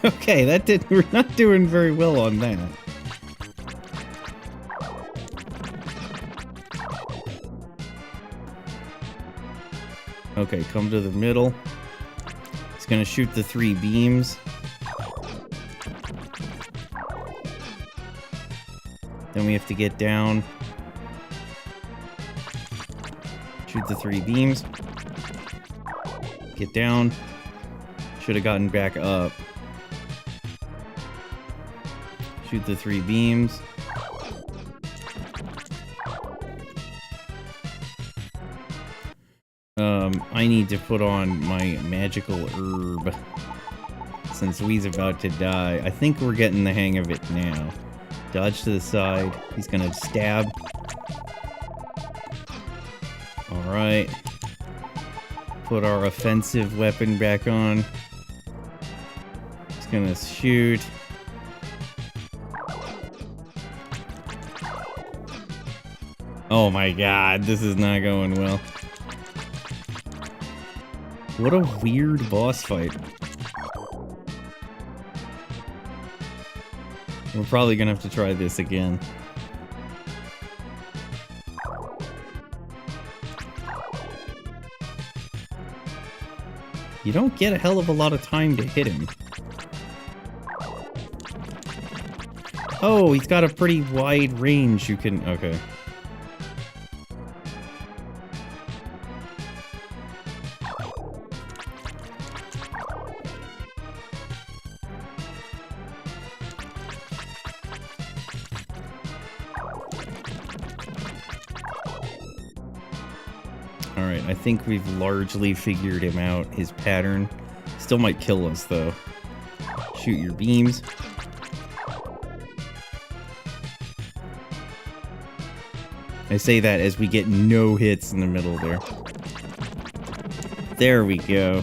Okay, that did... We're not doing very well on that. Okay, come to the middle. It's gonna shoot the 3 beams. Then we have to get down. Shoot the 3 beams. Get down. Should have gotten back up. Shoot the 3 beams. I need to put on my magical herb since we's about to die. I think we're getting the hang of it now. Dodge to the side. He's gonna stab. Alright. Put our offensive weapon back on. He's gonna shoot. Oh my god, this is not going well. What a weird boss fight. We're probably gonna have to try this again. You don't get a hell of a lot of time to hit him. Oh, he's got a pretty wide range you can... Okay. Alright, I think we've largely figured him out, his pattern. Still might kill us, though. Shoot your beams. I say that as we get no hits in the middle there. There we go.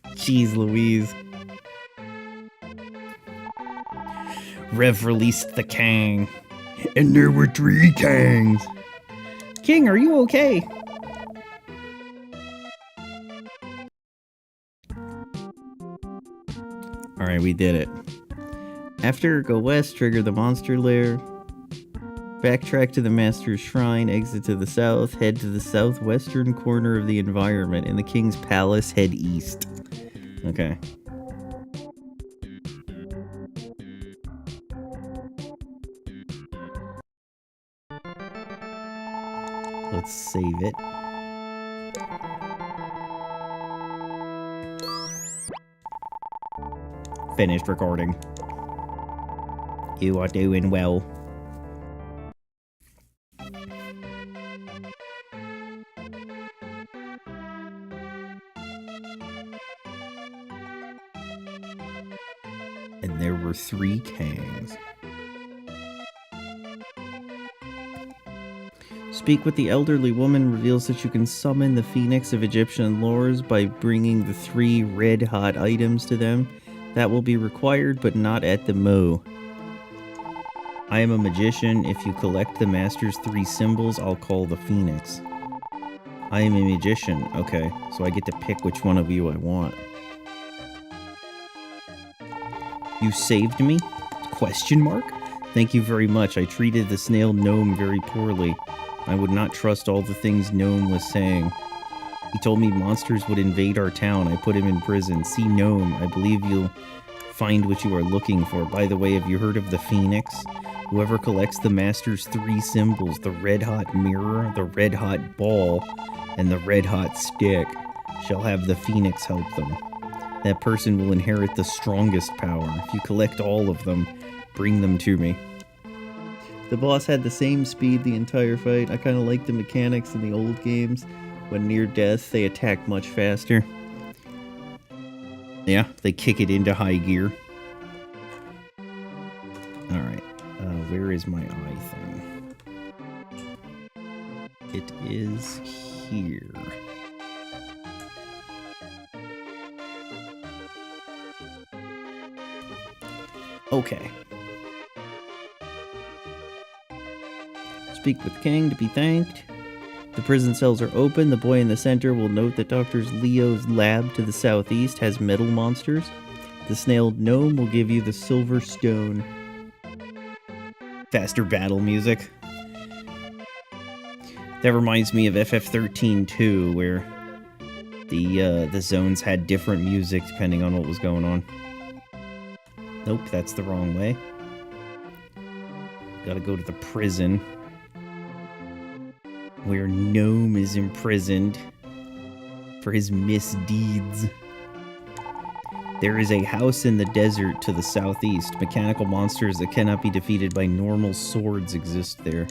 Jeez Louise. Rev released the Kang. And there were 3 Kangs. King, are you okay? Alright, we did it. After, go west, trigger the monster lair. Backtrack to the Master's Shrine, exit to the south, head to the southwestern corner of the environment. In the King's Palace, head east. Okay. Let's save it. Finished recording. You are doing well. And there were 3 Kangs. Speak with the elderly woman reveals that you can summon the phoenix of Egyptian lores by bringing the 3 red-hot items to them. That will be required, but not at the Mo. I am a magician. If you collect the Master's 3 symbols, I'll call the phoenix. I am a magician. Okay, so I get to pick which one of you I want. You saved me? Question mark? Thank you very much. I treated the snail gnome very poorly. I would not trust all the things Gnome was saying. He told me monsters would invade our town. I put him in prison. See Gnome. I believe you'll find what you are looking for. By the way, have you heard of the Phoenix? Whoever collects the Master's 3 symbols, the red-hot mirror, the red-hot ball, and the red-hot stick, shall have the Phoenix help them. That person will inherit the strongest power. If you collect all of them, bring them to me. The boss had the same speed the entire fight. I kind of like the mechanics in the old games. When near death, they attack much faster. Yeah, they kick it into high gear. Alright, where is my eye thing? It is here. Okay. Speak with King to be thanked. The prison cells are open. The boy in the center will note that Dr. Leo's lab to the southeast has metal monsters. The snailed gnome will give you the silver stone. Faster battle music. That reminds me of FF13 2, where the zones had different music depending on what was going on. Nope, that's the wrong way. Gotta go to the prison, where Gnome is imprisoned for his misdeeds. There is a house in the desert to the southeast. Mechanical monsters that cannot be defeated by normal swords exist there.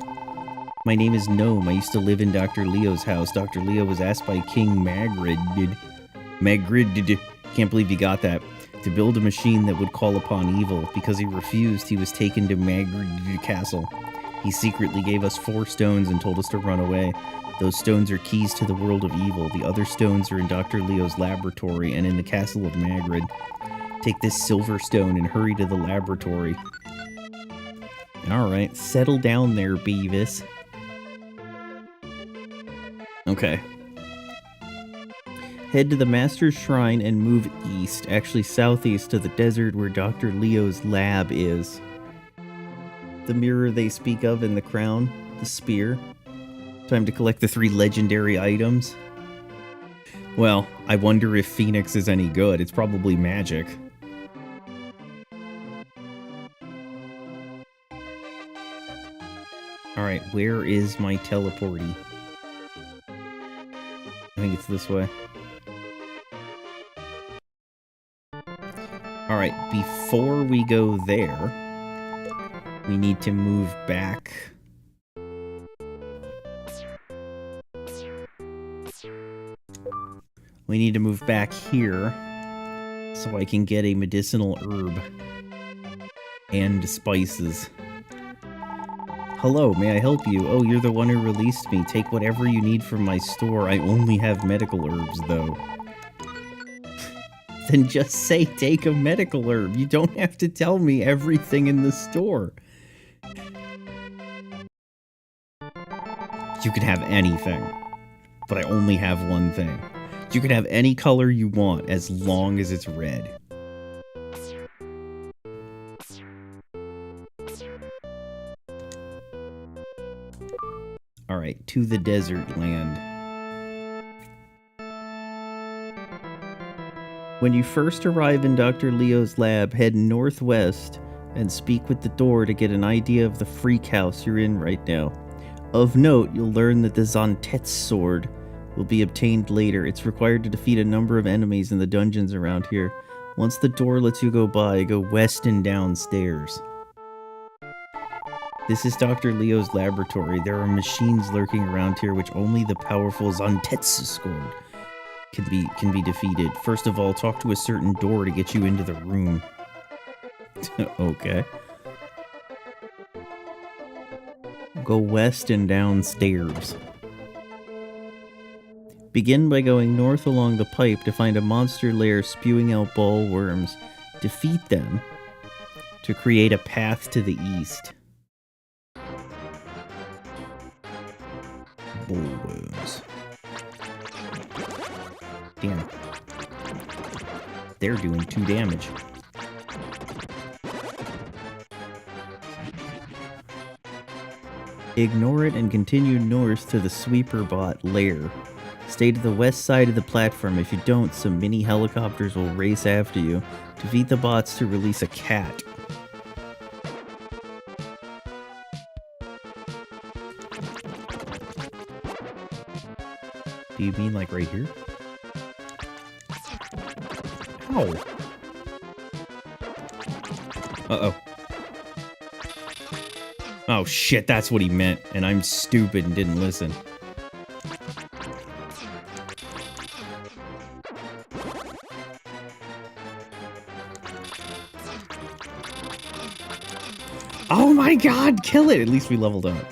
My name is Gnome. I used to live in Dr. Leo's house. Dr. Leo was asked by King Magrid, can't believe you got that, to build a machine that would call upon evil. Because he refused, he was taken to Magrid Castle. He secretly gave us 4 stones and told us to run away. Those stones are keys to the world of evil. The other stones are in Dr. Leo's laboratory and in the castle of Magrid. Take this silver stone and hurry to the laboratory. Alright, settle down there, Beavis. Okay. Head to the Master's Shrine and move east, actually southeast to the desert where Dr. Leo's lab is. The mirror they speak of in the crown, the spear. Time to collect the 3 legendary items. Well, I wonder if Phoenix is any good. It's probably magic. Alright, where is my teleporty? I think it's this way. Alright, before we go there, we need to move back We need to move back here so I can get a medicinal herb and spices. Hello, may I help you? Oh, you're the one who released me. Take whatever you need from my store. I only have medical herbs, though. Then just say take a medical herb. You don't have to tell me everything in the store. You can have anything, but I only have one thing. You can have any color you want as long as it's red. Alright, to the desert land. When you first arrive in Dr. Leo's lab, head northwest and speak with the door to get an idea of the freak house you're in right now. Of note, you'll learn that the Zontet's sword will be obtained later. It's required to defeat a number of enemies in the dungeons around here. Once the door lets you go by, go west and downstairs. This is Dr. Leo's laboratory. There are machines lurking around here which only the powerful Zontet's sword can be defeated. First of all, talk to a certain door to get you into the room. Okay. Go west and downstairs. Begin by going north along the pipe to find a monster lair spewing out ball worms. Defeat them to create a path to the east. Bullworms. Damn. They're doing 2 damage. Ignore it and continue north to the sweeper bot lair. Stay to the west side of the platform. If you don't, some mini helicopters will race after you. Defeat the bots to release a cat. Do you mean like right here? Ow. Uh-oh. Oh shit, that's what he meant, and I'm stupid and didn't listen. Oh my god, kill it! At least we leveled up.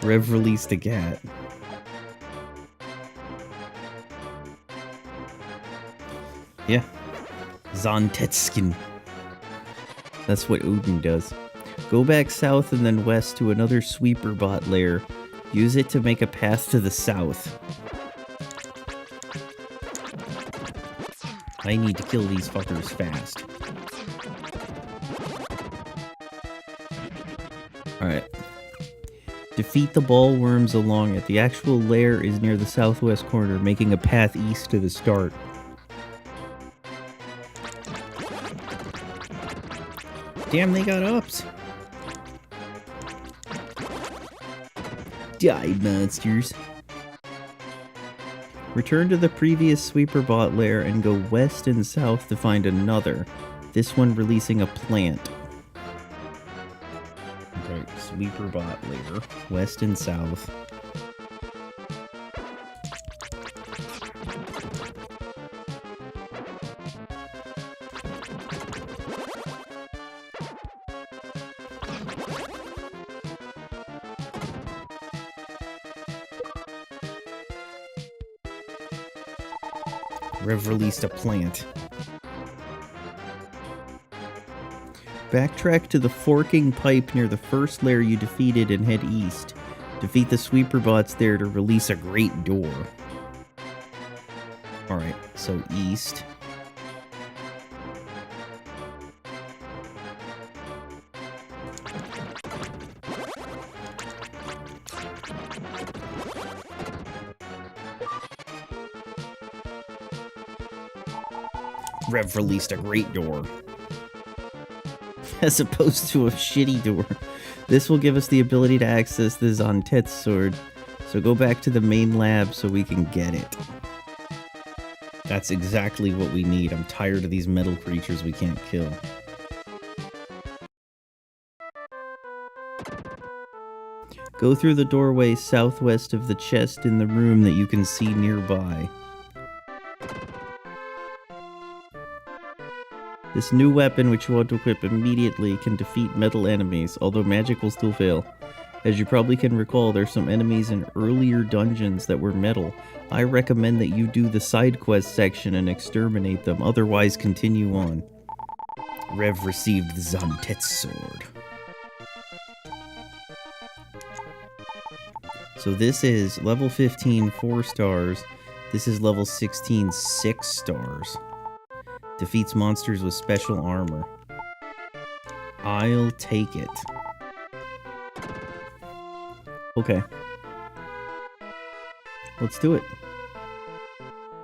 Rev released a cat. Yeah. Zontetskin. That's what Odin does. Go back south and then west to another sweeper bot lair. Use it to make a path to the south. I need to kill these fuckers fast. Alright. Defeat the ball worms along it. The actual lair is near the southwest corner, making a path east to the start. Damn, they got ups. Die, monsters. Return to the previous sweeper bot lair and go west and south to find another. This one releasing a plant. Okay, sweeper bot lair. West and south. Rev released a plant. Backtrack to the forking pipe near the first lair you defeated and head east. Defeat the sweeper bots there to release a great door. Alright, so east. Rev released a great door. As opposed to a shitty door. This will give us the ability to access the Zontet's sword. So go back to the main lab so we can get it. That's exactly what we need. I'm tired of these metal creatures we can't kill. Go through the doorway southwest of the chest in the room that you can see nearby. This new weapon, which you want to equip immediately, can defeat metal enemies, although magic will still fail. As you probably can recall, there's some enemies in earlier dungeons that were metal. I recommend that you do the side quest section and exterminate them, otherwise continue on. Rev received the Zontet's sword. So this is level 15, 4 stars. This is level 16, 6 stars. Defeats monsters with special armor. I'll take it. Okay. Let's do it.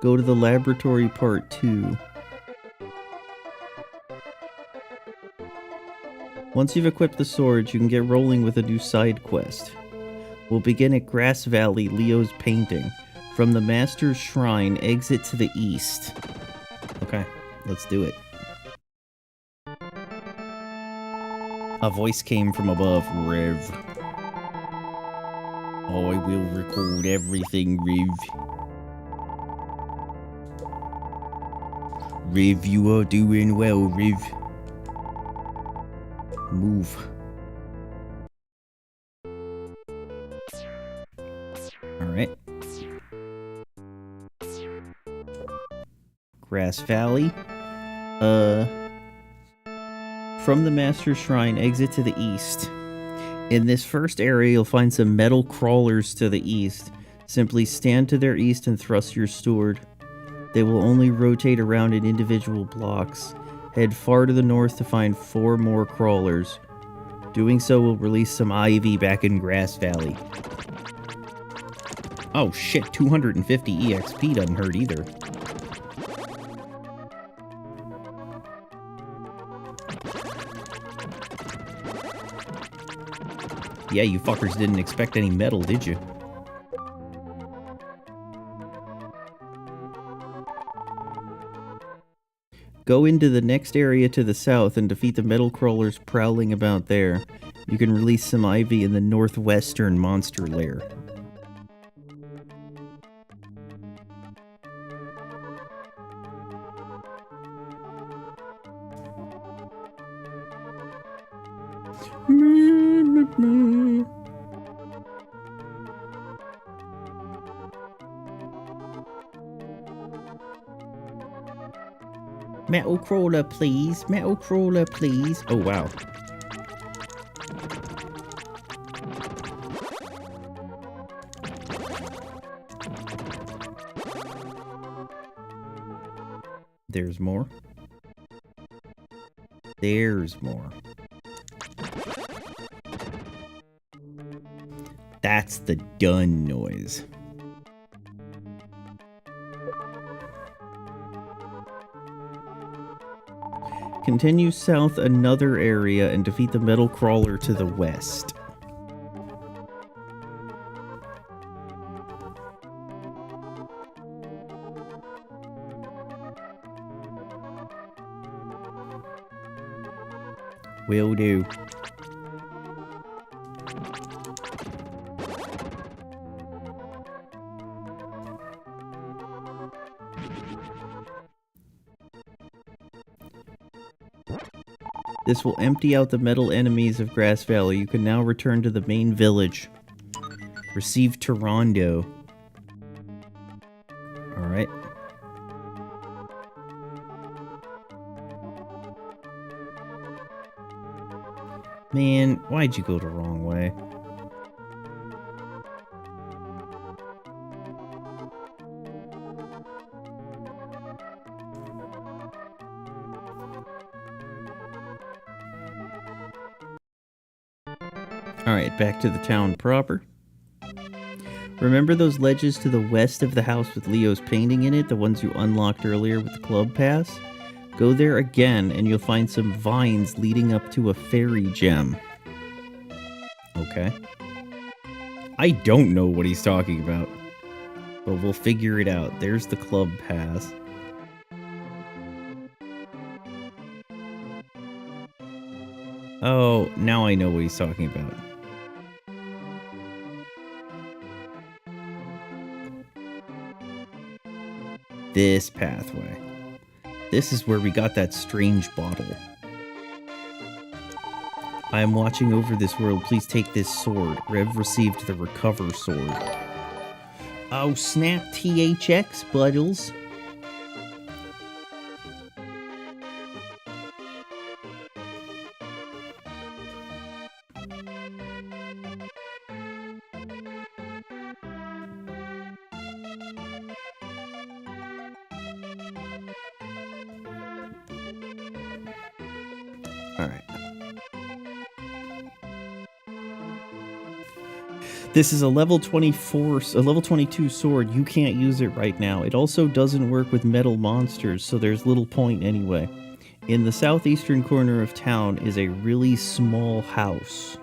Go to the laboratory part 2. Once you've equipped the swords, you can get rolling with a new side quest. We'll begin at Grass Valley, Leo's painting. From the Master's Shrine, exit to the east. Okay, let's do it. A voice came from above. Rev. I will record everything, Rev. Rev, you are doing well, Rev. Move. Alright. Grass Valley. From the Master Shrine, exit to the east. In this first area, you'll find some metal crawlers to the east. Simply stand to their east and thrust your sword. They will only rotate around in individual blocks. Head far to the north to find 4 more crawlers. Doing so will release some ivy back in Grass Valley. Oh shit, 250 EXP doesn't hurt either. Yeah, you fuckers didn't expect any metal, did you? Go into the next area to the south and defeat the metal crawlers prowling about there. You can release some ivy in the northwestern monster lair. Metal crawler, please. Metal crawler, please. Oh, wow. There's more. There's more. That's the done noise. Continue south another area and defeat the metal crawler to the west. Will do. This will empty out the metal enemies of Grass Valley. You can now return to the main village. Receive Tyrondo. Alright. Man, why'd you go the wrong way? Alright, back to the town proper. Remember those ledges to the west of the house with Leo's painting in it? The ones you unlocked earlier with the club pass? Go there again and you'll find some vines leading up to a fairy gem. Okay. I don't know what he's talking about. But we'll figure it out. There's the club pass. Oh, now I know what he's talking about. This pathway. This is where we got that strange bottle. I am watching over this world. Please take this sword. Rev received the recover sword. Oh, snap THX, Buddles. Alright. This is a level 22 sword. You can't use it right now. It also doesn't work with metal monsters, so there's little point anyway. In the southeastern corner of town is a really small house.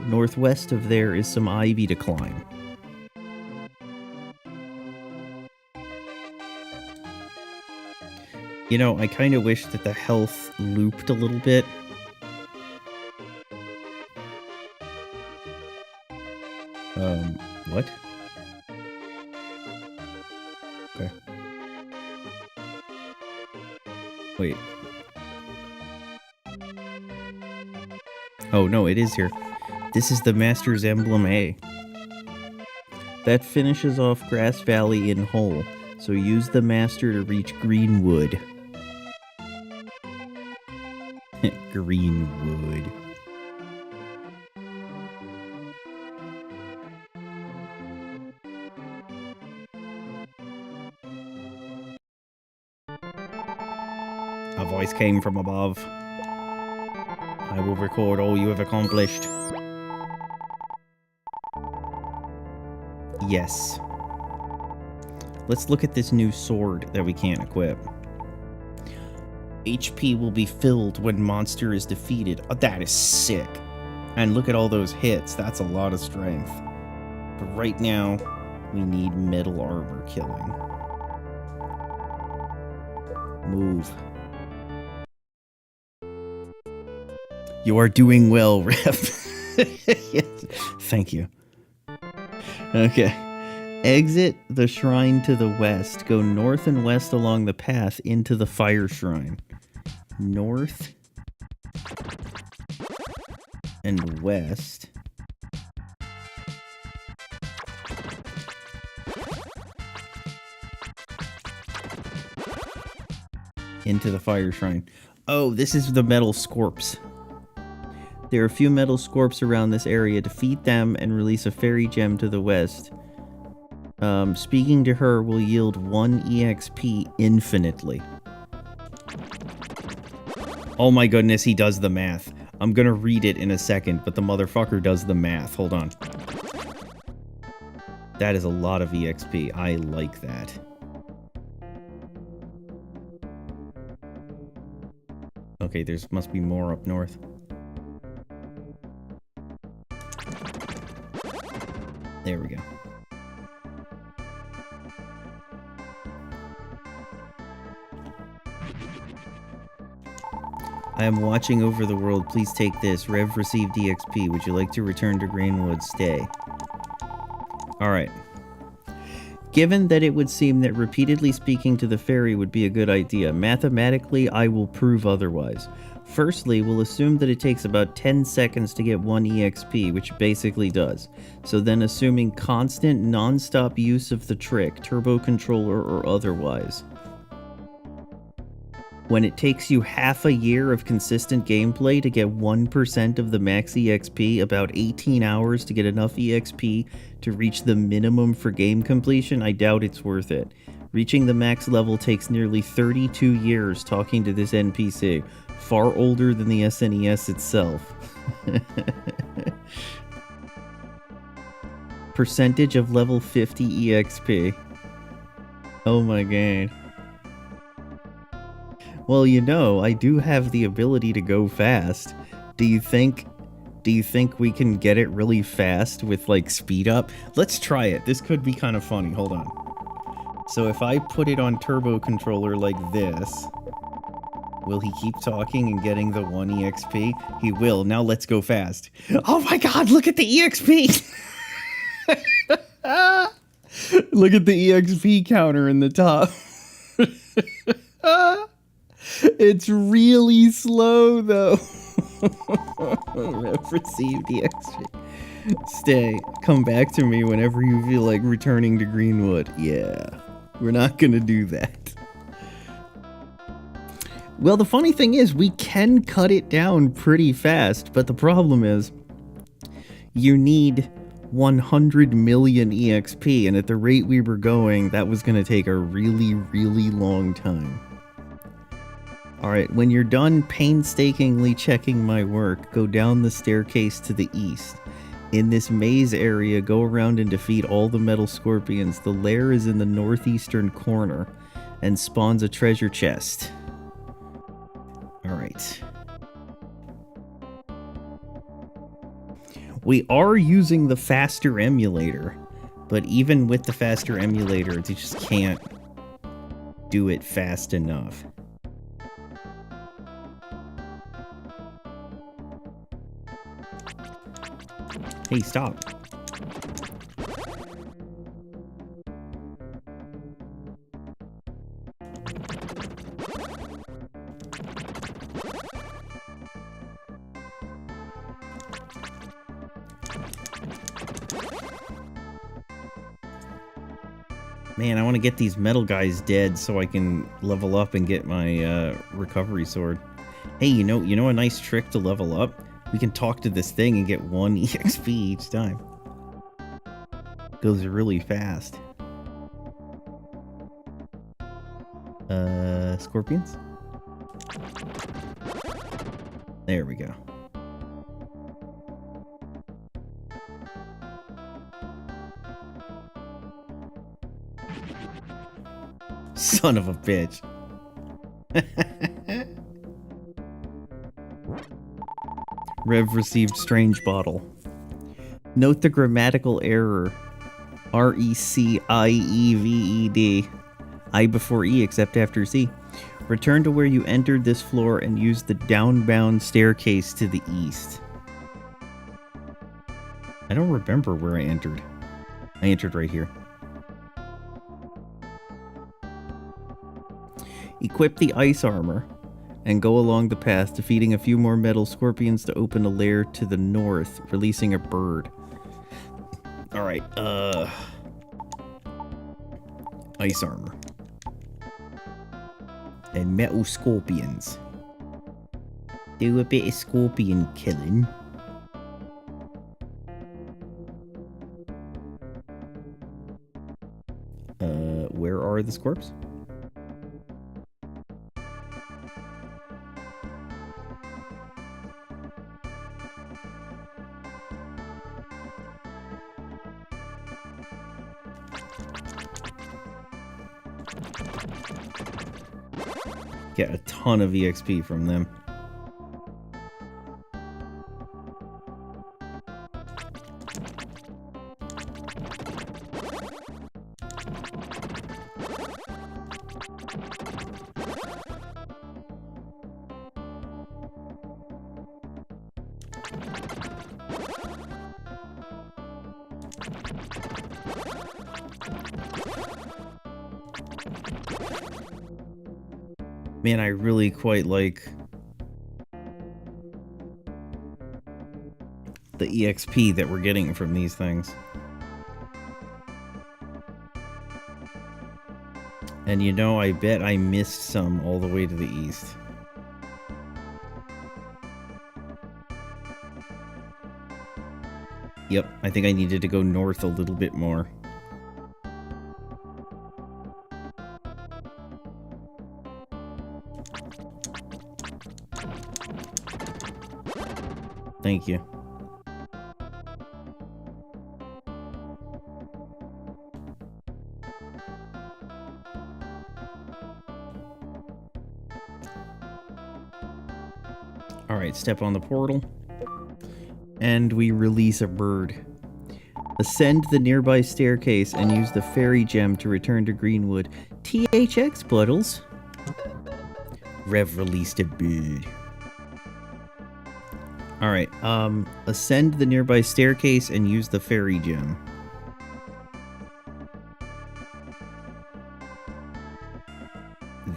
Northwest of there is some ivy to climb. You know, I kind of wish that the health looped a little bit. What? Okay. Wait. Oh, no, it is here. This is the Master's Emblem A. That finishes off Grass Valley in whole, so use the Master to reach Greenwood. Greenwood. A voice came from above. I will record all you have accomplished. Yes. Let's look at this new sword that we can't equip. HP will be filled when monster is defeated. Oh, that is sick. And look at all those hits. That's a lot of strength. But right now, we need metal armor killing. Move. You are doing well, Rev. Yes. Thank you. Okay. Exit the shrine to the west. Go north and west along the path into the fire shrine. North and west. Into the fire shrine. Oh, this is the metal scorps. There are a few metal scorps around this area. Defeat them and release a fairy gem to the west. Speaking to her will yield 1 EXP infinitely. Oh my goodness, he does the math. I'm gonna read it in a second, but the motherfucker does the math. Hold on. That is a lot of EXP. I like that. Okay, there's must be more up north. There we go. I am watching over the world. Please take this. Rev received EXP. Would you like to return to Greenwood? Stay. Alright. Given that it would seem that repeatedly speaking to the fairy would be a good idea, mathematically I will prove otherwise. Firstly, we'll assume that it takes about 10 seconds to get 1 EXP, which basically does. So then assuming constant, non-stop use of the trick, turbo controller or otherwise. When it takes you half a year of consistent gameplay to get 1% of the max EXP, about 18 hours to get enough EXP to reach the minimum for game completion, I doubt it's worth it. Reaching the max level takes nearly 32 years talking to this NPC, far older than the SNES itself. Percentage of level 50 EXP. Oh my god. Well, you know, I do have the ability to go fast. Do you think we can get it really fast with, like, speed up? Let's try it. This could be kind of funny. Hold on. So if I put it on turbo controller like this, will he keep talking and getting the 1 EXP? He will. Now let's go fast. Oh my god, look at the EXP! Look at the EXP counter in the top. It's really slow, though. Receive the extra. Stay. Come back to me whenever you feel like returning to Greenwood. Yeah. We're not gonna do that. Well, the funny thing is, we can cut it down pretty fast, but the problem is, you need 100 million EXP, and at the rate we were going, that was gonna take a really, really long time. Alright, when you're done painstakingly checking my work, go down the staircase to the east. In this maze area, go around and defeat all the metal scorpions. The lair is in the northeastern corner and spawns a treasure chest. Alright. We are using the faster emulator, but even with the faster emulator, you just can't do it fast enough. Hey, stop. Man, I want to get these metal guys dead so I can level up and get my recovery sword. Hey, you know a nice trick to level up? We can talk to this thing and get 1 EXP each time. Goes really fast. Scorpions? There we go. Son of a bitch. Rev received strange bottle. Note the grammatical error. R-E-C-I-E-V-E-D. I before E except after C. Return to where you entered this floor and use the downbound staircase to the east. I don't remember where I entered. I entered right here. Equip the ice armor and go along the path, defeating a few more metal scorpions to open a lair to the north, releasing a bird. Alright, ice armor. And metal scorpions. Do a bit of scorpion killing. Where are the scorps? Get a ton of EXP from them. Man, I really quite like the EXP that we're getting from these things. And you know, I bet I missed some all the way to the east. Yep, I think I needed to go north a little bit more. Thank you. Alright, step on the portal. And we release a bird. Ascend the nearby staircase and use the fairy gem to return to Greenwood. THX, Buddles. Rev released a bird. Alright, ascend the nearby staircase and use the fairy gem.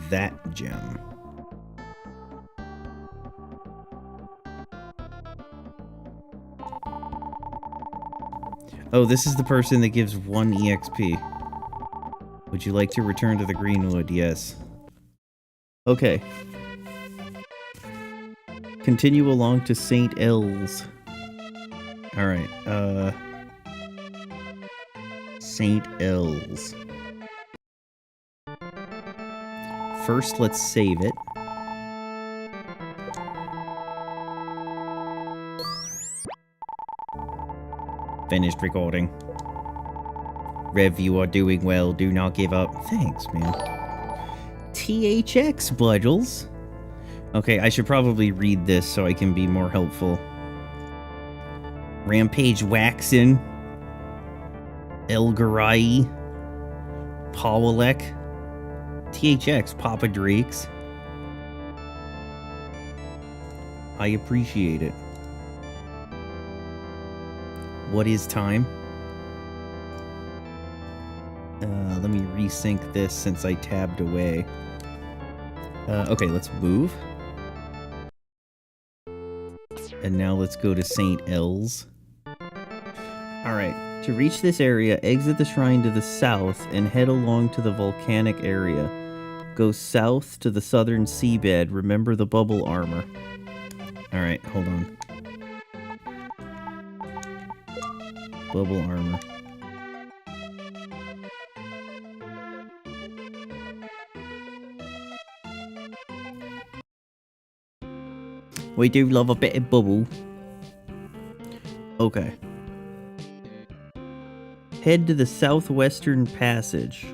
that gem. Oh, this is the person that gives 1 EXP. Would you like to return to the Greenwood? Yes. Okay. Continue along to St. El's. Alright, St. El's. First, let's save it. Finished recording. Rev, you are doing well. Do not give up. Thanks, man. THX, Budgels. Okay, I should probably read this so I can be more helpful. Rampage Waxin. Elgarai. Pawalek. THX, Papa Drakes. I appreciate it. What is time? Let me resync this since I tabbed away. Okay, let's move. And now let's go to St. El's. Alright, to reach this area, exit the shrine to the south and head along to the volcanic area. Go south to the southern seabed. Remember the bubble armor. Alright, hold on. Bubble armor. We do love a bit of bubble. Okay. Head to the southwestern passage.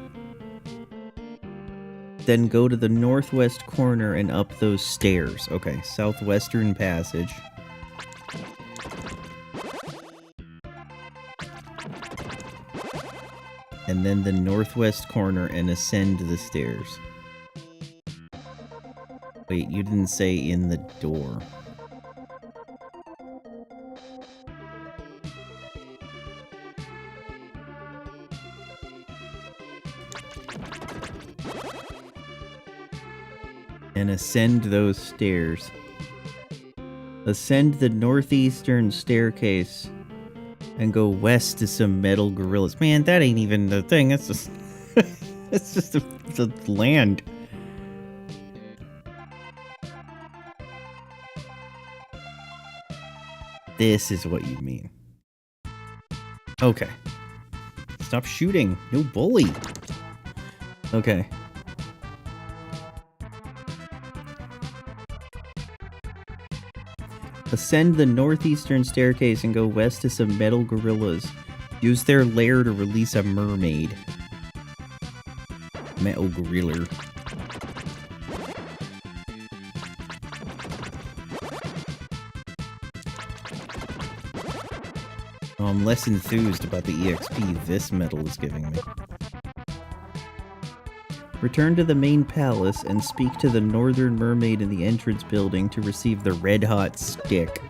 Then go to the northwest corner and up those stairs. Okay, southwestern passage. And then the northwest corner and ascend the stairs. Wait, you didn't say in the door. And ascend those stairs. Ascend the northeastern staircase and go west to some metal gorillas. Man, that ain't even the thing. That's just it's just the land. This is what you mean. Okay. Stop shooting. No bully. Okay. Ascend the northeastern staircase and go west to some metal gorillas. Use their lair to release a mermaid. Metal gorilla. Oh, I'm less enthused about the EXP this metal is giving me. Return to the main palace and speak to the northern mermaid in the entrance building to receive the red-hot stick.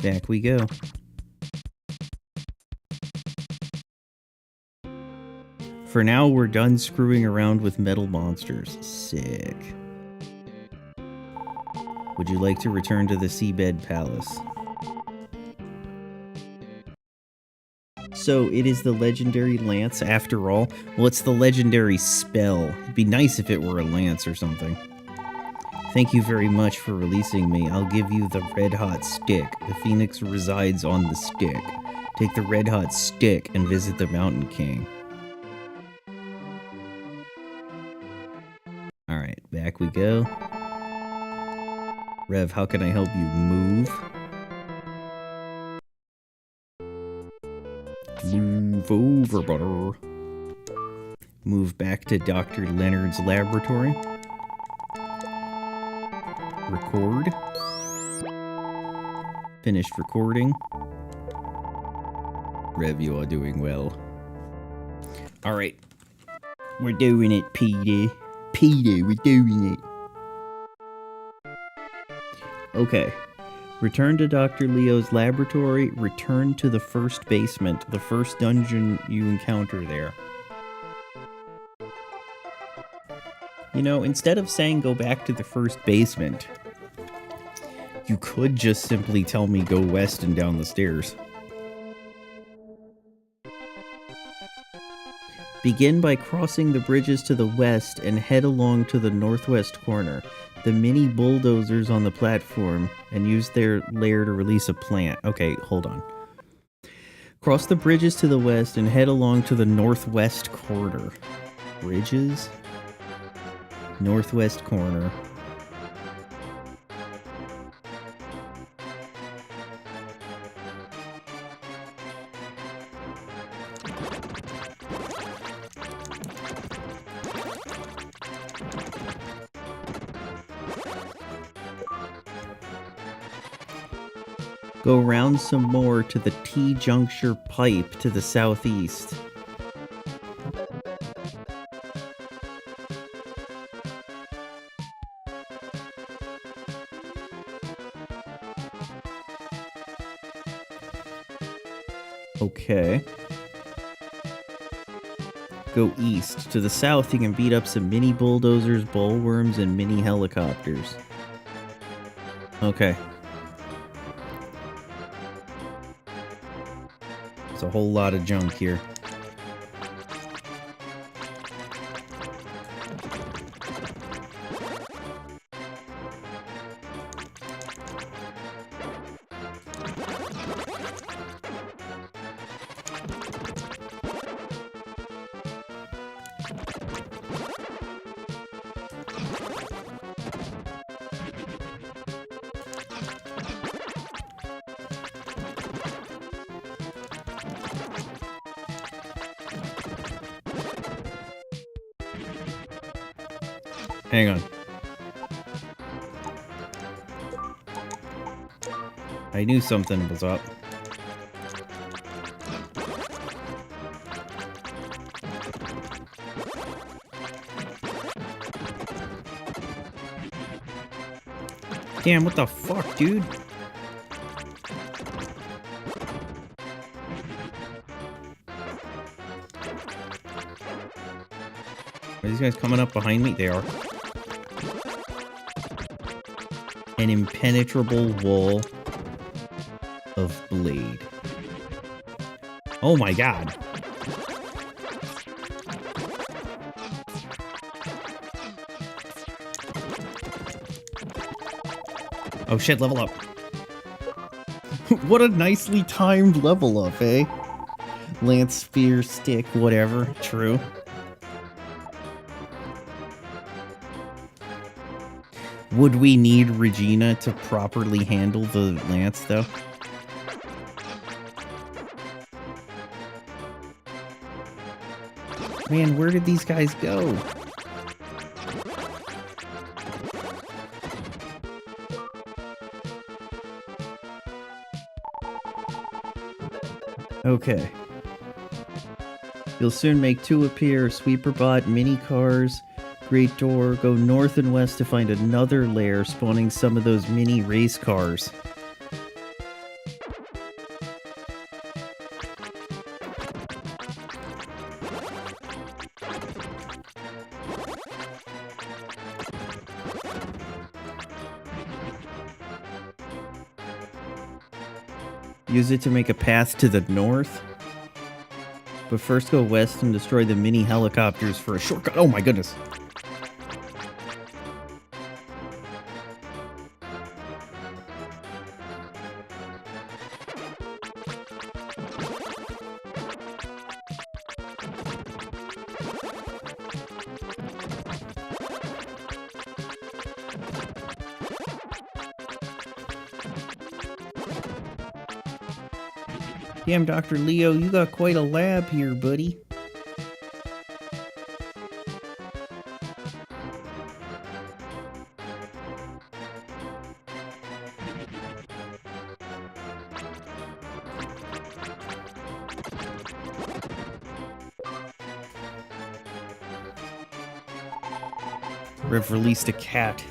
Back we go. For now, we're done screwing around with metal monsters. Sick. Would you like to return to the Seabed Palace? So, it is the legendary lance after all? Well, it's the legendary spell. It'd be nice if it were a lance or something. Thank you very much for releasing me. I'll give you the red-hot stick. The phoenix resides on the stick. Take the red-hot stick and visit the Mountain King. Alright, back we go. Rev, how can I help you move? Move over, butter. Move back to Dr. Leonard's laboratory. Record. Finished recording. Rev, you are doing well. Alright. We're doing it, Peter. Peter, we're doing it. Okay. Return to Dr. Leo's laboratory. Return to the first basement, the first dungeon you encounter there. You know, instead of saying go back to the first basement, you could just simply tell me go west and down the stairs. Begin by crossing the bridges to the west and head along to the northwest corner. The mini bulldozers on the platform and use their lair to release a plant. Okay, hold on. Cross the bridges to the west and head along to the northwest corner. Bridges? Northwest corner. Go round some more to the T-juncture pipe to the southeast. Okay. Go east. To the south, you can beat up some mini bulldozers, bullworms, and mini helicopters. Okay. There's a whole lot of junk here. Hang on. I knew something was up. Damn, what the fuck, dude? Are these guys coming up behind me? They are. An impenetrable wall of blade. Oh my god. Oh shit, level up. What a nicely timed level up, eh? Lance, spear, stick, whatever. True. Would we need Regina to properly handle the lance, though? Man, where did these guys go? Okay. You'll soon make two appear, Sweeper Bot, mini cars, Great Door. Go north and west to find another lair spawning some of those mini race cars. Use it to make a path to the north. But first go west and destroy the mini helicopters for a shortcut. Oh my goodness. Damn, Dr. Leo, you got quite a lab here, buddy. We've released a cat.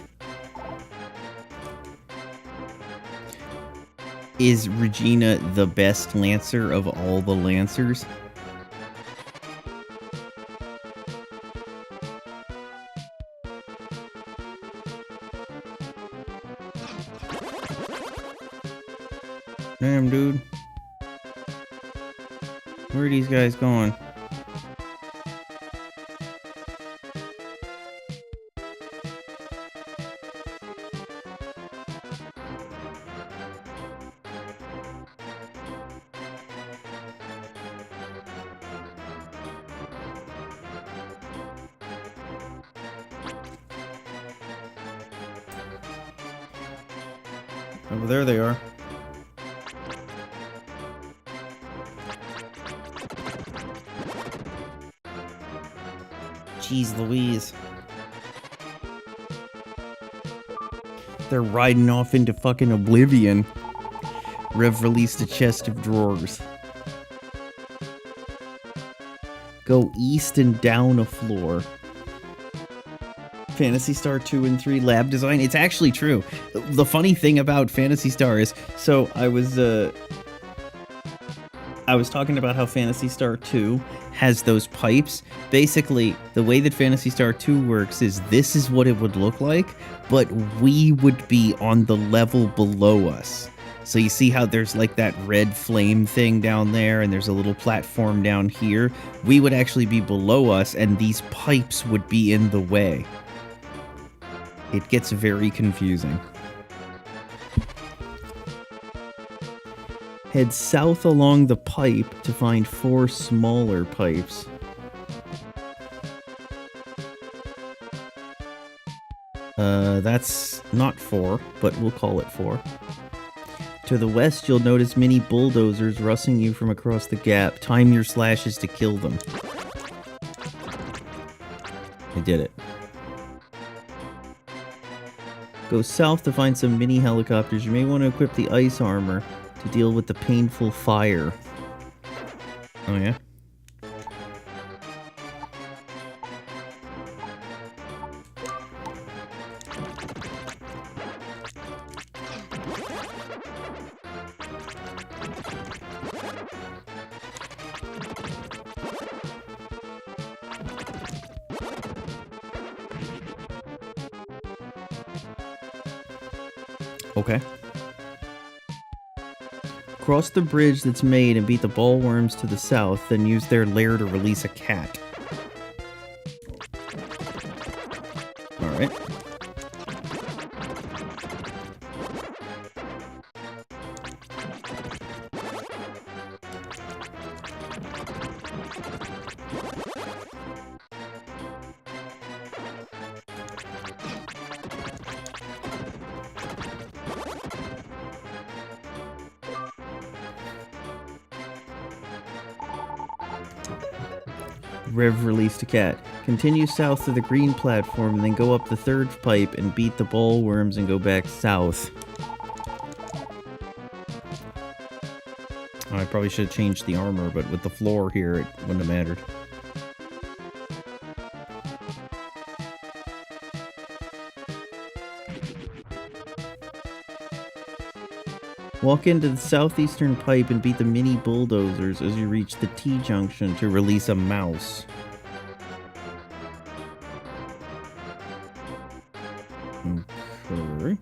Is Regina the best Lancer of all the Lancers? Damn, dude. Where are these guys going? Oh, there they are. Jeez Louise. They're riding off into fucking oblivion. Rev released a chest of drawers. Go east and down a floor. Phantasy Star 2 and 3 lab design. It's actually true. The funny thing about Phantasy Star is, so I was talking about how Phantasy Star 2 has those pipes. Basically, the way that Phantasy Star 2 works is this is what it would look like, but we would be on the level below us. So you see how there's like that red flame thing down there and there's a little platform down here? We would actually be below us and these pipes would be in the way. It gets very confusing. Head south along the pipe to find 4 smaller pipes. That's not 4, but we'll call it 4. To the west, you'll notice mini bulldozers rushing you from across the gap. Time your slashes to kill them. I did it. Go south to find some mini helicopters. You may want to equip the ice armor to deal with the painful fire. Oh yeah? Okay. Cross the bridge that's made and beat the ball worms to the south, then use their lair to release a cat. Alright. Rev released a cat. Continue south to the green platform and then go up the 3rd pipe and beat the ball worms and go back south. Oh, I probably should have changed the armor, but with the floor here, it wouldn't have mattered. Walk into the southeastern pipe and beat the mini bulldozers as you reach the T-junction to release a mouse. Okay.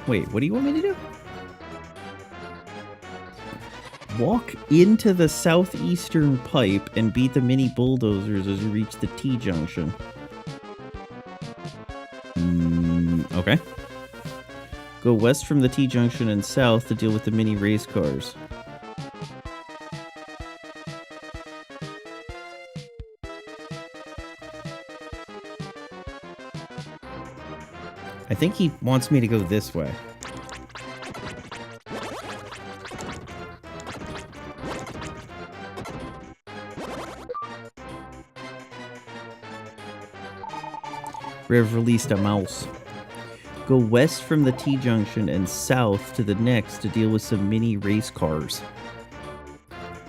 Wait, what do you want me to do? Walk into the southeastern pipe and beat the mini bulldozers as you reach the T-junction. Okay. Go west from the T-junction and south to deal with the mini race cars. I think he wants me to go this way. Rev released a mouse. Go west from the T-junction and south to the next to deal with some mini race cars.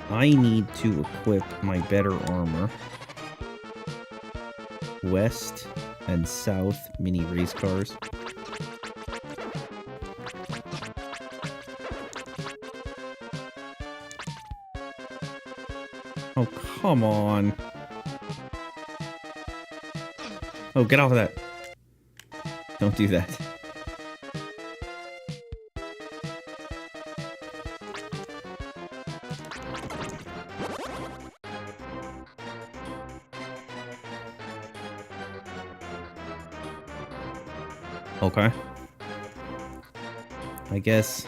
I need to equip my better armor. West and south mini race cars. Oh, come on. Oh, get off of that. Don't do that. Okay. I guess.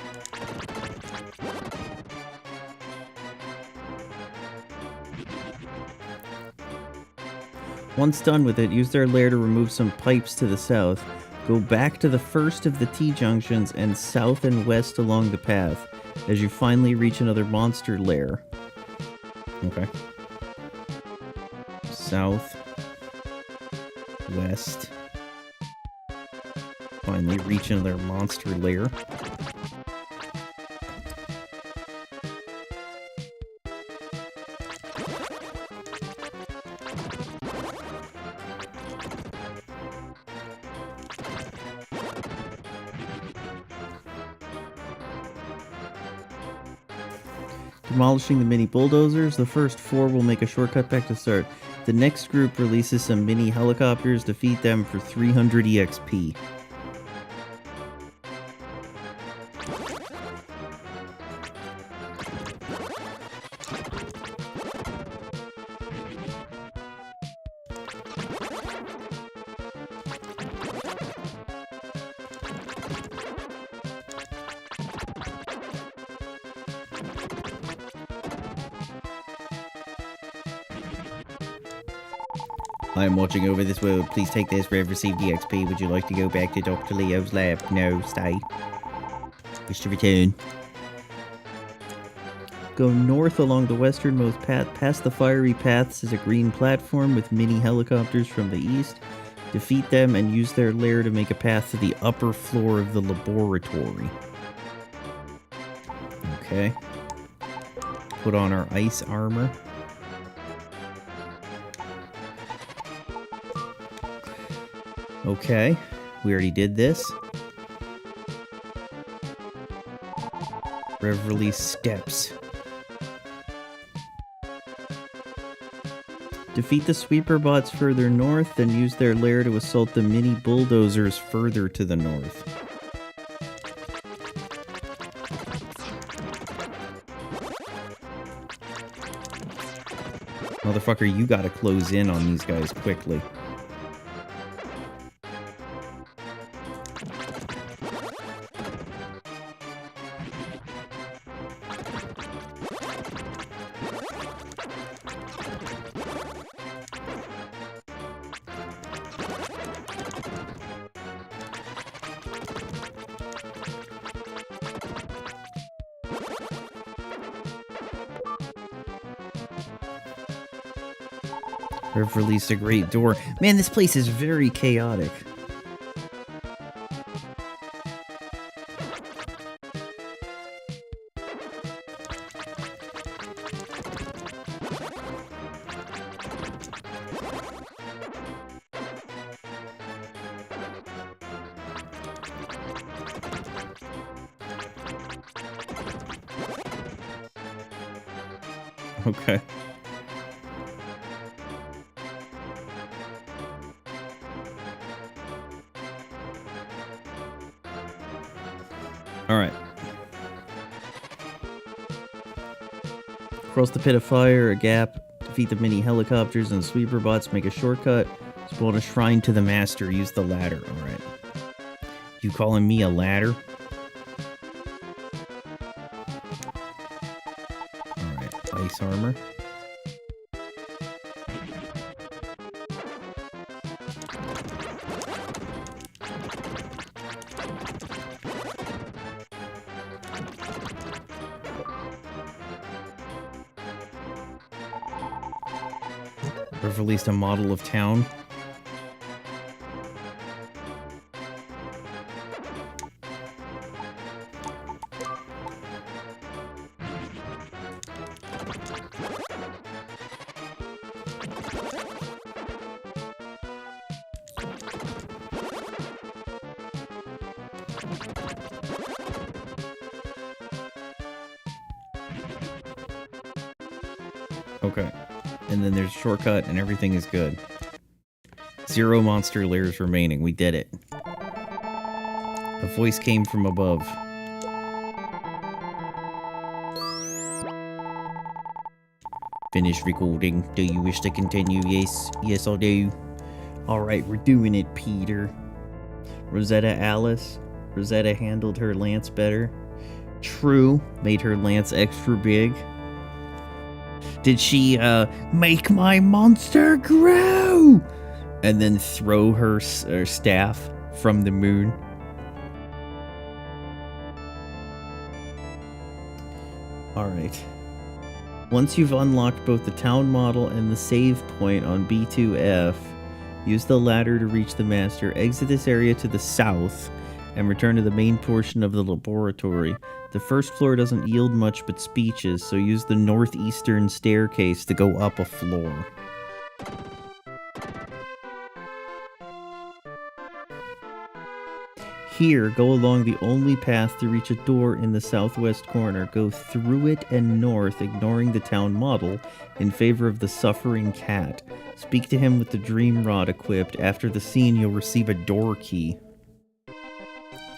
Once done with it, use their lair to remove some pipes to the south. Go back to the first of the T-junctions and south and west along the path as you finally reach another monster lair. Okay. South. West. Finally reach another monster lair. Demolishing the mini bulldozers, the first 4 will make a shortcut back to start. The next group releases some mini helicopters, defeat them for 300 EXP. I am watching over this world. Please take this. We have received EXP. Would you like to go back to Dr. Leo's lab? No, stay. Wish to return. Go north along the westernmost path. Past the fiery paths is a green platform with mini helicopters from the east. Defeat them and use their lair to make a path to the upper floor of the laboratory. Okay. Put on our ice armor. Okay, we already did this. Reverly steps. Defeat the sweeper bots further north, then use their lair to assault the mini bulldozers further to the north. Motherfucker, you gotta close in on these guys quickly. I've released a great door. Man, this place is very chaotic. Okay. Alright. Cross the pit of fire, a gap, defeat the mini helicopters and sweeper bots, make a shortcut, spawn a shrine to the master, use the ladder. Alright. You calling me a ladder? Alright, ice armor. I've released a model of town. Okay. And then there's a shortcut and everything is good. 0 monster lairs remaining. We did it. A voice came from above. Finish recording. Do you wish to continue? Yes. Yes, I do. Alright, we're doing it, Peter. Rosetta Alice. Rosetta handled her lance better. True. Made her lance extra big. Did she, make my monster grow? And then throw her staff from the moon? Alright. Once you've unlocked both the town model and the save point on B2F, use the ladder to reach the master, exit this area to the south, and return to the main portion of the laboratory. The first floor doesn't yield much but speeches, so use the northeastern staircase to go up a floor. Here, go along the only path to reach a door in the southwest corner. Go through it and north, ignoring the town model, in favor of the suffering cat. Speak to him with the dream rod equipped. After the scene, you'll receive a door key.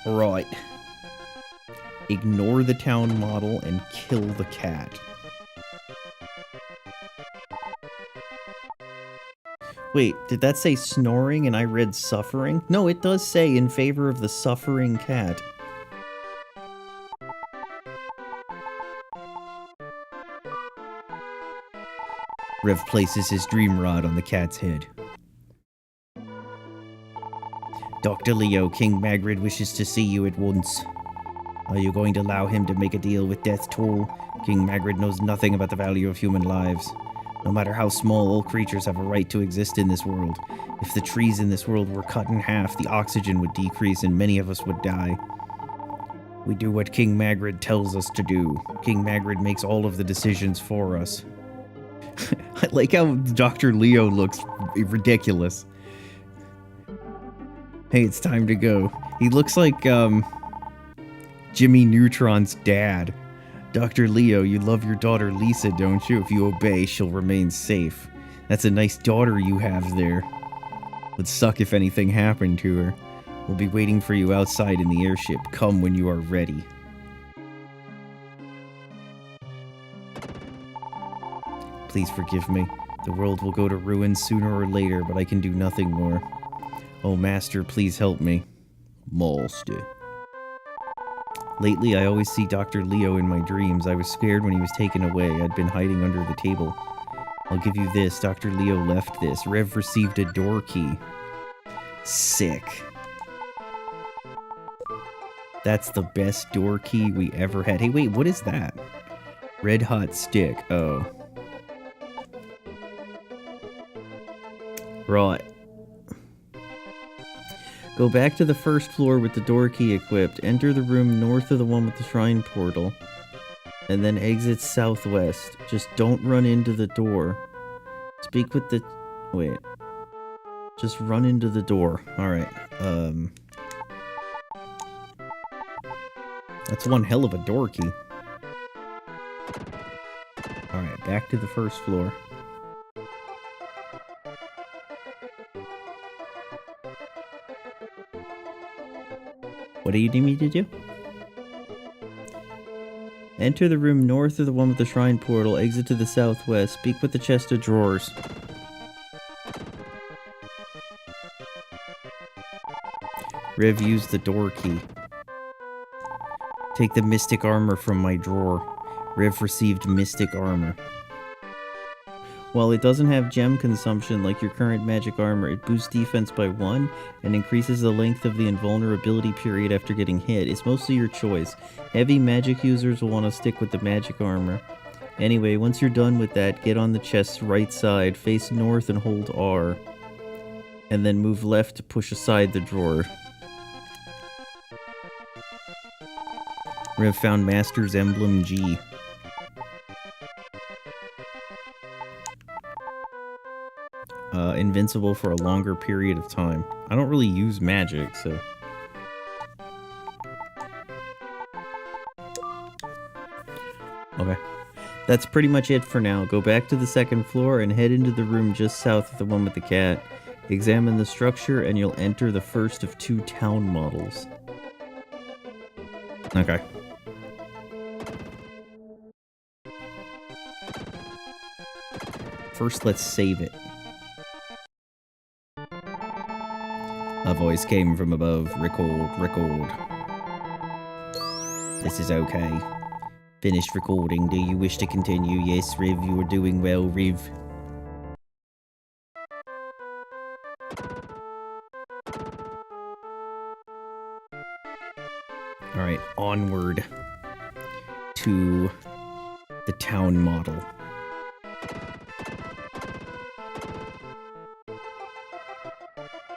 Right. Ignore the town model and kill the cat. Wait, did that say snoring and I read suffering? No, it does say in favor of the suffering cat. Rev places his dream rod on the cat's head. Dr. Leo, King Magrid wishes to see you at once. Are you going to allow him to make a deal with Death Toll? King Magrid knows nothing about the value of human lives. No matter how small, all creatures have a right to exist in this world. If the trees in this world were cut in half, the oxygen would decrease and many of us would die. We do what King Magrid tells us to do. King Magrid makes all of the decisions for us. I like how Dr. Leo looks ridiculous. Hey, it's time to go. He looks like, Jimmy Neutron's dad. Dr. Leo, you love your daughter Lisa, don't you? If you obey, she'll remain safe. That's a nice daughter you have there. Would suck if anything happened to her. We'll be waiting for you outside in the airship. Come when you are ready. Please forgive me. The world will go to ruin sooner or later, but I can do nothing more. Oh, Master, please help me. Master. Lately, I always see Dr. Leo in my dreams. I was scared when he was taken away. I'd been hiding under the table. I'll give you this. Dr. Leo left this. Rev received a door key. Sick. That's the best door key we ever had. Hey, wait, what is that? Red hot stick. Oh. Right. Go back to the first floor with the door key equipped. Enter the room north of the one with the shrine portal. And then exit southwest. Just don't run into the door. Speak with the... Wait. Just run into the door. Alright. That's one hell of a door key. Alright, back to the first floor. What do you need me to do? Enter the room north of the one with the shrine portal. Exit to the southwest. Speak with the chest of drawers. Rev used the door key. Take the mystic armor from my drawer. Rev received mystic armor. While it doesn't have gem consumption like your current magic armor, it boosts defense by 1 and increases the length of the invulnerability period after getting hit. It's mostly your choice. Heavy magic users will want to stick with the magic armor. Anyway, once you're done with that, get on the chest's right side, face north and hold R. And then move left to push aside the drawer. Rev found Master's Emblem G. Invincible for a longer period of time. I don't really use magic, so... Okay. That's pretty much it for now. Go back to the second floor and head into the room just south of the one with the cat. Examine the structure and you'll enter the first of 2 town models. Okay. First, let's save it. A voice came from above. Record. This is okay. Finished recording. Do you wish to continue? Yes, Riv, you are doing well, Riv. Alright, onward to the town model.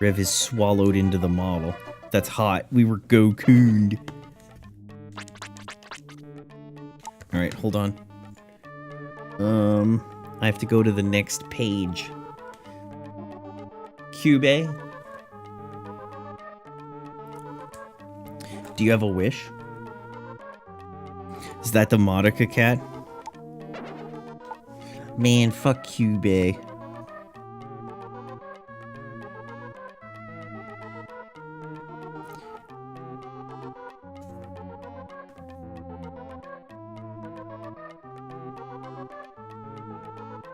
Rev is swallowed into the model. That's hot. We were Goku'd. Alright, hold on. I have to go to the next page. Cube. Do you have a wish? Is that the Modica cat? Man, fuck Cube.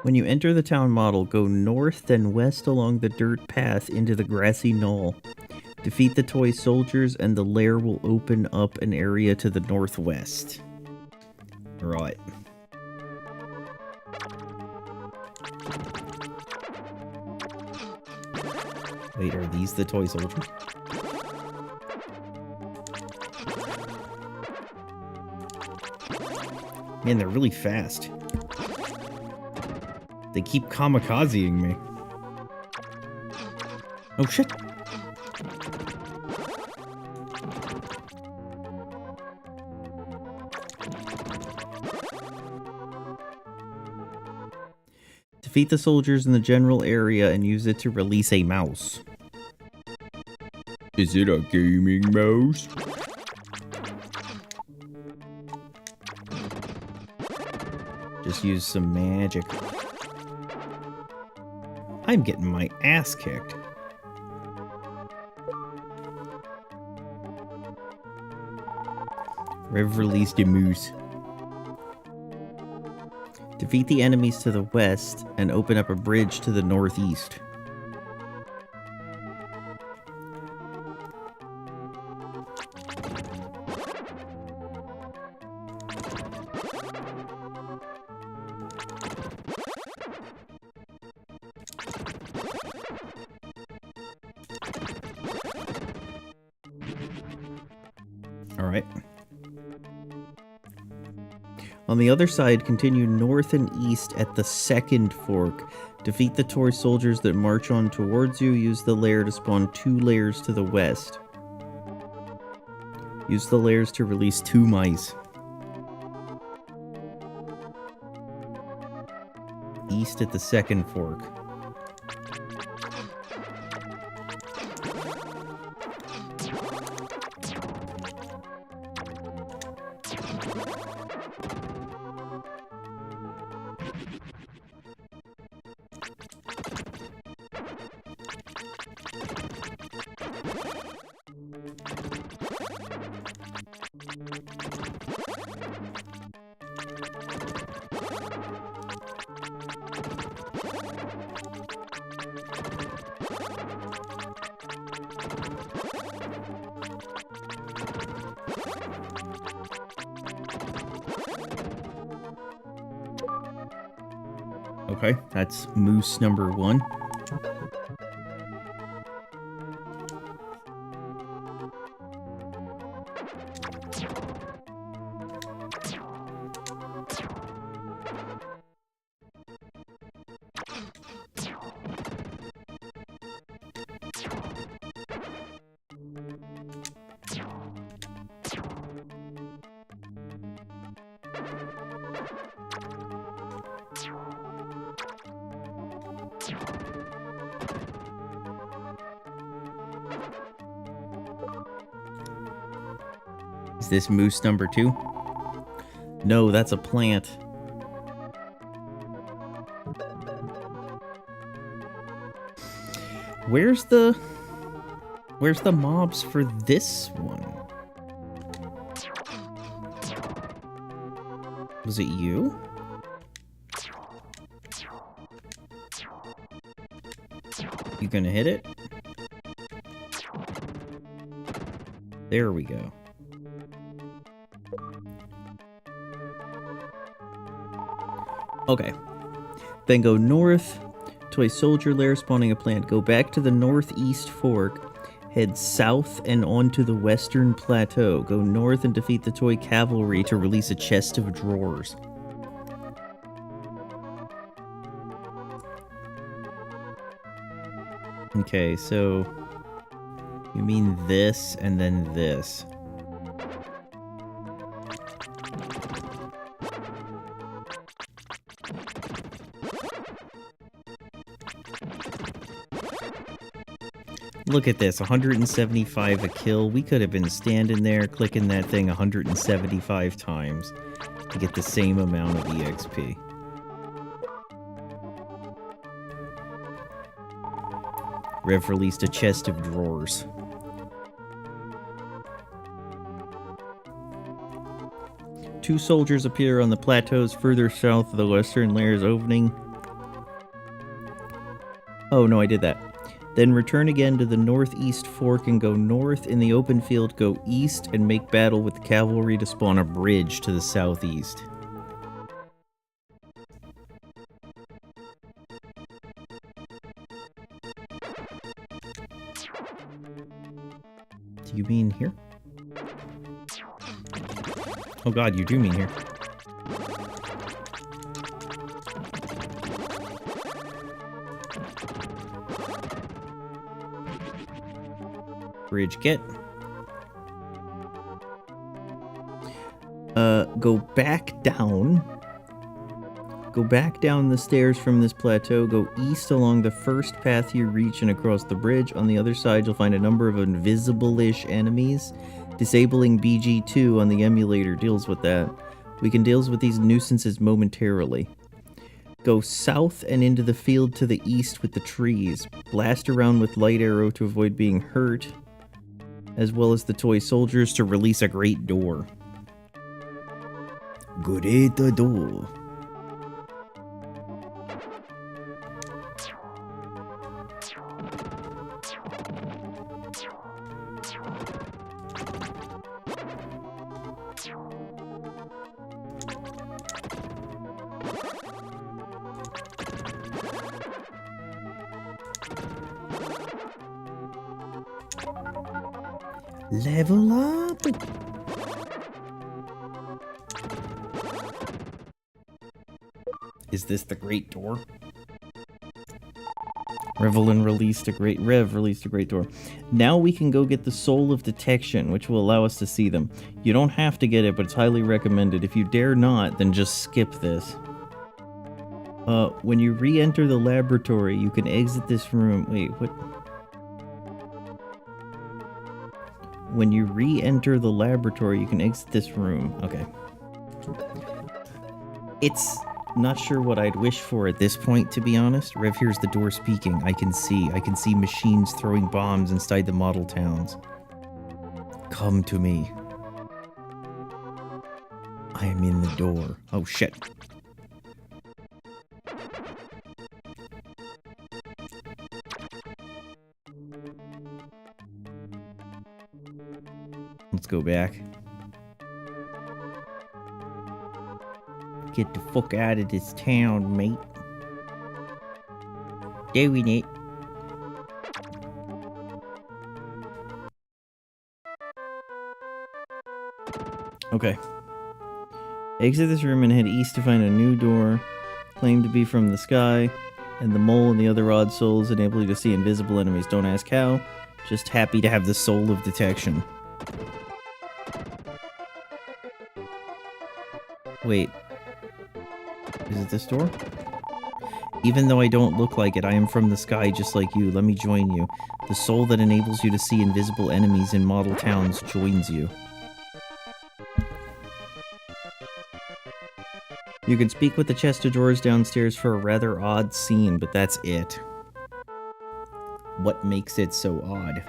When you enter the town model, go north then west along the dirt path into the grassy knoll. Defeat the toy soldiers and the lair will open up an area to the northwest. Right. Wait, are these the toy soldiers? Man, they're really fast. They keep kamikazing me. Oh shit. Defeat the soldiers in the general area and use it to release a mouse. Is it a gaming mouse? Just use some magic. I'm getting my ass kicked. Rev released a moose. Defeat the enemies to the west and open up a bridge to the northeast. Alright. On the other side, continue north and east at the second fork. Defeat the toy soldiers that march on towards you. Use the lair to spawn 2 lairs to the west. Use the lairs to release 2 mice. East at the second fork. Okay, that's moose number 1. Is this moose number 2? No, that's a plant. Where's the mobs for this one? Was it you? You gonna hit it? There we go. Okay. Then go north, toy soldier lair spawning a plant. Go back to the northeast fork, head south and onto the western plateau. Go north and defeat the toy cavalry to release a chest of drawers. Okay, so you mean this and then this. Look at this, 175 a kill. We could have been standing there clicking that thing 175 times to get the same amount of EXP. Rev released a chest of drawers. Two soldiers appear on the plateaus further south of the western layer's opening. Oh no, I did that. Then return again to the northeast fork and go north. In the open field, go east and make battle with the cavalry to spawn a bridge to the southeast. Do you mean here? Oh god, you do mean here. Bridge get. Go back down. Go back down the stairs from this plateau. Go east along the first path you reach and across the bridge. On the other side, you'll find a number of invisible-ish enemies. Disabling BG2 on the emulator deals with that. We can deal with these nuisances momentarily. Go south and into the field to the east with the trees. Blast around with light arrow to avoid being hurt, as well as the toy soldiers to release a great door. Great door. Level up! Is this the great door? Rev released a great door. Now we can go get the Soul of Detection, which will allow us to see them. You don't have to get it, but it's highly recommended. If you dare not, then just skip this. When you re-enter the laboratory, you can exit this room. Wait, what? When you re-enter the laboratory, you can exit this room. Okay. It's not sure what I'd wish for at this point, to be honest. Rev, here's the door speaking. I can see machines throwing bombs inside the model towns. Come to me. I am in the door. Oh, shit. Let's go back. Get the fuck out of this town, mate. Doing it. Okay. Exit this room and head east to find a new door, claimed to be from the sky, and the mole and the other odd souls enable you to see invisible enemies. Don't ask how, just happy to have the Soul of Detection. Wait. Is it this door? Even though I don't look like it, I am from the sky just like you. Let me join you. The soul that enables you to see invisible enemies in model towns joins you. You can speak with the chest of drawers downstairs for a rather odd scene, but that's it. What makes it so odd?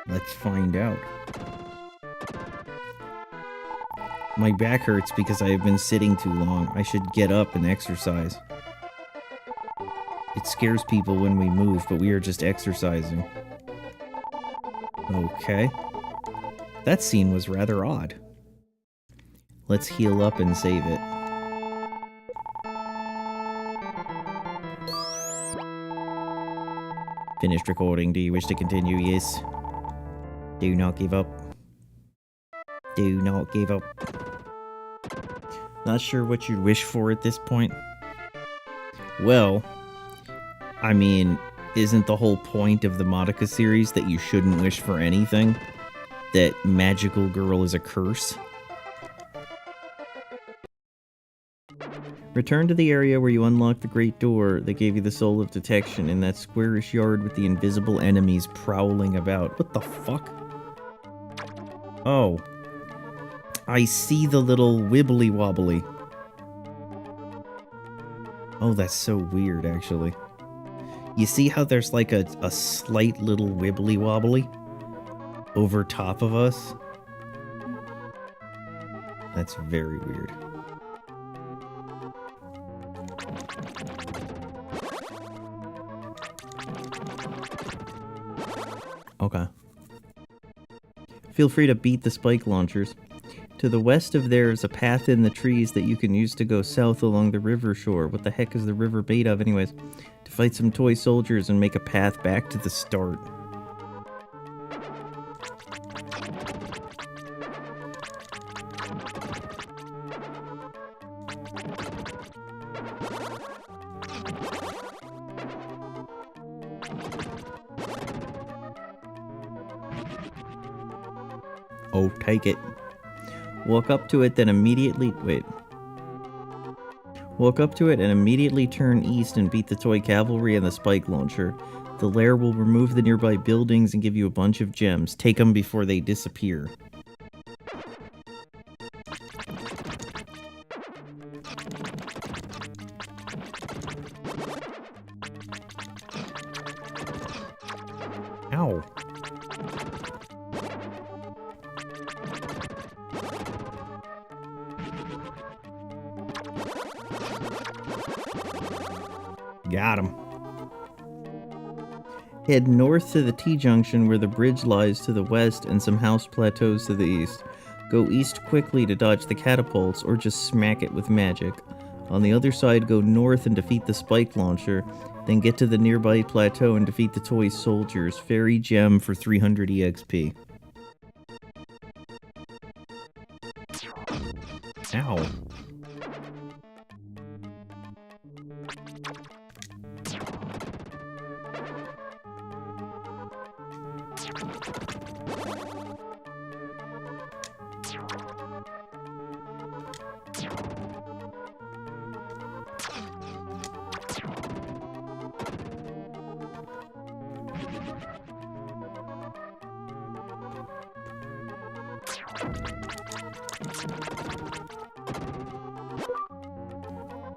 Let's find out. My back hurts because I have been sitting too long. I should get up and exercise. It scares people when we move, but we are just exercising. Okay. That scene was rather odd. Let's heal up and save it. Finished recording. Do you wish to continue? Yes. Do not give up. Do not give up. Not sure what you'd wish for at this point. Well, I mean, isn't the whole point of the Madoka series that you shouldn't wish for anything? That magical girl is a curse? Return to the area where you unlocked the great door that gave you the soul of detection in that squarish yard with the invisible enemies prowling about. What the fuck? Oh. I see the little wibbly wobbly. Oh, that's so weird, actually. You see how there's like a slight little wibbly wobbly over top of us? That's very weird. Okay. Feel free to beat the spike launchers. To the west of there is a path in the trees that you can use to go south along the river shore. What the heck is the river made of anyways? To fight some toy soldiers and make a path back to the start. Oh, take it. Walk up to it, then immediately... Wait. Walk up to it and immediately turn east and beat the toy cavalry and the spike launcher. The lair will remove the nearby buildings and give you a bunch of gems. Take them before they disappear. Ow. Got him. Head north to the T-junction where the bridge lies to the west and some house plateaus to the east. Go east quickly to dodge the catapults or just smack it with magic. On the other side, go north and defeat the spike launcher. Then get to the nearby plateau and defeat the toy soldiers. Fairy gem for 300 EXP. Ow.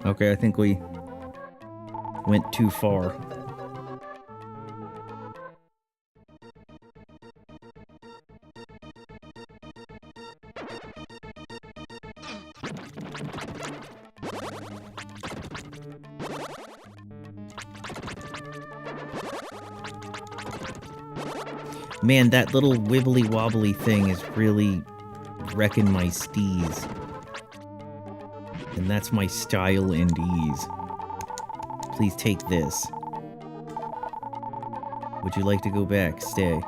Okay, I think we went too far. Man, that little wibbly wobbly thing is really wrecking my steez. And that's my style and ease. Please take this. Would you like to go back? Stay.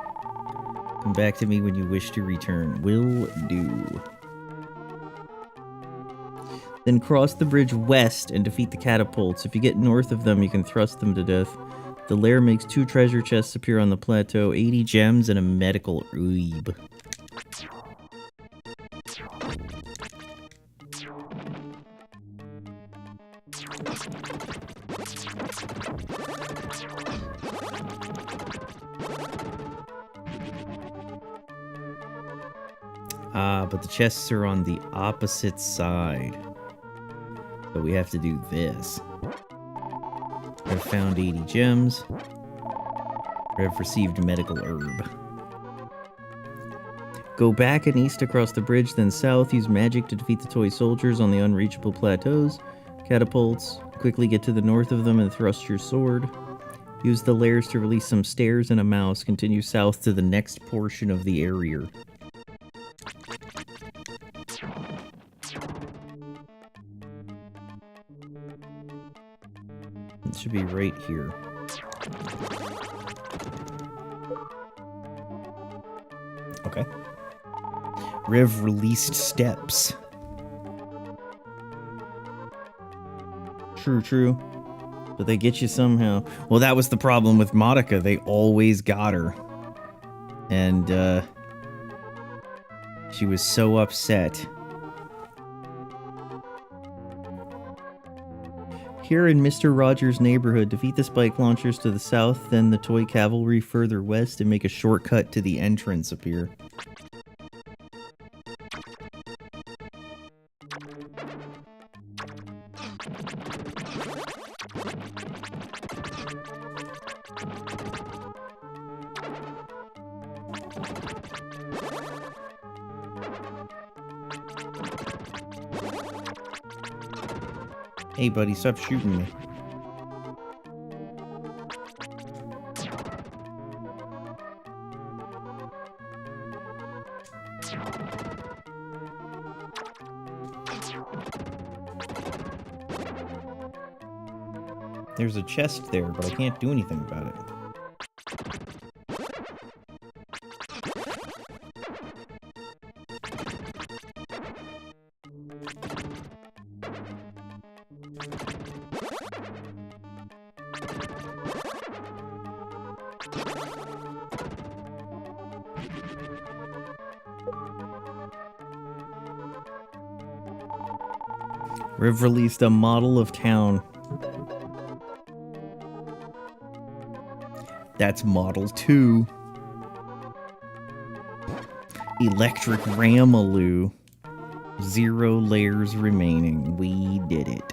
Come back to me when you wish to return. Will do. Then cross the bridge west and defeat the catapults. If you get north of them, you can thrust them to death. The lair makes 2 treasure chests appear on the plateau, 80 gems, and a medical oob. Ah, but the chests are on the opposite side. So we have to do this. Rev found 80 gems. Rev received medical herb. Go back and east across the bridge, then south. Use magic to defeat the toy soldiers on the unreachable plateaus. Catapults. Quickly get to the north of them and thrust your sword. Use the lairs to release some stairs and a mouse. Continue south to the next portion of the area. It should be right here. Okay. Rev released steps. True. But they get you somehow. Well, that was the problem with Monica. They always got her. And, she was so upset. Here in Mr. Rogers' neighborhood, defeat the spike launchers to the south, then the toy cavalry further west, and make a shortcut to the entrance appear. Hey buddy, stop shooting me. There's a chest there, but I can't do anything about it. We've released a model of town. That's Model 2. Electric Ramaloo. 0 layers remaining. We did it.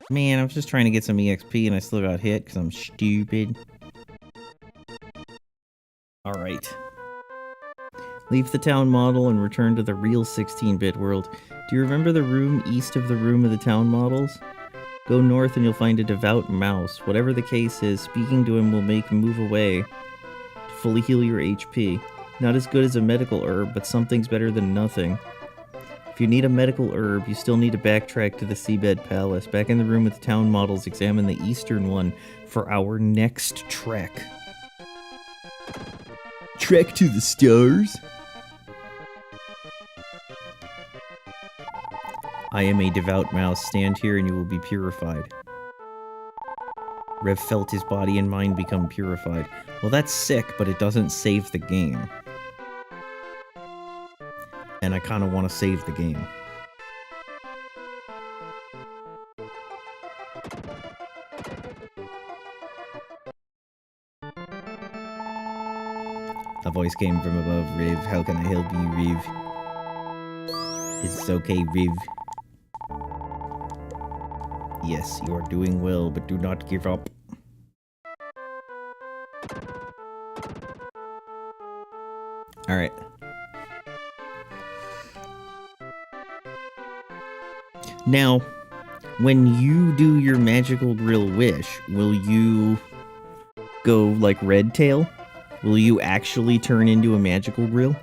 Man, I was just trying to get some EXP and I still got hit because I'm stupid. Alright. Leave the town model and return to the real 16-bit world. Do you remember the room east of the room of the town models? Go north and you'll find a devout mouse. Whatever the case is, speaking to him will make him move away to fully heal your HP. Not as good as a medical herb, but something's better than nothing. If you need a medical herb, you still need to backtrack to the Seabed Palace. Back in the room with the town models, examine the eastern one for our next trek. Trek to the stars? I am a devout mouse. Stand here and you will be purified. Rev felt his body and mind become purified. Well, that's sick, but it doesn't save the game. And I kind of want to save the game. A voice came from above. Riv, how can I help you, Riv? It's okay, Riv. Yes, you are doing well, but do not give up. Alright. Now, when you do your magical grill wish, will you go like Red Tail? Will you actually turn into a magical grill?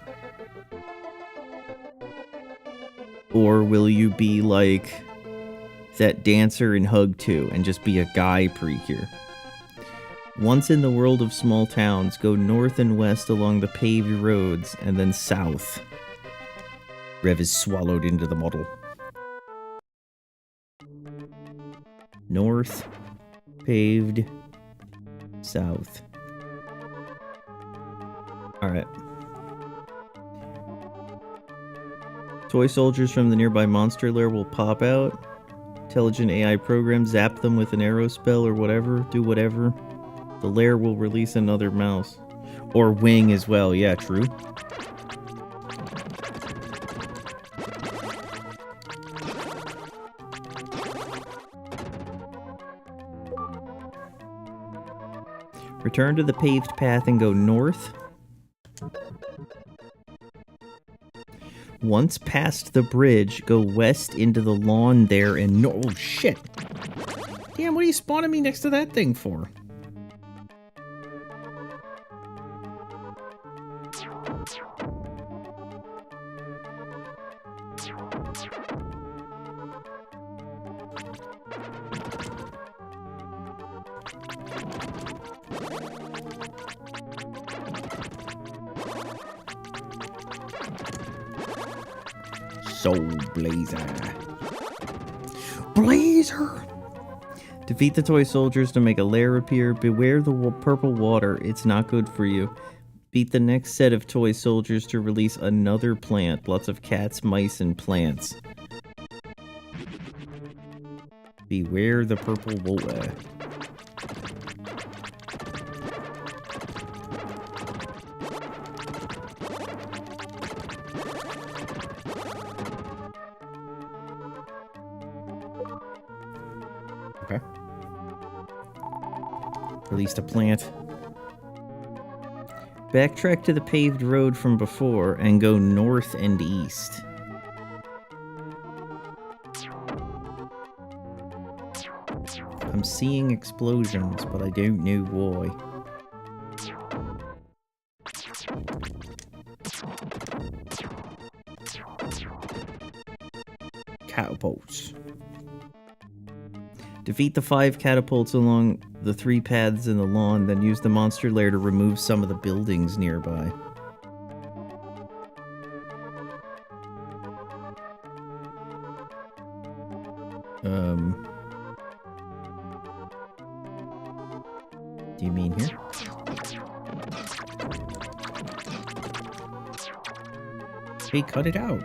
Or will you be like that dancer in Hug 2 and just be a guy precure? Once in the world of small towns, go north and west along the paved roads and then south. Rev is swallowed into the model. North, paved, south. Alright. Toy soldiers from the nearby monster lair will pop out. Intelligent AI program, zap them with an arrow spell or whatever. Do whatever. The lair will release another mouse. Or wing as well, yeah, true. Return to the paved path and go north. Once past the bridge, go west into the lawn there and oh shit. Damn, what are you spawning me next to that thing for? Soul Blazer. Blazer! Defeat the toy soldiers to make a lair appear. Beware the purple water. It's not good for you. Beat the next set of toy soldiers to release another plant. Lots of cats, mice, and plants. Beware the purple water. Okay. Released a plant. Backtrack to the paved road from before and go north and east. I'm seeing explosions, but I don't know why. Catapults. Defeat the 5 catapults along the 3 paths in the lawn, then use the monster lair to remove some of the buildings nearby. Do you mean here? Hey, cut it out.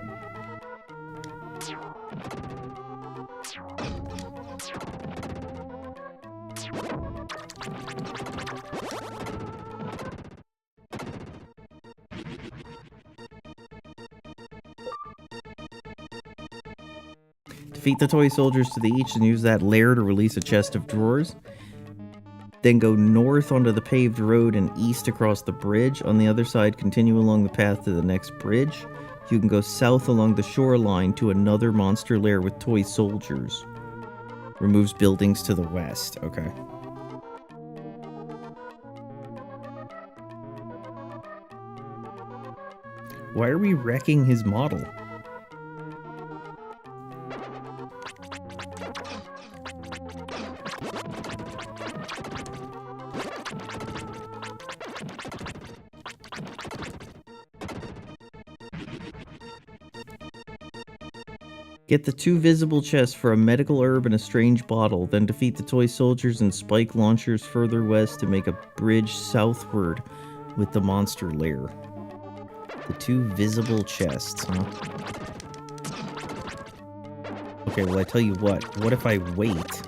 Defeat the toy soldiers to the east and use that lair to release a chest of drawers. Then go north onto the paved road and east across the bridge. On the other side, continue along the path to the next bridge. You can go south along the shoreline to another monster lair with toy soldiers. Removes buildings to the west. Okay. Why are we wrecking his model? Get the 2 visible chests for a medical herb and a strange bottle, then defeat the toy soldiers and spike launchers further west to make a bridge southward with the monster lair. The 2 visible chests, huh? Okay, well I tell you what if I wait?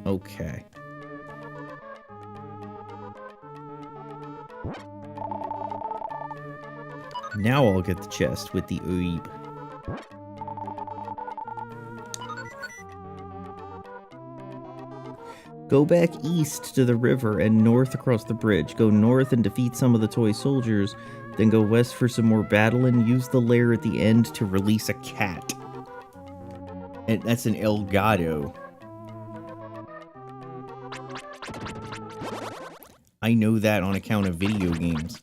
Okay. Now I'll get the chest with the herb. Go back east to the river and north across the bridge. Go north and defeat some of the toy soldiers, then go west for some more battle and use the lair at the end to release a cat. And that's an Elgato. I know that on account of video games.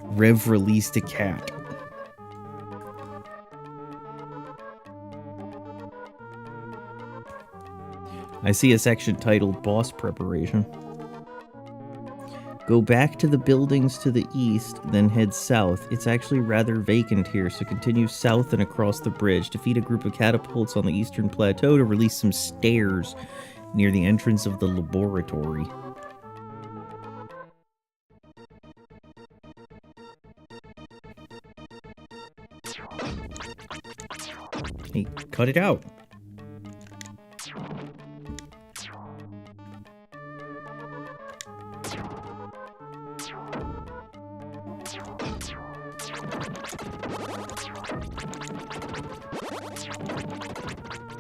Rev released a cat. I see a section titled Boss Preparation. Go back to the buildings to the east, then head south. It's actually rather vacant here, so continue south and across the bridge. Defeat a group of catapults on the eastern plateau to release some stairs near the entrance of the laboratory. Hey, cut it out.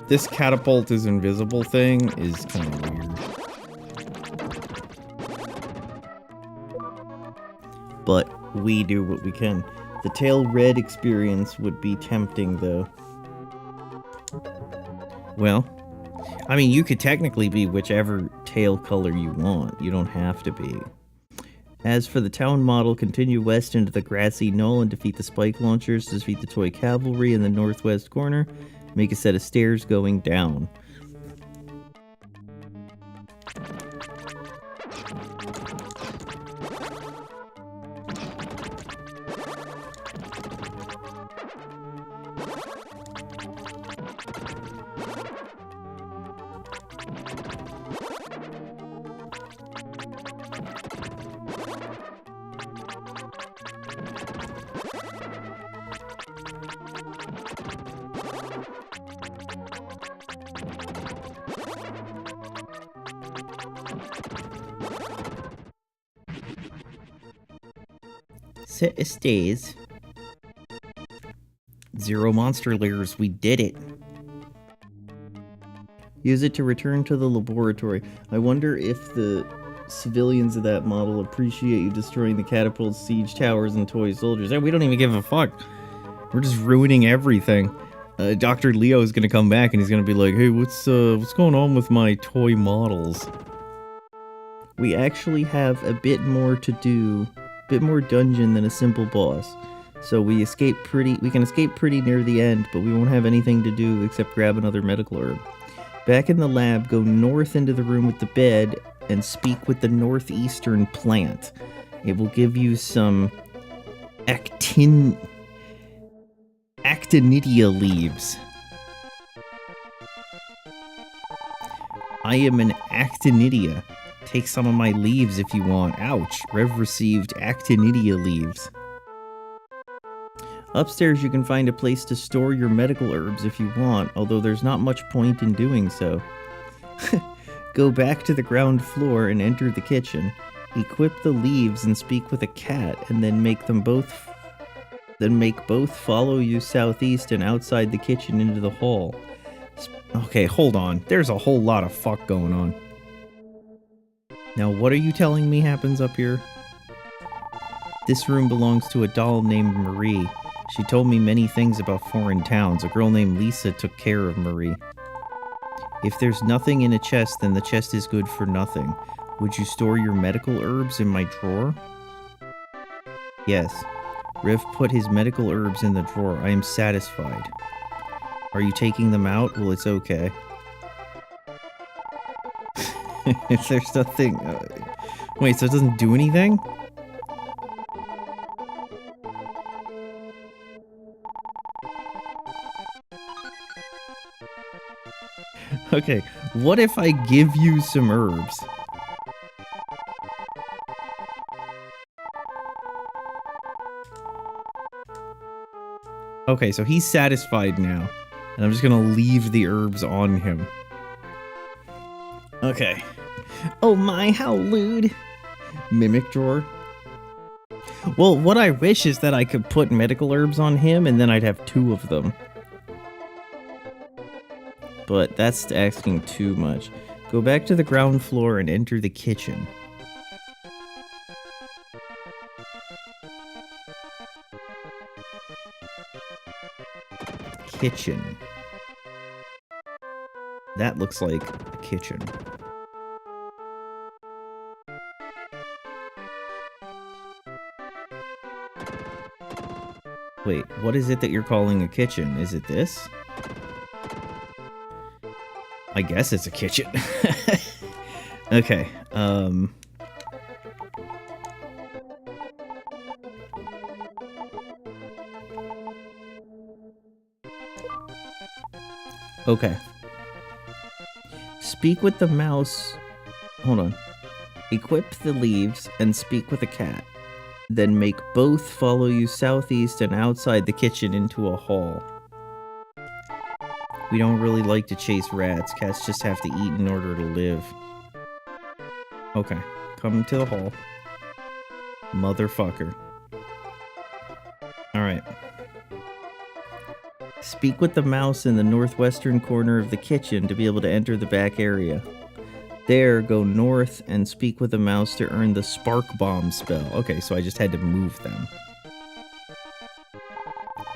This catapult is invisible thing is kind of weird. But we do what we can. The tail red experience would be tempting, though. Well, I mean, you could technically be whichever tail color you want. You don't have to be. As for the town model, continue west into the grassy knoll and defeat the spike launchers to defeat the toy cavalry in the northwest corner. Make a set of stairs going down. Set of stairs. 0 monster layers, we did it. Use it to return to the laboratory. I wonder if the civilians of that model appreciate you destroying the catapults, siege towers, and toy soldiers. Hey, we don't even give a fuck. We're just ruining everything. Dr. Leo is gonna come back and he's gonna be like, hey, what's going on with my toy models? We actually have a bit more to do. Bit more dungeon than a simple boss. So we can escape pretty near the end, but we won't have anything to do except grab another medical herb. Back in the lab, go north into the room with the bed and speak with the northeastern plant. It will give you some actinidia leaves. I am an actinidia. Take some of my leaves if you want. Ouch. Rev received actinidia leaves. Upstairs you can find a place to store your medical herbs if you want, although there's not much point in doing so. Go back to the ground floor and enter the kitchen. Equip the leaves and speak with a cat, and then make both follow you southeast and outside the kitchen into the hall. Okay, hold on. There's a whole lot of fuck going on. Now, what are you telling me happens up here? This room belongs to a doll named Marie. She told me many things about foreign towns. A girl named Lisa took care of Marie. If there's nothing in a chest, then the chest is good for nothing. Would you store your medical herbs in my drawer? Yes. Rev put his medical herbs in the drawer. I am satisfied. Are you taking them out? Well, it's okay. If there's nothing... wait, so it doesn't do anything? Okay, what if I give you some herbs? Okay, so he's satisfied now. And I'm just gonna leave the herbs on him. Okay. Oh my, how lewd. Mimic drawer. Well, what I wish is that I could put medical herbs on him and then I'd have 2 of them. But that's asking too much. Go back to the ground floor and enter the kitchen. Kitchen. That looks like a kitchen. Wait, what is it that you're calling a kitchen? Is it this? I guess it's a kitchen. Okay, Okay. Speak with the mouse. Hold on. Equip the leaves and speak with a cat. Then make both follow you southeast and outside the kitchen into a hall. We don't really like to chase rats. Cats just have to eat in order to live. Okay. Come to the hall. Motherfucker. Alright. Speak with the mouse in the northwestern corner of the kitchen to be able to enter the back area. There, go north and speak with the mouse to earn the spark bomb spell. Okay, so I just had to move them.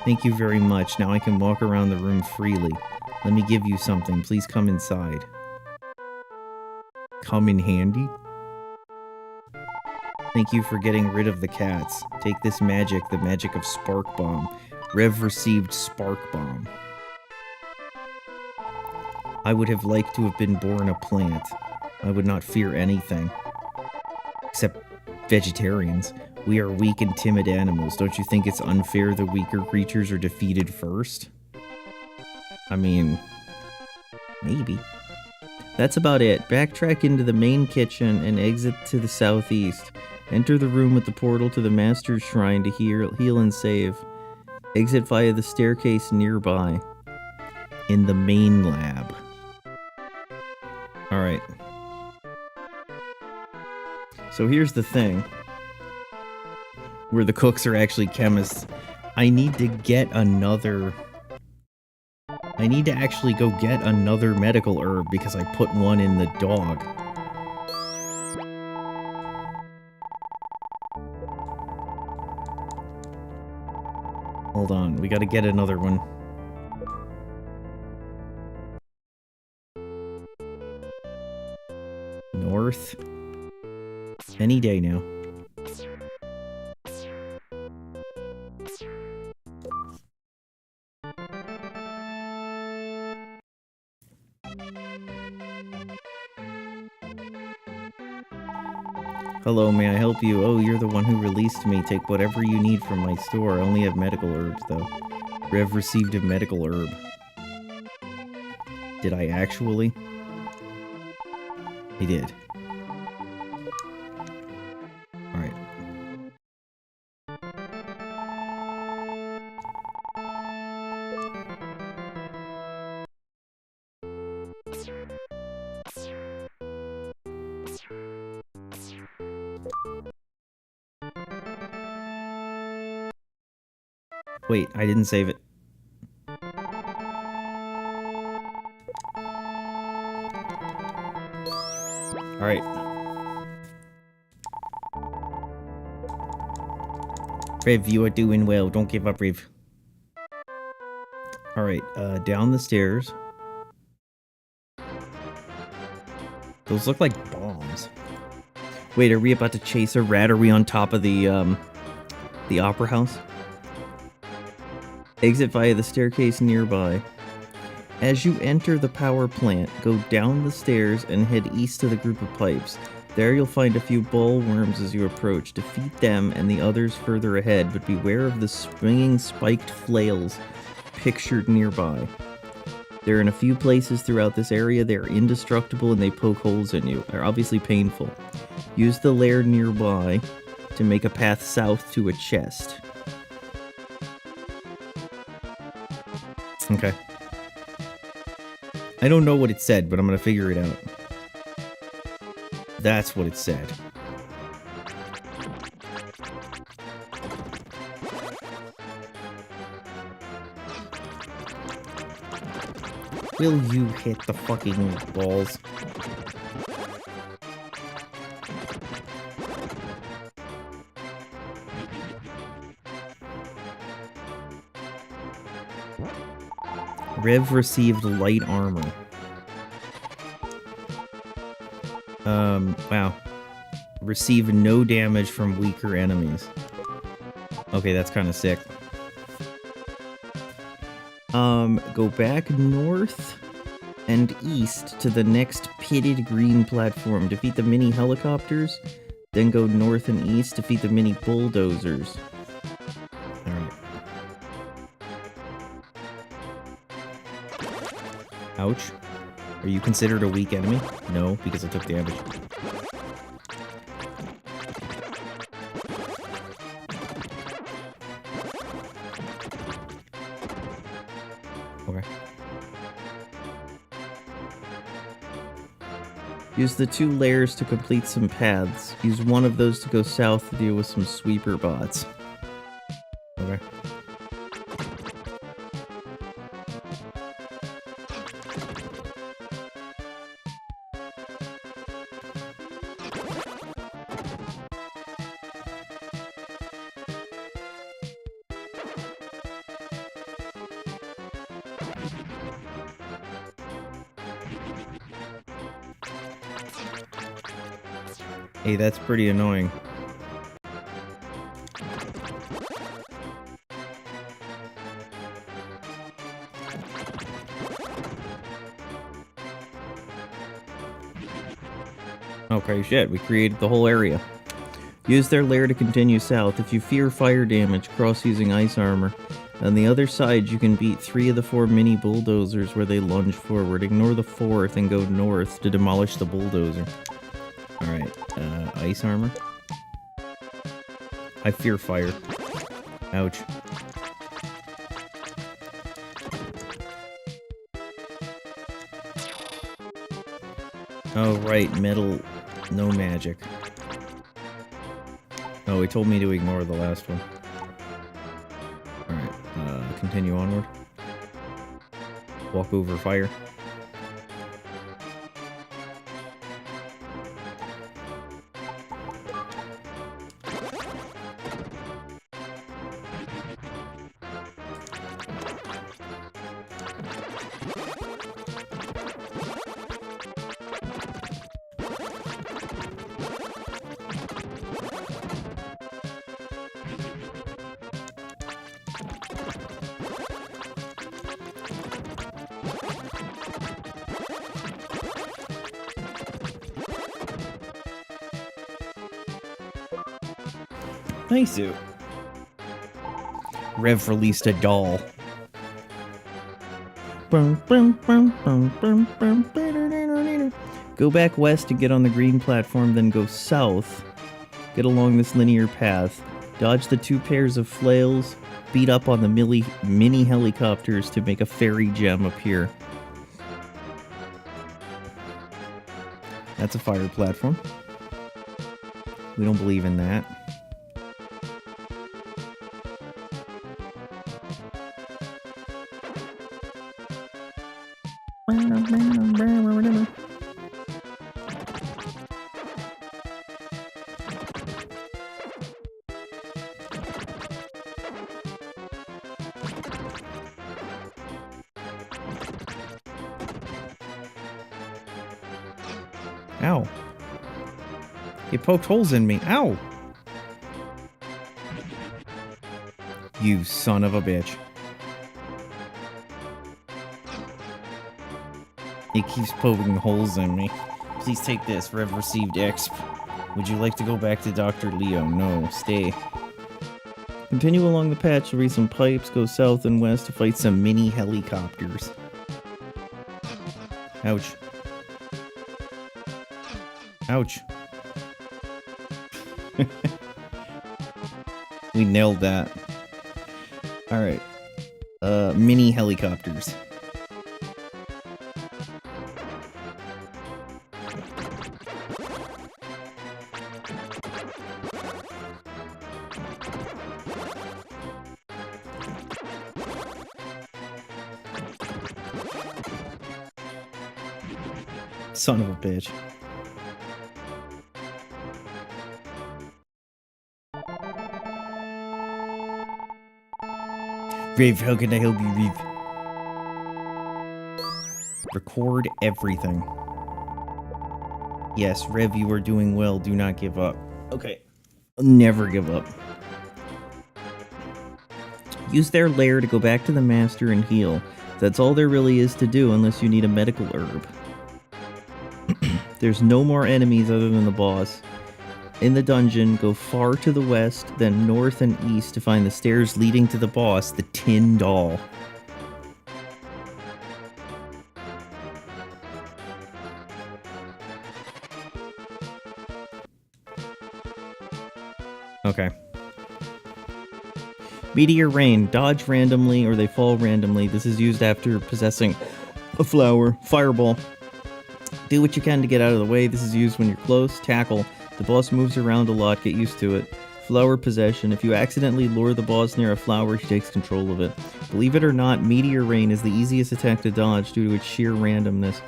Thank you very much. Now I can walk around the room freely. Let me give you something. Please come inside. Come in handy? Thank you for getting rid of the cats. Take this magic, the magic of Spark Bomb. Rev received Spark Bomb. I would have liked to have been born a plant. I would not fear anything. Except vegetarians. We are weak and timid animals. Don't you think it's unfair the weaker creatures are defeated first? I mean, maybe. That's about it. Backtrack into the main kitchen and exit to the southeast. Enter the room with the portal to the Master's Shrine to heal and save. Exit via the staircase nearby. In the main lab. Alright. So here's the thing. Where the cooks are actually chemists. I need to get another... I need to actually go get another medical herb because I put one in the dog. Hold on, we gotta get another one. North. Any day now. Hello, may I help you? Oh, you're the one who released me. Take whatever you need from my store. I only have medical herbs, though. Rev received a medical herb. Did I actually? I did. Alright. Wait, I didn't save it. Alright. Rev, you are doing well. Don't give up, Rev. Alright, down the stairs. Those look like bombs. Wait, are we about to chase a rat? Are we on top of the opera house? Exit via the staircase nearby. As you enter the power plant, go down the stairs and head east to the group of pipes. There you'll find a few ball worms as you approach. Defeat them and the others further ahead, but beware of the swinging spiked flails pictured nearby. They're in a few places throughout this area. They are indestructible and they poke holes in you. They're obviously painful. Use the lair nearby to make a path south to a chest. Okay. I don't know what it said, but I'm gonna figure it out. That's what it said. Will you hit the fucking balls? Rev received light armor. Wow. Receive no damage from weaker enemies. Okay, that's kind of sick. Go back north and east to the next pitted green platform. Defeat the mini helicopters, then go north and east, defeat the mini bulldozers. Alright. Ouch. Are you considered a weak enemy? No, because I took damage. Okay. Use the 2 layers to complete some paths. Use one of those to go south to deal with some sweeper bots. Okay. Hey, that's pretty annoying. Okay, shit, we created the whole area. Use their lair to continue south. If you fear fire damage, cross using ice armor. On the other side, you can beat 3 of the 4 mini bulldozers where they lunge forward. Ignore the 4th and go north to demolish the bulldozer. Alright, ice armor. I fear fire. Ouch. Oh, right, metal, no magic. Oh, he told me to ignore the last one. Alright, continue onward. Walk over fire. Nice. Rev released a doll. Go back west to get on the green platform, then go south. Get along this linear path. Dodge the 2 pairs of flails. Beat up on the mini helicopters to make a fairy gem appear. That's a fire platform. We don't believe in that. Ow. You poked holes in me. Ow. You son of a bitch. It keeps poking holes in me. Please take this. Rev received exp. Would you like to go back to Dr. Leo? No, stay. Continue along the patch to read some pipes, go south and west to fight some mini helicopters. Ouch. Ouch. We nailed that. Alright. Mini helicopters. Son of a bitch. Rave, how can I help you, Rave? Record everything. Yes, Rev, you are doing well. Do not give up. Okay. Never give up. Use their lair to go back to the master and heal. That's all there really is to do unless you need a medical herb. There's no more enemies other than the boss. In the dungeon, go far to the west, then north and east to find the stairs leading to the boss, the Tin Doll. Okay. Meteor rain. Dodge randomly or they fall randomly. This is used after possessing a flower. Fireball. Do what you can to get out of the way. This is used when you're close. Tackle. The boss moves around a lot. Get used to it. Flower possession. If you accidentally lure the boss near a flower, he takes control of it. Believe it or not, Meteor Rain is the easiest attack to dodge due to its sheer randomness.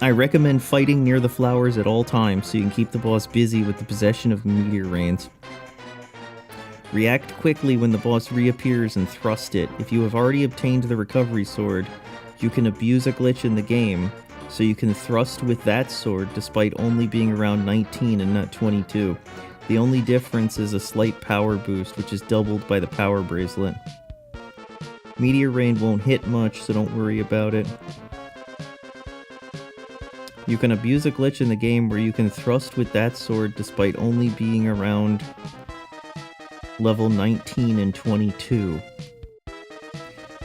I recommend fighting near the flowers at all times so you can keep the boss busy with the possession of Meteor Rains. React quickly when the boss reappears and thrust it. If you have already obtained the recovery sword, you can abuse a glitch in the game, so you can thrust with that sword despite only being around 19 and not 22. The only difference is a slight power boost, which is doubled by the power bracelet. Meteor Rain won't hit much, so don't worry about it. You can abuse a glitch in the game where you can thrust with that sword despite only being around level 19 and 22.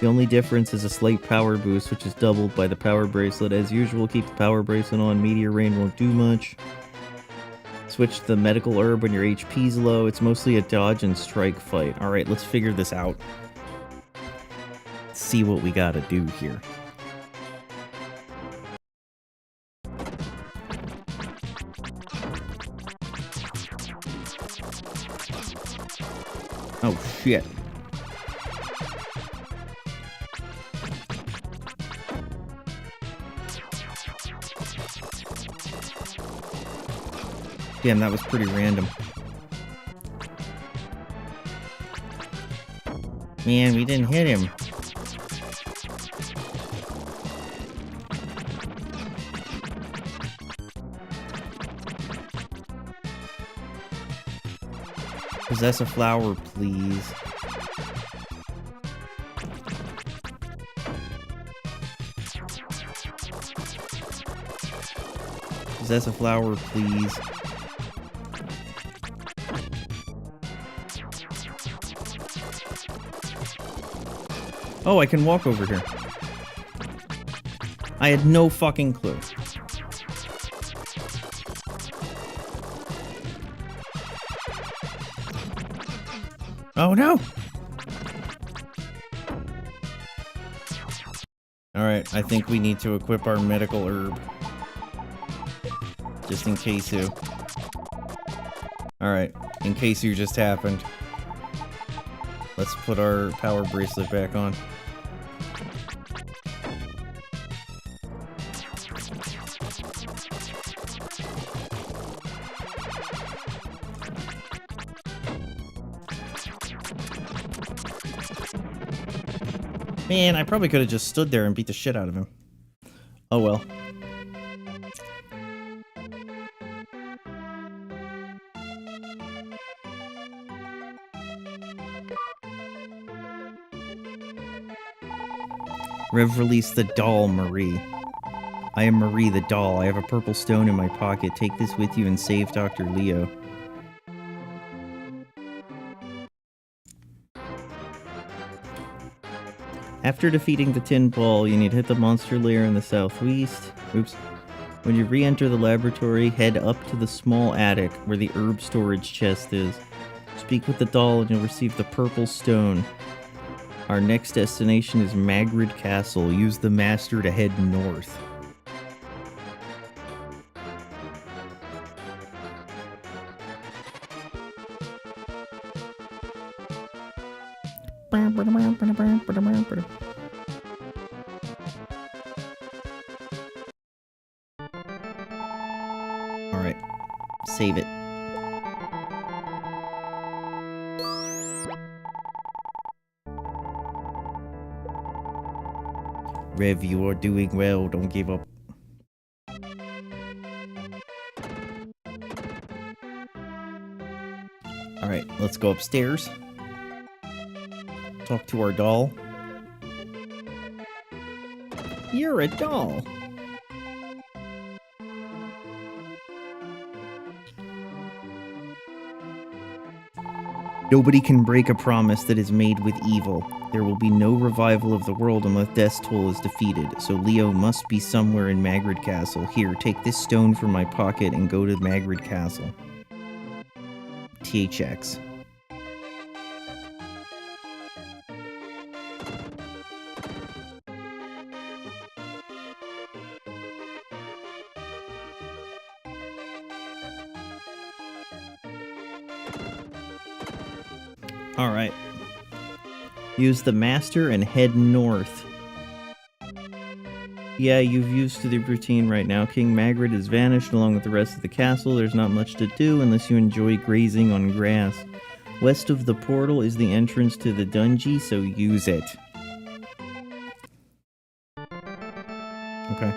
The only difference is a slight power boost, which is doubled by the power bracelet. As usual, keep the power bracelet on. Meteor Rain won't do much. Switch to the medical herb when your HP's low. It's mostly a dodge and strike fight. Alright, let's figure this out. Let's see what we gotta do here. Oh shit. Damn, that was pretty random. Man, we didn't hit him. Possess a flower, please. Possess a flower, please. Oh, I can walk over here. I had no fucking clue. Oh no! Alright, I think we need to equip our medical herb. Just in case you. Alright, in case you just happened. Let's put our power bracelet back on. Man, I probably could have just stood there and beat the shit out of him. Oh well. Rev release the doll, Marie. I am Marie the doll. I have a purple stone in my pocket. Take this with you and save Dr. Leo. After defeating the tin ball, you need to hit the monster lair in the southeast. Oops. When you re-enter the laboratory, head up to the small attic where the herb storage chest is. Speak with the doll and you'll receive the purple stone. Our next destination is Magrid Castle. Use the master to head north. Alright, save it. Rev, you are doing well, don't give up. Alright, let's go upstairs. Talk to our doll. You're a doll. Nobody can break a promise that is made with evil. There will be no revival of the world unless Death's Toll is defeated, so Leo must be somewhere in Magrid Castle. Here, take this stone from my pocket and go to Magrid Castle. THX. Alright. Use the master and head north. Yeah, you've used the routine right now. King Magritte has vanished along with the rest of the castle. There's not much to do unless you enjoy grazing on grass. West of the portal is the entrance to the dungeon, so use it. Okay.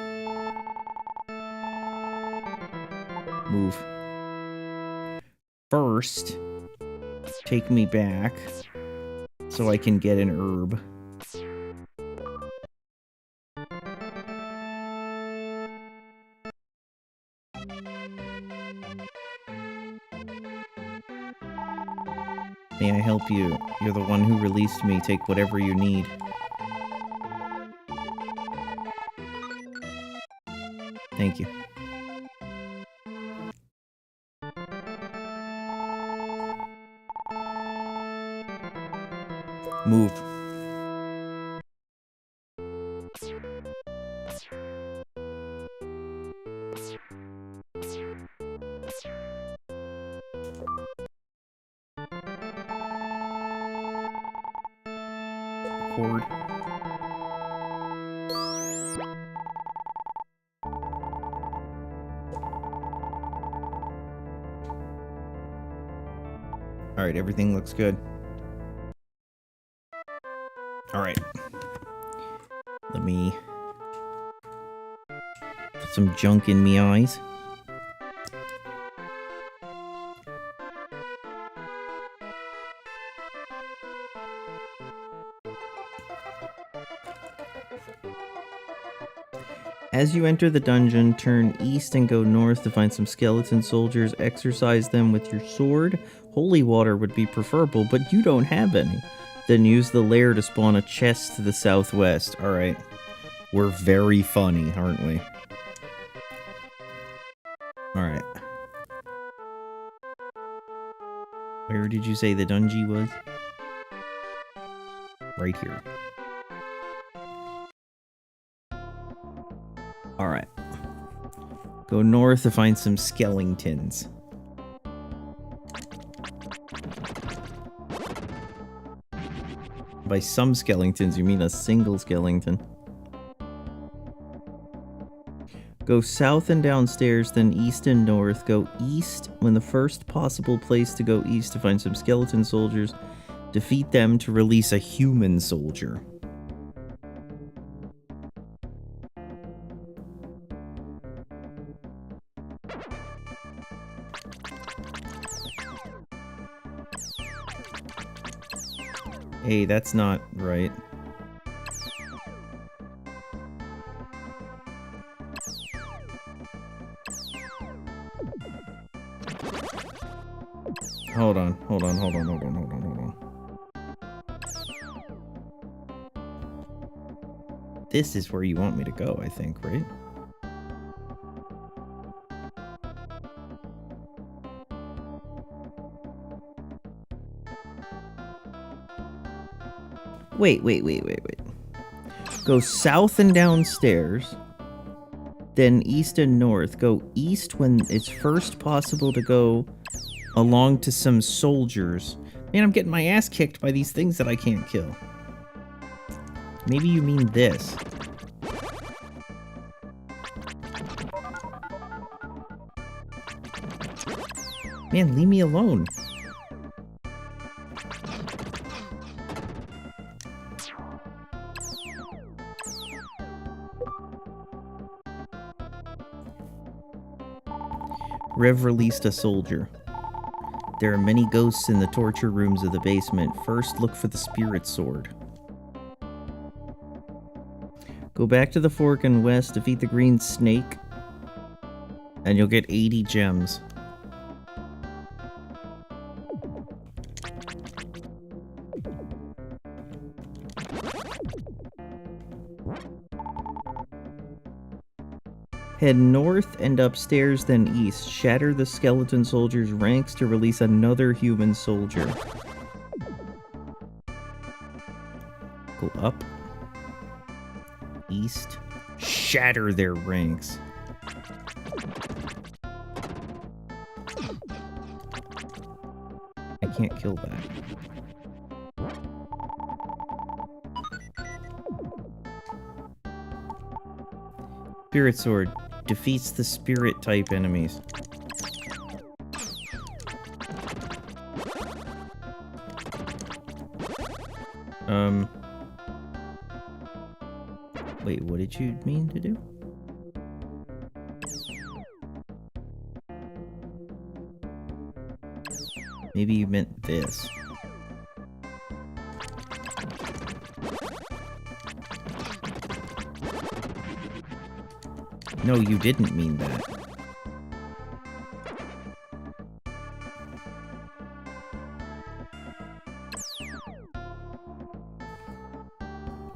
Move. First, take me back so I can get an herb. May I help you? You're the one who released me. Take whatever you need. Thank you. Move. Cord. Alright, everything looks good. Alright. Let me put some junk in me eyes. As you enter the dungeon, turn east and go north to find some skeleton soldiers. Exercise them with your sword. Holy water would be preferable, but you don't have any. Then use the lair to spawn a chest to the southwest. Alright. We're very funny, aren't we? Alright. Where did you say the dungeon was? Right here. Alright. Go north to find some skeletons. By some skeletons, you mean a single skeleton. Go south and downstairs, then east and north. Go east when the first possible place to go east to find some skeleton soldiers. Defeat them to release a human soldier. Hey, that's not right. Hold on. This is where you want me to go, I think, right? Wait. Go south and downstairs, then east and north. Go east when it's first possible to go along to some soldiers. Man, I'm getting my ass kicked by these things that I can't kill. Maybe you mean this. Man, leave me alone. Rev released a soldier. There are many ghosts in the torture rooms of the basement. First, look for the spirit sword. Go back to the fork and west, defeat the green snake, and you'll get 80 gems. Head north and upstairs, then east. Shatter the skeleton soldier's ranks to release another human soldier. Go up. East. Shatter their ranks. I can't kill that. Spirit Sword defeats the spirit type enemies. Wait, what did you mean to do? Maybe you meant this. No, you didn't mean that.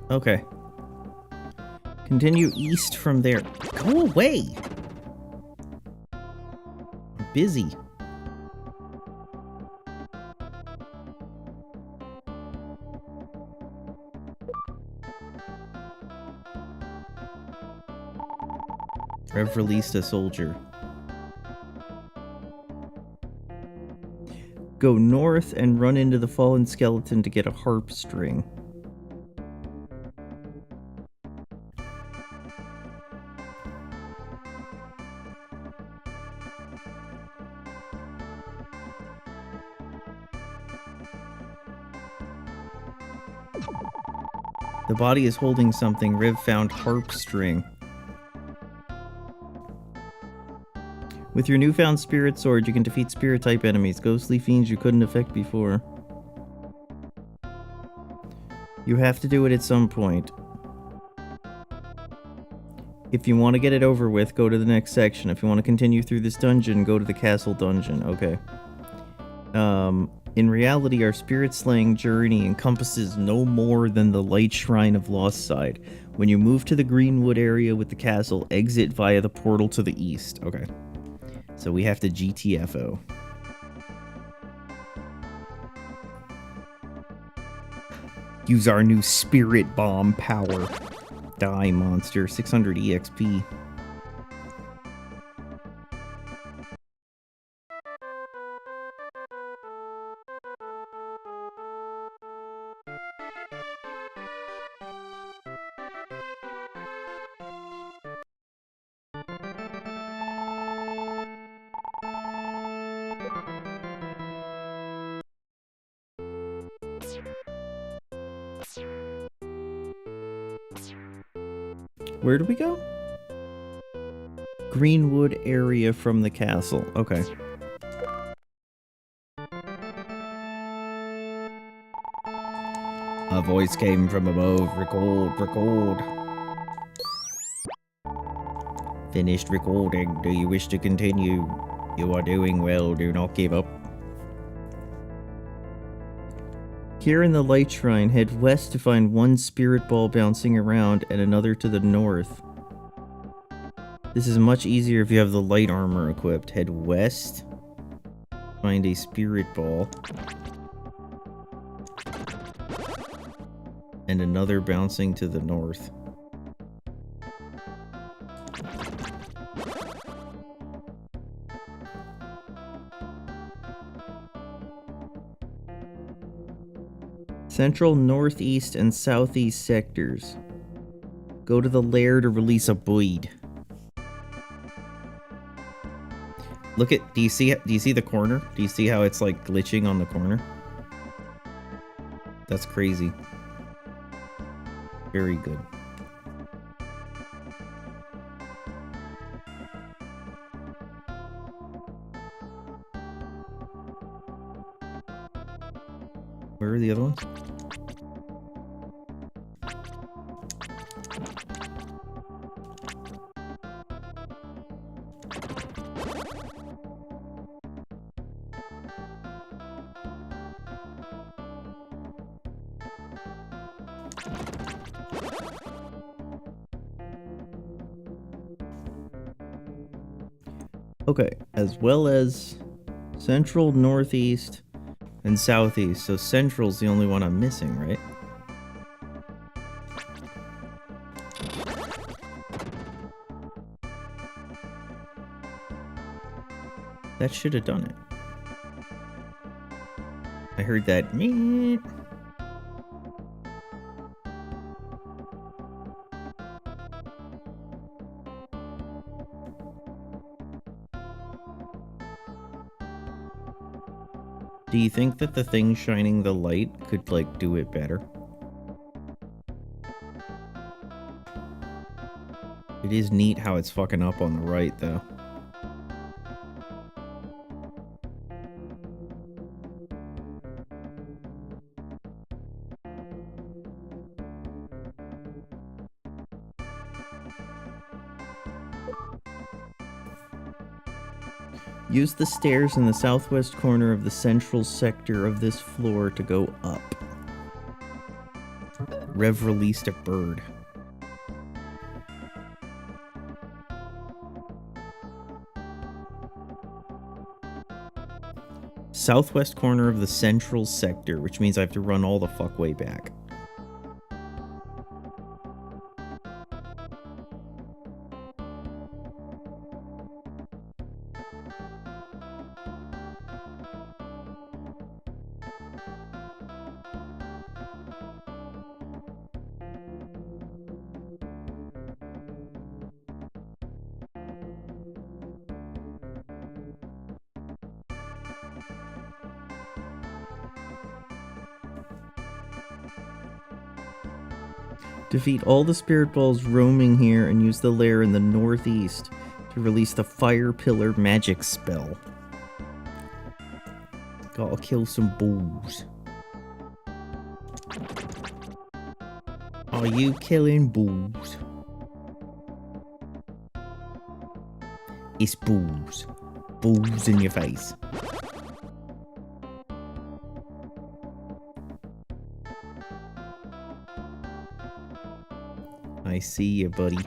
Okay. Continue east from there. Go away! I'm busy. I've released a soldier. Go north and run into the fallen skeleton to get a harp string. The body is holding something. Riv found harp string. With your newfound spirit sword, you can defeat spirit type enemies, ghostly fiends you couldn't affect before. You have to do it at some point. If you want to get it over with, go to the next section. If you want to continue through this dungeon, go to the castle dungeon. Okay. In reality, our spirit slaying journey encompasses no more than the light shrine of Lost Side. When you move to the Greenwood area with the castle, exit via the portal to the east. Okay. So we have to GTFO. Use our new spirit bomb power. Die, monster. 600 EXP. Where do we go? Greenwood area from the castle. Okay. A voice came from above. Record, record. Finished recording. Do you wish to continue? You are doing well. Do not give up. Here in the Light Shrine, head west to find one spirit ball bouncing around and another to the north. This is much easier if you have the light armor equipped. Head west. Find a spirit ball. And another bouncing to the north. Central, northeast, and southeast sectors. Go to the lair to release a Boyd. Look at, do you see the corner? Do you see how it's like glitching on the corner? That's crazy. Very good. Where are the other ones? Okay, as well as central, northeast, and southeast. So central's the only one I'm missing, right? That should have done it. I heard that. Meep. Do you think that the thing shining the light could, like, do it better? It is neat how it's fucking up on the right, though. Use the stairs in the southwest corner of the central sector of this floor to go up. Rev released a bird. Southwest corner of the central sector, which means I have to run all the fuck way back. Defeat all the spirit balls roaming here and use the lair in the northeast to release the fire pillar magic spell. Gotta kill some bulls. Are you killing bulls? It's bulls. Bulls in your face. I see you, buddy.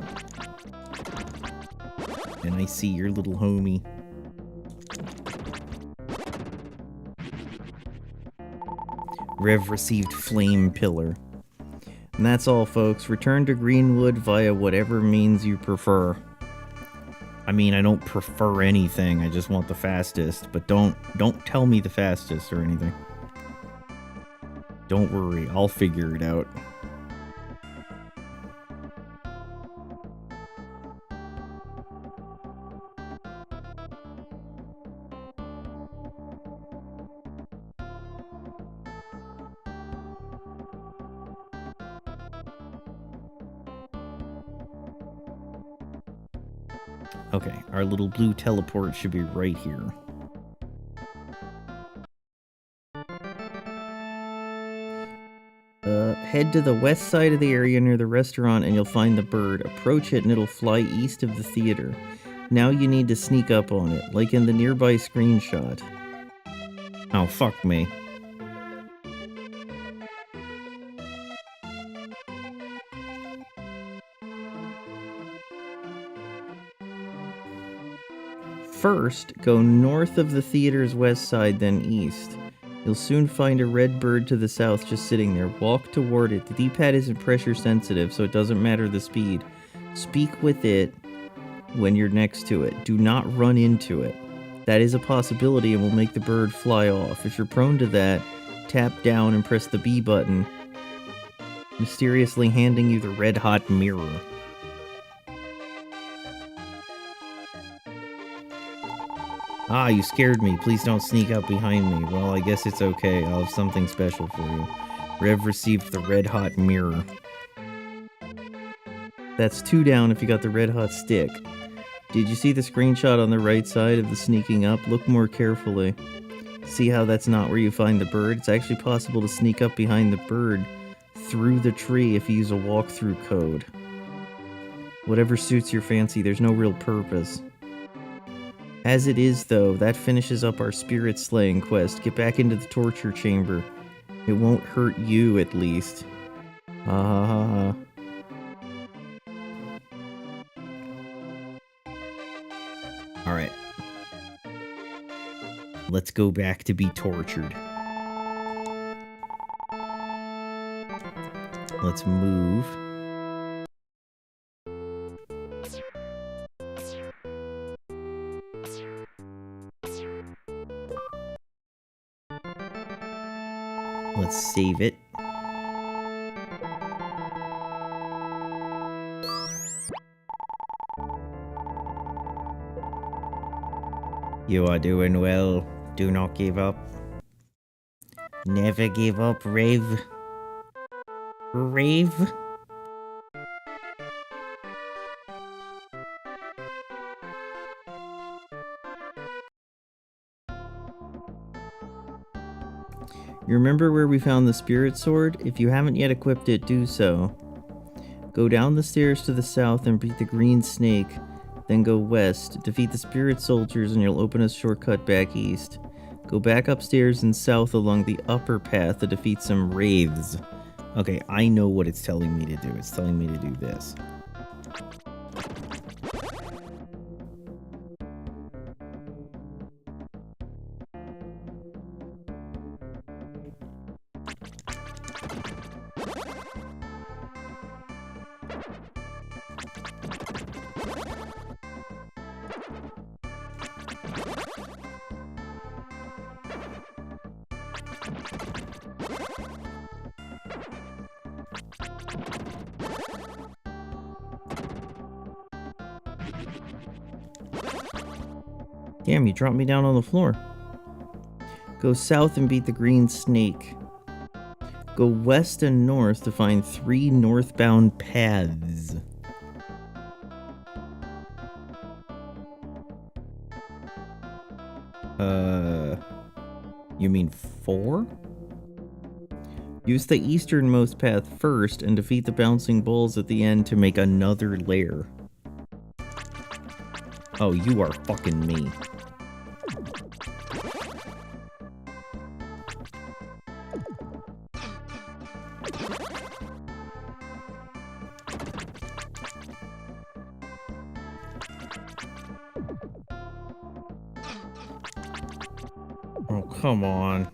And I see your little homie. Rev received Flame Pillar. And that's all, folks. Return to Greenwood via whatever means you prefer. I mean, I don't prefer anything. I just want the fastest. But don't tell me the fastest or anything. Don't worry. I'll figure it out. Okay, our little blue teleport should be right here. Head to the west side of the area near the restaurant and you'll find the bird. Approach it and it'll fly east of the theater. Now you need to sneak up on it, like in the nearby screenshot. Oh, fuck me. First, go north of the theater's west side, then east. You'll soon find a red bird to the south just sitting there. Walk toward it. The D-pad isn't pressure sensitive, so it doesn't matter the speed. Speak with it when you're next to it. Do not run into it. That is a possibility and will make the bird fly off. If you're prone to that, tap down and press the B button, mysteriously handing you the red-hot mirror. Ah, you scared me. Please don't sneak up behind me. Well, I guess it's okay. I'll have something special for you. Rev received the red-hot mirror. That's 2 down if you got the red-hot stick. Did you see the screenshot on the right side of the sneaking up? Look more carefully. See how that's not where you find the bird? It's actually possible to sneak up behind the bird through the tree if you use a walkthrough code. Whatever suits your fancy, there's no real purpose. As it is, though, that finishes up our spirit slaying quest. Get back into the torture chamber. It won't hurt you, at least. Ha ha ha ha. Alright. Let's go back to be tortured. Let's move. Let's save it. You are doing well. Do not give up. Never give up, Rave. Rave? You remember where we found the spirit sword? If you haven't yet equipped it, do so. Go down the stairs to the south and beat the green snake. Then go west, defeat the spirit soldiers, and you'll open a shortcut back east. Go back upstairs and south along the upper path to defeat some wraiths. Okay, I know what it's telling me to do. It's telling me to do this. Damn, you dropped me down on the floor. Go south and beat the green snake. Go west and north to find 3 northbound paths. You mean 4? Use the easternmost path first and defeat the bouncing balls at the end to make another lair. Oh, you are fucking me. Oh, come on.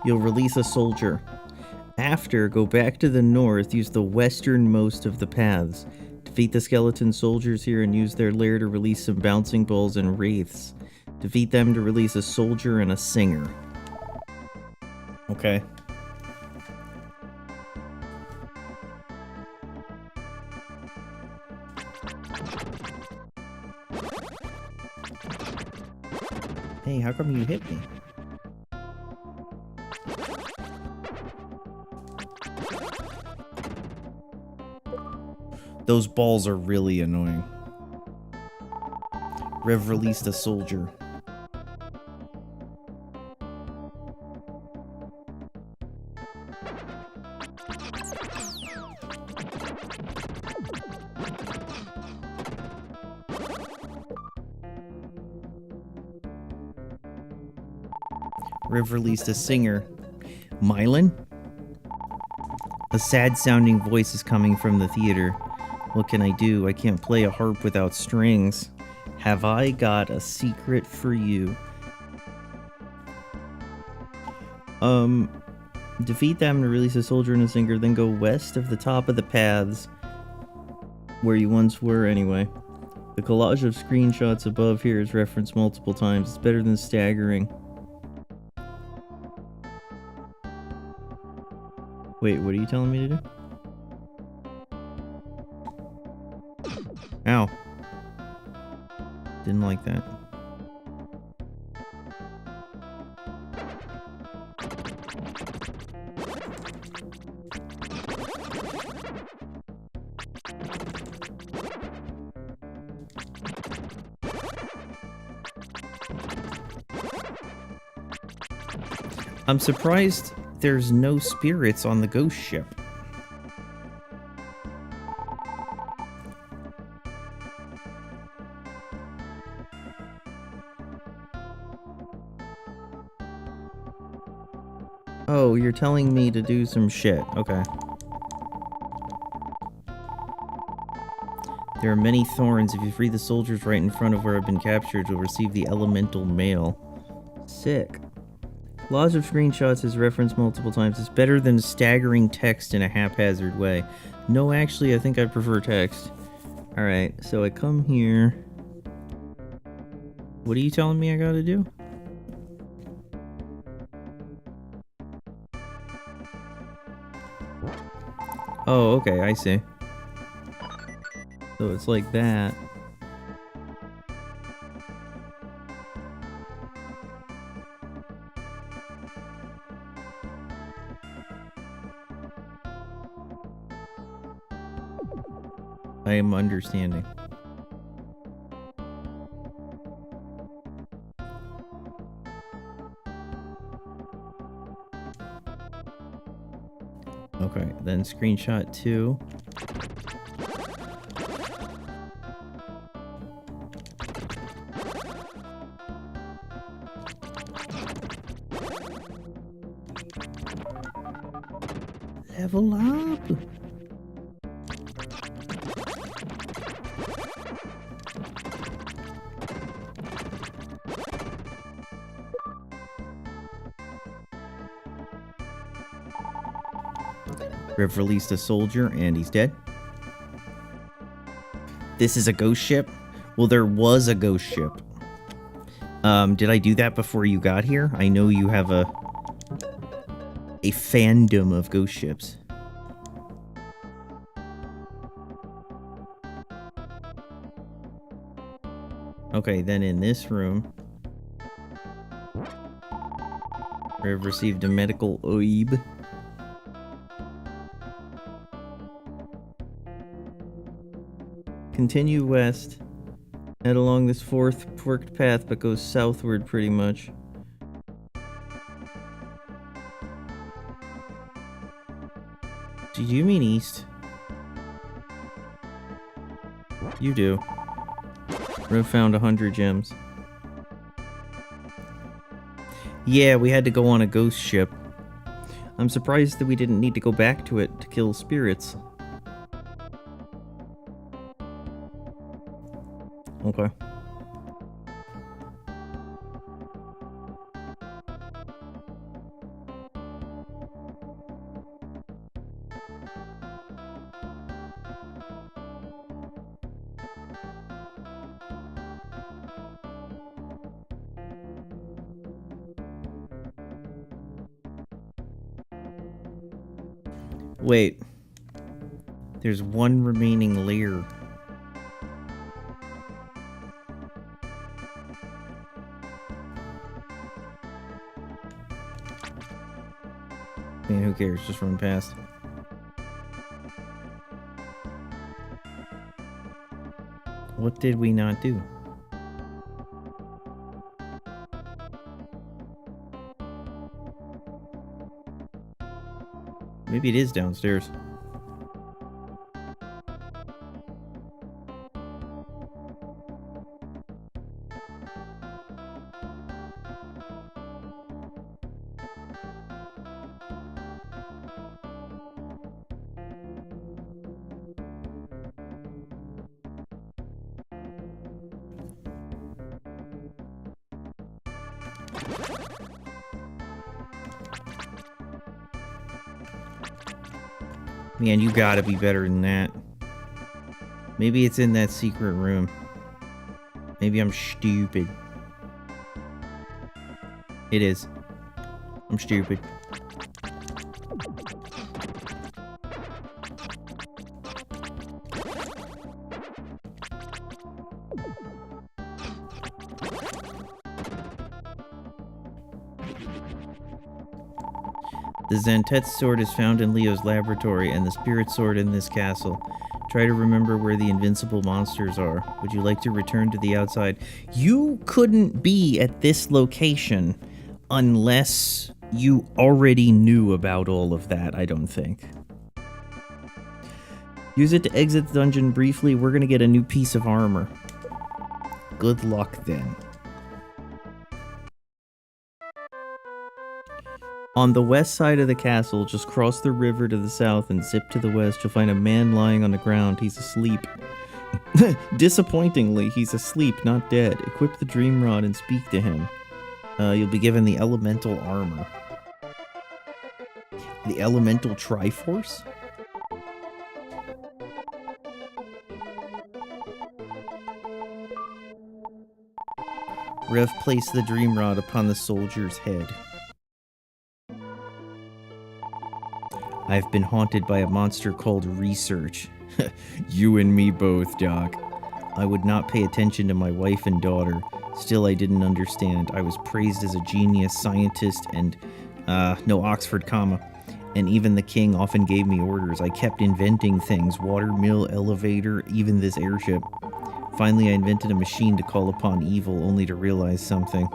You'll release a soldier. After, go back to the north, use the westernmost of the paths. Defeat the skeleton soldiers here and use their lair to release some bouncing balls and wraiths. Defeat them to release a soldier and a singer. Okay. Hey, how come you hit me? Those balls are really annoying. Rev released a soldier. Rev released a singer. Mylan? A sad-sounding voice is coming from the theater. What can I do? I can't play a harp without strings. Have I got a secret for you? Defeat them to release a soldier and a singer, then go west of the top of the paths where you once were anyway. The collage of screenshots above here is referenced multiple times. It's better than staggering. Wait, what are you telling me to do? Ow. Didn't like that. I'm surprised there's no spirits on the ghost ship. Oh, you're telling me to do some shit. Okay. There are many thorns. If you free the soldiers right in front of where I've been captured, you'll receive the elemental mail. Sick. Lots of screenshots is referenced multiple times. It's better than staggering text in a haphazard way. No, actually, I think I prefer text. Alright, so I come here. What are you telling me I gotta do? Oh, okay, I see. So it's like that. I am understanding. Okay, then screenshot 2. Level up! We've released a soldier and he's dead. This is a ghost ship? Well, there was a ghost ship. Did I do that before you got here? I know you have a fandom of ghost ships. Okay, then in this room, we've received a medical OIB. Continue west. Head along this forked path, but goes southward pretty much. Do you mean east? You do. We've found 100 gems. Yeah, we had to go on a ghost ship. I'm surprised that we didn't need to go back to it to kill spirits. Okay. Wait. There's one remaining layer. Man, who cares? Just run past. What did we not do? Maybe it is downstairs. Man, you gotta be better than that. Maybe it's in that secret room. Maybe I'm stupid. It is. I'm stupid. The Zantet's sword is found in Leo's laboratory, and the spirit sword in this castle. Try to remember where the invincible monsters are. Would you like to return to the outside? You couldn't be at this location unless you already knew about all of that, I don't think. Use it to exit the dungeon briefly. We're gonna get a new piece of armor. Good luck then. On the west side of the castle, just cross the river to the south and zip to the west. You'll find a man lying on the ground. He's asleep. Disappointingly, he's asleep, not dead. Equip the dream rod and speak to him. You'll be given the elemental armor. The elemental triforce? Rev placed the dream rod upon the soldier's head. I've been haunted by a monster called Research. You and me both, Doc. I would not pay attention to my wife and daughter. Still, I didn't understand. I was praised as a genius, scientist, and, no Oxford comma. And even the king often gave me orders. I kept inventing things. Water mill, elevator, even this airship. Finally, I invented a machine to call upon evil, only to realize something.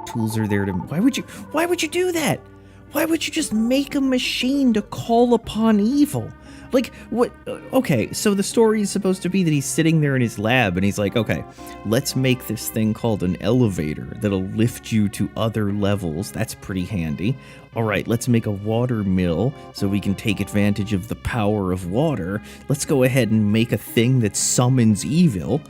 Tools are there to... Why would you do that? Why would you just make a machine to call upon evil? Like, what? Okay, so the story is supposed to be that he's sitting there in his lab and he's like, okay, let's make this thing called an elevator that'll lift you to other levels. That's pretty handy. All right, let's make a water mill so we can take advantage of the power of water. Let's go ahead and make a thing that summons evil.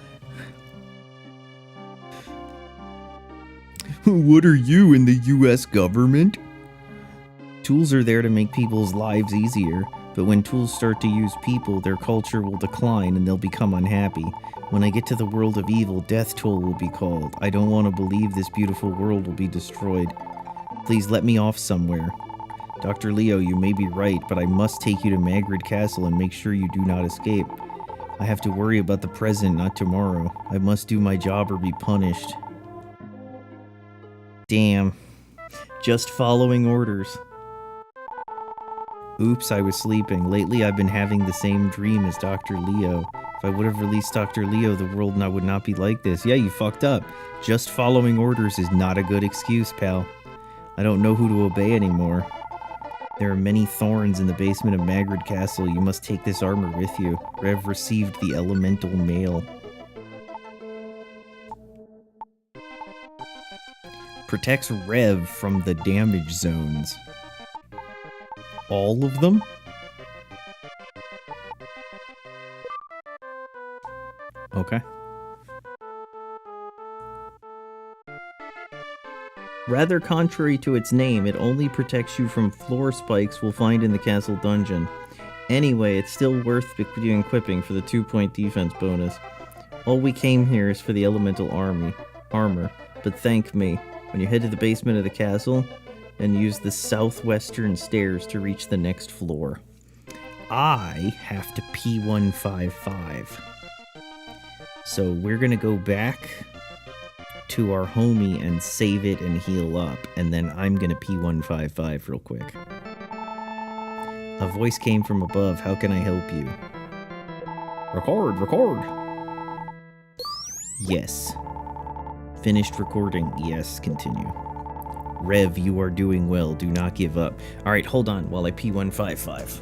What are you in the US government? Tools are there to make people's lives easier, but when tools start to use people, their culture will decline and they'll become unhappy. When I get to the world of evil, death toll will be called. I don't want to believe this beautiful world will be destroyed. Please let me off somewhere. Dr. Leo, you may be right, but I must take you to Magrid Castle and make sure you do not escape. I have to worry about the present, not tomorrow. I must do my job or be punished. Damn. Just following orders. Oops, I was sleeping. Lately, I've been having the same dream as Dr. Leo. If I would have released Dr. Leo, the world would not be like this. Yeah, you fucked up. Just following orders is not a good excuse, pal. I don't know who to obey anymore. There are many thorns in the basement of Magrid Castle. You must take this armor with you. Rev received the elemental mail. Protects Rev from the damage zones. All of them? Okay. Rather contrary to its name, it only protects you from floor spikes we'll find in the castle dungeon. Anyway, it's still worth equipping for the 2-point defense bonus. All we came here is for the elemental armor, but thank me. When you head to the basement of the castle, and use the southwestern stairs to reach the next floor. I have to P155. So we're gonna go back to our homie and save it and heal up, and then I'm gonna P155 real quick. A voice came from above. How can I help you? Record. Yes. Finished recording. Yes, continue. Rev, you are doing well. Do not give up. Alright, hold on while I P155.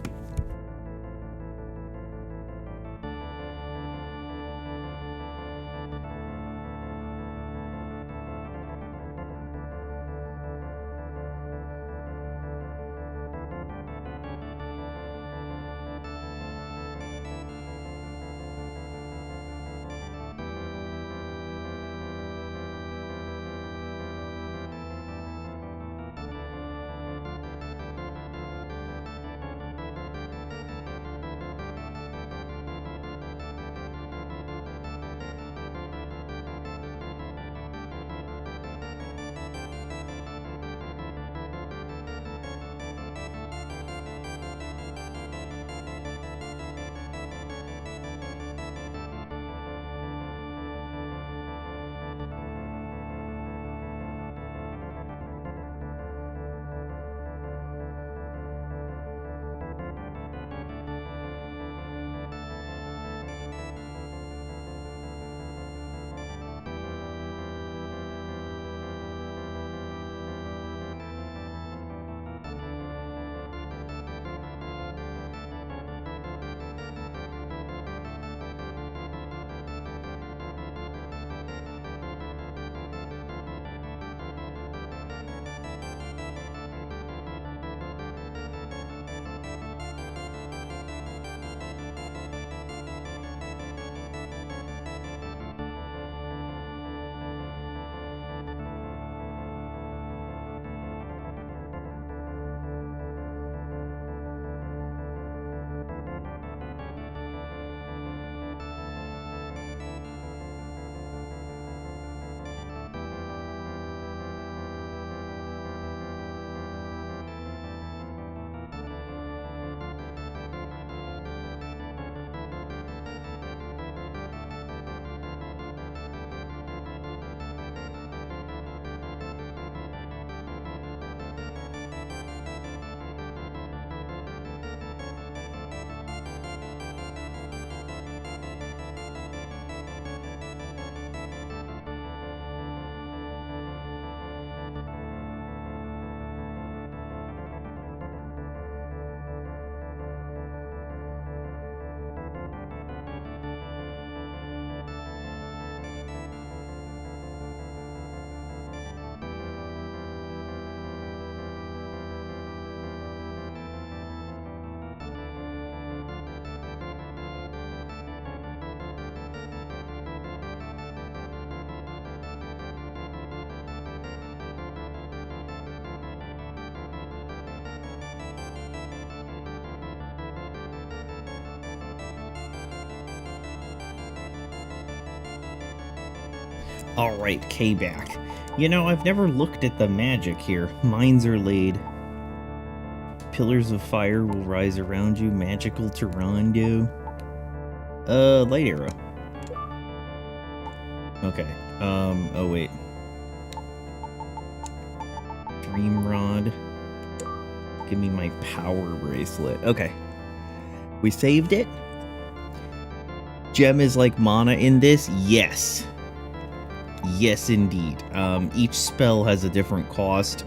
Alright, K back. You know, I've never looked at the magic here. Mines are laid. Pillars of fire will rise around you. Magical Tyrondo. Light arrow. Okay. Oh wait. Dream rod. Give me my power bracelet. Okay. We saved it. Gem is like mana in this? Yes. Yes, indeed. Each spell has a different cost.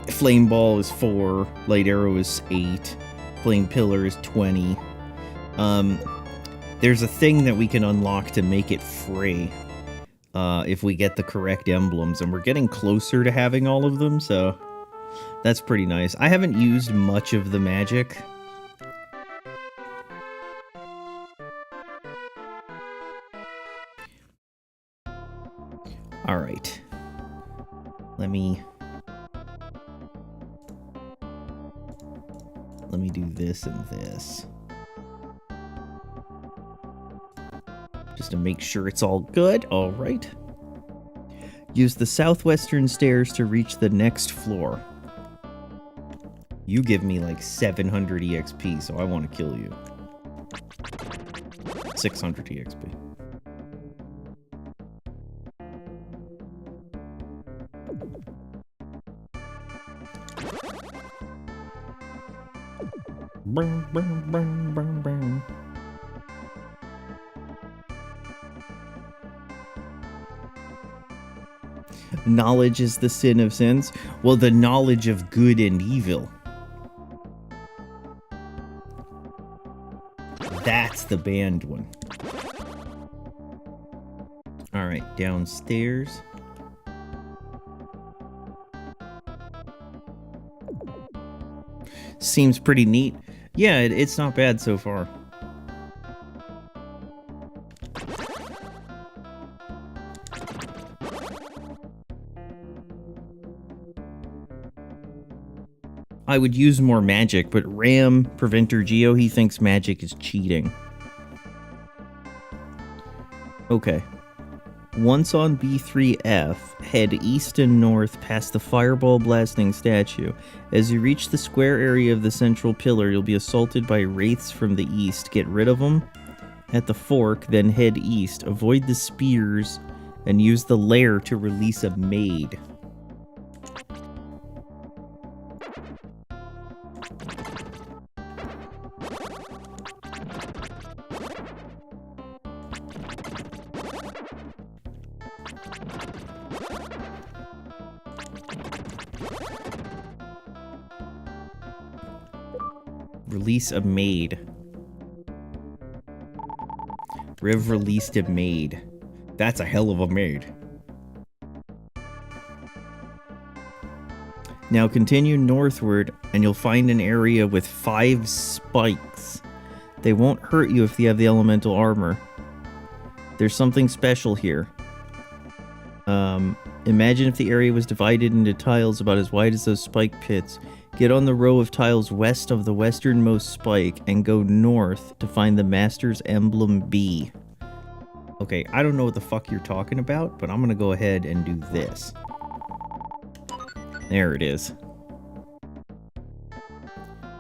Flame Ball is 4. Light Arrow is 8. Flame Pillar is 20. There's a thing that we can unlock to make it free. If we get the correct emblems. And we're getting closer to having all of them, so... that's pretty nice. I haven't used much of the magic. Alright. Let me do this and this. Just to make sure it's all good. Alright. Use the southwestern stairs to reach the next floor. You give me like 700 EXP, so I want to kill you. 600 EXP. Brum, brum, brum, brum, brum. Knowledge is the sin of sins. Well, the knowledge of good and evil. That's the banned one. Alright, downstairs. Seems pretty neat. Yeah, it's not bad so far. I would use more magic, but Ram, Preventer Geo, he thinks magic is cheating. Okay. Once on B3F, head east and north past the fireball blasting statue. As you reach the square area of the central pillar, you'll be assaulted by wraiths from the east. Get rid of them at the fork, then head east. Avoid the spears and use the lair to release a maid. Release a maid. Riv released a maid. That's a hell of a maid. Now continue northward and you'll find an area with 5 spikes. They won't hurt you if you have the elemental armor. There's something special here. Imagine if the area was divided into tiles about as wide as those spike pits. Get on the row of tiles west of the westernmost spike and go north to find the Master's Emblem B. Okay, I don't know what the fuck you're talking about, but I'm gonna go ahead and do this. There it is.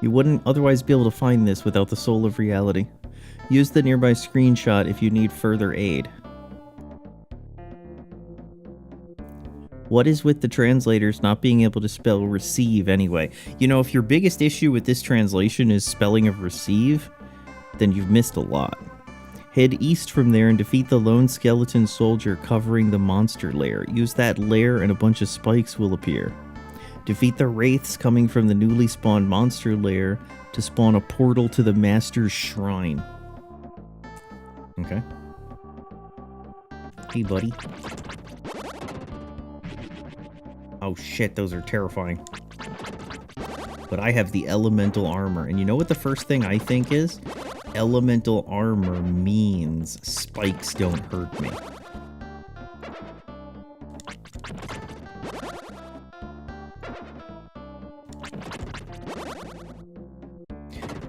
You wouldn't otherwise be able to find this without the Soul of Reality. Use the nearby screenshot if you need further aid. What is with the translators not being able to spell receive anyway? You know, if your biggest issue with this translation is spelling of receive, then you've missed a lot. Head east from there and defeat the lone skeleton soldier covering the monster lair. Use that lair and a bunch of spikes will appear. Defeat the wraiths coming from the newly spawned monster lair to spawn a portal to the Master's Shrine. Okay. Hey, buddy. Oh shit, those are terrifying. But I have the elemental armor, and you know what the first thing I think is? Elemental armor means spikes don't hurt me.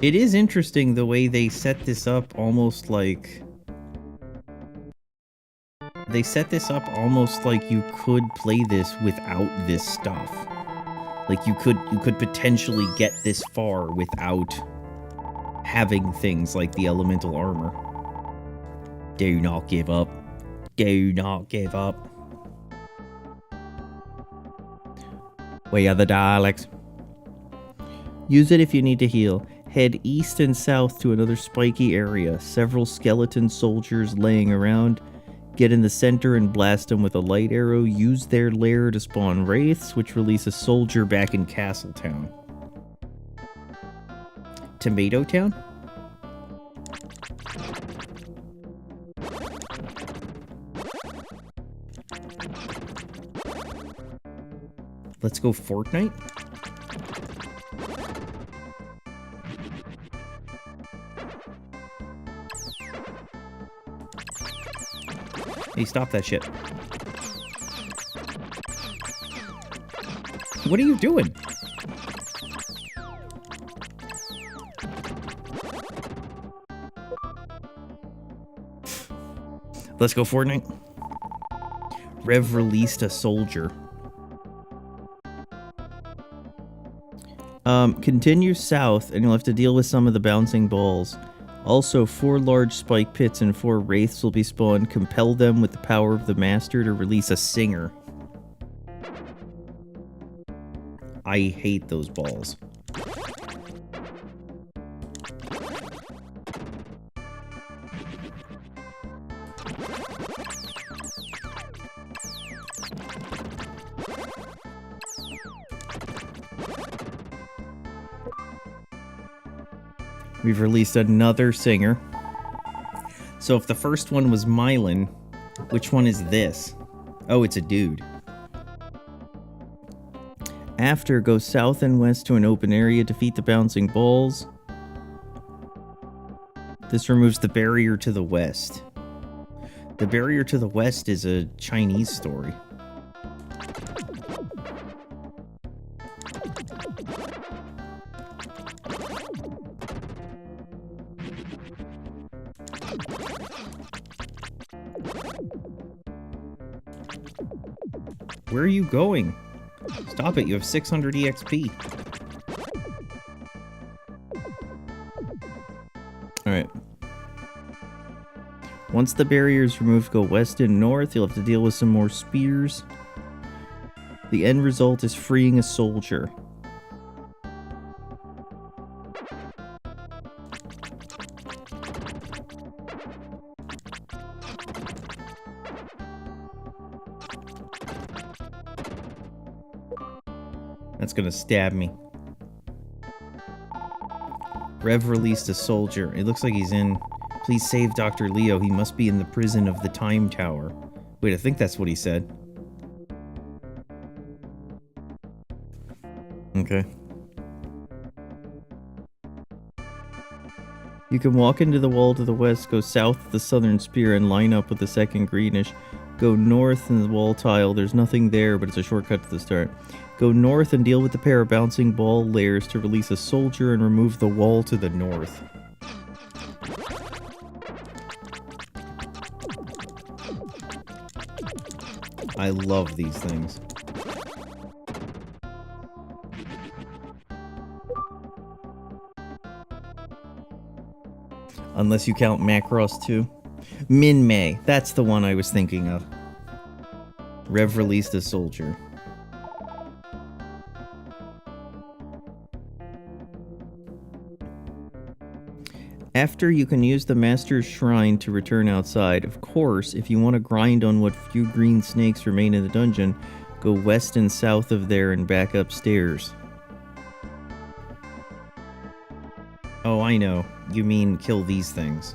It is interesting the way they set this up almost like They set this up almost like you could play this without this stuff. Like you could potentially get this far without having things like the elemental armor. Do not give up. Do not give up. We are the Daleks. Use it if you need to heal. Head east and south to another spiky area. Several skeleton soldiers laying around. Get in the center and blast them with a light arrow. Use their lair to spawn wraiths, which release a soldier back in Castletown. Tomato Town? Let's go Fortnite? Hey, stop that shit. What are you doing? Let's go Fortnite. Rev released a soldier. Continue south and you'll have to deal with some of the bouncing balls. Also, 4 large spike pits and 4 wraiths will be spawned. Compel them with the power of the master to release a singer. I hate those balls. We've released another singer. So if the first one was Mylan, which one is this? Oh, it's a dude. After, go south and west to an open area, defeat the bouncing balls. This removes the barrier to the west. The barrier to the west is a Chinese story. Where are you going? Stop it, you have 600 EXP. Alright. Once the barrier is removed, go west and north. You'll have to deal with some more spears. The end result is freeing a soldier. That's gonna stab me. Rev released a soldier. It looks like he's in... Please save Dr. Leo. He must be in the prison of the Time Tower. Wait, I think that's what he said. Okay. You can walk into the wall to the west, go south of the southern spear, and line up with the second greenish. Go north in the wall tile. There's nothing there, but it's a shortcut to the start. Go north and deal with the pair of bouncing ball layers to release a soldier and remove the wall to the north. I love these things. Unless you count Macross 2. Min-May, that's the one I was thinking of. Rev released a soldier. After, you can use the Master's Shrine to return outside. Of course, if you want to grind on what few green snakes remain in the dungeon, go west and south of there and back upstairs. Oh, I know. You mean kill these things.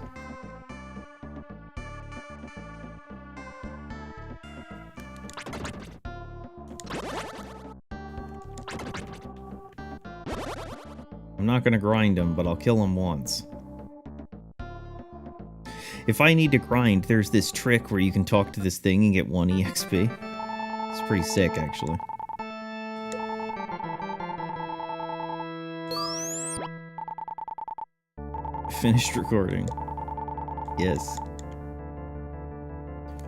I'm not gonna grind them, but I'll kill them once. If I need to grind, there's this trick where you can talk to this thing and get 1 EXP. It's pretty sick, actually. Finished recording. Yes.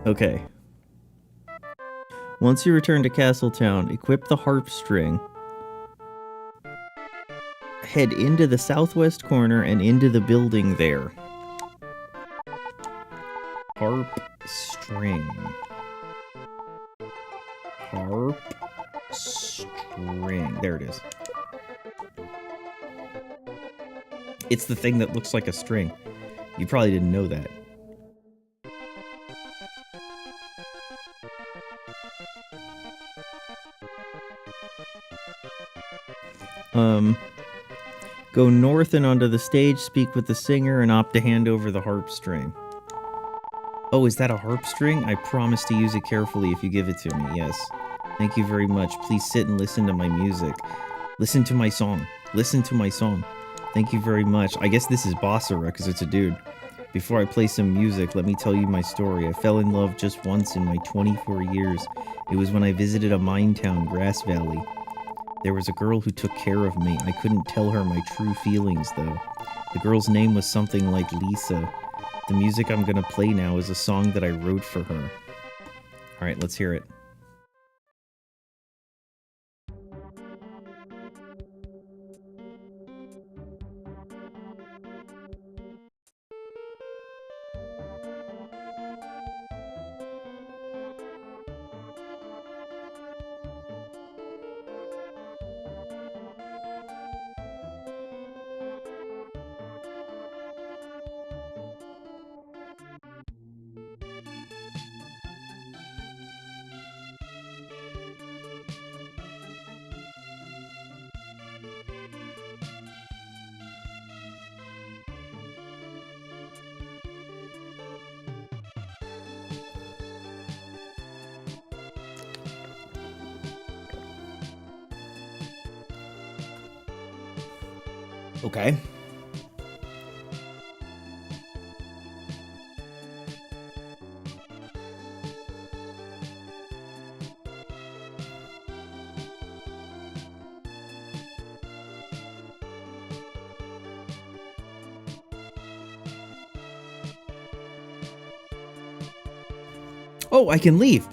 Okay, Once you return to Castletown, equip the harp string. Head into the southwest corner and into the building there. Harp string. Harp string. There it is. It's the thing that looks like a string. You probably didn't know that. Go north and onto the stage, speak with the singer, and opt to hand over the harp string. Oh, is that a harp string? I promise to use it carefully if you give it to me, yes. Thank you very much. Please sit and listen to my music. Listen to my song. Listen to my song. Thank you very much. I guess this is Bossera, because it's a dude. Before I play some music, let me tell you my story. I fell in love just once in my 24 years. It was when I visited a mine town, Grass Valley. There was a girl who took care of me. I couldn't tell her my true feelings, though. The girl's name was something like Lisa. The music I'm gonna play now is a song that I wrote for her. Alright, let's hear it. Okay. Oh, I can leave.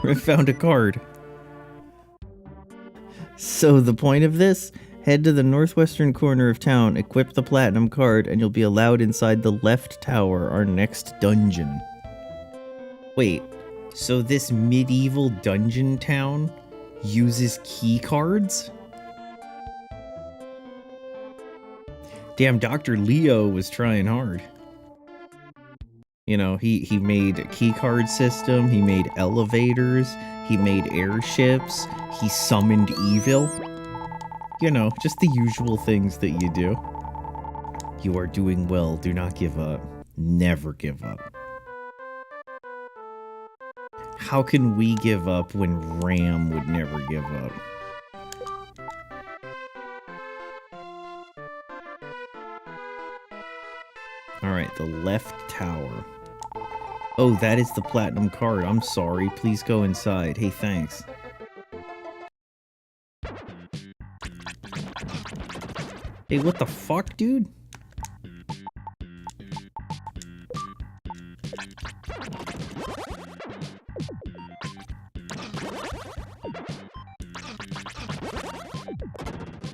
I found a card. So the point of this? Head to the northwestern corner of town, equip the platinum card, and you'll be allowed inside the left tower, our next dungeon. Wait, so this medieval dungeon town uses key cards? Damn, Dr. Leo was trying hard. You know, he made a key card system, he made elevators, he made airships, he summoned evil. You know, just the usual things that you do. You are doing well, do not give up. Never give up. How can we give up when Ram would never give up? Alright, the left tower. Oh, that is the platinum card. I'm sorry. Please go inside. Hey, thanks. Hey, what the fuck, dude?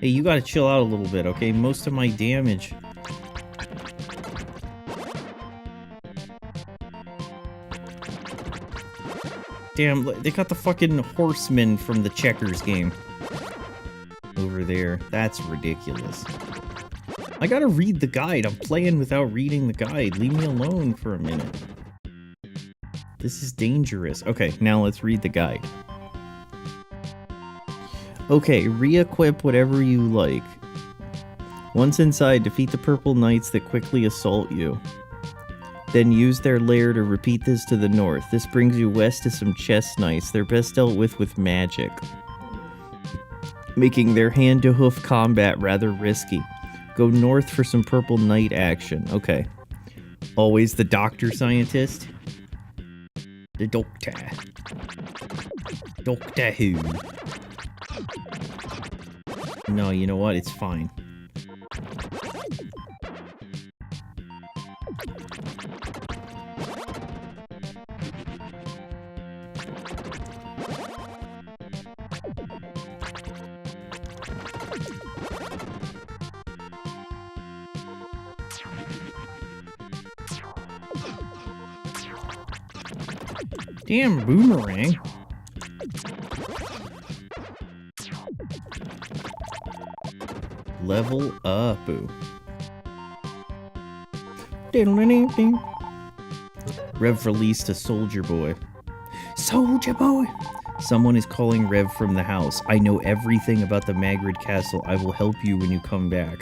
Hey, you gotta chill out a little bit, okay? Most of my damage... Damn, they got the fucking horsemen from the Checkers game. Over there. That's ridiculous. I gotta read the guide. I'm playing without reading the guide. Leave me alone for a minute. This is dangerous. Okay, now let's read the guide. Okay, re-equip whatever you like. Once inside, defeat the purple knights that quickly assault you. Then use their lair to repeat this to the north. This brings you west to some chest knights. They're best dealt with magic, making their hand-to-hoof combat rather risky. Go north for some purple knight action. Okay. Always the doctor scientist? The doctor. Doctor Who. No, you know what? It's fine. Damn boomerang. Level up. Rev released a soldier boy. Soldier boy! Someone is calling Rev from the house. I know everything about the Magrid Castle. I will help you when you come back.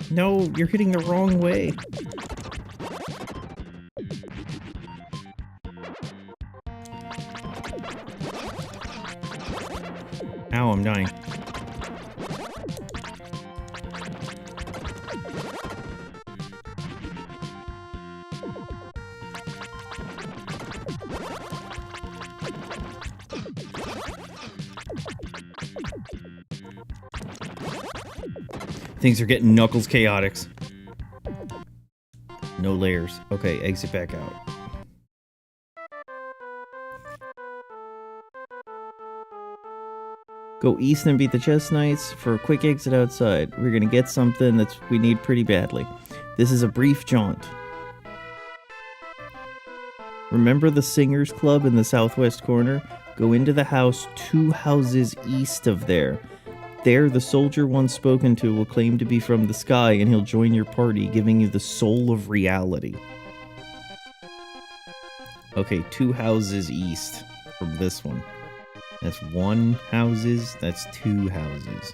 No, you're hitting the wrong way. Ow, I'm dying. Things are getting knuckles chaotics. No layers. Okay, exit back out. Go east and beat the chest knights for a quick exit outside. We're gonna get something that we need pretty badly. This is a brief jaunt. Remember the Singers Club in the southwest corner? Go into the house 2 houses east of there. There, the soldier once spoken to will claim to be from the sky, and he'll join your party, giving you the soul of reality. Okay, 2 houses east from this one. That's 1 houses, that's 2 houses.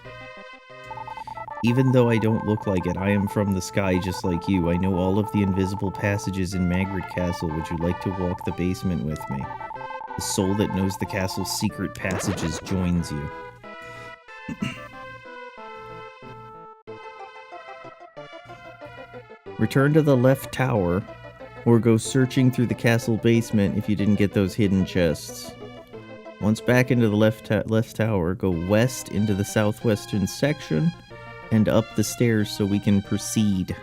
Even though I don't look like it, I am from the sky just like you. I know all of the invisible passages in Magrid Castle. Would you like to walk the basement with me? The soul that knows the castle's secret passages joins you. Return to the left tower, or go searching through the castle basement if you didn't get those hidden chests. Once back into the left tower, go west into the southwestern section, and up the stairs so we can proceed.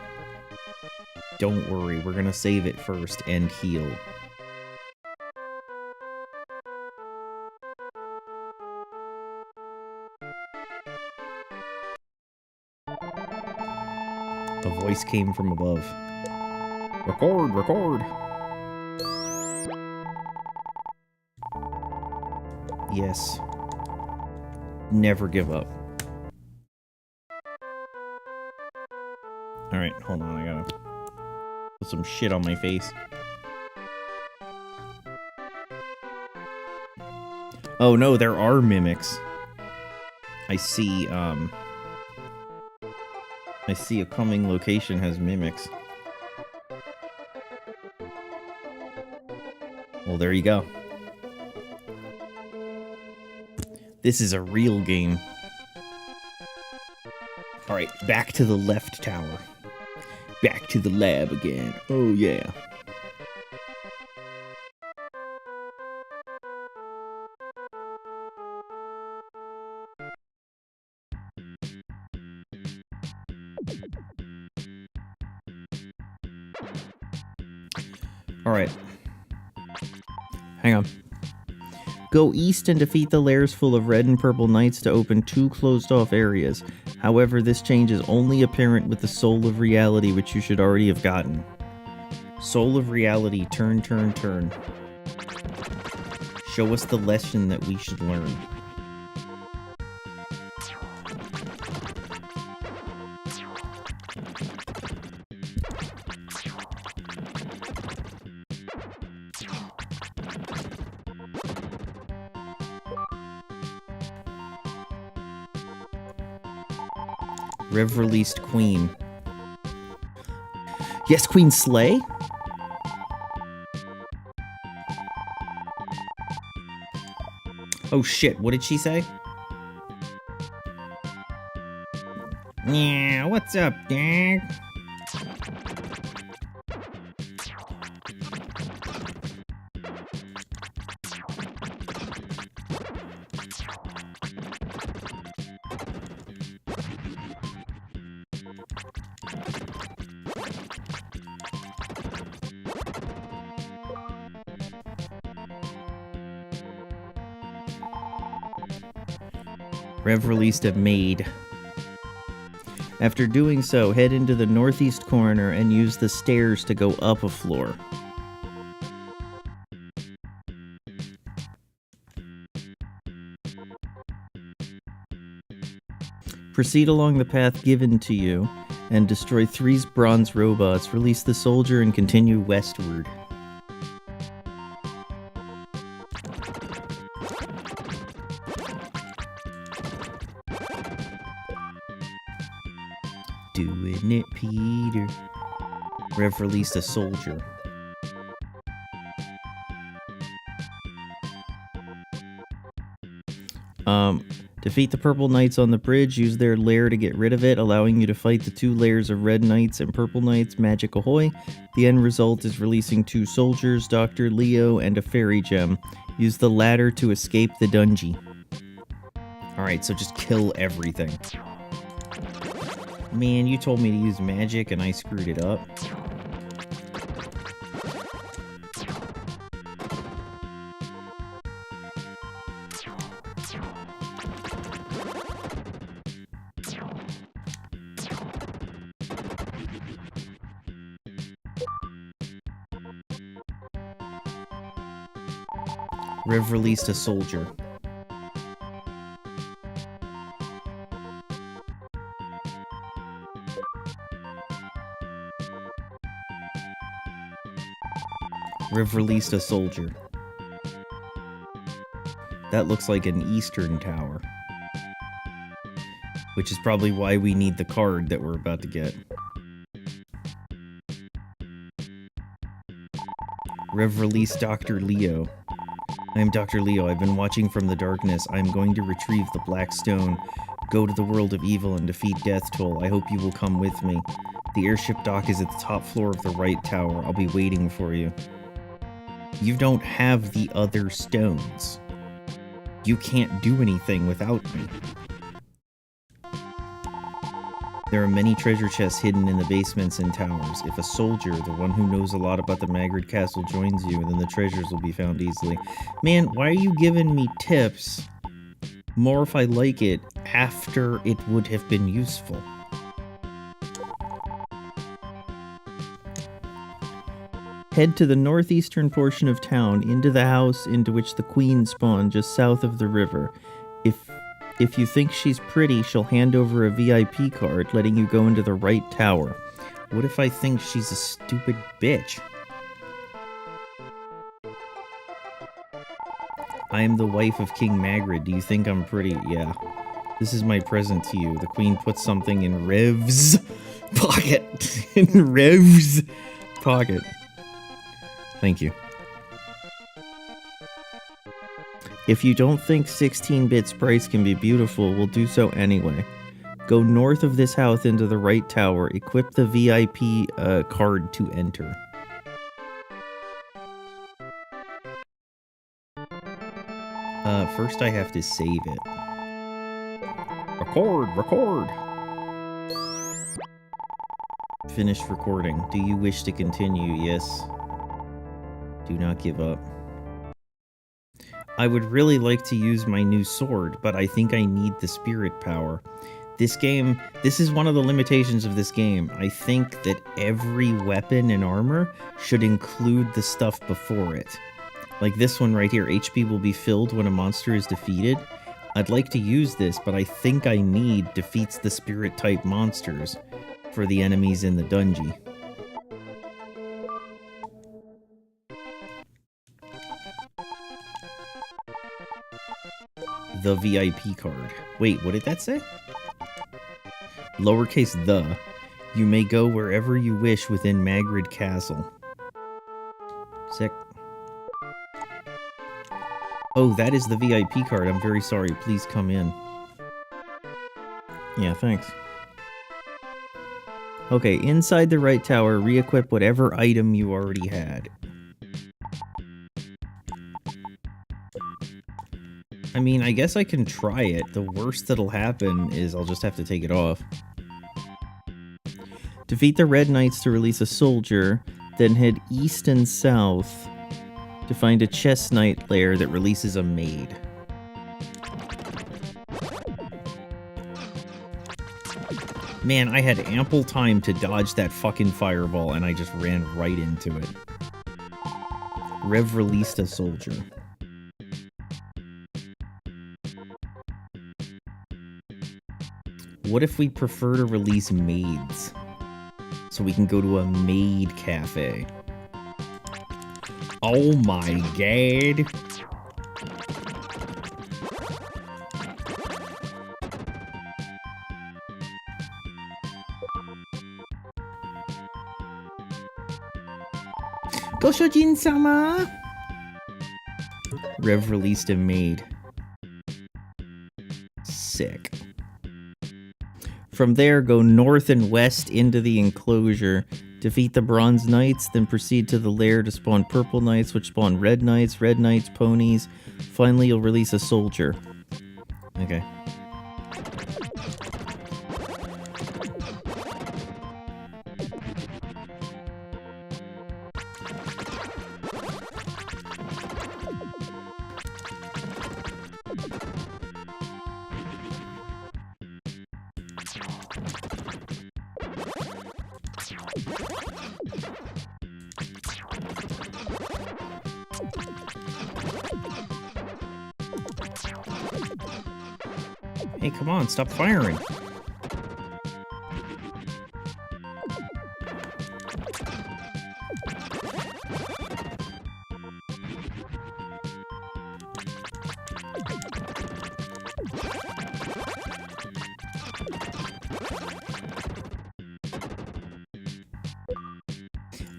Don't worry, we're gonna save it first and heal. A voice came from above. Record, record! Yes. Never give up. Alright, hold on, I gotta put some shit on my face. Oh no, there are mimics. I see a coming location has mimics. Well, there you go. This is a real game. Alright, back to the left tower. Back to the lab again. Oh yeah. Alright. Hang on. Go east and defeat the lairs full of red and purple knights to open 2 closed-off areas. However, this change is only apparent with the Soul of Reality, which you should already have gotten. Soul of Reality, turn, turn, turn. Show us the lesson that we should learn. Rev released Queen. Yes, Queen Slay? Oh shit, what did she say? Yeah, what's up, dog? Rev released a maid. After doing so, head into the northeast corner and use the stairs to go up a floor. Proceed along the path given to you and destroy 3 bronze robots. Release the soldier and continue westward. Doing it, Peter. Rev released a soldier. Defeat the purple knights on the bridge. Use their lair to get rid of it, allowing you to fight the 2 layers of red knights and purple knights. Magic ahoy. The end result is releasing 2 soldiers, Dr. Leo, and a fairy gem. Use the latter to escape the dungeon. Alright, so just kill everything. Man, you told me to use magic and I screwed it up. Rev released a soldier. Rev released a soldier. That looks like an eastern tower. Which is probably why we need the card that we're about to get. Rev released Dr. Leo. I am Dr. Leo. I've been watching from the darkness. I am going to retrieve the black stone, go to the world of evil, and defeat Death Toll. I hope you will come with me. The airship dock is at the top floor of the right tower. I'll be waiting for you. You don't have the other stones. You can't do anything without me. There are many treasure chests hidden in the basements and towers. If a soldier, the one who knows a lot about the Magrid Castle, joins you, then the treasures will be found easily. Man, why are you giving me tips? More if I like it after it would have been useful. Head to the northeastern portion of town, into the house into which the queen spawned just south of the river. If you think she's pretty, she'll hand over a VIP card, letting you go into the right tower. What if I think she's a stupid bitch? I am the wife of King Magrid. Do you think I'm pretty? Yeah. This is my present to you. The queen puts something in Rev's pocket. In Rev's pocket. Thank you. If you don't think 16-bit sprites can be beautiful, we'll do so anyway. Go north of this house into the right tower. Equip the VIP card to enter. First I have to save it. Record! Finished recording. Do you wish to continue? Yes. Do not give up. I would really like to use my new sword, but I think I need the spirit power. This is one of the limitations of this game. I think that every weapon and armor should include the stuff before it. Like this one right here, HP will be filled when a monster is defeated. I'd like to use this, but I think I need defeats the spirit type monsters for the enemies in the dungeon. The VIP card. Wait, what did that say? Lowercase the. You may go wherever you wish within Magrid Castle. Sick. Oh, that is the VIP card. I'm very sorry. Please come in. Yeah, thanks. Okay, inside the right tower, re-equip whatever item you already had. I mean, I guess I can try it. The worst that'll happen is I'll just have to take it off. Defeat the Red Knights to release a soldier, then head east and south to find a chest knight lair that releases a maid. Man, I had ample time to dodge that fucking fireball, and I just ran right into it. Rev released a soldier. What if we prefer to release maids? So we can go to a maid cafe. Oh my god. Goshojin-sama! Rev released a maid. Sick. From there, go north and west into the enclosure. Defeat the bronze knights, then proceed to the lair to spawn purple knights, which spawn red knights, ponies. Finally, you'll release a soldier. Okay. Hey, come on, stop firing.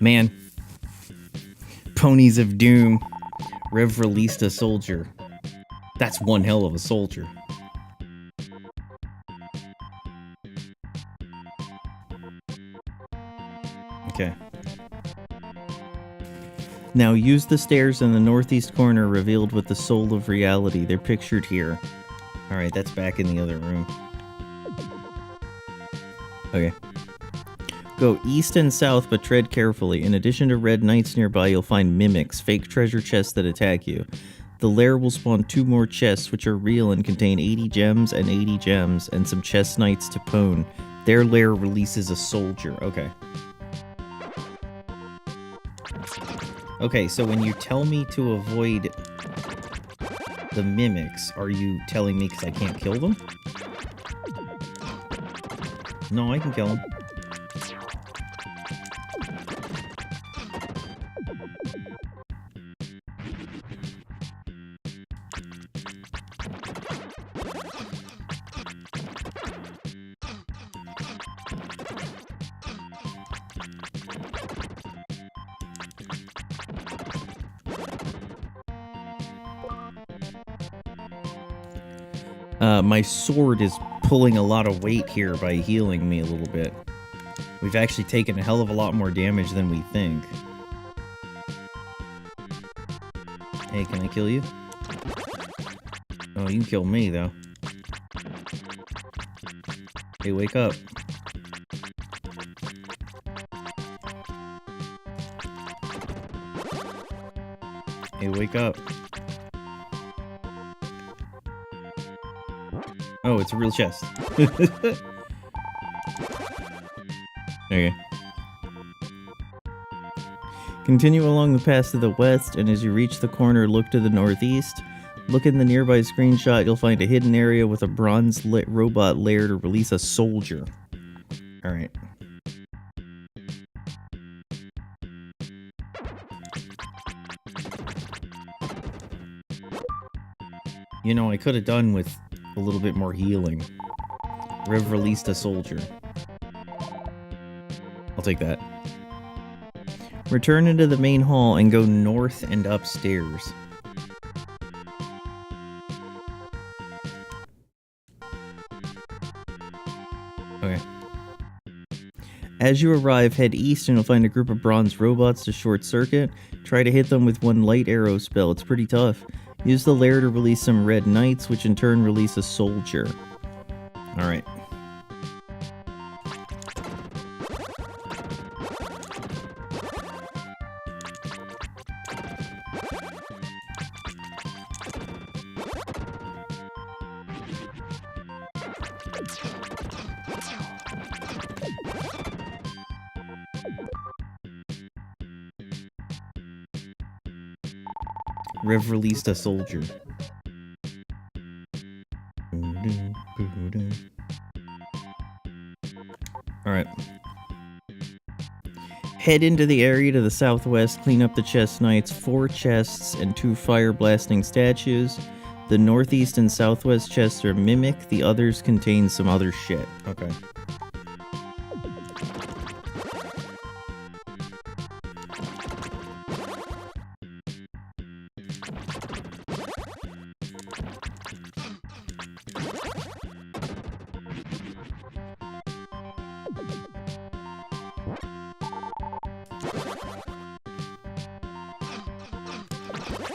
Man. Ponies of Doom. Rev released a soldier. That's one hell of a soldier. Okay. Now use the stairs in the northeast corner revealed with the soul of reality. They're pictured here. Alright, that's back in the other room. Okay. Go east and south, but tread carefully. In addition to red knights nearby, you'll find mimics, fake treasure chests that attack you. The lair will spawn 2 more chests, which are real and contain 80 gems and 80 gems, and some chest knights to pwn. Their lair releases a soldier. Okay. Okay, so when you tell me to avoid the mimics, are you telling me because I can't kill them? No, I can kill them. My sword is pulling a lot of weight here by healing me a little bit. We've actually taken a hell of a lot more damage than we think. Hey, can I kill you? Oh, you can kill me, though. Hey, wake up. Hey, wake up. Oh, it's a real chest. Okay. Continue along the path to the west, and as you reach the corner, look to the northeast. Look in the nearby screenshot, you'll find a hidden area with a bronze robot lair to release a soldier. Alright. You know, I could have done with a little bit more healing. Rev released a soldier. I'll take that. Return into the main hall and go north and upstairs. Okay. As you arrive, head east and you'll find a group of bronze robots to short circuit. Try to hit them with one light arrow spell. It's pretty tough. Use the lair to release some red knights, which in turn release a soldier. Alright. Rev released a soldier. Alright. Head into the area to the southwest, clean up the chest knights, 4 chests and 2 fire blasting statues. The northeast and southwest chests are mimic, the others contain some other shit. Okay.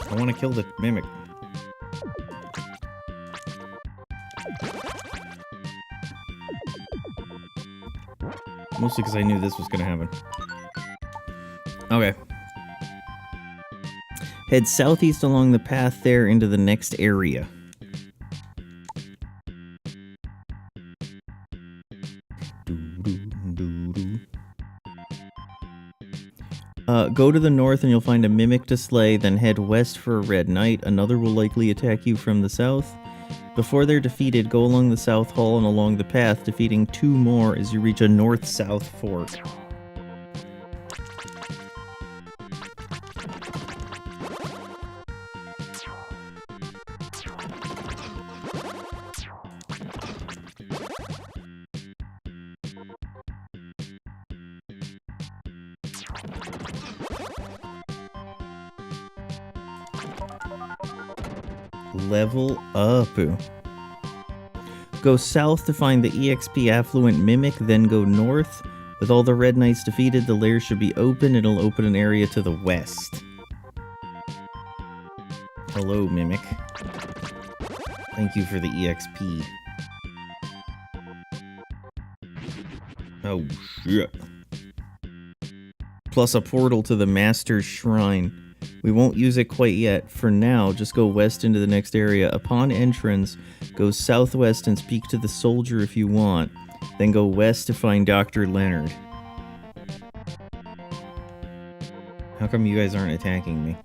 I want to kill the mimic. Mostly because I knew this was going to happen. Okay. Head southeast along the path there into the next area. Go to the north and you'll find a mimic to slay, then head west for a red knight. Another will likely attack you from the south. Before they're defeated, go along the south hall and along the path, defeating 2 more as you reach a north-south fork. Level up. Go south to find the EXP affluent mimic, then go north. With all the red knights defeated, the lair should be open. It'll open an area to the west. Hello, mimic. Thank you for the EXP. Oh, shit. Plus a portal to the Master's Shrine. We won't use it quite yet. For now, just go west into the next area. Upon entrance, go southwest and speak to the soldier if you want. Then go west to find Dr. Leonard. How come you guys aren't attacking me?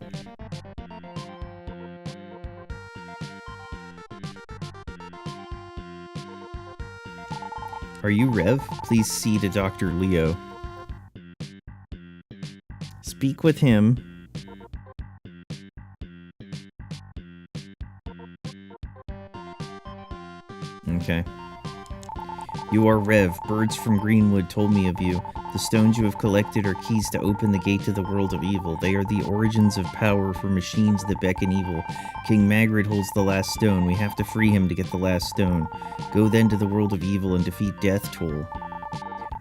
Are you Rev? Please see to Dr. Leo. Speak with him. Okay. You are Rev. Birds from Greenwood told me of you. The stones you have collected are keys to open the gate to the world of evil. They are the origins of power for machines that beckon evil. King Magrid holds the last stone. We have to free him to get the last stone. Go then to the world of evil and defeat Death Toll.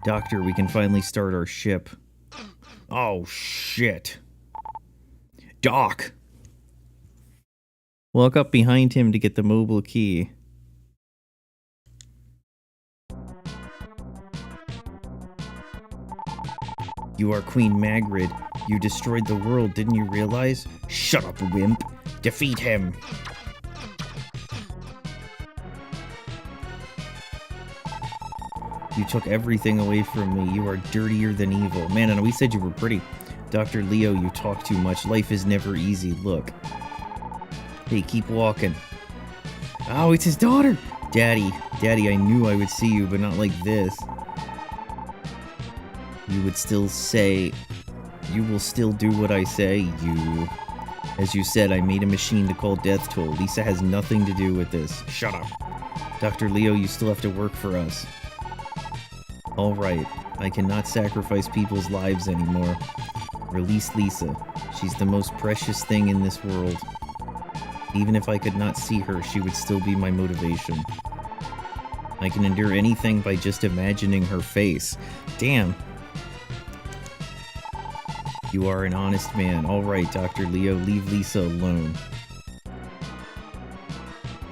Doctor, we can finally start our ship. Oh, shit. Doc! Walk up behind him to get the mobile key. You are Queen Magrid. You destroyed the world, didn't you realize? Shut up, wimp. Defeat him. You took everything away from me. You are dirtier than evil. Man, and we said you were pretty. Dr. Leo, you talk too much. Life is never easy. Look. Hey, keep walking. Oh, it's his daughter. Daddy, I knew I would see you, but not like this. You would still say, you will still do what I say, you. As you said, I made a machine to call Death Toll. Lisa has nothing to do with this. Shut up. Dr. Leo, you still have to work for us. Alright, I cannot sacrifice people's lives anymore. Release Lisa. She's the most precious thing in this world. Even if I could not see her, she would still be my motivation. I can endure anything by just imagining her face. Damn. You are an honest man. Alright, Dr. Leo, leave Lisa alone.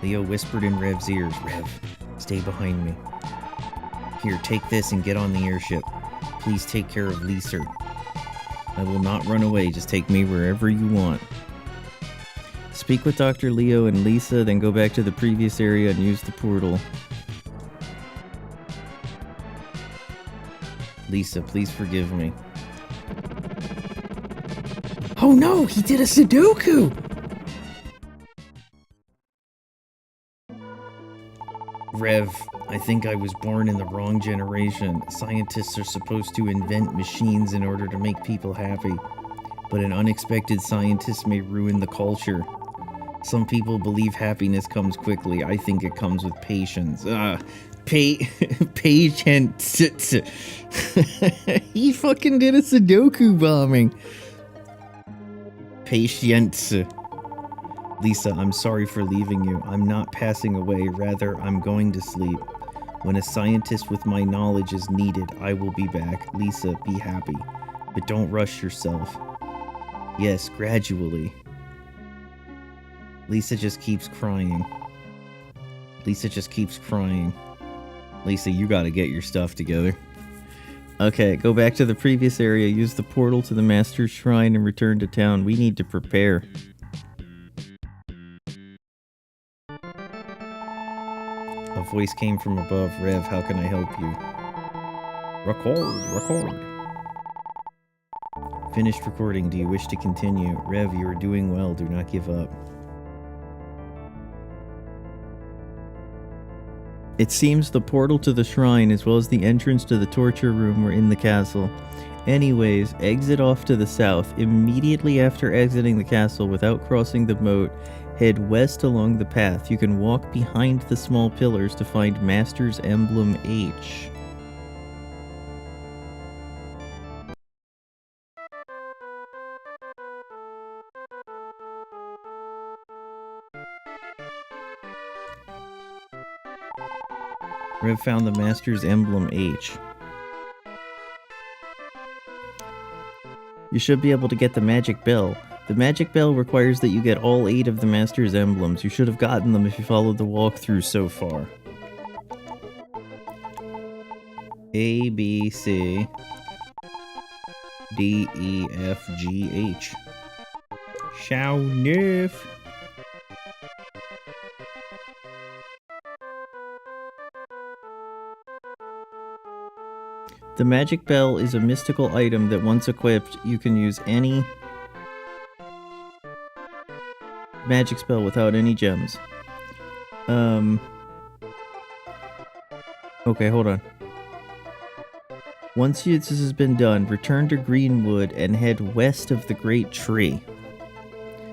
Leo whispered in Rev's ears. Rev, stay behind me. Here, take this and get on the airship. Please take care of Lisa. I will not run away, just take me wherever you want. Speak with Dr. Leo and Lisa, then go back to the previous area and use the portal. Lisa, please forgive me. Oh no, he did a Sudoku! Rev, I think I was born in the wrong generation. Scientists are supposed to invent machines in order to make people happy. But an unexpected scientist may ruin the culture. Some people believe happiness comes quickly. I think it comes with patience. Patience. He fucking did a Sudoku bombing. Patience. Lisa, I'm sorry for leaving you. I'm not passing away. Rather, I'm going to sleep. When a scientist with my knowledge is needed, I will be back. Lisa, be happy. But don't rush yourself. Yes, gradually. Lisa just keeps crying. Lisa just keeps crying. Lisa, you gotta get your stuff together. Okay, go back to the previous area, use the portal to the Master's Shrine, and return to town. We need to prepare. A voice came from above. Rev, how can I help you? Record. Finished recording. Do you wish to continue? Rev, you are doing well. Do not give up. It seems the portal to the shrine as well as the entrance to the torture room were in the castle. Anyways, exit off to the south. Immediately after exiting the castle without crossing the moat, head west along the path. You can walk behind the small pillars to find Master's Emblem H. Rev found the Master's Emblem H. You should be able to get the Magic Bell. The Magic Bell requires that you get all 8 of the Master's Emblems. You should have gotten them if you followed the walkthrough so far. A, B, C, D, E, F, G, H. Shaunif. The Magic Bell is a mystical item that once equipped, you can use any magic spell without any gems. Okay, hold on. Once this has been done, return to Greenwood and head west of the Great Tree.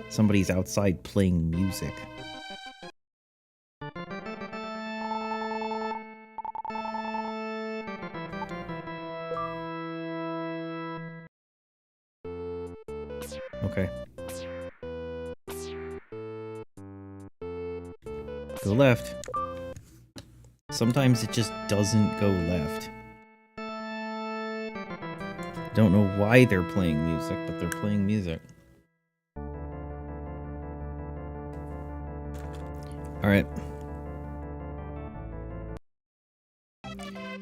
Somebody's outside playing music. Okay. Go left. Sometimes it just doesn't go left. Don't know why they're playing music, but they're playing music. Alright.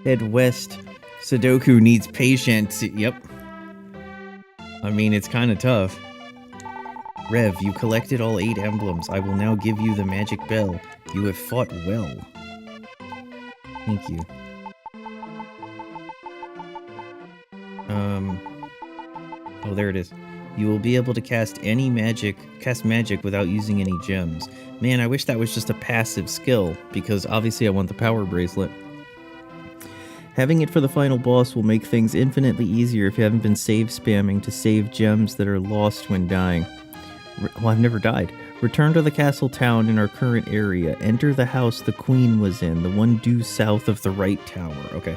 Head west. Sudoku needs patience. Yep. I mean, it's kind of tough. Rev, you collected all 8 emblems. I will now give you the Magic Bell. You have fought well. Thank you. Oh, there it is. You will be able to cast magic without using any gems. Man, I wish that was just a passive skill, because obviously I want the power bracelet. Having it for the final boss will make things infinitely easier if you haven't been save spamming to save gems that are lost when dying. Well, I've never died. Return to the castle town in our current area. Enter the house the queen was in, the one due south of the right tower. Okay.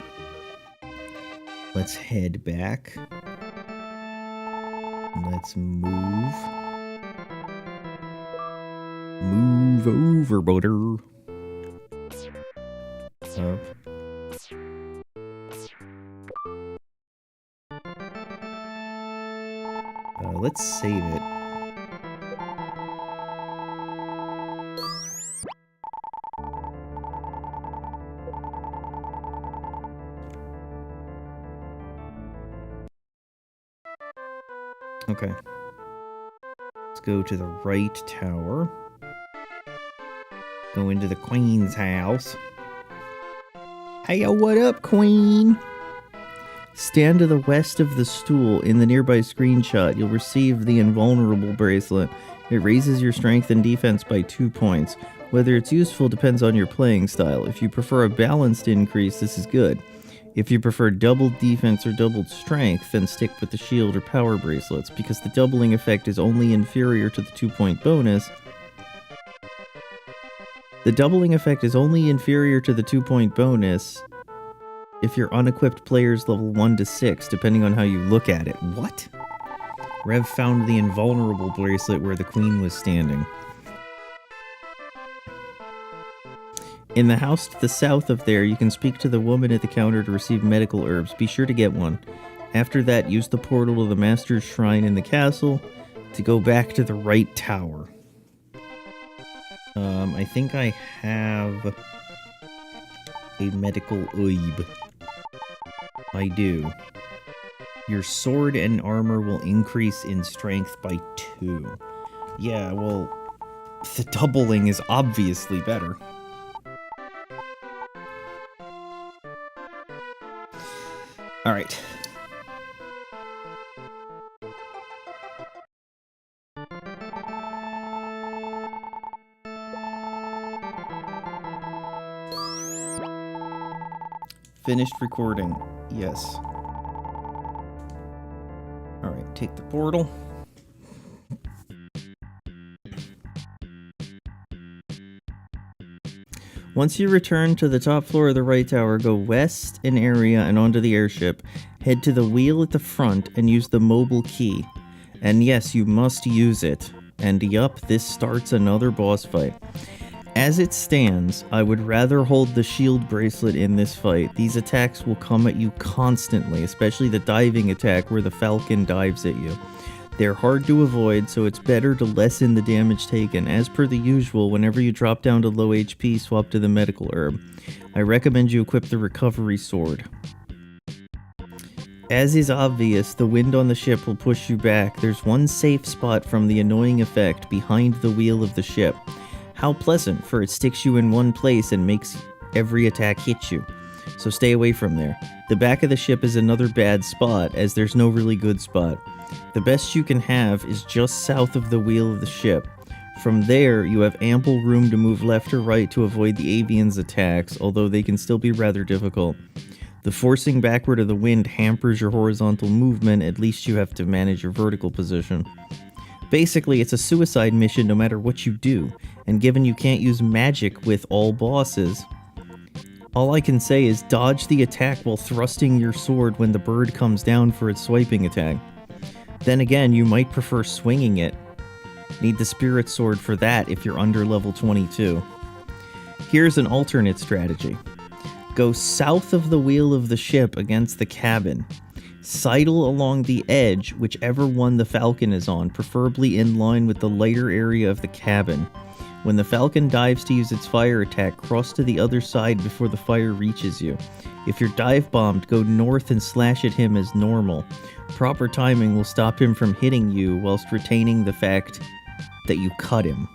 Let's head back. Let's move. Move over, butter. Up. Let's save it. Okay. Let's go to the right tower. Go into the queen's house. Hey, yo, what up, queen? Stand to the west of the stool. In the nearby screenshot, you'll receive the invulnerable bracelet. It raises your strength and defense by 2 points. Whether it's useful depends on your playing style. If you prefer a balanced increase, this is good. If you prefer doubled defense or doubled strength, then stick with the shield or power bracelets, because the doubling effect is only inferior to the 2-point bonus. The doubling effect is only inferior to the 2-point bonus if your unequipped player's level 1 to 6, depending on how you look at it. What? Rev found the invulnerable bracelet where the queen was standing. In the house to the south of there, you can speak to the woman at the counter to receive medical herbs. Be sure to get one. After that, use the portal to the master's shrine in the castle to go back to the right tower. I think I have a medical herb. I do. Your sword and armor will increase in strength by 2. Yeah, well, the doubling is obviously better. Alright. Finished recording. Yes. Alright, take the portal. Once you return to the top floor of the right tower, go west an area and onto the airship. Head to the wheel at the front and use the mobile key. And yes, you must use it. And yup, this starts another boss fight. As it stands, I would rather hold the shield bracelet in this fight. These attacks will come at you constantly, especially the diving attack where the falcon dives at you. They're hard to avoid, so it's better to lessen the damage taken. As per the usual, whenever you drop down to low HP, swap to the medical herb. I recommend you equip the recovery sword. As is obvious, the wind on the ship will push you back. There's one safe spot from the annoying effect behind the wheel of the ship. How pleasant, for it sticks you in one place and makes every attack hit you. So stay away from there. The back of the ship is another bad spot, as there's no really good spot. The best you can have is just south of the wheel of the ship. From there, you have ample room to move left or right to avoid the avian's attacks, although they can still be rather difficult. The forcing backward of the wind hampers your horizontal movement, at least you have to manage your vertical position. Basically, it's a suicide mission no matter what you do, and given you can't use magic with all bosses, all I can say is dodge the attack while thrusting your sword when the bird comes down for its swiping attack. Then again, you might prefer swinging it. Need the spirit sword for that if you're under level 22. Here's an alternate strategy. Go south of the wheel of the ship against the cabin. Sidle along the edge, whichever one the falcon is on, preferably in line with the lighter area of the cabin. When the falcon dives to use its fire attack, cross to the other side before the fire reaches you. If you're dive bombed, go north and slash at him as normal. Proper timing will stop him from hitting you whilst retaining the fact that you cut him.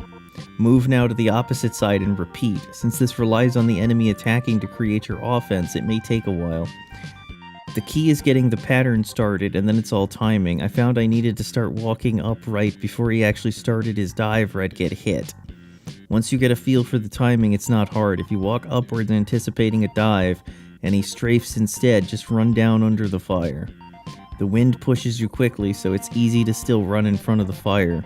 Move now to the opposite side and repeat. Since this relies on the enemy attacking to create your offense, it may take a while. The key is getting the pattern started, and then it's all timing. I found I needed to start walking upright before he actually started his dive or I'd get hit. Once you get a feel for the timing, it's not hard. If you walk upwards anticipating a dive, and he strafes instead, just run down under the fire. The wind pushes you quickly, so it's easy to still run in front of the fire.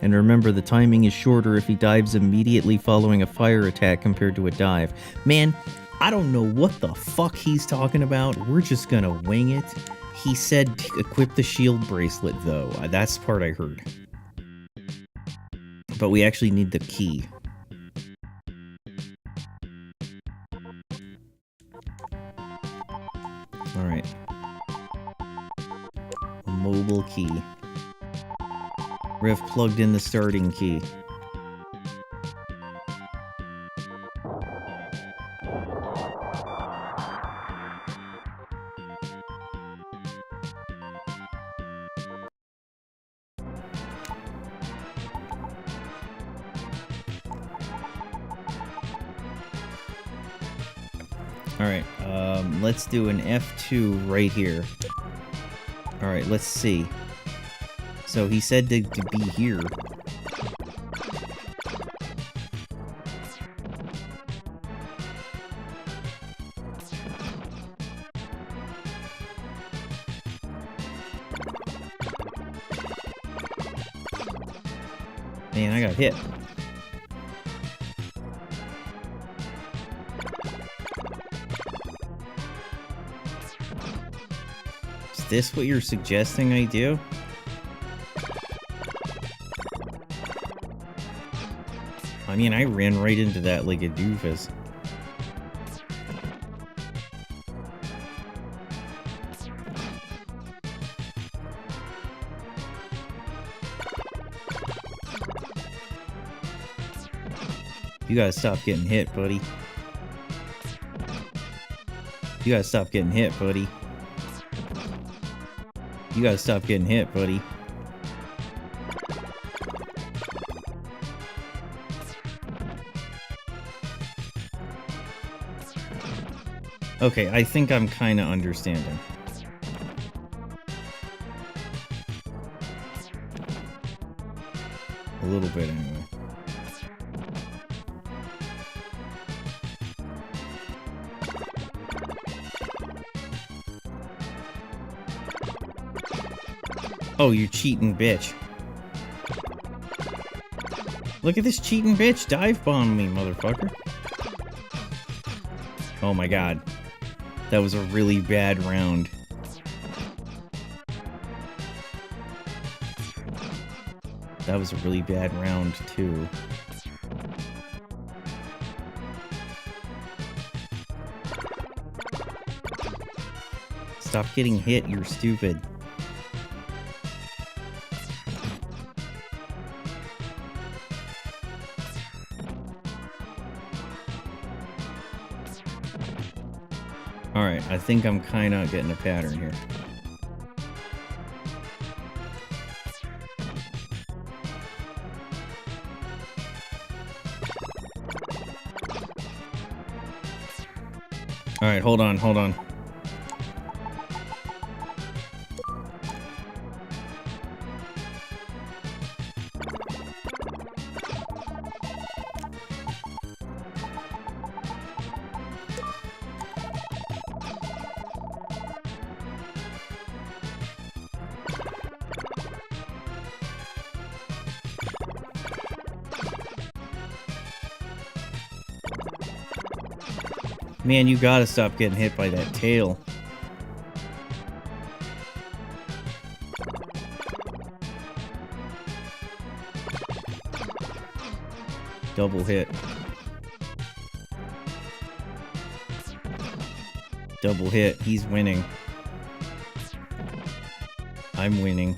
And remember, the timing is shorter if he dives immediately following a fire attack compared to a dive. Man, I don't know what the fuck he's talking about. We're just gonna wing it. He said equip the shield bracelet, though. That's the part I heard. But we actually need the key. Alright. A mobile key. Rev plugged in the starting key. Alright, let's do an F2 right here. Alright, let's see. So he said to be here. Man, I got hit. Is this what you're suggesting I do? I mean, I ran right into that like a doofus. You gotta stop getting hit, buddy. You gotta stop getting hit, buddy. You gotta stop getting hit, buddy. Okay, I think I'm kinda understanding. A little bit, anyway. Oh, you cheating bitch. Look at this cheating bitch dive bomb me, motherfucker. Oh my god. That was a really bad round. That was a really bad round, too. Stop getting hit, you're stupid. Alright, I think I'm kinda getting a pattern here. Alright, hold on, hold on. Man, you gotta stop getting hit by that tail. Double hit. Double hit. He's winning. I'm winning.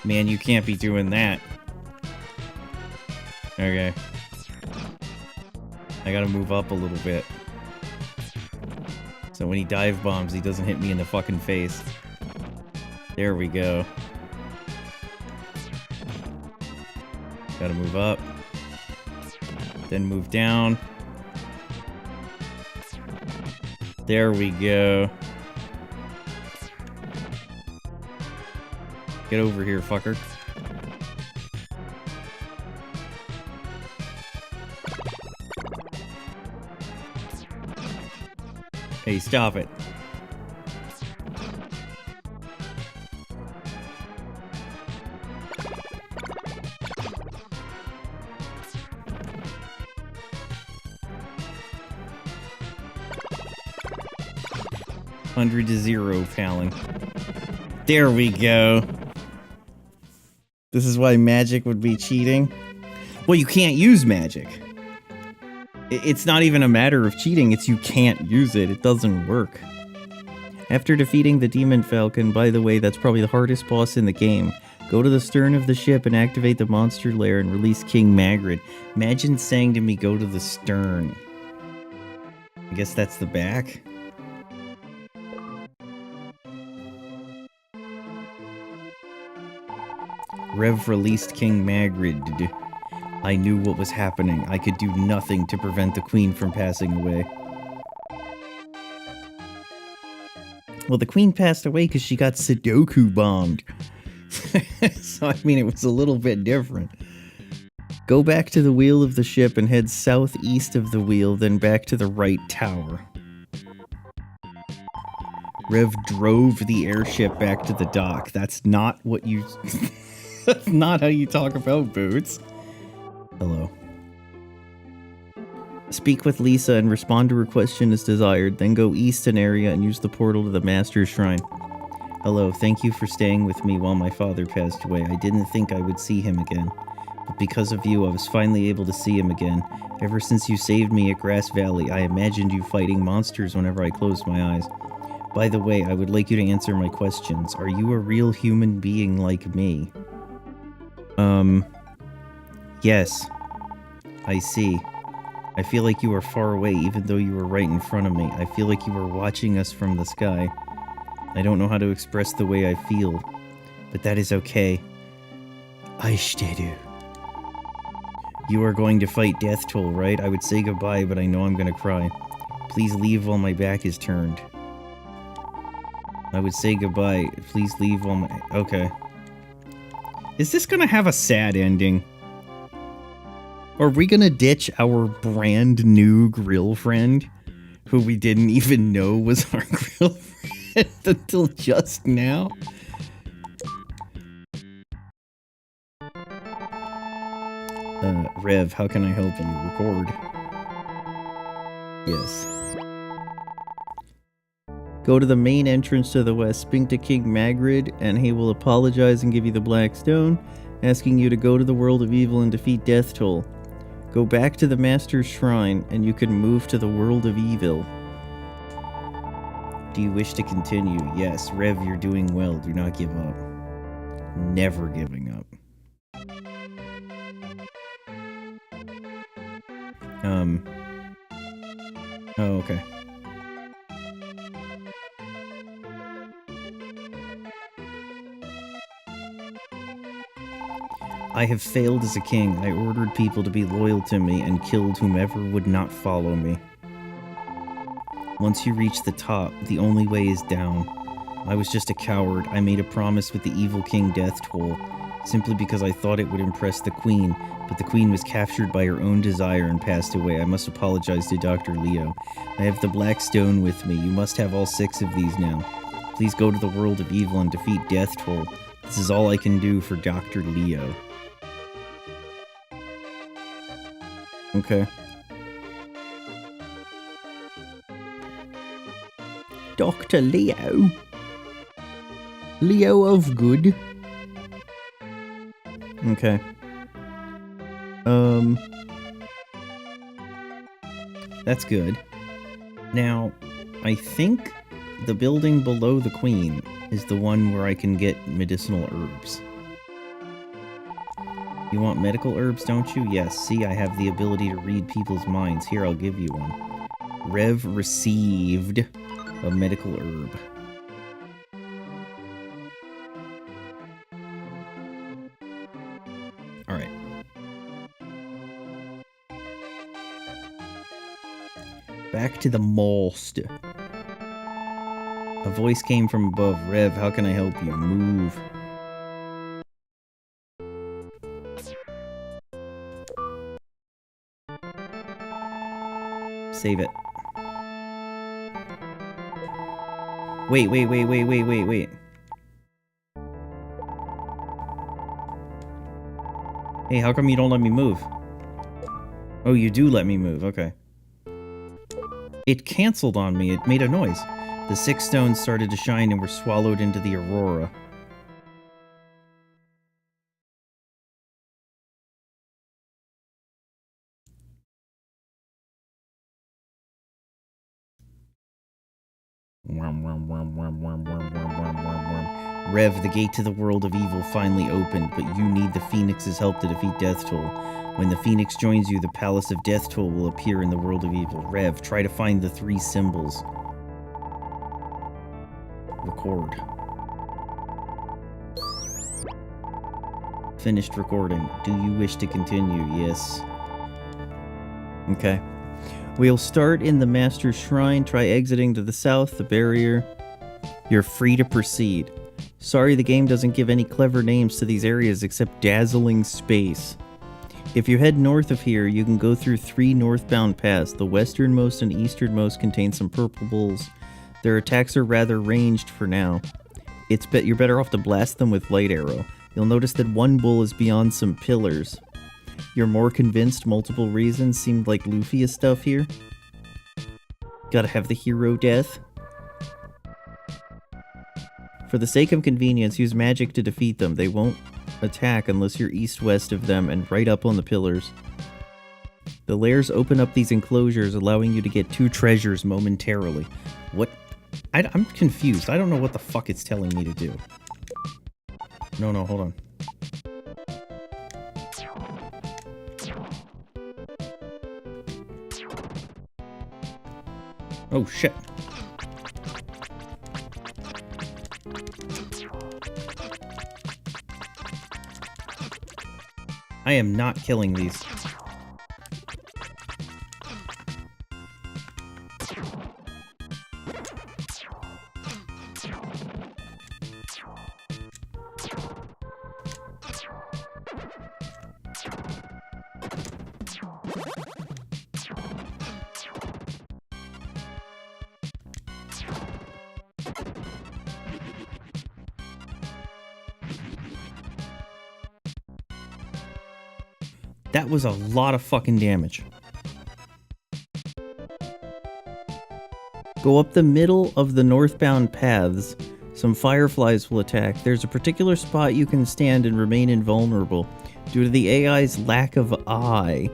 Man, you can't be doing that. Okay. I gotta move up a little bit. So when he dive bombs, he doesn't hit me in the fucking face. There we go. Gotta move up. Then move down. There we go. Get over here, fucker. Hey, stop it. Hundred to 0, Fallon. There we go. This is why magic would be cheating. Well, you can't use magic. It's not even a matter of cheating, it's you can't use it. It doesn't work. After defeating the Demon Falcon, by the way, that's probably the hardest boss in the game, go to the stern of the ship and activate the monster lair and release King Magrid. Imagine saying to me, go to the stern. I guess that's the back? Rev released King Magrid. I knew what was happening. I could do nothing to prevent the queen from passing away. Well, the queen passed away because she got Sudoku bombed. So, I mean, it was a little bit different. Go back to the wheel of the ship and head southeast of the wheel, then back to the right tower. Rev drove the airship back to the dock. That's not what you... That's not how you talk about Boots. Hello. Speak with Lisa and respond to her question as desired, then go east an area and use the portal to the Master's Shrine. Hello, thank you for staying with me while my father passed away. I didn't think I would see him again, but because of you, I was finally able to see him again. Ever since you saved me at Grass Valley, I imagined you fighting monsters whenever I closed my eyes. By the way, I would like you to answer my questions. Are you a real human being like me? Yes. I see. I feel like you are far away even though you were right in front of me. I feel like you were watching us from the sky. I don't know how to express the way I feel, but that is okay. Aishiteru. You are going to fight Death Toll, right? I would say goodbye, but I know I'm gonna cry. Please leave while my back is turned. I would say goodbye. Please leave while my... Okay. Is this gonna have a sad ending? Are we gonna ditch our brand new grill friend, who we didn't even know was our grill friend until just now? Rev, how can I help you? Record. Yes. Go to the main entrance to the west, speak to King Magrid, and he will apologize and give you the Black Stone, asking you to go to the world of evil and defeat Death Toll. Go back to the Master's Shrine, and you can move to the world of evil. Do you wish to continue? Yes. Rev, you're doing well. Do not give up. Never giving up. Oh, okay. I have failed as a king. I ordered people to be loyal to me and killed whomever would not follow me. Once you reach the top, the only way is down. I was just a coward. I made a promise with the evil king Death Toll, simply because I thought it would impress the queen, but the queen was captured by her own desire and passed away. I must apologize to Dr. Leo. I have the Black Stone with me. You must have all 6 of these now. Please go to the world of evil and defeat Death Toll. This is all I can do for Dr. Leo. Okay. Dr. Leo? Leo of good? Okay. That's good. Now, I think the building below the queen is the one where I can get medicinal herbs. You want medical herbs, don't you? Yes, see, I have the ability to read people's minds. Here, I'll give you one. Rev received a medical herb. Alright. Back to the most. A voice came from above. Rev, how can I help you? Move. Save it. Wait. Hey, how come you don't let me move? Oh, you do let me move, okay. It canceled on me, it made a noise. The 6 stones started to shine and were swallowed into the aurora. Rev, the gate to the world of evil finally opened, but you need the Phoenix's help to defeat Death Toll. When the Phoenix joins you, the Palace of Death Toll will appear in the world of evil. Rev, try to find the 3 symbols. Record. Finished recording. Do you wish to continue? Yes. Okay. We'll start in the Master's Shrine. Try exiting to the south, the barrier. You're free to proceed. Sorry the game doesn't give any clever names to these areas except dazzling space. If you head north of here, you can go through 3 northbound paths. The westernmost and easternmost contain some purple bulls. Their attacks are rather ranged for now. You're better off to blast them with light arrow. You'll notice that one bull is beyond some pillars. You're more convinced multiple reasons seemed like Luffy stuff here. Gotta have the hero death. For the sake of convenience, use magic to defeat them. They won't attack unless you're east-west of them and right up on the pillars. The lairs open up these enclosures, allowing you to get 2 treasures momentarily. What? I'm confused. I don't know what the fuck it's telling me to do. No, hold on. Oh, shit. I am not killing these. That was a lot of fucking damage. Go up the middle of the northbound paths. Some fireflies will attack. There's a particular spot you can stand and remain invulnerable due to the AI's lack of eye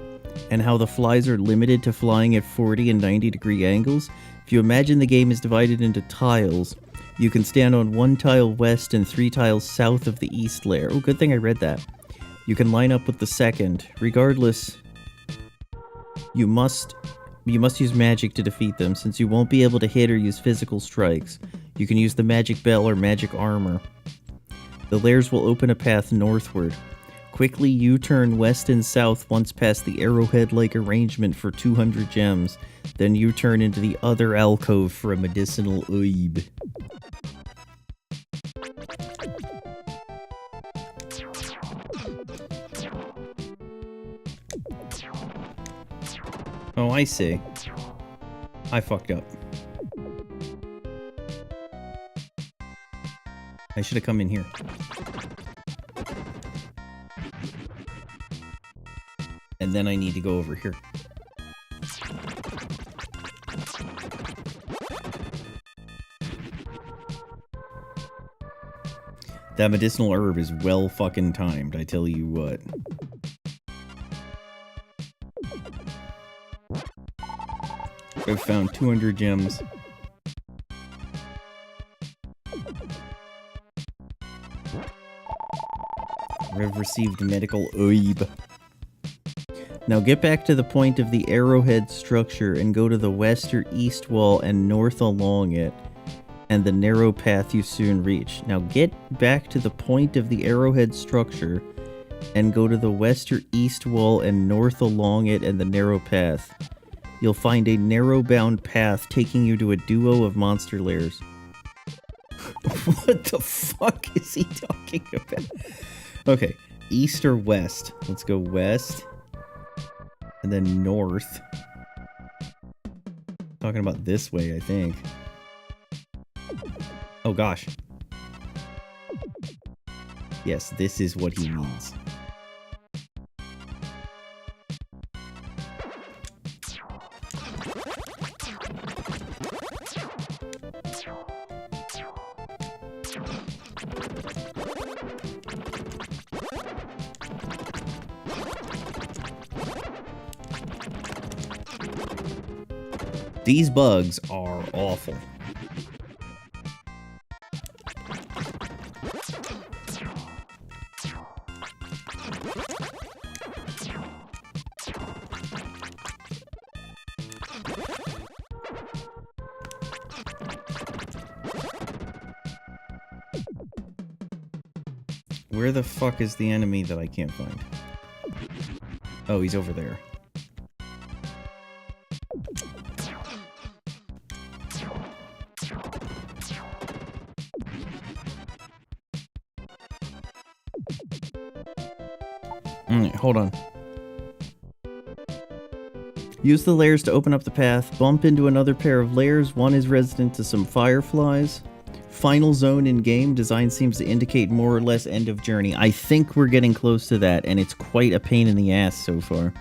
and how the flies are limited to flying at 40 and 90 degree angles. If you imagine the game is divided into tiles, you can stand on 1 tile west and 3 tiles south of the east layer. Oh, good thing I read that. You can line up with the second. Regardless, you must use magic to defeat them, since you won't be able to hit or use physical strikes. You can use the magic bell or magic armor. The lairs will open a path northward. Quickly U-turn west and south once past the arrowhead-like arrangement for 200 gems. Then U-turn into the other alcove for a medicinal oib. Oh, I see. I fucked up. I should have come in here. And then I need to go over here. That medicinal herb is well fucking timed, I tell you what. I've found 200 gems. I've received medical oib. Now get back to the point of the arrowhead structure and go to the west or east wall and north along it, and the narrow path you soon reach. Now get back to the point of the arrowhead structure and go to the west or east wall and north along it and the narrow path. You'll find a narrow-bound path taking you to a duo of monster lairs. What the fuck is he talking about? Okay, east or west? Let's go west. And then north. Talking about this way, I think. Oh gosh. Yes, this is what he means. These bugs are awful. Where the fuck is the enemy that I can't find? Oh, he's over there. Hold on. Use the layers to open up the path. Bump into another pair of layers. One is resident to some fireflies. Final zone in game. Design seems to indicate more or less end of journey. I think we're getting close to that, and it's quite a pain in the ass so far.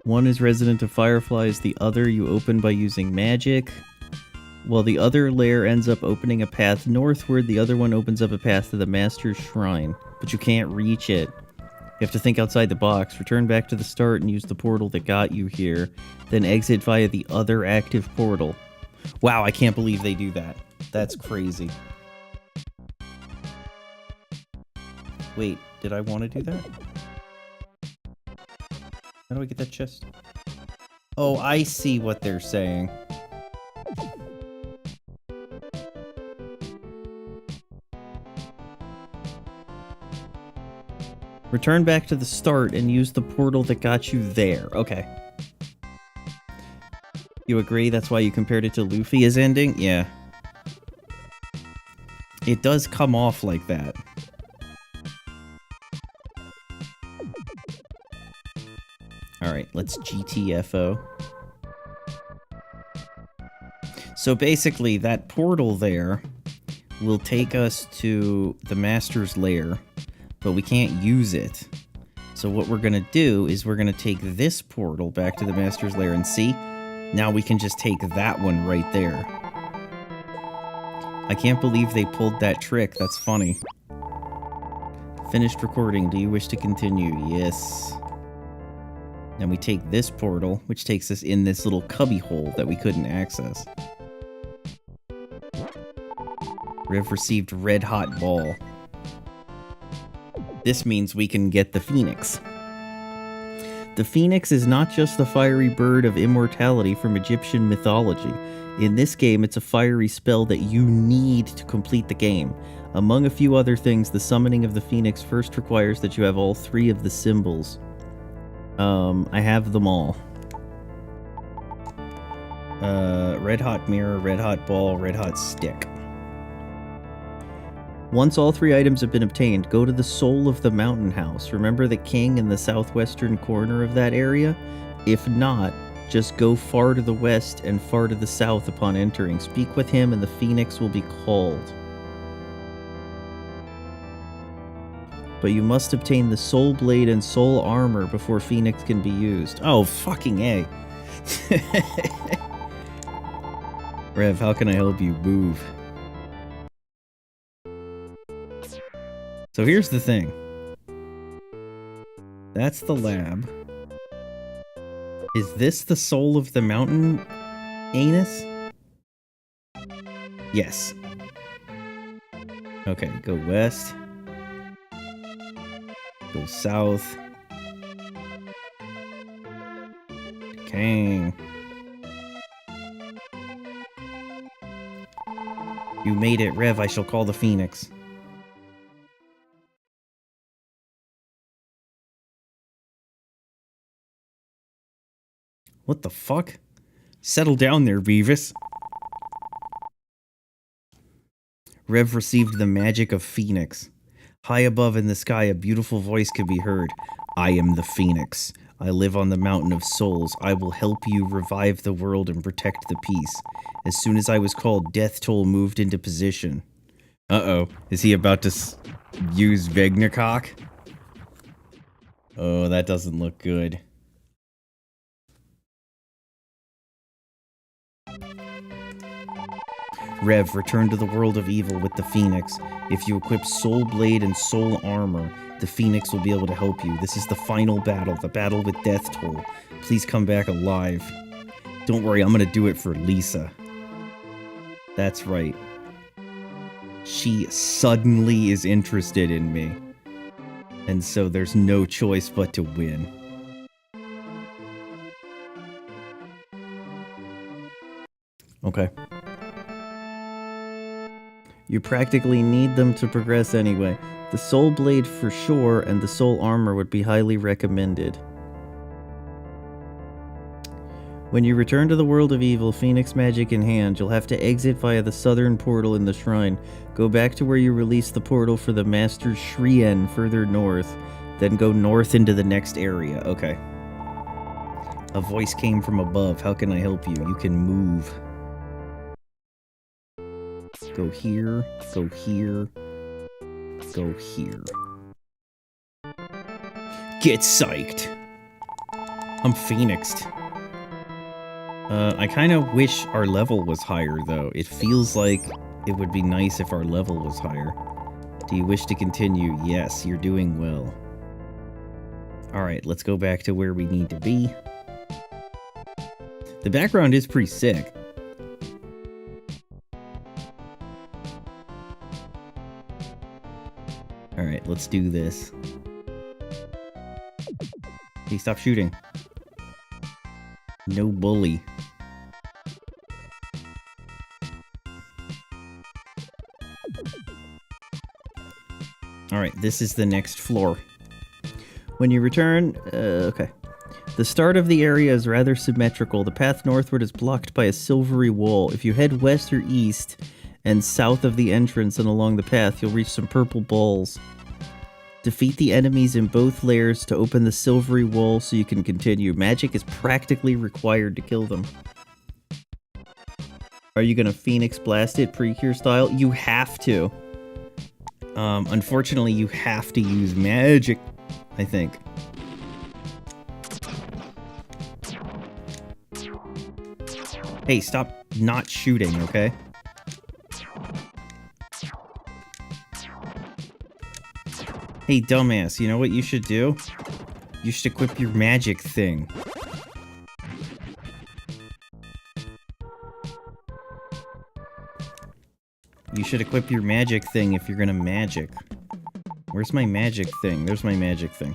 One is resident to fireflies. The other you open by using magic. While the other layer ends up opening a path northward, the other one opens up a path to the Master's Shrine. But you can't reach it. You have to think outside the box. Return back to the start and use the portal that got you here. Then exit via the other active portal. Wow, I can't believe they do that. That's crazy. Wait, did I want to do that? How do I get that chest? Oh, I see what they're saying. Return back to the start and use the portal that got you there. Okay. You agree that's why you compared it to Luffy's ending? Yeah. It does come off like that. Alright, let's GTFO. So basically, that portal there will take us to the Master's Lair, but we can't use it. So what we're gonna do is we're gonna take this portal back to the Master's Lair and see? Now we can just take that one right there. I can't believe they pulled that trick. That's funny. Finished recording. Do you wish to continue? Yes. Then we take this portal, which takes us in this little cubby hole that we couldn't access. Rev received red hot ball. This means we can get the Phoenix. The Phoenix is not just the fiery bird of immortality from Egyptian mythology. In this game, it's a fiery spell that you need to complete the game. Among a few other things, the summoning of the Phoenix first requires that you have all three of the symbols. I have them all. Red hot mirror, red hot ball, red hot stick. Once all three items have been obtained, go to the soul of the mountain house. Remember the king in the southwestern corner of that area? If not, just go far to the west and far to the south upon entering. Speak with him and the Phoenix will be called. But you must obtain the soul blade and soul armor before Phoenix can be used. Oh, fucking A. Rev, how can I help you move? So here's the thing. That's the lab. Is this the soul of the mountain anus? Yes. Okay, go west. Go south. Kang. You made it, Rev. I shall call the Phoenix. What the fuck? Settle down there, Beavis. Rev received the magic of Phoenix. High above in the sky, a beautiful voice could be heard. I am the Phoenix. I live on the Mountain of Souls. I will help you revive the world and protect the peace. As soon as I was called, Death Toll moved into position. Uh-oh. Is he about to use Vegnakok? Oh, that doesn't look good. Rev, return to the world of evil with the Phoenix. If you equip Soul Blade and Soul Armor, the Phoenix will be able to help you. This is the final battle, the battle with Death Toll. Please come back alive. Don't worry, I'm gonna do it for Lisa. That's right. She suddenly is interested in me. And so there's no choice but to win. Okay. You practically need them to progress anyway. The soul blade for sure, and the soul armor would be highly recommended. When you return to the world of evil, Phoenix magic in hand, you'll have to exit via the southern portal in the shrine. Go back to where you released the portal for the Master Shrien further north, then go north into the next area. Okay. A voice came from above. How can I help you? You can move. Go here, go here, go here. Get psyched! I'm phoenixed. I kind of wish our level was higher, though. It feels like it would be nice if our level was higher. Do you wish to continue? Yes, you're doing well. Alright, let's go back to where we need to be. The background is pretty sick. Alright, let's do this. Hey, stop shooting. No bully. Alright, this is the next floor. When you return... okay. The start of the area is rather symmetrical. The path northward is blocked by a silvery wall. If you head west or east and south of the entrance and along the path, you'll reach some purple balls. Defeat the enemies in both layers to open the silvery wall so you can continue. Magic is practically required to kill them. Are you gonna Phoenix Blast it Precure style? You have to. Unfortunately, you have to use magic, I think. Hey, stop not shooting, okay? Hey, dumbass, you know what you should do? You should equip your magic thing. You should equip your magic thing if you're gonna magic. Where's my magic thing? There's my magic thing.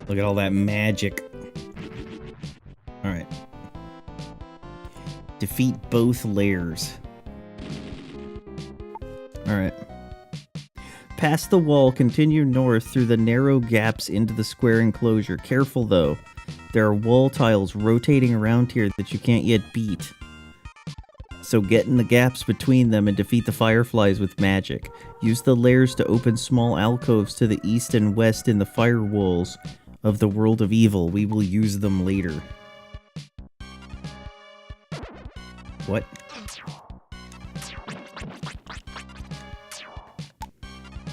Look at all that magic. Alright. Defeat both layers. Alright. Past the wall, continue north through the narrow gaps into the square enclosure. Careful though. There are wall tiles rotating around here that you can't yet beat. So get in the gaps between them and defeat the fireflies with magic. Use the layers to open small alcoves to the east and west in the firewalls of the world of evil. We will use them later. What?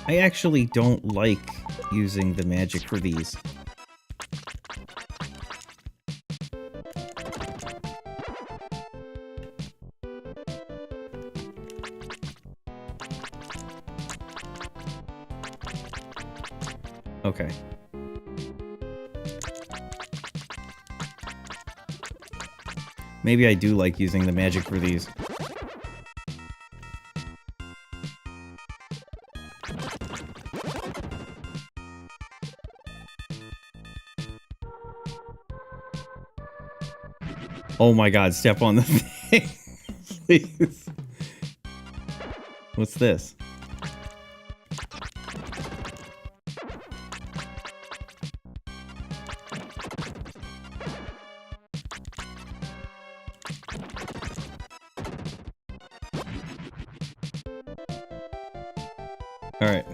I actually don't like using the magic for these. Okay. Maybe I do like using the magic for these. Oh my god, step on the thing. Please. What's this? Alright.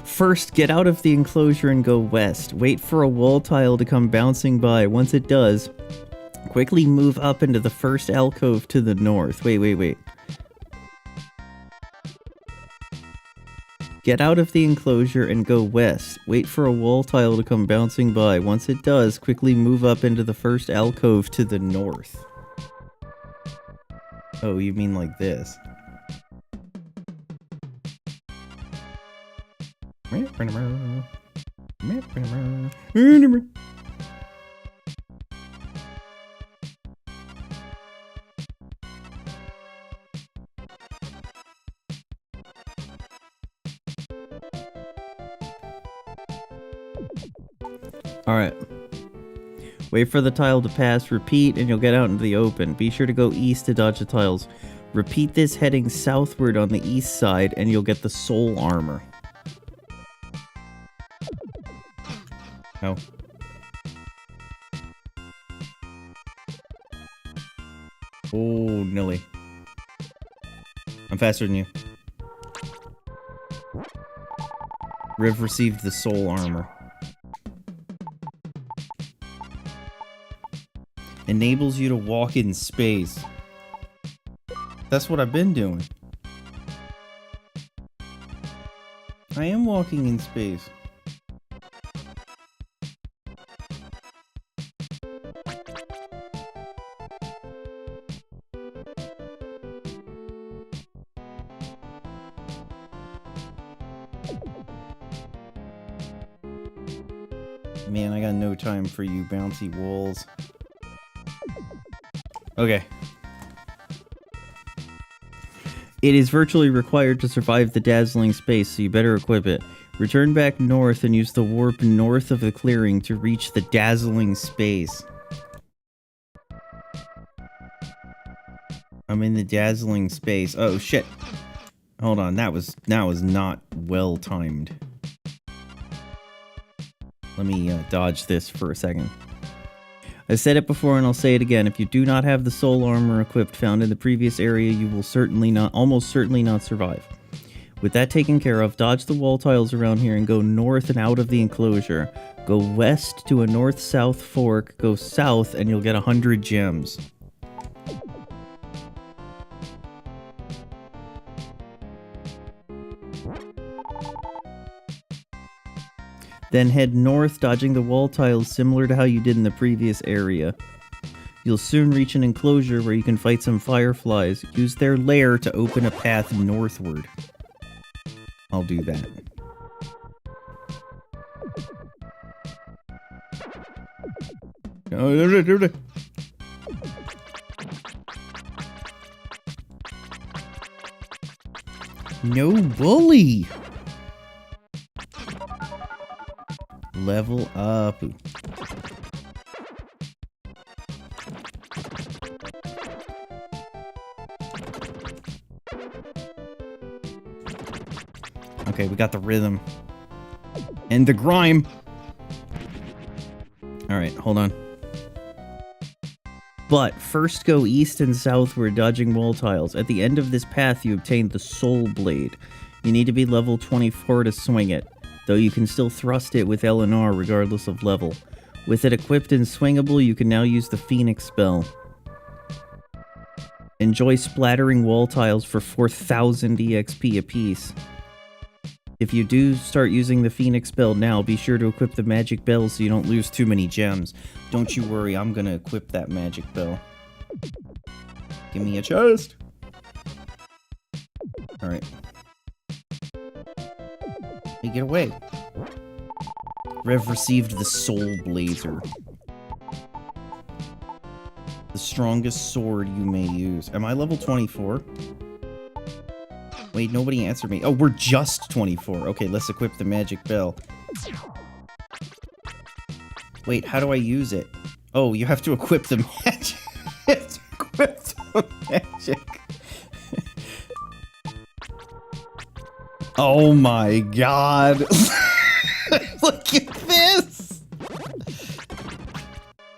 First, get out of the enclosure and go west. Wait for a wall tile to come bouncing by. Once it does, quickly move up into the first alcove to the north. Wait. Get out of the enclosure and go west. Wait for a wall tile to come bouncing by. Once it does, quickly move up into the first alcove to the north. Oh, you mean like this? Alright. Wait for the tile to pass, repeat, and you'll get out into the open. Be sure to go east to dodge the tiles. Repeat this heading southward on the east side, and you'll get the soul armor. Oh. Oh, Nilly. I'm faster than you. Riv received the soul armor. Enables you to walk in space. That's what I've been doing. I am walking in space. Man, I got no time for you bouncy walls. Okay. It is virtually required to survive the dazzling space, so you better equip it. Return back north and use the warp north of the clearing to reach the dazzling space. I'm in the dazzling space. Oh shit. Hold on, that was not well timed. Let me dodge this for a second. I said it before and I'll say it again. If you do not have the soul armor equipped found in the previous area, you will almost certainly not survive. With that taken care of, dodge the wall tiles around here and go north and out of the enclosure. Go west to a north-south fork, go south, and you'll get 100 gems. Then head north, dodging the wall tiles similar to how you did in the previous area. You'll soon reach an enclosure where you can fight some fireflies. Use their lair to open a path northward. I'll do that. No bully! Level up. Okay, we got the rhythm. And the grime! Alright, hold on. But first go east and southward, dodging wall tiles. At the end of this path, you obtain the Soul Blade. You need to be level 24 to swing it, though you can still thrust it with L and R regardless of level. With it equipped and swingable, you can now use the Phoenix spell. Enjoy splattering wall tiles for 4,000 EXP apiece. If you do start using the Phoenix spell now, be sure to equip the magic bell so you don't lose too many gems. Don't you worry, I'm gonna equip that magic bell. Give me a chest! Alright. Hey, get away. Rev received the Soul Blazer. The strongest sword you may use. Am I level 24? Wait, nobody answered me. Oh, we're just 24. Okay, let's equip the magic bell. Wait, how do I use it? Oh, you have to equip the magic. You have to equip the magic. Oh my god. Look at this.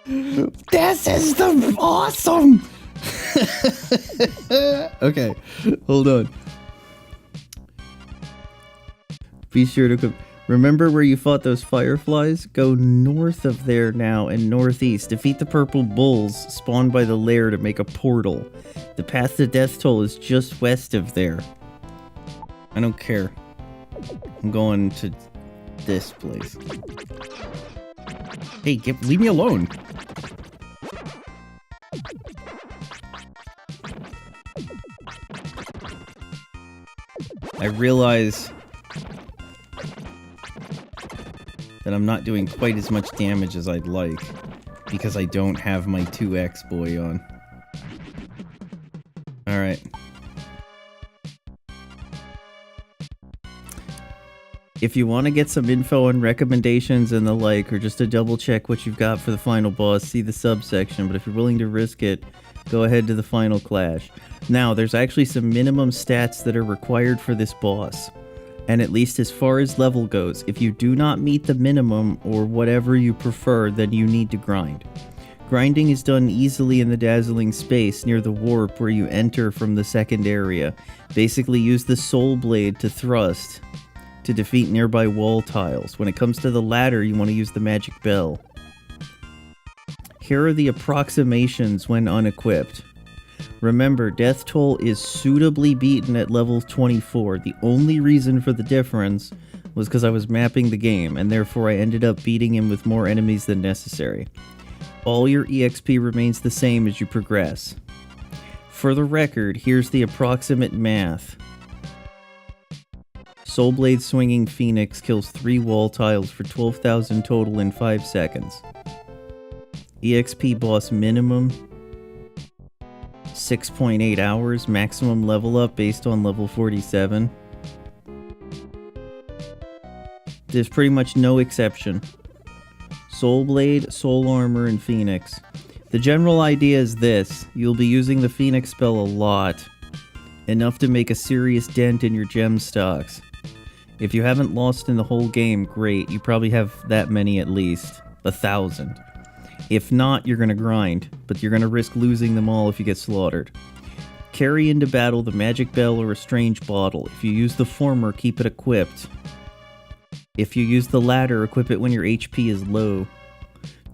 This is the awesome. Okay, hold on. Be sure to remember where you fought those fireflies? Go north of there now and northeast. Defeat the purple bulls spawned by the lair to make a portal. The path to Death Toll is just west of there. I don't care. I'm going to this place. Hey, leave me alone. I realize that I'm not doing quite as much damage as I'd like because I don't have my 2X boy on. Alright. If you want to get some info and recommendations and the like, or just to double check what you've got for the final boss, see the subsection, but if you're willing to risk it, go ahead to the final clash. Now, there's actually some minimum stats that are required for this boss, and at least as far as level goes, if you do not meet the minimum or whatever you prefer, then you need to grind. Grinding is done easily in the dazzling space near the warp where you enter from the second area. Basically use the soul blade to thrust to defeat nearby wall tiles. When it comes to the ladder, you want to use the magic bell. Here are the approximations when unequipped. Remember, death toll is suitably beaten at level 24. The only reason for the difference was because I was mapping the game, and therefore I ended up beating him with more enemies than necessary. All your EXP remains the same as you progress. For the record, here's the approximate math. Soulblade Swinging Phoenix kills 3 wall tiles for 12,000 total in 5 seconds. EXP boss minimum 6.8 hours, maximum level up based on level 47. There's pretty much no exception. Soul Blade, Soul Armor, and Phoenix. The general idea is this: you'll be using the Phoenix spell a lot, enough to make a serious dent in your gem stocks. If you haven't lost in the whole game, great, you probably have that many at least, 1,000. If not, you're gonna grind, but you're gonna risk losing them all if you get slaughtered. Carry into battle the magic bell or a strange bottle. If you use the former, keep it equipped. If you use the latter, equip it when your HP is low.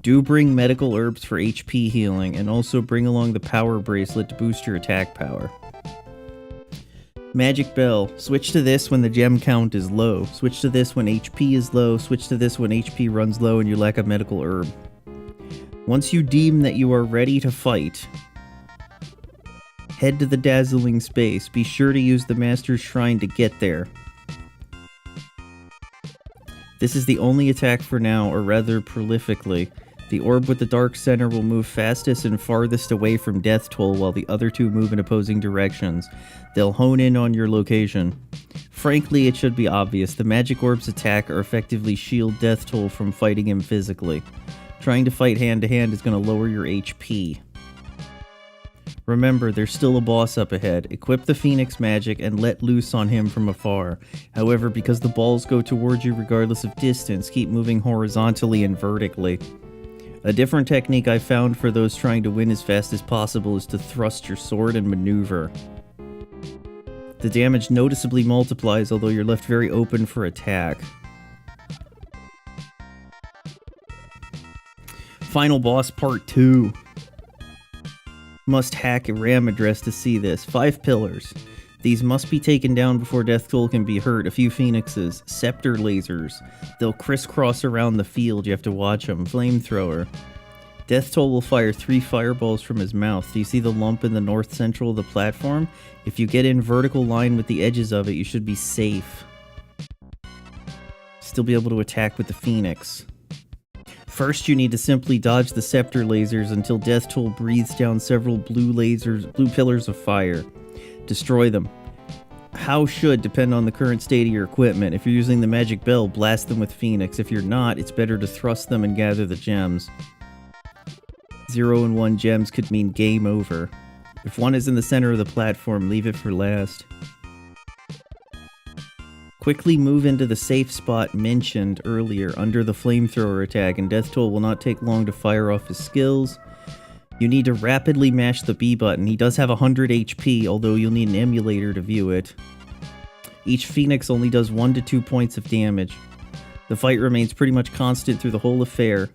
Do bring medical herbs for HP healing, and also bring along the power bracelet to boost your attack power. Magic Bell. Switch to this when the gem count is low. Switch to this when HP is low. Switch to this when HP runs low and you lack a medical herb. Once you deem that you are ready to fight, head to the dazzling space. Be sure to use the Master's Shrine to get there. This is the only attack for now, or rather prolifically. The orb with the dark center will move fastest and farthest away from death toll while the other two move in opposing directions. They'll hone in on your location. Frankly, it should be obvious. The magic orb's attack are effectively shield death toll from fighting him physically. Trying to fight hand to hand is going to lower your HP. Remember, there's still a boss up ahead. Equip the Phoenix magic and let loose on him from afar. However, because the balls go towards you regardless of distance, keep moving horizontally and vertically. A different technique I found for those trying to win as fast as possible is to thrust your sword and maneuver. The damage noticeably multiplies, although you're left very open for attack. Final boss part 2. Must hack a RAM address to see this. 5 pillars. These must be taken down before death toll can be hurt. A few phoenixes. Scepter lasers. They'll crisscross around the field. You have to watch them. Flamethrower. Death toll will fire 3 fireballs from his mouth. Do you see the lump in the north central of the platform? If you get in vertical line with the edges of it, you should be safe. Still be able to attack with the phoenix. First, you need to simply dodge the scepter lasers until death toll breathes down several blue pillars of fire. Destroy them. How should depend on the current state of your equipment. If you're using the magic bell, blast them with Phoenix. If you're not, it's better to thrust them and gather the gems. 0 and 1 gems could mean game over. If one is in the center of the platform, leave it for last. Quickly move into the safe spot mentioned earlier under the flamethrower attack, and death toll will not take long to fire off his skills. You need to rapidly mash the B button. He does have 100 HP, although you'll need an emulator to view it. Each phoenix only does 1 to 2 points of damage. The fight remains pretty much constant through the whole affair.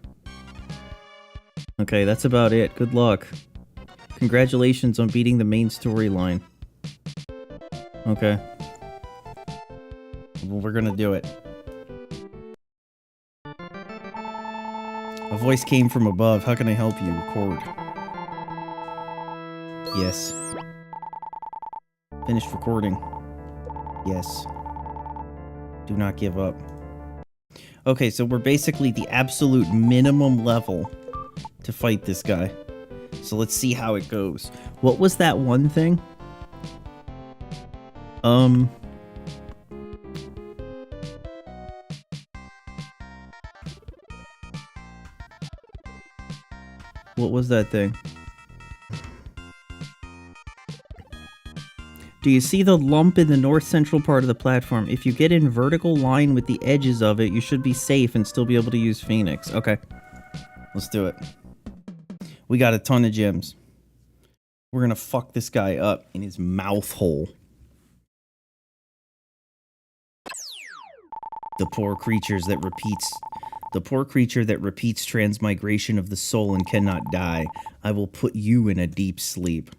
Okay, that's about it. Good luck. Congratulations on beating the main storyline. Okay. Well, we're gonna do it. A voice came from above. How can I help you? Record. Yes. Finished recording. Yes. Do not give up. Okay, so we're basically the absolute minimum level to fight this guy. So let's see how it goes. What was that one thing? What was that thing? Do you see the lump in the north central part of the platform? If you get in vertical line with the edges of it, you should be safe and still be able to use Phoenix. Okay. Let's do it. We got a ton of gems. We're gonna fuck this guy up in his mouth hole. The poor creature that repeats transmigration of the soul and cannot die. I will put you in a deep sleep.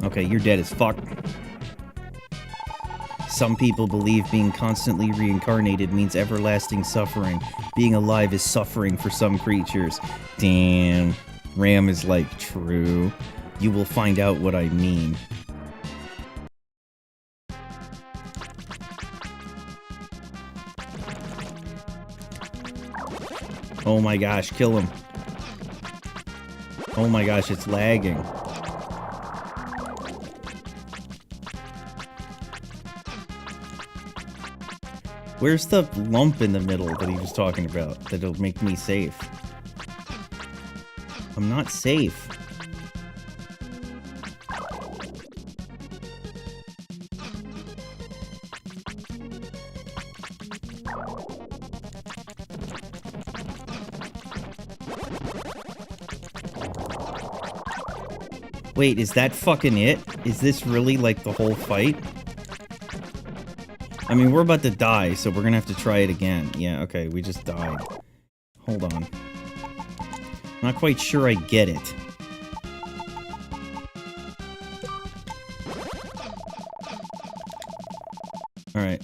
Okay, you're dead as fuck. Some people believe being constantly reincarnated means everlasting suffering. Being alive is suffering for some creatures. Damn. Ram is like, true. You will find out what I mean. Oh my gosh, kill him. Oh my gosh, it's lagging. Where's the lump in the middle that he was talking about that'll make me safe? I'm not safe. Wait, is that fucking it? Is this really like the whole fight? I mean, we're about to die, so we're gonna have to try it again. Yeah, okay, we just died. Hold on. Not quite sure I get it. Alright.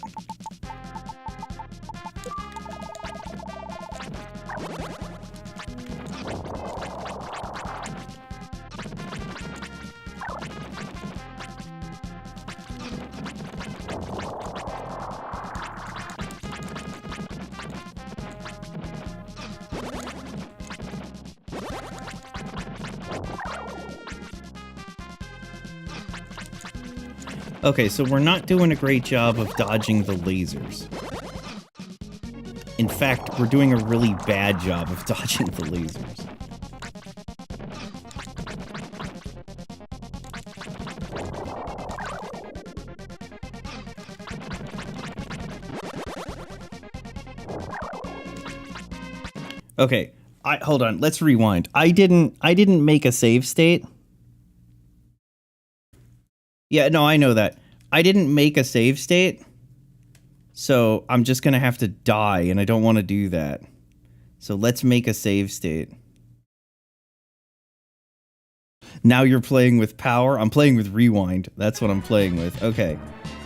Okay, so we're not doing a great job of dodging the lasers. In fact, we're doing a really bad job of dodging the lasers. Okay, hold on, let's rewind. I didn't make a save state. Yeah, no, I know that. I didn't make a save state, so I'm just gonna have to die, and I don't want to do that. So let's make a save state. Now you're playing with power? I'm playing with rewind. That's what I'm playing with. Okay.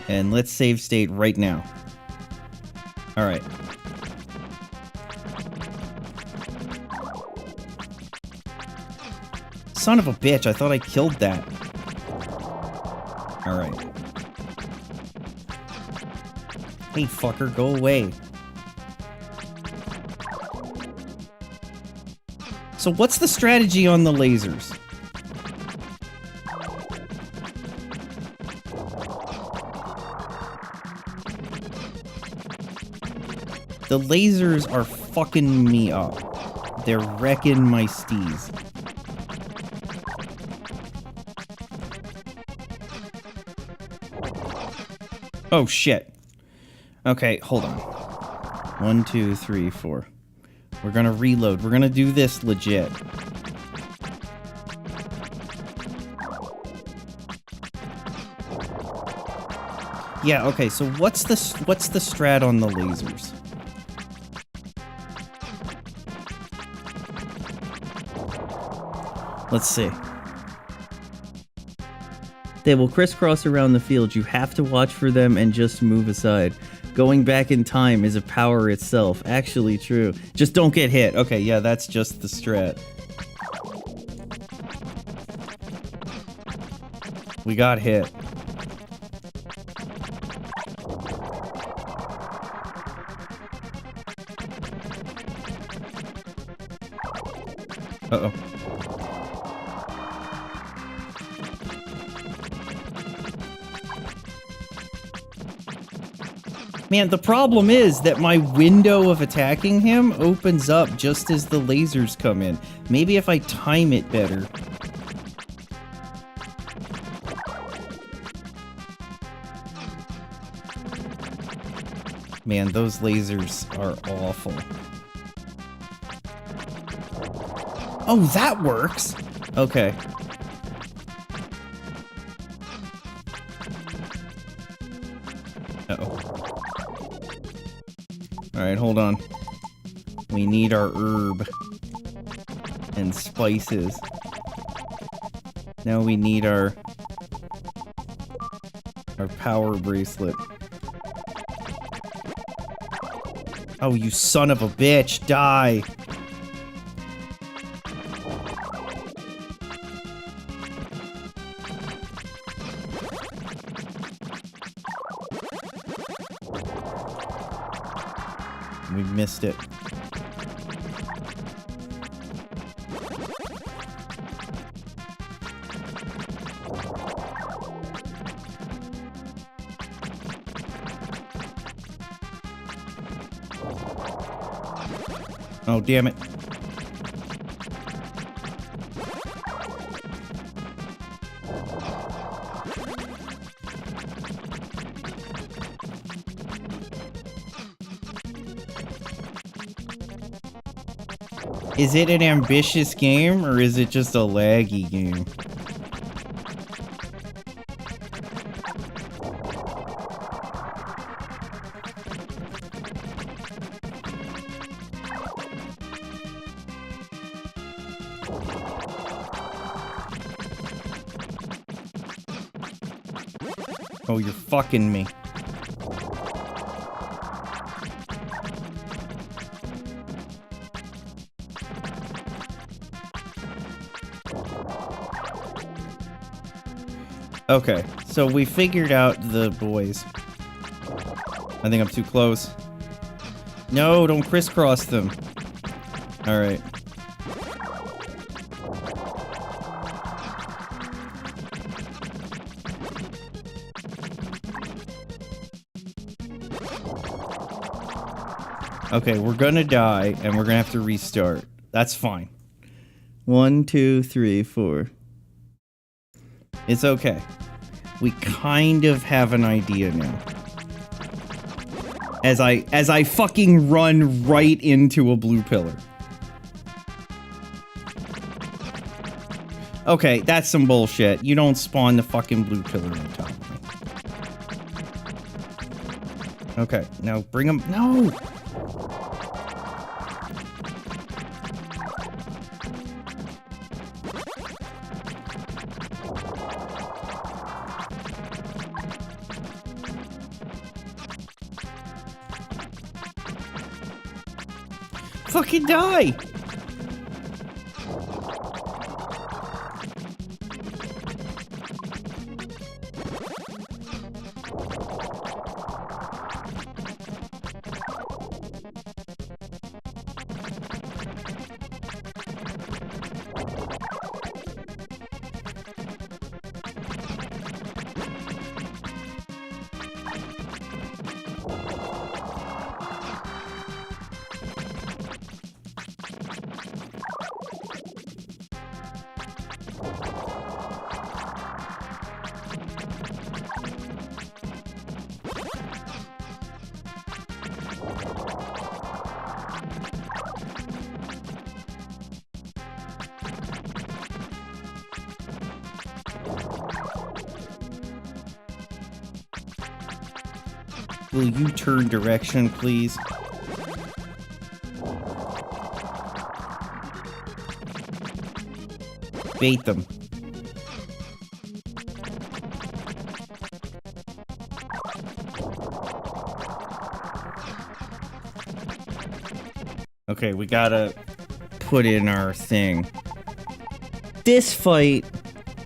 And let's save state right now. Alright. Son of a bitch, I thought I killed that. Alright. Hey, fucker, go away. So what's the strategy on the lasers? The lasers are fucking me up. They're wrecking my steez. Oh, shit. Okay, hold on. 1, 2, 3, 4. We're gonna reload. We're gonna do this legit. Yeah, okay, so what's the strat on the lasers? Let's see. They will crisscross around the field. You have to watch for them and just move aside. Going back in time is a power itself. Actually true. Just don't get hit. Okay, yeah, that's just the strat. We got hit. Uh-oh. Man, the problem is that my window of attacking him opens up just as the lasers come in. Maybe if I time it better. Man, those lasers are awful. Oh, that works! Okay. Uh-oh. Alright, hold on. We need our herb. And spices. Now we need our power bracelet. Oh, you son of a bitch, die! We missed it. Oh, damn it. Is it an ambitious game, or is it just a laggy game? Oh, you're fucking me. Okay, so we figured out the boys. I think I'm too close. No, don't crisscross them. Alright. Okay, we're gonna die, and we're gonna have to restart. That's fine. 1, 2, 3, 4. It's okay. We kind of have an idea now. As I fucking run right into a blue pillar. Okay, that's some bullshit. You don't spawn the fucking blue pillar on top of me. Okay, now bring him. No! Fucking die! Will you turn direction, please? Bait them. Okay, we gotta put in our thing. This fight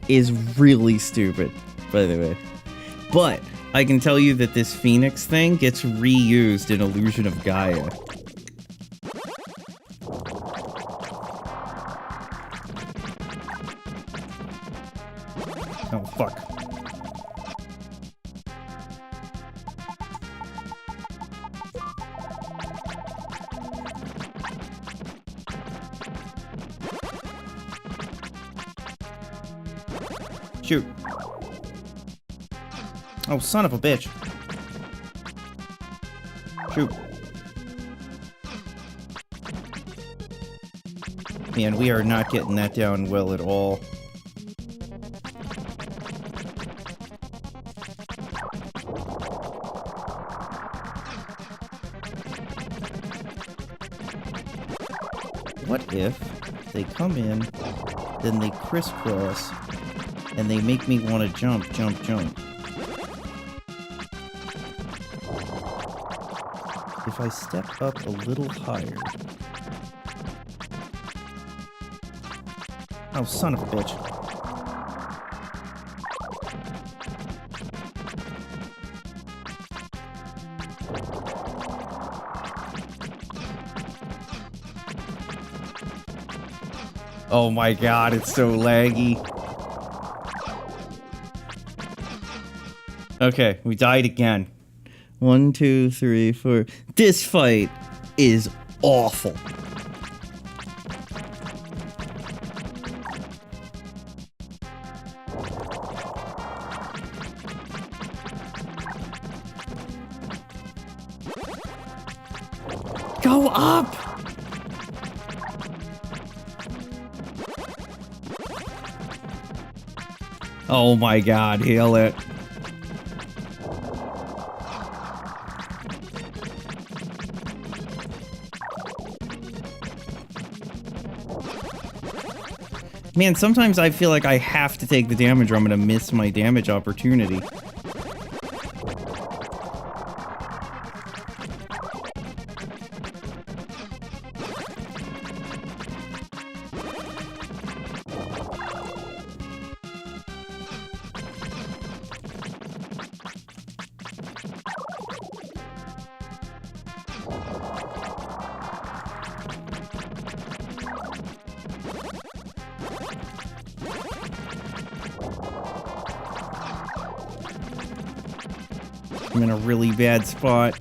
is really stupid, by the way. But I can tell you that this Phoenix thing gets reused in Illusion of Gaia. Oh, fuck. Shoot. Oh, son of a bitch. Shoot. Man, we are not getting that down well at all. What if they come in, then they crisscross, and they make me want to jump, jump, jump? If I step up a little higher... Oh, son of a bitch. Oh my god, it's so laggy. Okay, we died again. 1, 2, 3, 4. This fight is awful. Go up! Oh my god, heal it. Man, sometimes I feel like I have to take the damage or I'm gonna miss my damage opportunity. I'm in a really bad spot.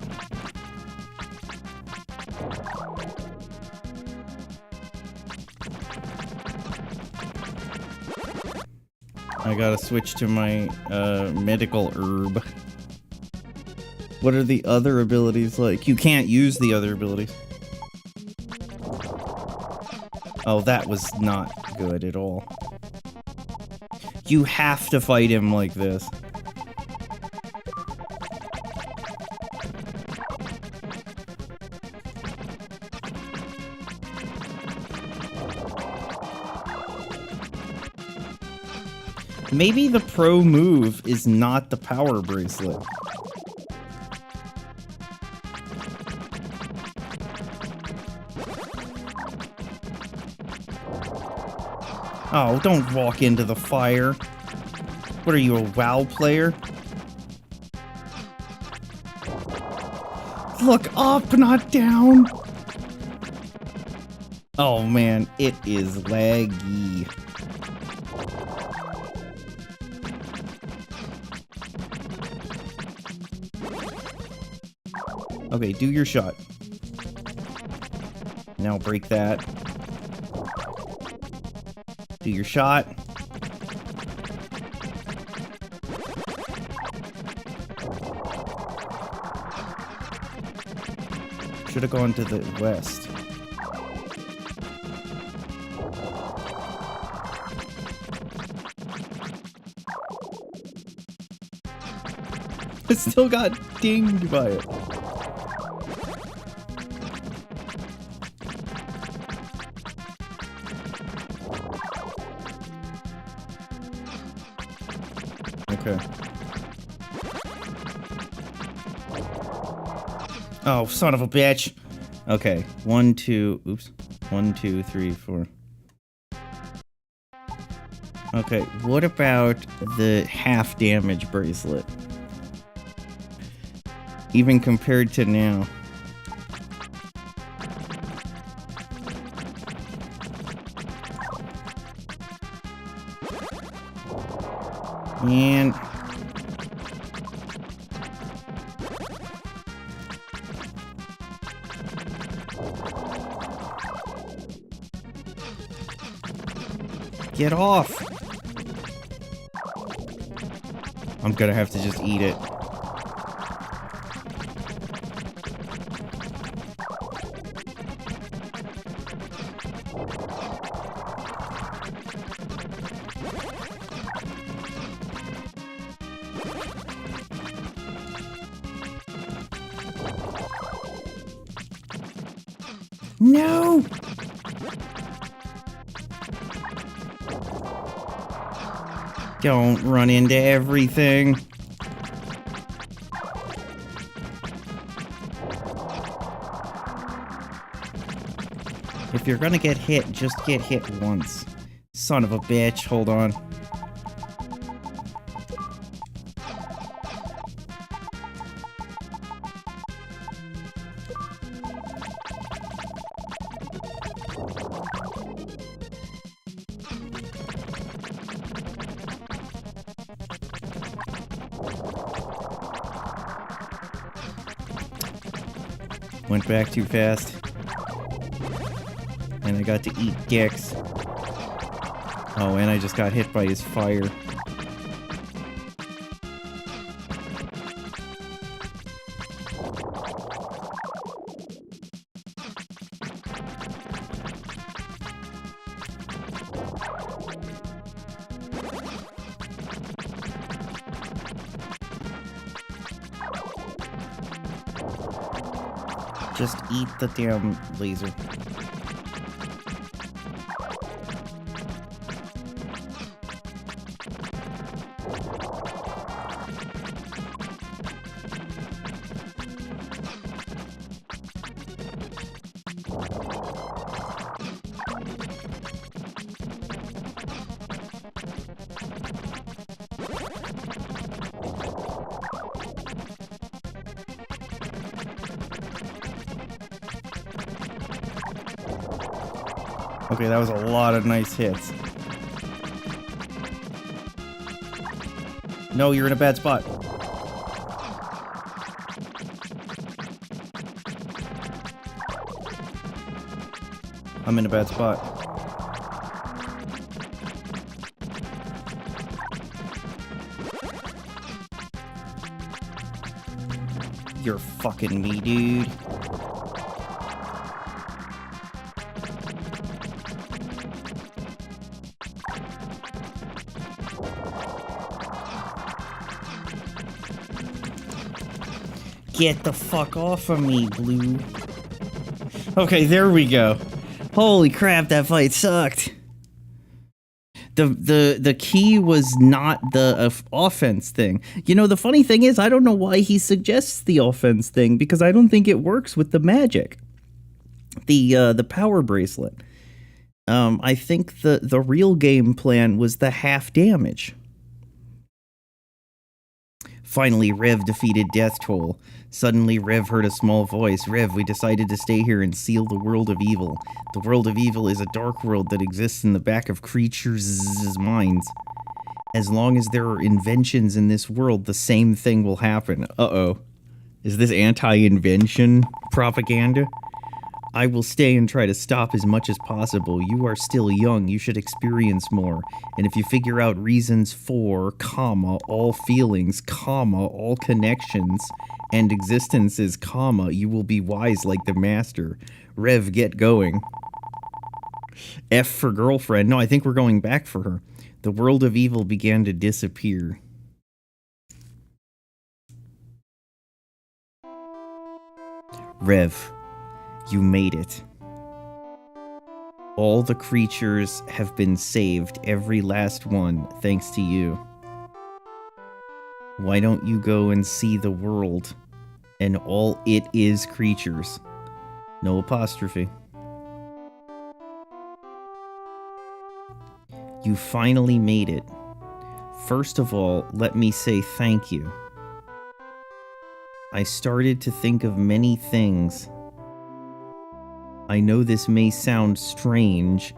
I gotta switch to my medical herb. What are the other abilities like? You can't use the other abilities. Oh, that was not good at all. You have to fight him like this. Maybe the pro move is not the power bracelet. Oh, don't walk into the fire. What are you, a WoW player? Look up, not down. Oh man, it is laggy. Okay, do your shot. Now break that. Do your shot. Should have gone to the west. I still got dinged by it. Okay. Oh, son of a bitch. Okay. 1, 2, oops. 1, 2, 3, 4. Okay, what about the half damage bracelet? Even compared to now. And get off. I'm gonna have to just eat it. No! Don't run into everything. If you're gonna get hit, just get hit once. Son of a bitch, hold on. Went back too fast. And I got to eat dicks. Oh, and I just got hit by his fire. Just eat the damn laser. Okay, that was a lot of nice hits. No, you're in a bad spot. I'm in a bad spot. You're fucking me, dude. Get the fuck off of me, Blue. Okay, there we go. Holy crap, that fight sucked. The key was not the offense thing. You know, the funny thing is, I don't know why he suggests the offense thing, because I don't think it works with the magic. The power bracelet. I think the real game plan was the half damage. Finally, Rev defeated Death Toll. Suddenly, Rev heard a small voice. Rev, we decided to stay here and seal the world of evil. The world of evil is a dark world that exists in the back of creatures' minds. As long as there are inventions in this world, the same thing will happen. Uh-oh. Is this anti-invention propaganda? I will stay and try to stop as much as possible. You are still young. You should experience more. And if you figure out reasons for, comma, all feelings, comma, all connections, and existences, comma, you will be wise like the master. Rev, get going. F for girlfriend. No, I think we're going back for her. The world of evil began to disappear. Rev. You made it. All the creatures have been saved, every last one, thanks to you. Why don't you go and see the world and all it is creatures? No apostrophe. You finally made it. First of all, let me say thank you. I started to think of many things. I know this may sound strange,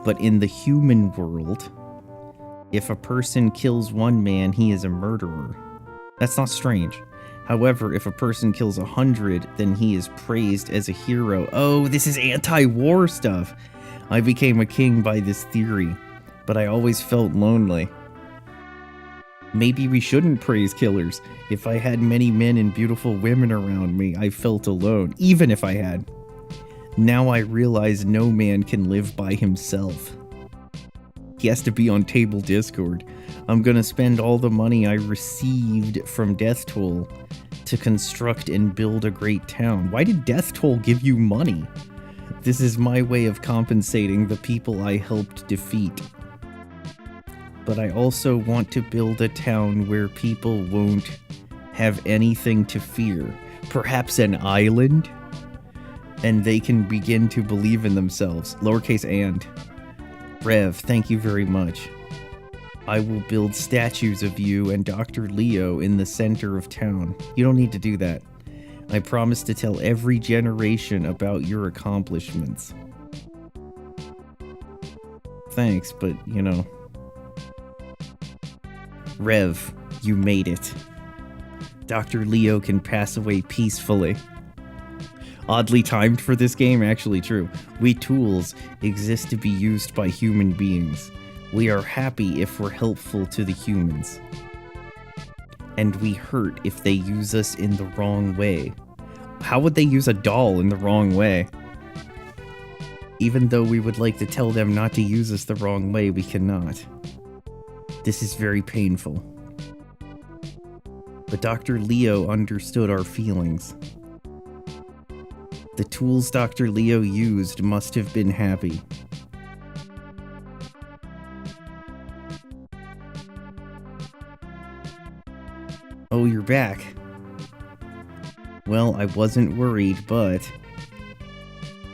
but in the human world, if a person kills one man, he is a murderer. That's not strange. However, if a person kills 100, then he is praised as a hero. Oh, this is anti-war stuff. I became a king by this theory, but I always felt lonely. Maybe we shouldn't praise killers. If I had many men and beautiful women around me, I felt alone, even if I had. Now I realize no man can live by himself. He has to be on Table Discord. I'm gonna spend all the money I received from Death Toll to construct and build a great town. Why did Death Toll give you money? This is my way of compensating the people I helped defeat. But I also want to build a town where people won't have anything to fear. Perhaps an island? And they can begin to believe in themselves. Lowercase and. Rev, thank you very much. I will build statues of you and Dr. Leo in the center of town. You don't need to do that. I promise to tell every generation about your accomplishments. Thanks, but, you know. Rev, you made it. Dr. Leo can pass away peacefully. Oddly timed for this game, actually true. We tools exist to be used by human beings. We are happy if we're helpful to the humans. And we hurt if they use us in the wrong way. How would they use a doll in the wrong way? Even though we would like to tell them not to use us the wrong way, we cannot. This is very painful. But Dr. Leo understood our feelings. The tools Dr. Leo used must have been happy. Oh, you're back. Well, I wasn't worried, but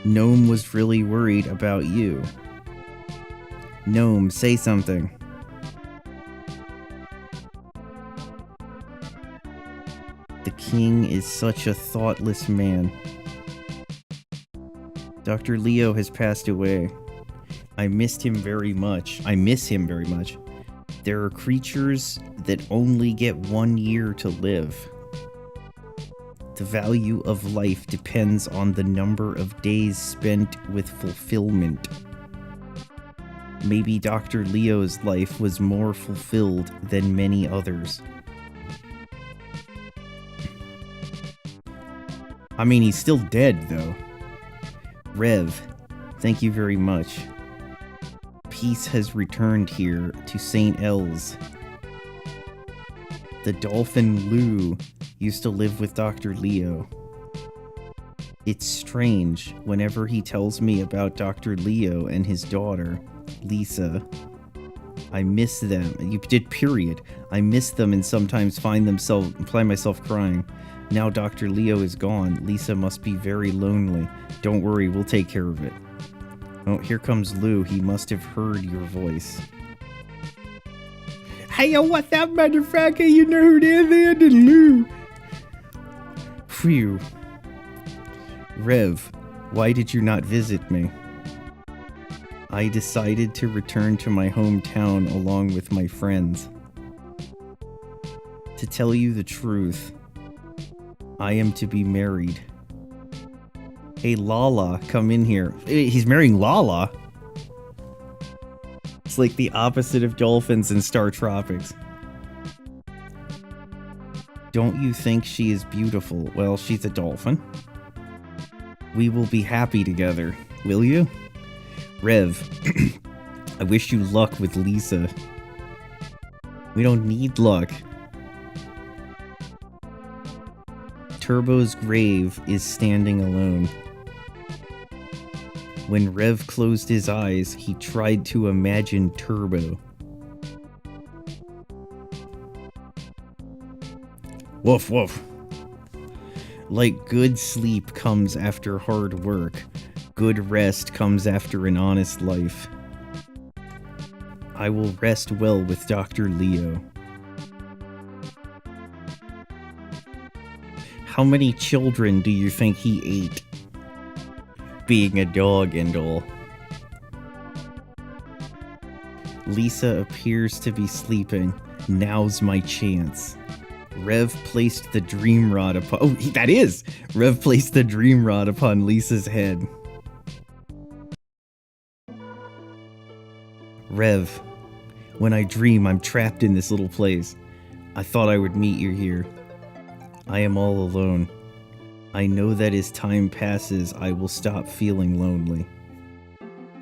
Gnome was really worried about you. Gnome, say something. The king is such a thoughtless man. Dr. Leo has passed away. I missed him very much. I miss him very much. There are creatures that only get 1 year to live. The value of life depends on the number of days spent with fulfillment. Maybe Dr. Leo's life was more fulfilled than many others. I mean, he's still dead, though. Rev, thank you very much. Peace has returned here to St. L's. The dolphin Lou used to live with Dr. Leo. It's strange whenever he tells me about Dr. Leo and his daughter, Lisa. I miss them. You did, period. I miss them and sometimes find myself crying. Now Dr. Leo is gone. Lisa must be very lonely. Don't worry, we'll take care of it. Oh, here comes Lou. He must have heard your voice. Hey, yo, what's up, motherfucker? You know who that is? It's Lou. Phew. Rev, why did you not visit me? I decided to return to my hometown along with my friends. To tell you the truth, I am to be married. Hey, Lala, come in here. He's marrying Lala? It's like the opposite of dolphins in Star Tropics. Don't you think she is beautiful? Well, she's a dolphin. We will be happy together, will you? Rev, I wish you luck with Lisa. We don't need luck. Turbo's grave is standing alone. When Rev closed his eyes, he tried to imagine Turbo. Woof woof. Like good sleep comes after hard work, good rest comes after an honest life. I will rest well with Dr. Leo. How many children do you think he ate? Being a dog and all. Lisa appears to be sleeping. Now's my chance. Rev placed the dream rod upon... Oh, that is! Rev placed the dream rod upon Lisa's head. Rev, when I dream, I'm trapped in this little place. I thought I would meet you here. I am all alone. I know that as time passes, I will stop feeling lonely.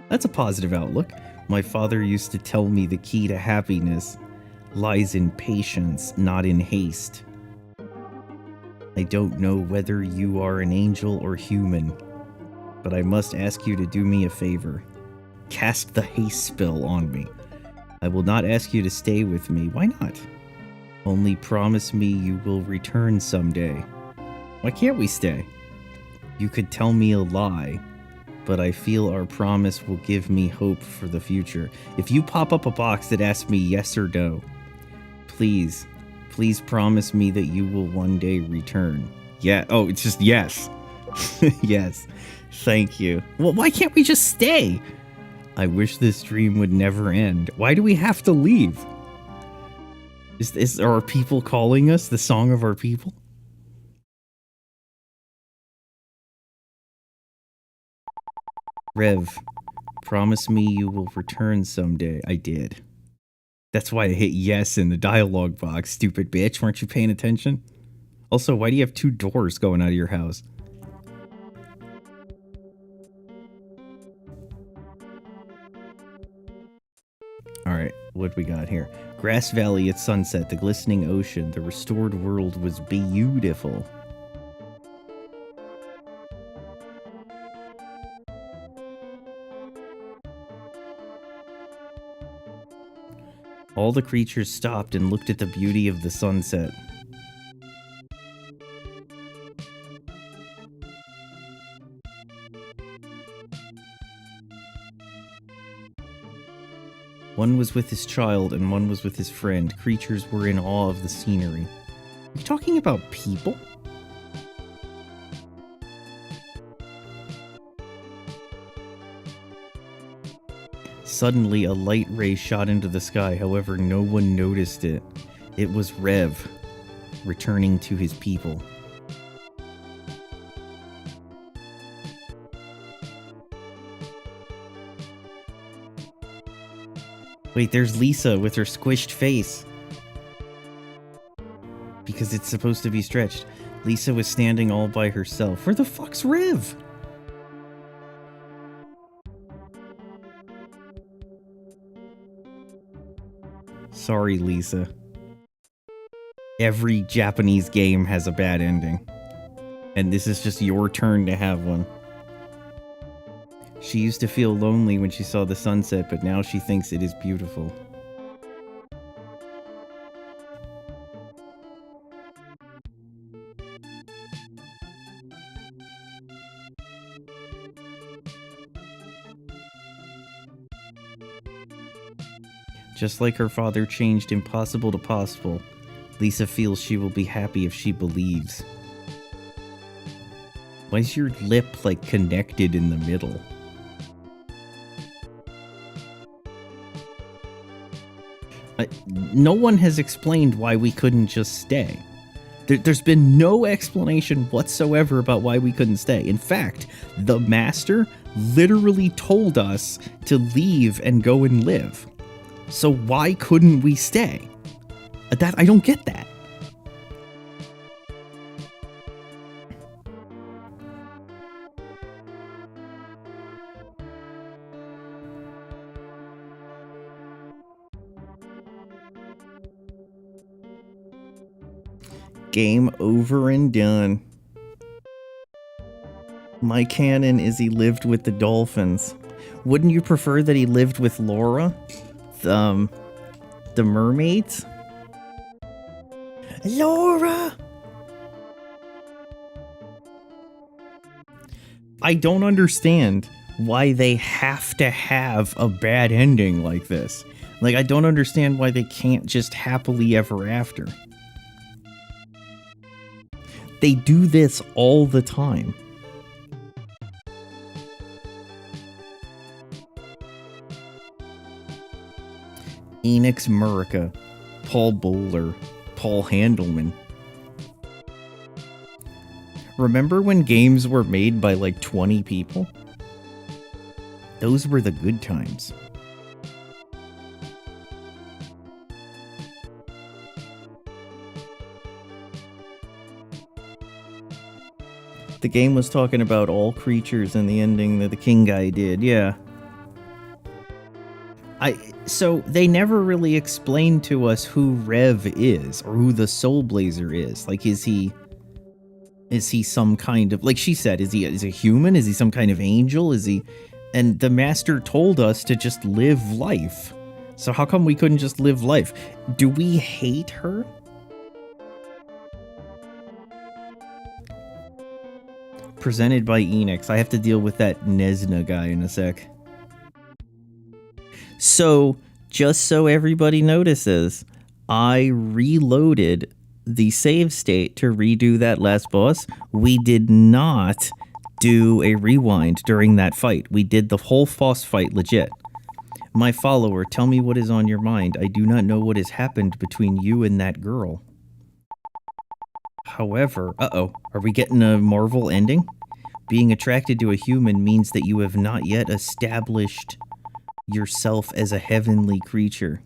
That's a positive outlook. My father used to tell me the key to happiness lies in patience, not in haste. I don't know whether you are an angel or human, but I must ask you to do me a favor. Cast the haste spell on me. I will not ask you to stay with me. Why not? Only promise me you will return someday. Why can't we stay? You could tell me a lie, but I feel our promise will give me hope for the future. If you pop up a box that asks me yes or no, please promise me that you will one day return. Yeah. Oh, it's just yes. Yes. Thank you. Well, why can't we just stay? I wish this dream would never end. Why do we have to leave? Are our people calling us? The song of our people? Rev, promise me you will return someday. I did. That's why I hit yes in the dialogue box, stupid bitch. Weren't you paying attention? Also, why do you have 2 doors going out of your house? Alright, what we got here? Grass Valley at sunset, the glistening ocean, the restored world was beautiful. All the creatures stopped and looked at the beauty of the sunset. One was with his child and one was with his friend. Creatures were in awe of the scenery. Are you talking about people? Suddenly, a light ray shot into the sky. However, no one noticed it. It was Rev, returning to his people. Wait, there's Lisa with her squished face. Because it's supposed to be stretched. Lisa was standing all by herself. Where the fuck's Rev? Sorry, Lisa. Every Japanese game has a bad ending. And this is just your turn to have one. She used to feel lonely when she saw the sunset, but now she thinks it is beautiful. Just like her father changed impossible to possible, Lisa feels she will be happy if she believes. Why is your lip, like, connected in the middle? No one has explained why we couldn't just stay. There's been no explanation whatsoever about why we couldn't stay. In fact, the master literally told us to leave and go and live. So why couldn't we stay? I don't get that. Game over and done. My canon is he lived with the dolphins. Wouldn't you prefer that he lived with Laura? The mermaids? Laura! I don't understand why they have to have a bad ending like this. Like, I don't understand why they can't just happily ever after. They do this all the time. Enix Murica, Paul Bowler, Paul Handelman. Remember when games were made by like 20 people? Those were the good times. The game was talking about all creatures in the ending that the king guy did, yeah. So they never really explained to us who Rev is, or who the Soul Blazer is. Like, is he some kind of, like she said, is he a human? Is he some kind of angel? Is he? And the master told us to just live life. So how come we couldn't just live life? Do we hate her? Presented by Enix. I have to deal with that Nesna guy in a sec. So, just so everybody notices, I reloaded the save state to redo that last boss. We did not do a rewind during that fight. We did the whole boss fight legit. My follower, tell me what is on your mind. I do not know what has happened between you and that girl. However, are we getting a Marvel ending? Being attracted to a human means that you have not yet established yourself as a heavenly creature.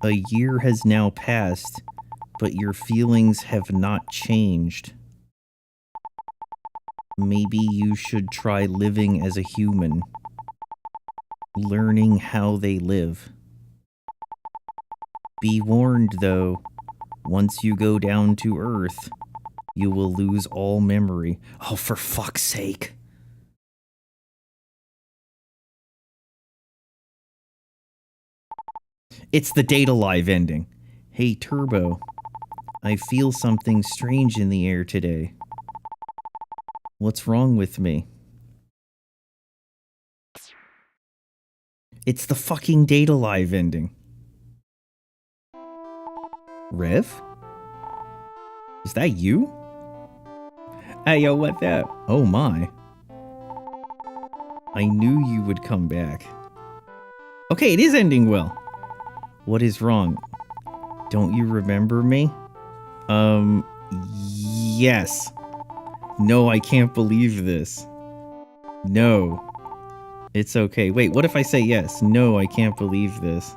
A year has now passed, but your feelings have not changed. Maybe you should try living as a human. Learning how they live. Be warned, though, once you go down to Earth, you will lose all memory. Oh, for fuck's sake. It's the Data Live ending. Hey, Turbo. I feel something strange in the air today. What's wrong with me? It's the fucking Data Live ending. Rev? Is that you? Hey, yo, what that? Oh my. I knew you would come back. Okay, it is ending well. What is wrong? Don't you remember me? Yes. No, I can't believe this. No. It's okay. Wait, what if I say yes? No, I can't believe this.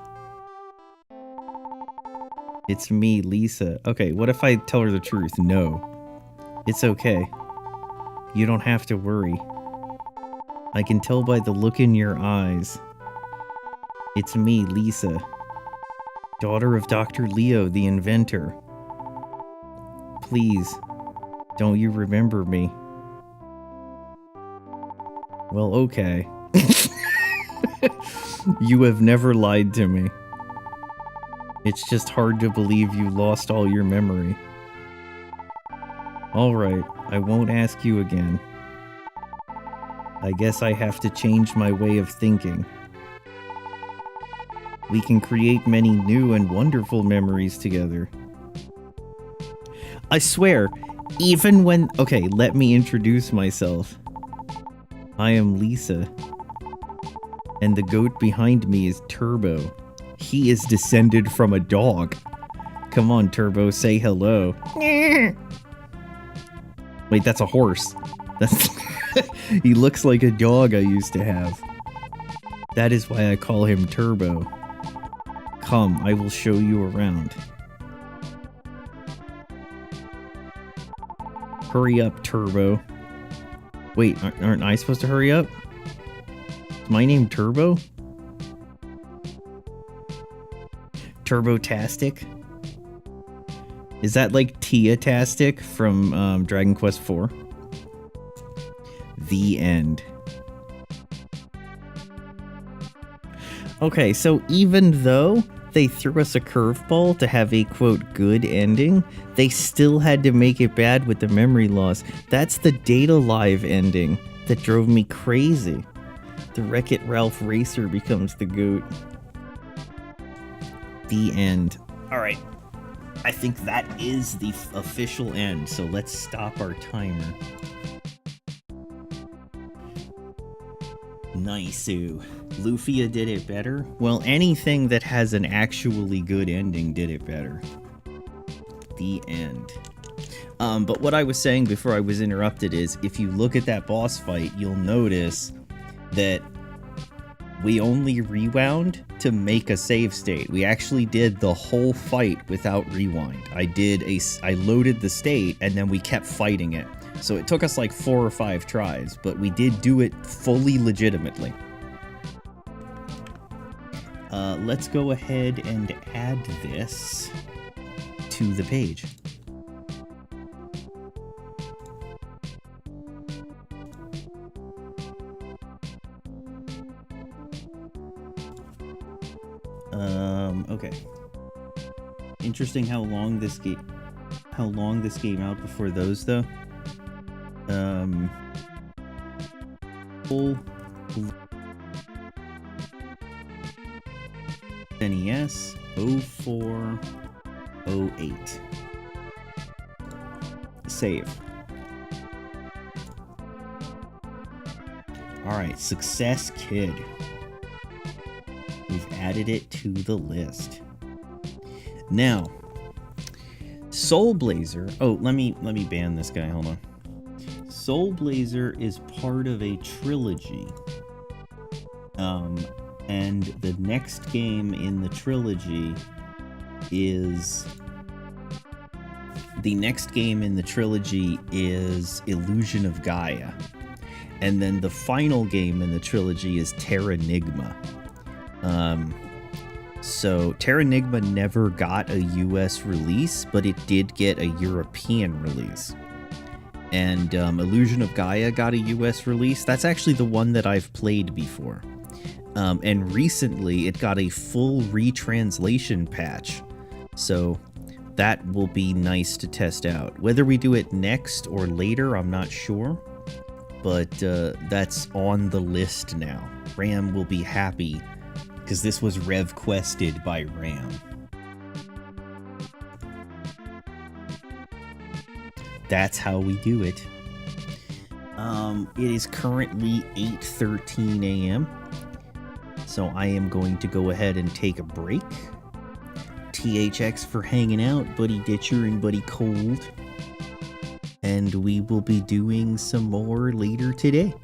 It's me, Lisa. Okay, what if I tell her the truth? No. It's okay. You don't have to worry. I can tell by the look in your eyes. It's me, Lisa. Daughter of Dr. Leo, the inventor. Please, don't you remember me? Well, okay. You have never lied to me. It's just hard to believe you lost all your memory. Alright, I won't ask you again. I guess I have to change my way of thinking. We can create many new and wonderful memories together. I swear, even when... Okay, let me introduce myself. I am Lisa. And the goat behind me is Turbo. He is descended from a dog. Come on, Turbo, say hello. Wait, that's a horse. That's he looks like a dog I used to have. That is why I call him Turbo. Come, I will show you around. Hurry up, Turbo. Wait, aren't I supposed to hurry up? Is my name Turbo? Turbo-tastic? Is that like Tia-tastic from Dragon Quest IV? The end. Okay, so even though they threw us a curveball to have a, quote, good ending, they still had to make it bad with the memory loss. That's the Data Live ending that drove me crazy. The Wreck-It Ralph Racer becomes the goat. The end. Alright. I think that is the official end, so let's stop our timer. Nice-oo. Lufia did it better? Well, anything that has an actually good ending did it better. The end. But what I was saying before I was interrupted is, if you look at that boss fight, you'll notice that we only rewound to make a save state. We actually did the whole fight without rewind. I loaded the state and then we kept fighting it. So it took us like 4 or 5 tries, but we did do it fully legitimately. Let's go ahead and add this to the page. Okay. Interesting how long this game out before those though. Full NES 0408. Save. Alright, Success Kid. We've added it to the list. Now, Soul Blazer. Oh, let me ban this guy. Hold on. Soul Blazer is part of a trilogy. And the next game in the trilogy is Illusion of Gaia. And then the final game in the trilogy is Terranigma. So Terranigma never got a US release, but it did get a European release. And Illusion of Gaia got a US release. That's actually the one that I've played before. And recently it got a full retranslation patch. So that will be nice to test out. Whether we do it next or later, I'm not sure. But that's on the list now. Ram will be happy because this was rev-quested by Ram. That's how we do it. It is currently 8:13 a.m. So I am going to go ahead and take a break. THX for hanging out, Buddy Ditcher and Buddy Cold. And we will be doing some more later today.